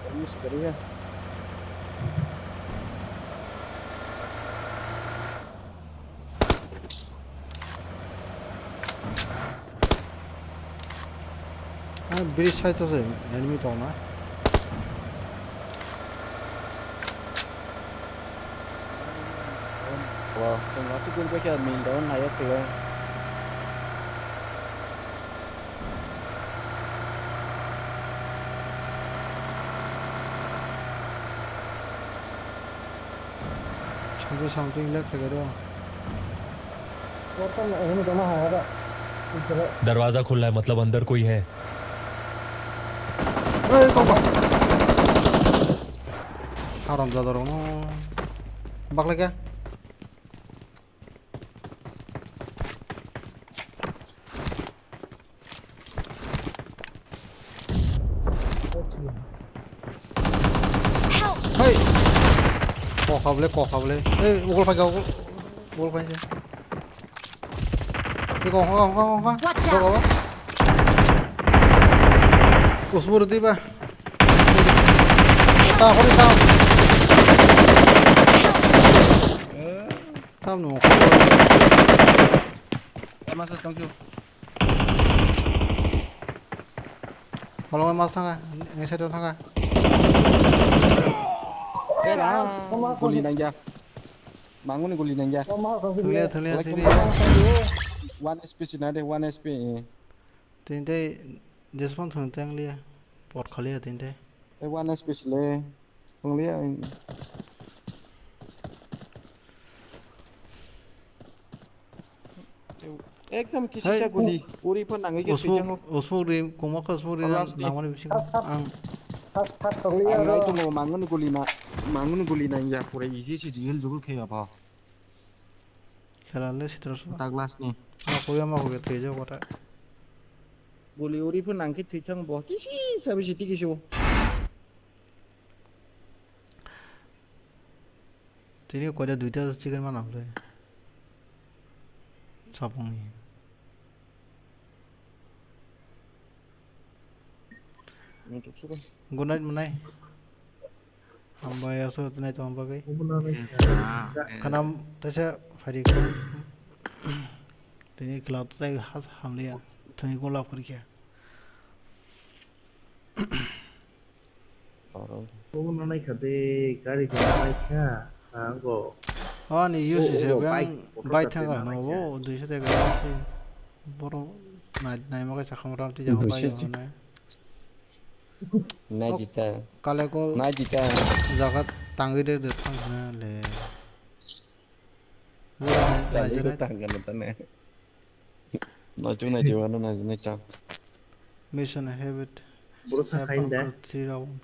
cái gì cái đấy bridge side to enemy to na wow sengaja sih gue kayak main down naik ke something left together दरवाजा खुला है मतलब अंदर कोई है haram da daro no bakla kya hey ko khable hey ugol phai je đi con usbur di ba tao không đi tao tao nổ em masuk tong chu kalau mas thang à nghe xe đâu thang à cái đó guli nang ja bangun guli nang ja thử lia one sp sih nade one sp tin đây despawn thường tang lia port khali tin đây one sp le không lia एकदम किसी से गुली पूरी पर नंगे के सुजंग उसमें रे कोमा का उसमें रे नामने बिशी ang ang itu mau mangun guli na ya पूरा इजी से जील जुगुल खे apa खेलाले सित्रस ta glass ni aku yang mau ke tejo kota guli uri pun nangkit tujang boh kisi sabi siti kisu tini ko ada duita chicken mana boleh sapong ni good night manai hamba ya so tonight to hamba kai kanam tasha fari ko tini cloud sai has hamle ya tani ko la par kya Kung nanay kade kari nanay kya anggo ani use se bike thang ga no wo duise te ga boro nai ma ka sakham ram ti jang pai na na jita kale ko na jita jagat tangi de thang na le tangi ko tangan na tane no chuna jiwan na cha mission habit bro sa kain da 3 round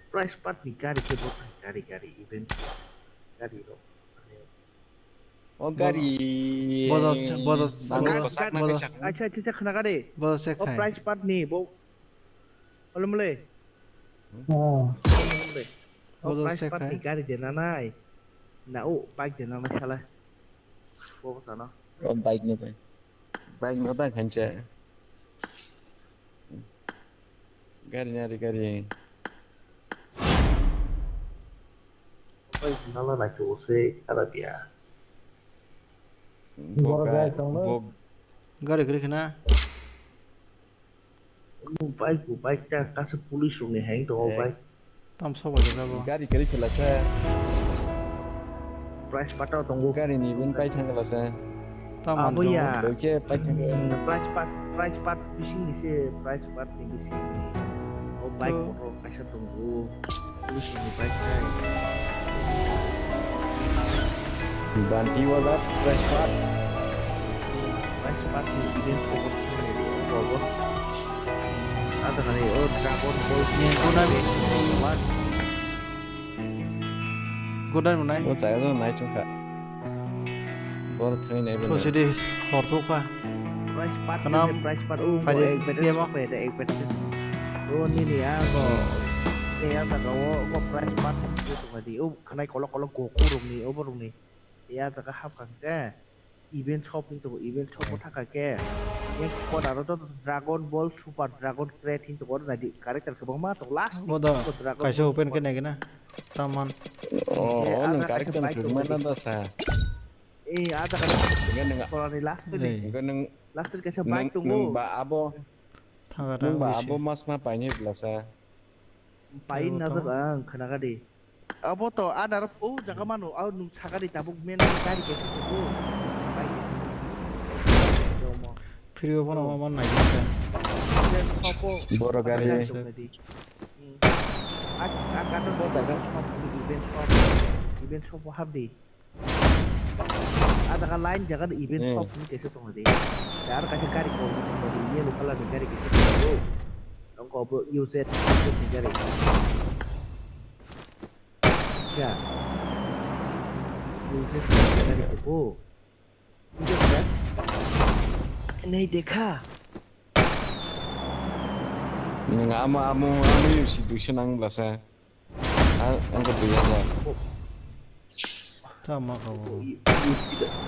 price part ni kari ke bot kari event kari ro oh gari bodo acha khana kare bodo se oh khai price part ni bo olum le oh price part ni kari jena nai na o bike jena na chala bo sana oh bike no ta khancha gari oi nala na chu se ala dia gari kena Baik dah kasih polis nih hang tuh baik. Tam sobo jaga bo. Gari kali celasa. Price patau tunggu. Gari ni pun baik tanggal celasa. Tam Apa ya? Oke baik tanggal. Price part bising ni sih price part ni bising. Oh baik orang kasih tunggu. Polis ini baik dah. Banti wala price part. Price part ni event fokus ni bawa. Ada kali dragon ball ni Godan munai. Oh saya tu naik juga. Bor thay naik To sidi horto ka. price part Kenapa? price part Dia dia mah? mau ada ekspektasi. Ni ya ni yang tak kau price part itu tadi. Karena kalau goku ni baru ni. Ya tak kahap kan ke? Event shop itu event shop tak ke? Yang kau ada tu Dragon Ball Super Dragon Crate itu kau tadi karakter kebang mah tu last. Boda. Kaisa open ke nagi na. Taman. Oh, nang karakter mana dah sah. Ada kan kalau ni last ni. Nang Last ni kasi baik tunggu. ba abo. Thangara. Nang ba abo mas ma paine belasa. Pain nazar ang kena kadi. Abo to ada jaga mano nung sakari tabuk men kari kasi tunggu. Baik kasi. Free open aman naik ka. Boro gari. Akan event shop wahab di. Ada kan lain jangan event shop ni kasi tunggu di. Dar kasi kari ko di ye lo kala ni kari kasi tunggu. Dong ko use it ni kari. Ya. Use it kari ko. Use it. नहीं देखा Nang amu institution ang belasa. Ang kebiasa. Tama ka.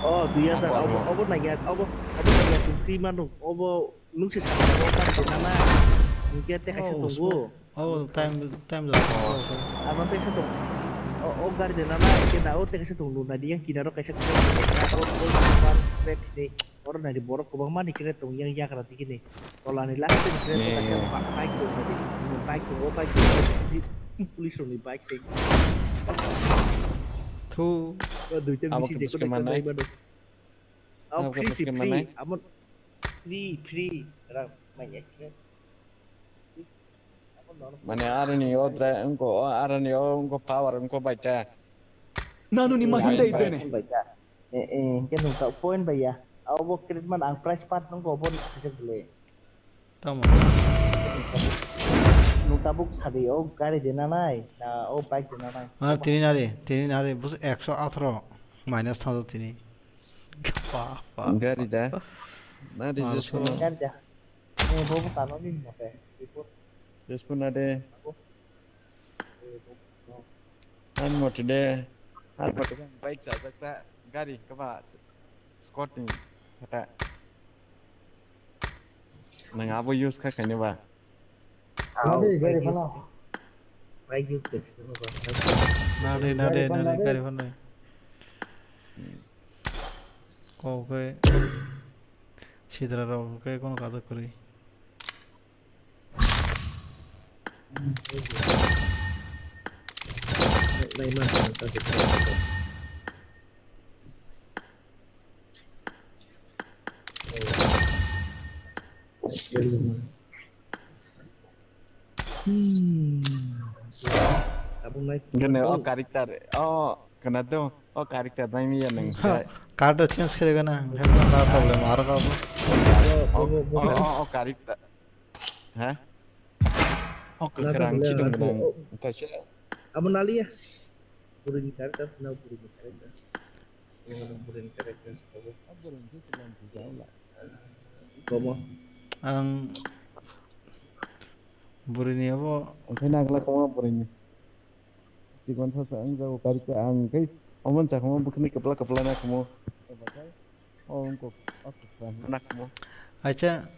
Oh biasa obo nanya tu prima tu obo nung si sabi ko kan nama mungkin teh kasi tunggu Oh time dah. ano teh kasi tunggu oh gar de nama ke tao teh kasi tunggu na dia kinaro kasi orang dari borok ke bang mana kira tunggu yang karena tinggi kalau ni last ni kira tu kasi baik tu tadi baik tu polis ni baik tu Tu. Aduh, jangan mesti dekor kemana? Free. Amun free. Orang banyak. Mana ada ni otra engko power engko baca. ನಾನು ನಿಮ್ಮ ಹಿಂದೆ ಇದ್ದೇನೆ Kan nunggu poin bayar. Aku kredit mana ang price part nunggu pun bisa beli. Tama. Nunggu tabuk hari gari jenanai. Nah, bike jenanai. Tini nari bus 118 minus thado tini. Wah. Gari dah. Nah di situ. Gari dah. Bawa tanah ni apa? Just pun ada. An mau today. Har patkan bike sakta gari kapa Scott ni kata. Nang apa use ka kene ba? Gari mana? Bike use ke. Nari gari mana? Okay. Sidra raw okay kono kaza kori. Lain mana kita Abang naik. Gane karakter. Kena tu. Karakter naik ni yang neng. Card change करेगा ना health का problem आ रहा है karakter. Hah? Kerang kita menang. Kasih. Abang nali ya. Burin karakter, kenal burin karakter. Burin karakter. Kamu? burin ni apa? Kena kalau kamu burin. Jika kau seorang jauh karakter angkai. Aman cak kamu bukan kepala nak kamu. Oh engkau anak kamu. Acha.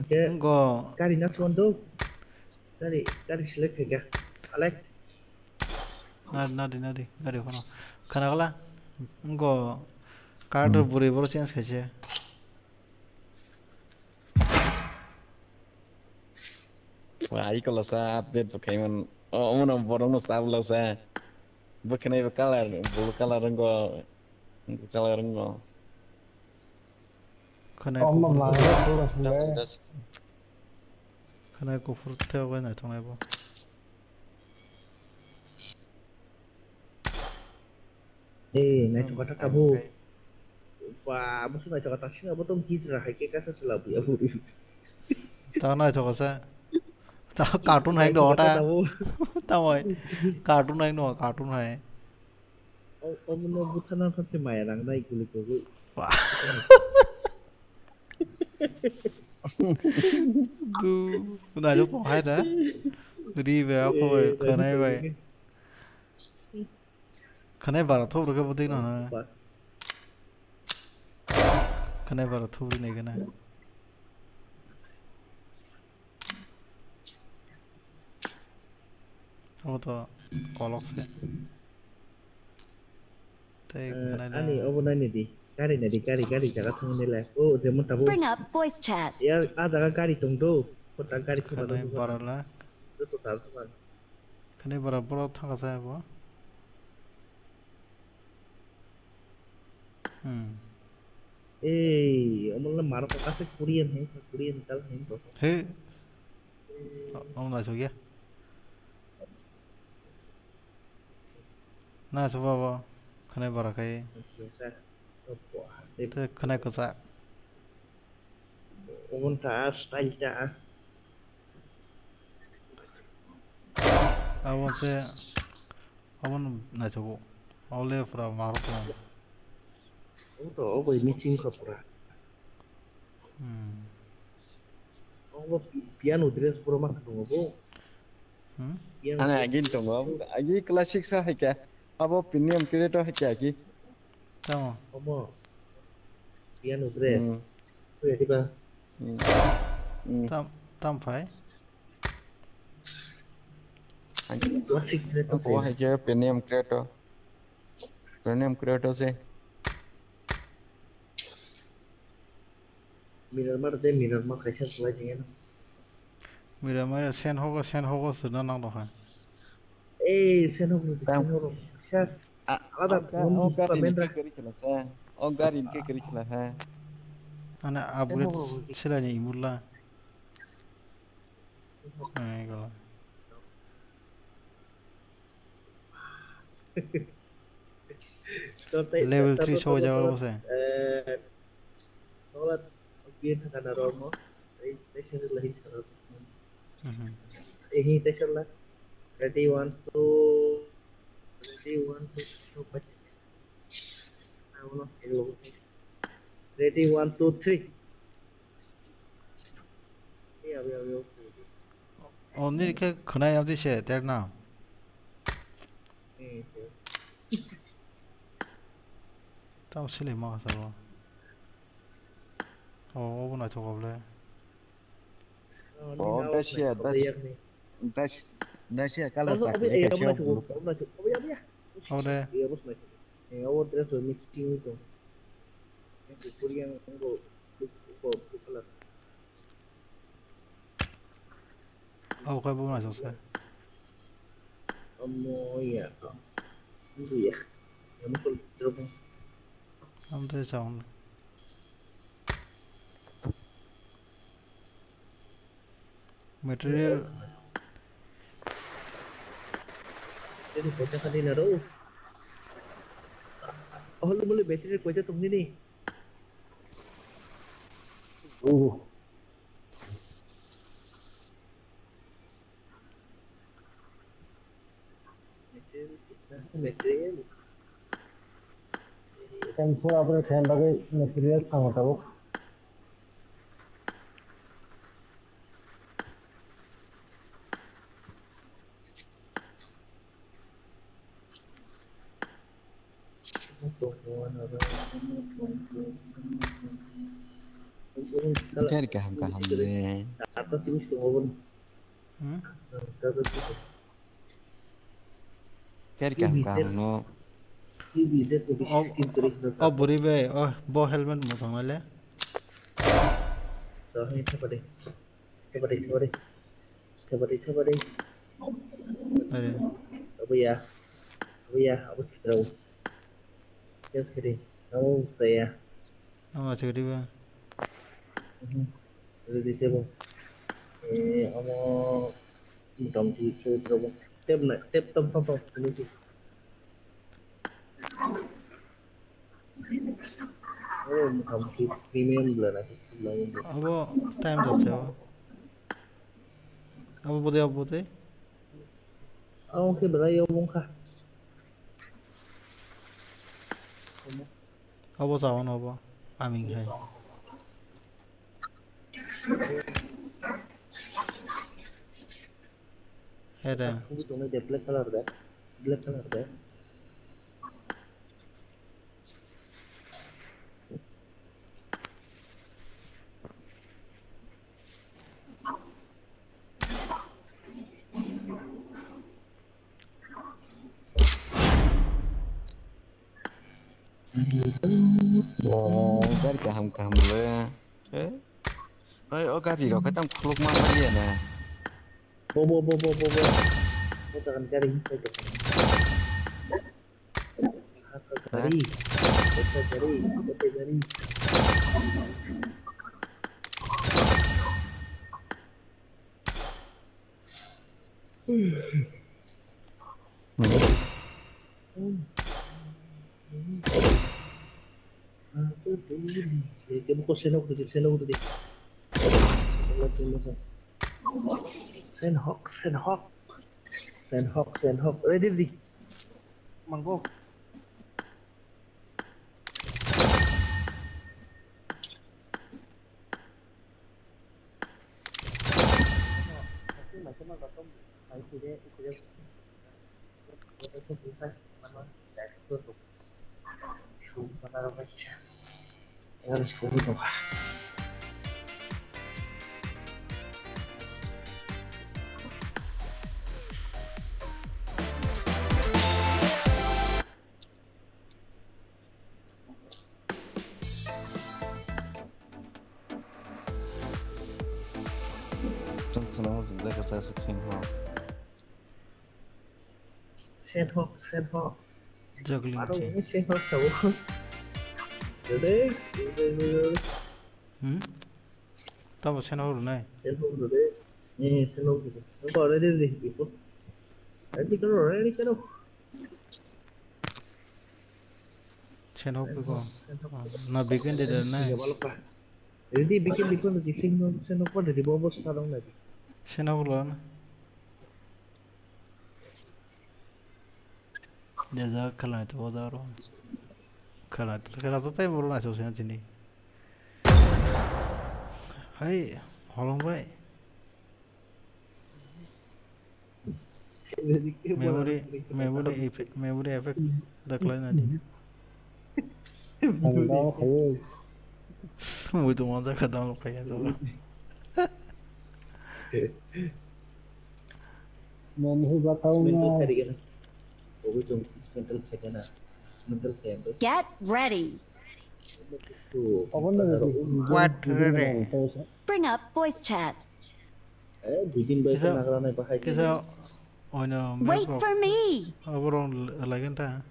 Engkau. Kari nak suandu. Kari selek ya. Alek. Nadi gari kono. Kana kala. Engkau. Card buri boro change kaise. Wah, kalau saya update pakai mana borong sabla saya. Bukan itu color, bulu color enggak. Kena kufur theo cái này thằng này bố. Naik kata kamu. Wah, maksudnya kata sih nggak potong kisah, kayak kasa selalu ya bu. Tao nói cho sao? Tao cartoon hay đồ ta. Tao ơi, cartoon hay đồ, cartoon hay. Menurut bukan kan si Mayang naik kulit kulit. Wah. Du, này lúc bỏ hết đó. Đi về áo thôi, khờ này vậy. Khờ này vào là thuốc được cái vô tin nào nè. Khờ này vào là thuốc đi này cái này. Không to, có lóc xe. Ani, này đi. Kari jaga thong ni lah. Oh, demo tabu. Bring up voice chat. Ya, jaga kari thong tu. Kota kari thong tu. Khane barala. Tu sal tu. Khane barabar thang sa bo. Omong lah marah kasih Korean kal hai to. He. Ông nói số kia. Na số ba. Khane barakai. Thế khane có sao? Omong ta style ta. Ông nói số bộ. Ông lấy fra marah to. Untuk apa ini cingkap pura? Oh, piano dress pura mak tunggu bu. Ane agin tunggu, agi klasik sah hekya. Abo premium creator hekya agi. Tahu. Apa? Piano dress. Sudah tiba. Tam phải. Klasik creator. Apa hekya premium creator? Premium creator sih. Miramar कैसे चला जाएगा ना Miramar sen hoga सुना ना तो है sen hoga क्या ada Ogar इनके करी चला है ana upgrade silanya imulla gala level 3 show jawa bose Biar karena Romo, station lain salah. Ini station lah. Ready 1 2 coba. Ready 1 2 3. Iya. Only ke khana yamdi she there now. Tam sile ma salo. Oh, apa nak cakap boleh? Oh, dah siap kalau sakit kacau. Oh deh. Iya bos nak. Awak terus meeting itu. Yang Korea yang kelar. Oh, kau bukan nak selesai. Iya. Itu ya. Yang mukul terus. Ambil jauh. Material jadi baca tadi naro lu boleh battery baca tunggu nih material kan pura pura ध्यान लगे material काम होता वो Cari kaham deh. Apa sih mesti ngomong? Cari kaham no. Oh buri be, oh bo helmet mo sangle. Coba deh. Cover. Đây. Bây giờ, ở đâu? Tiếp đi. Đâu, đây à? Ama chơi đi ba. Đi tiếp không? Ông trong thì chơi đâu? Tiếp này, tiếp tâm. Cái gì? Trong thì premium là Abo time যাচ্ছে abo বোধে ông khi bữa yêu không khá abo যাওয়ানো abo আমি খাই এটা không biết tụi black color đấy cái cầm lên ơi ở cái gì đó cái tông lúc mà cái gì nè bo tekan garing garing cái bố sen hốc đi sen hốc ready đi manggo macam apa tuh itu dia itu bisa mana dari tutup cuma taruh aja harus kudu sen hok juggling baru chơi ini sen hok tahu đấy tao sen hok rồi này sen hok rồi đấy sen hok rồi nó gọi đây đi itu ready cái đâu sen hok itu na bikin dia này jadi bikin itu nanti sen hok pada di bawah sekarang lagi sen hok rồi Jaza khwlai to bozaro khwlai to tai bolo na so sen chini hai holong bai memory effect dakhlai na di mui to maza khadam lo khaya to मैं नहीं बताऊंगा Get ready. what ready Bring up voice chat. kisa ono Wait for me. aborong lagen ta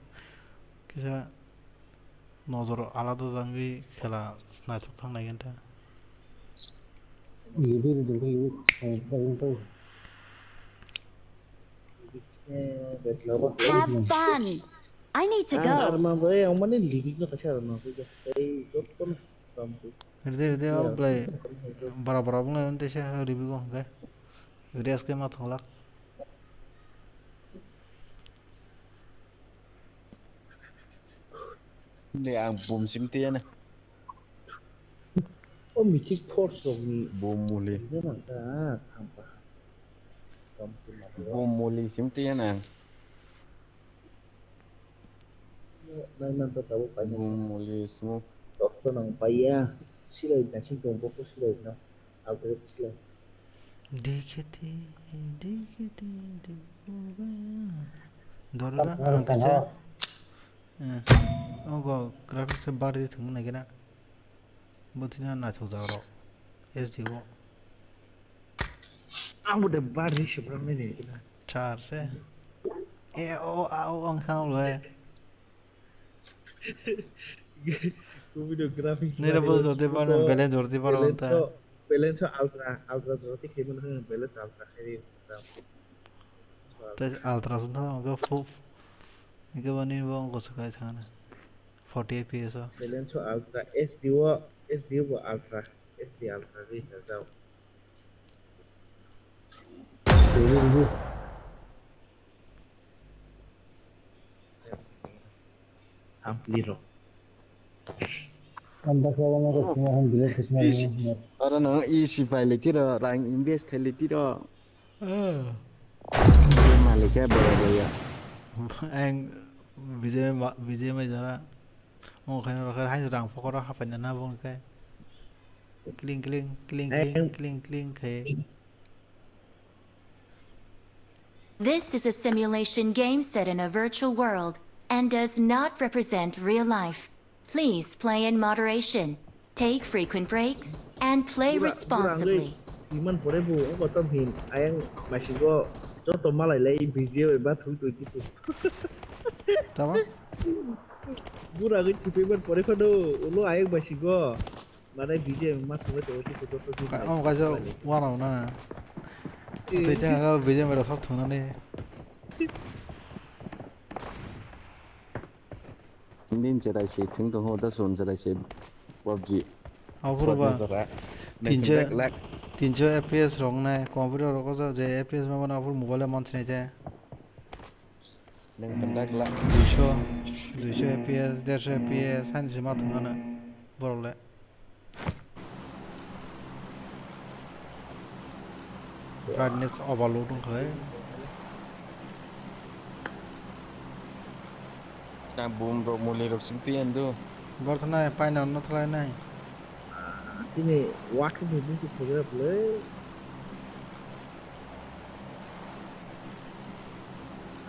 kisa nozor alada dangi khela snatok thang lagen ta Have fun. I need to go. Rede au play bara bung la ente sha review ko ga videos ke ma tholak để ăn bùm sim tiền này 미틱 포스이 bùm muli sim tiền này bùm muli sim dokter nang paya silai na sing tong ko silai na aku silai देखते dorga angkacha ogo graphics bari thung na gena butina na thau jaro sd go Aku udah baris seberang ini. Charge se. Ang khang rồi. Ku video grafis Nira bos doti paran balance dorti paran ta. balance ultra dorti kemen he balance ultra kiri. Ta ultra sun tha ga fu. Ike bani bong ko sakai thana. 40 fps balance ultra SD wo ultra SD ultra ri ta. Ampliro. Ora nang isi file tiro rang invest khali tiro. Malaysia baya. Anh video mà giờ ông khai nó khai hai rằng phải có đó phải là na vong cái cling cái. This is a simulation game set in a virtual world and does not represent real life. Please play in moderation, take frequent breaks, and play responsibly. Iman pore bu, aku tahu hin. Ayang masih go. Contoh malah lagi video hebat itu gitu. Tahu? Burang itu payment pore kado. Ulu ayang masih go. Mana video hebat itu itu. Ông cái sao wow na. Bây giờ cái video mà phát thùng nó đi. Nên chỉ là sẽ thỉnh thoảng họ đã xuống chỉ là sẽ PUBG. Aku rubah. Tinjo FPS rong này, computer rong có sao je FPS mà mana aku mobile month này je. Neng pendak lah. 200 FPS, 150 FPS, han chỉ mà thùng nó. Bro le. Brightness overload không khởi. Nah boom ro mulai ro simpian tu. Baru này, pai nào nó thay này. Ini waktu ini kita boleh.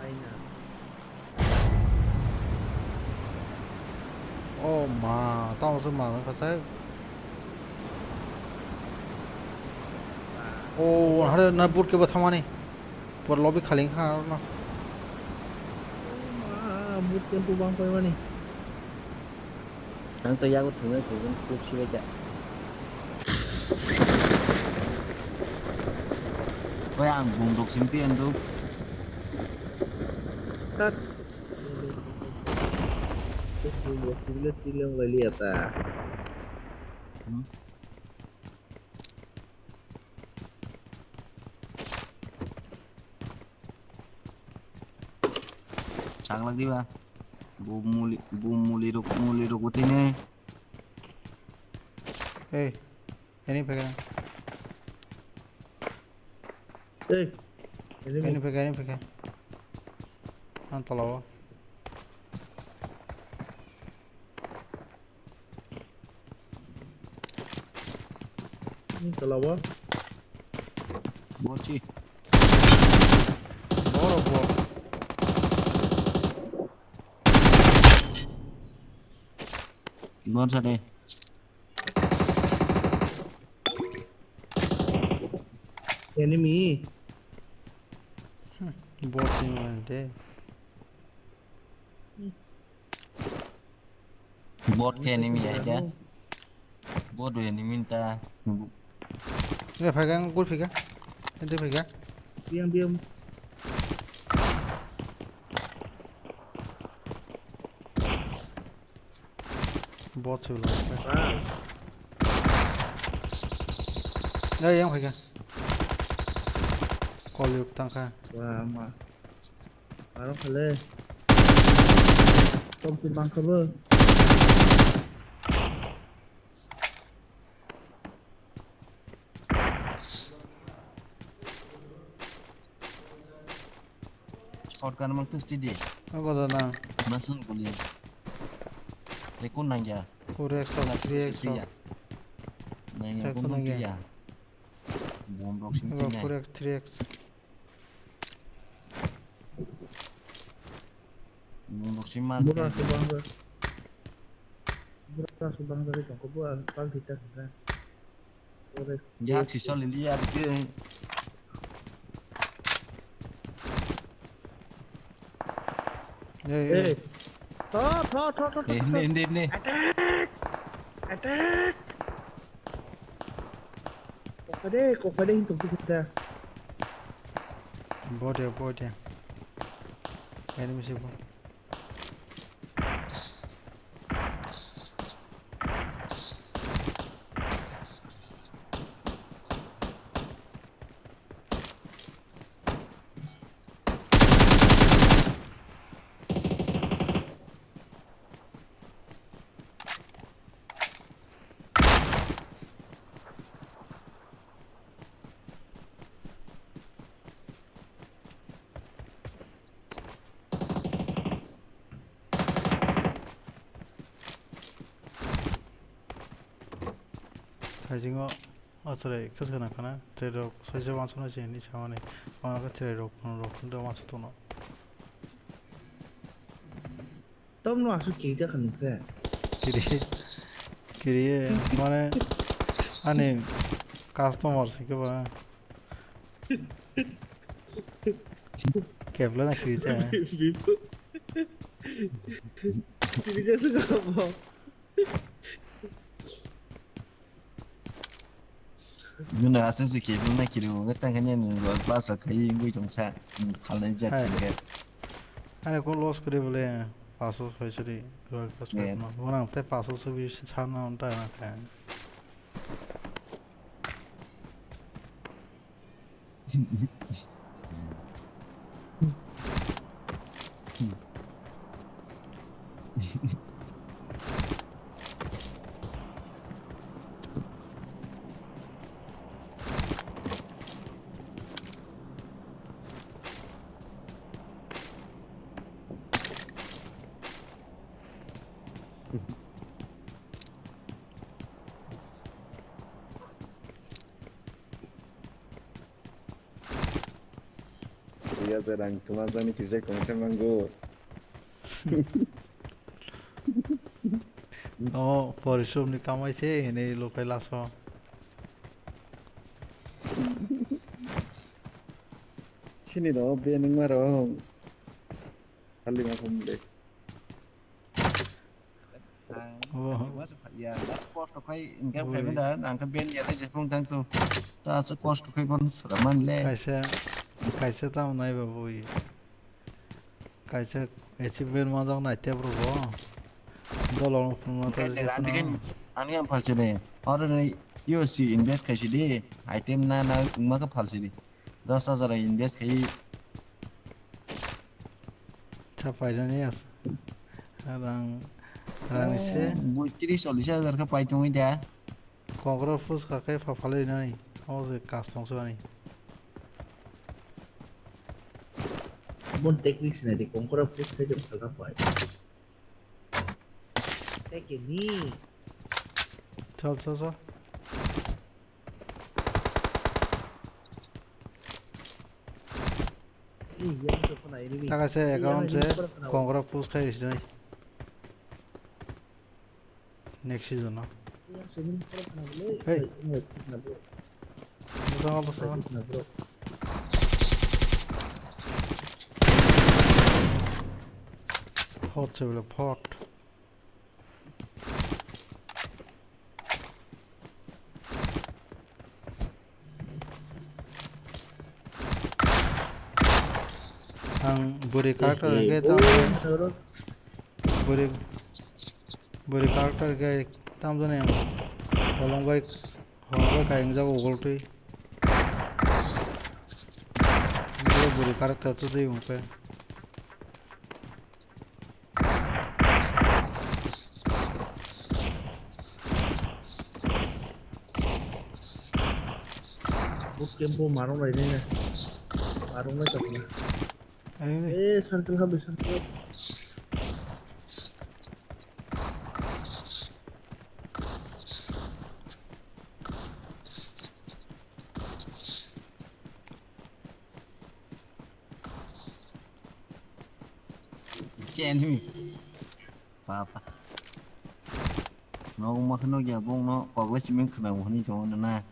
Aina. Oh mà, tao sao mà nó phải thế. Oh, hade na boot ke bathama ni. Por lobby khaling kha na. Boot ke tu bang koi mani. Ang tôi giao thử cuộc chi vậy. Kau yang bunduk simpian tu. Cut. Terus silang lihat ah. Sang lagi ba. Muli rukut ini. Hey, ini pegang. Ini pegang. Antolawa. Ini tolawa. Boci. Boro. Gor sade. Enemy. Bot ini ada. Bot ke enemy aja. Bot do enemy minta. Ini pegang, gue pegang. Ini pegang. Diam. Bot tu lah. Yang pegang. Call yuk tangka. Wah, marah kali. Tom timbang cover. Organ mang tu studi. Aku dah na. Masun boleh. Lekun nang ya. Korek soal 3x. Nang ya pun ya. Bom blok sini. Aku korek 3x. Bom blok siman. Murah subang dari toko buat pagi kita kan. Ya sisa lilia dia. Eh, throw. Ini. Attack. Kok pada hitung kita. Bot ya. Enemy sih bot. 가지고 어서래 그래서 나가나 제로 서저 완성하지 않니 차원에 와가 제로 근데 완성도 너 Tom nó masuk kita kan ke. kiri mana aneh customer sih ke bang kepala nak kiri ya Ini kan suka apa? Nuna asin su ke nuna kiri mu ngatan kanya nuna ba sa kai ngui jong sa khalai ja chinga aneh kau loss kiri boleh pasu specially dua pasu mana te pasu sebi sana unta nak kan Dia sedang kemasan ini kisah kongkan manggo. oh পরিশ্রম নি কামাইছে এনে লোকাই লাস Sini dong, biar nengmar dong. Kali ngapun deh. Mas ya that's cost kai ingam kai benda angka ben ya le jepung tang tu ta sa cost kai bon seraman le kaisa tau nai babu kaisa achievement mazang nai te bro dolong pun kai le gan bikin ani am falsile or ne yo si invest kai si de item na ma ka falsile 10,000 invest kai capai jani as rang se bu 30-40,000 ka pai chung ida kongro fus ka kai fa phale nai ho se custom se ani Bon teknik sih nanti kongkora pun saja berapa apa. Teknik ni. chal Iya, itu pun ini. taka se account se kongro fus kai is nai next season no Iya, sini pernah beli. Hey. Pernah bro. Betul. Pot se bile pot ang buri karakter ke tam buri karakter ke tam jane holong bai kaing jabo goltui buri karakter tu dei umpe Kempo marung lah ini. Marung lah tapi. Santul habis santul. chen hi pa nó mà nó giờ bông nó còn lấy chim khmer một cho nó na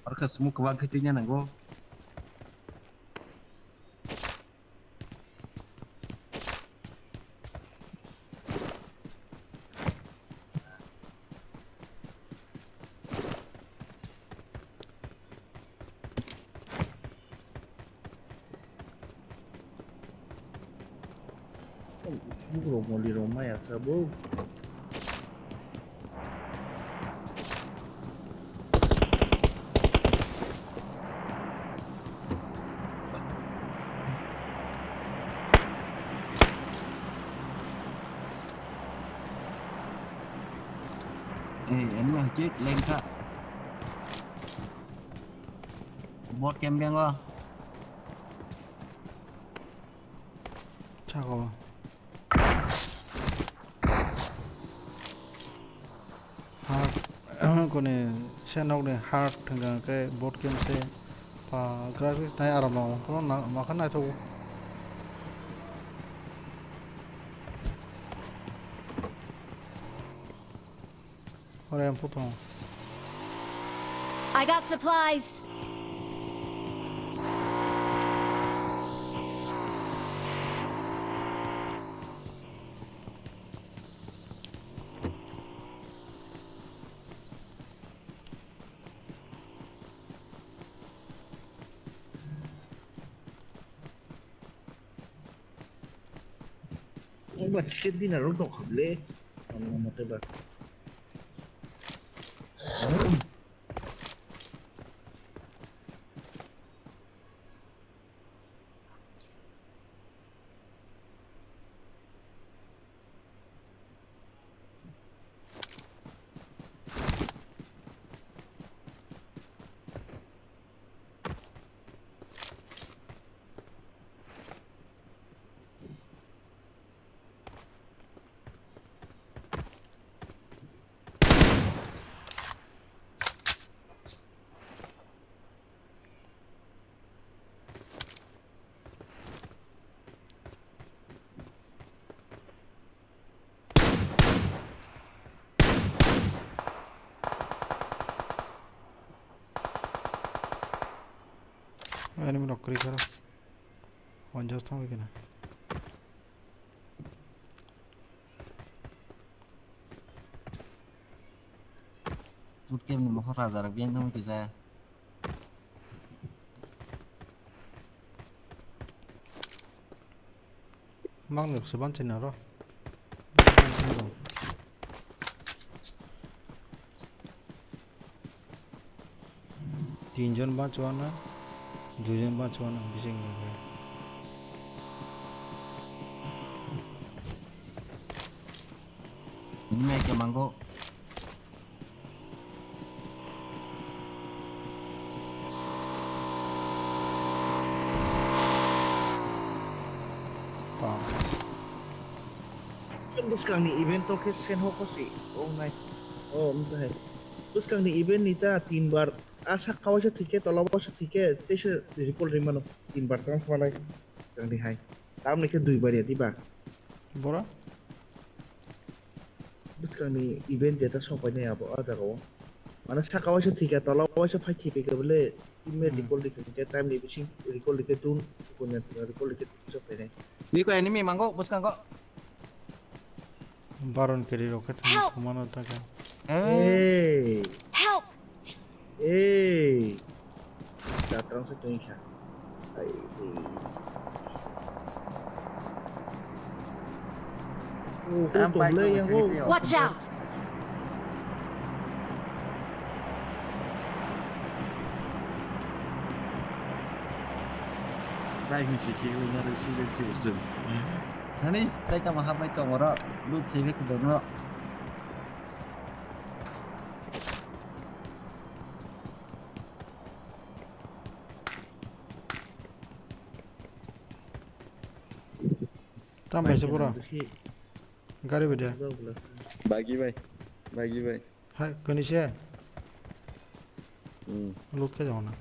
Arka semua kebangkitannya nanggo Romo di Roma ya sabu. Anh mà chết lên cả bot kem biang go 잠깐만. Heart कोने channel ने heart Thanga के board game से पा graphics नाय आराम को ना माखन नाय तो और एम photo I got supplies. Mà chicken dinner nó độc hợp lệ. Một cái bạc. Enemy knock करी करो वन जस्ट हम के ना rút kem này mà họ ra ra viên không thì ra mang được số bắn trên nào đó तीन जन बचवाना दो जन बचवाना बिसिंग ini kayak manggo Terus kang ni event to ke sen ho ko si. Oh nice. Oh entah hai. Terus kang ni event ni ta 3 bar asa kawas tiket tolo bos tiket tese recall rimano 3 bar trans malai kang ni hai. Tam ni ke 2 bar ya tiba. bora Terus kang ni event jeta sopanya ya bo ada ko. Mana sa kawas tiket tolo bos phai ki pe ke bole ime recall tiket time ni bising recall tiket tun punya recall tiket so pe ne. sini kok enemy manggo bos kanggo बारन के लिए रोके थे मानो था क्या Hey. Help! Hey. Datang sa tuwing siya. Ay. Sampai tuloy yan ko. Watch out! đây mình chỉ kêu nhà được sử dụng thế đi đây tao mà hấp mấy cổng đó lúc thì cái đồ đó tam ऐसे पूरा गाड़ी बैठे bagi bay है कहीं से लूट के जाओ ना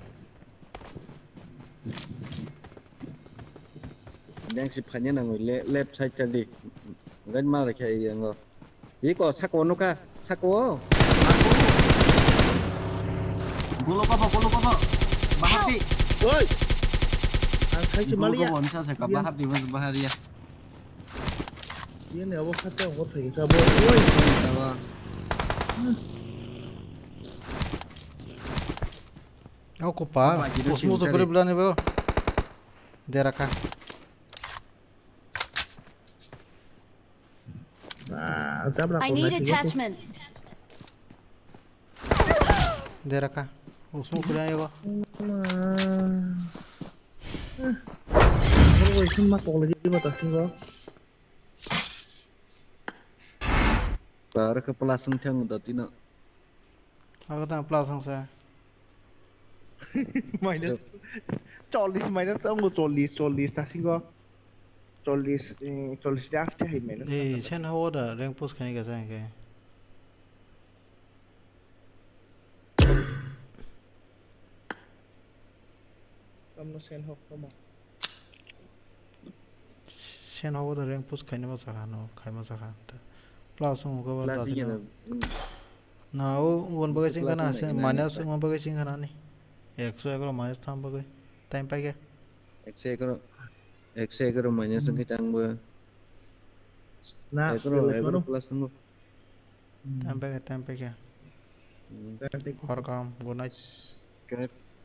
yang si phanya nang left side tadi gan ma la kai yang go yi ko sako no ka sako golo papa bahar di Woi. Ang kay si golo Malia. ko bisa saya bahar di mas bahar ya Yan ni awak kata awak pergi sa boy. Woi. tawa आओ को पार उसमें तो पूरे बुलाने वो दे रखा I need attachments. Dera ka. Usmo kuliah ya kok. Kalau itu mah kalau jadi batasin kok. Baru ke pelasang tiang udah tina. Aku tak pelasang saya. Minus 40 minus enggak 40 tasing kok. 40 dia after him minus. Sen hawa dah rank push kani ka saya ke. Kamu sen hok kamu. Sen hawa dah rank push kani masa kan, kai masa kan. Pelasang ko ba Pelasing ya. Nah, one बगे चिंग खाना है minus one बगे चिंग खाना नहीं 100 एकरो minus थाम बगे time पे क्या 100 एकरो माइनस के टांग बगे Nah, एकरो प्लस नो टाइम पे क्या और काम गुड नाइट Good.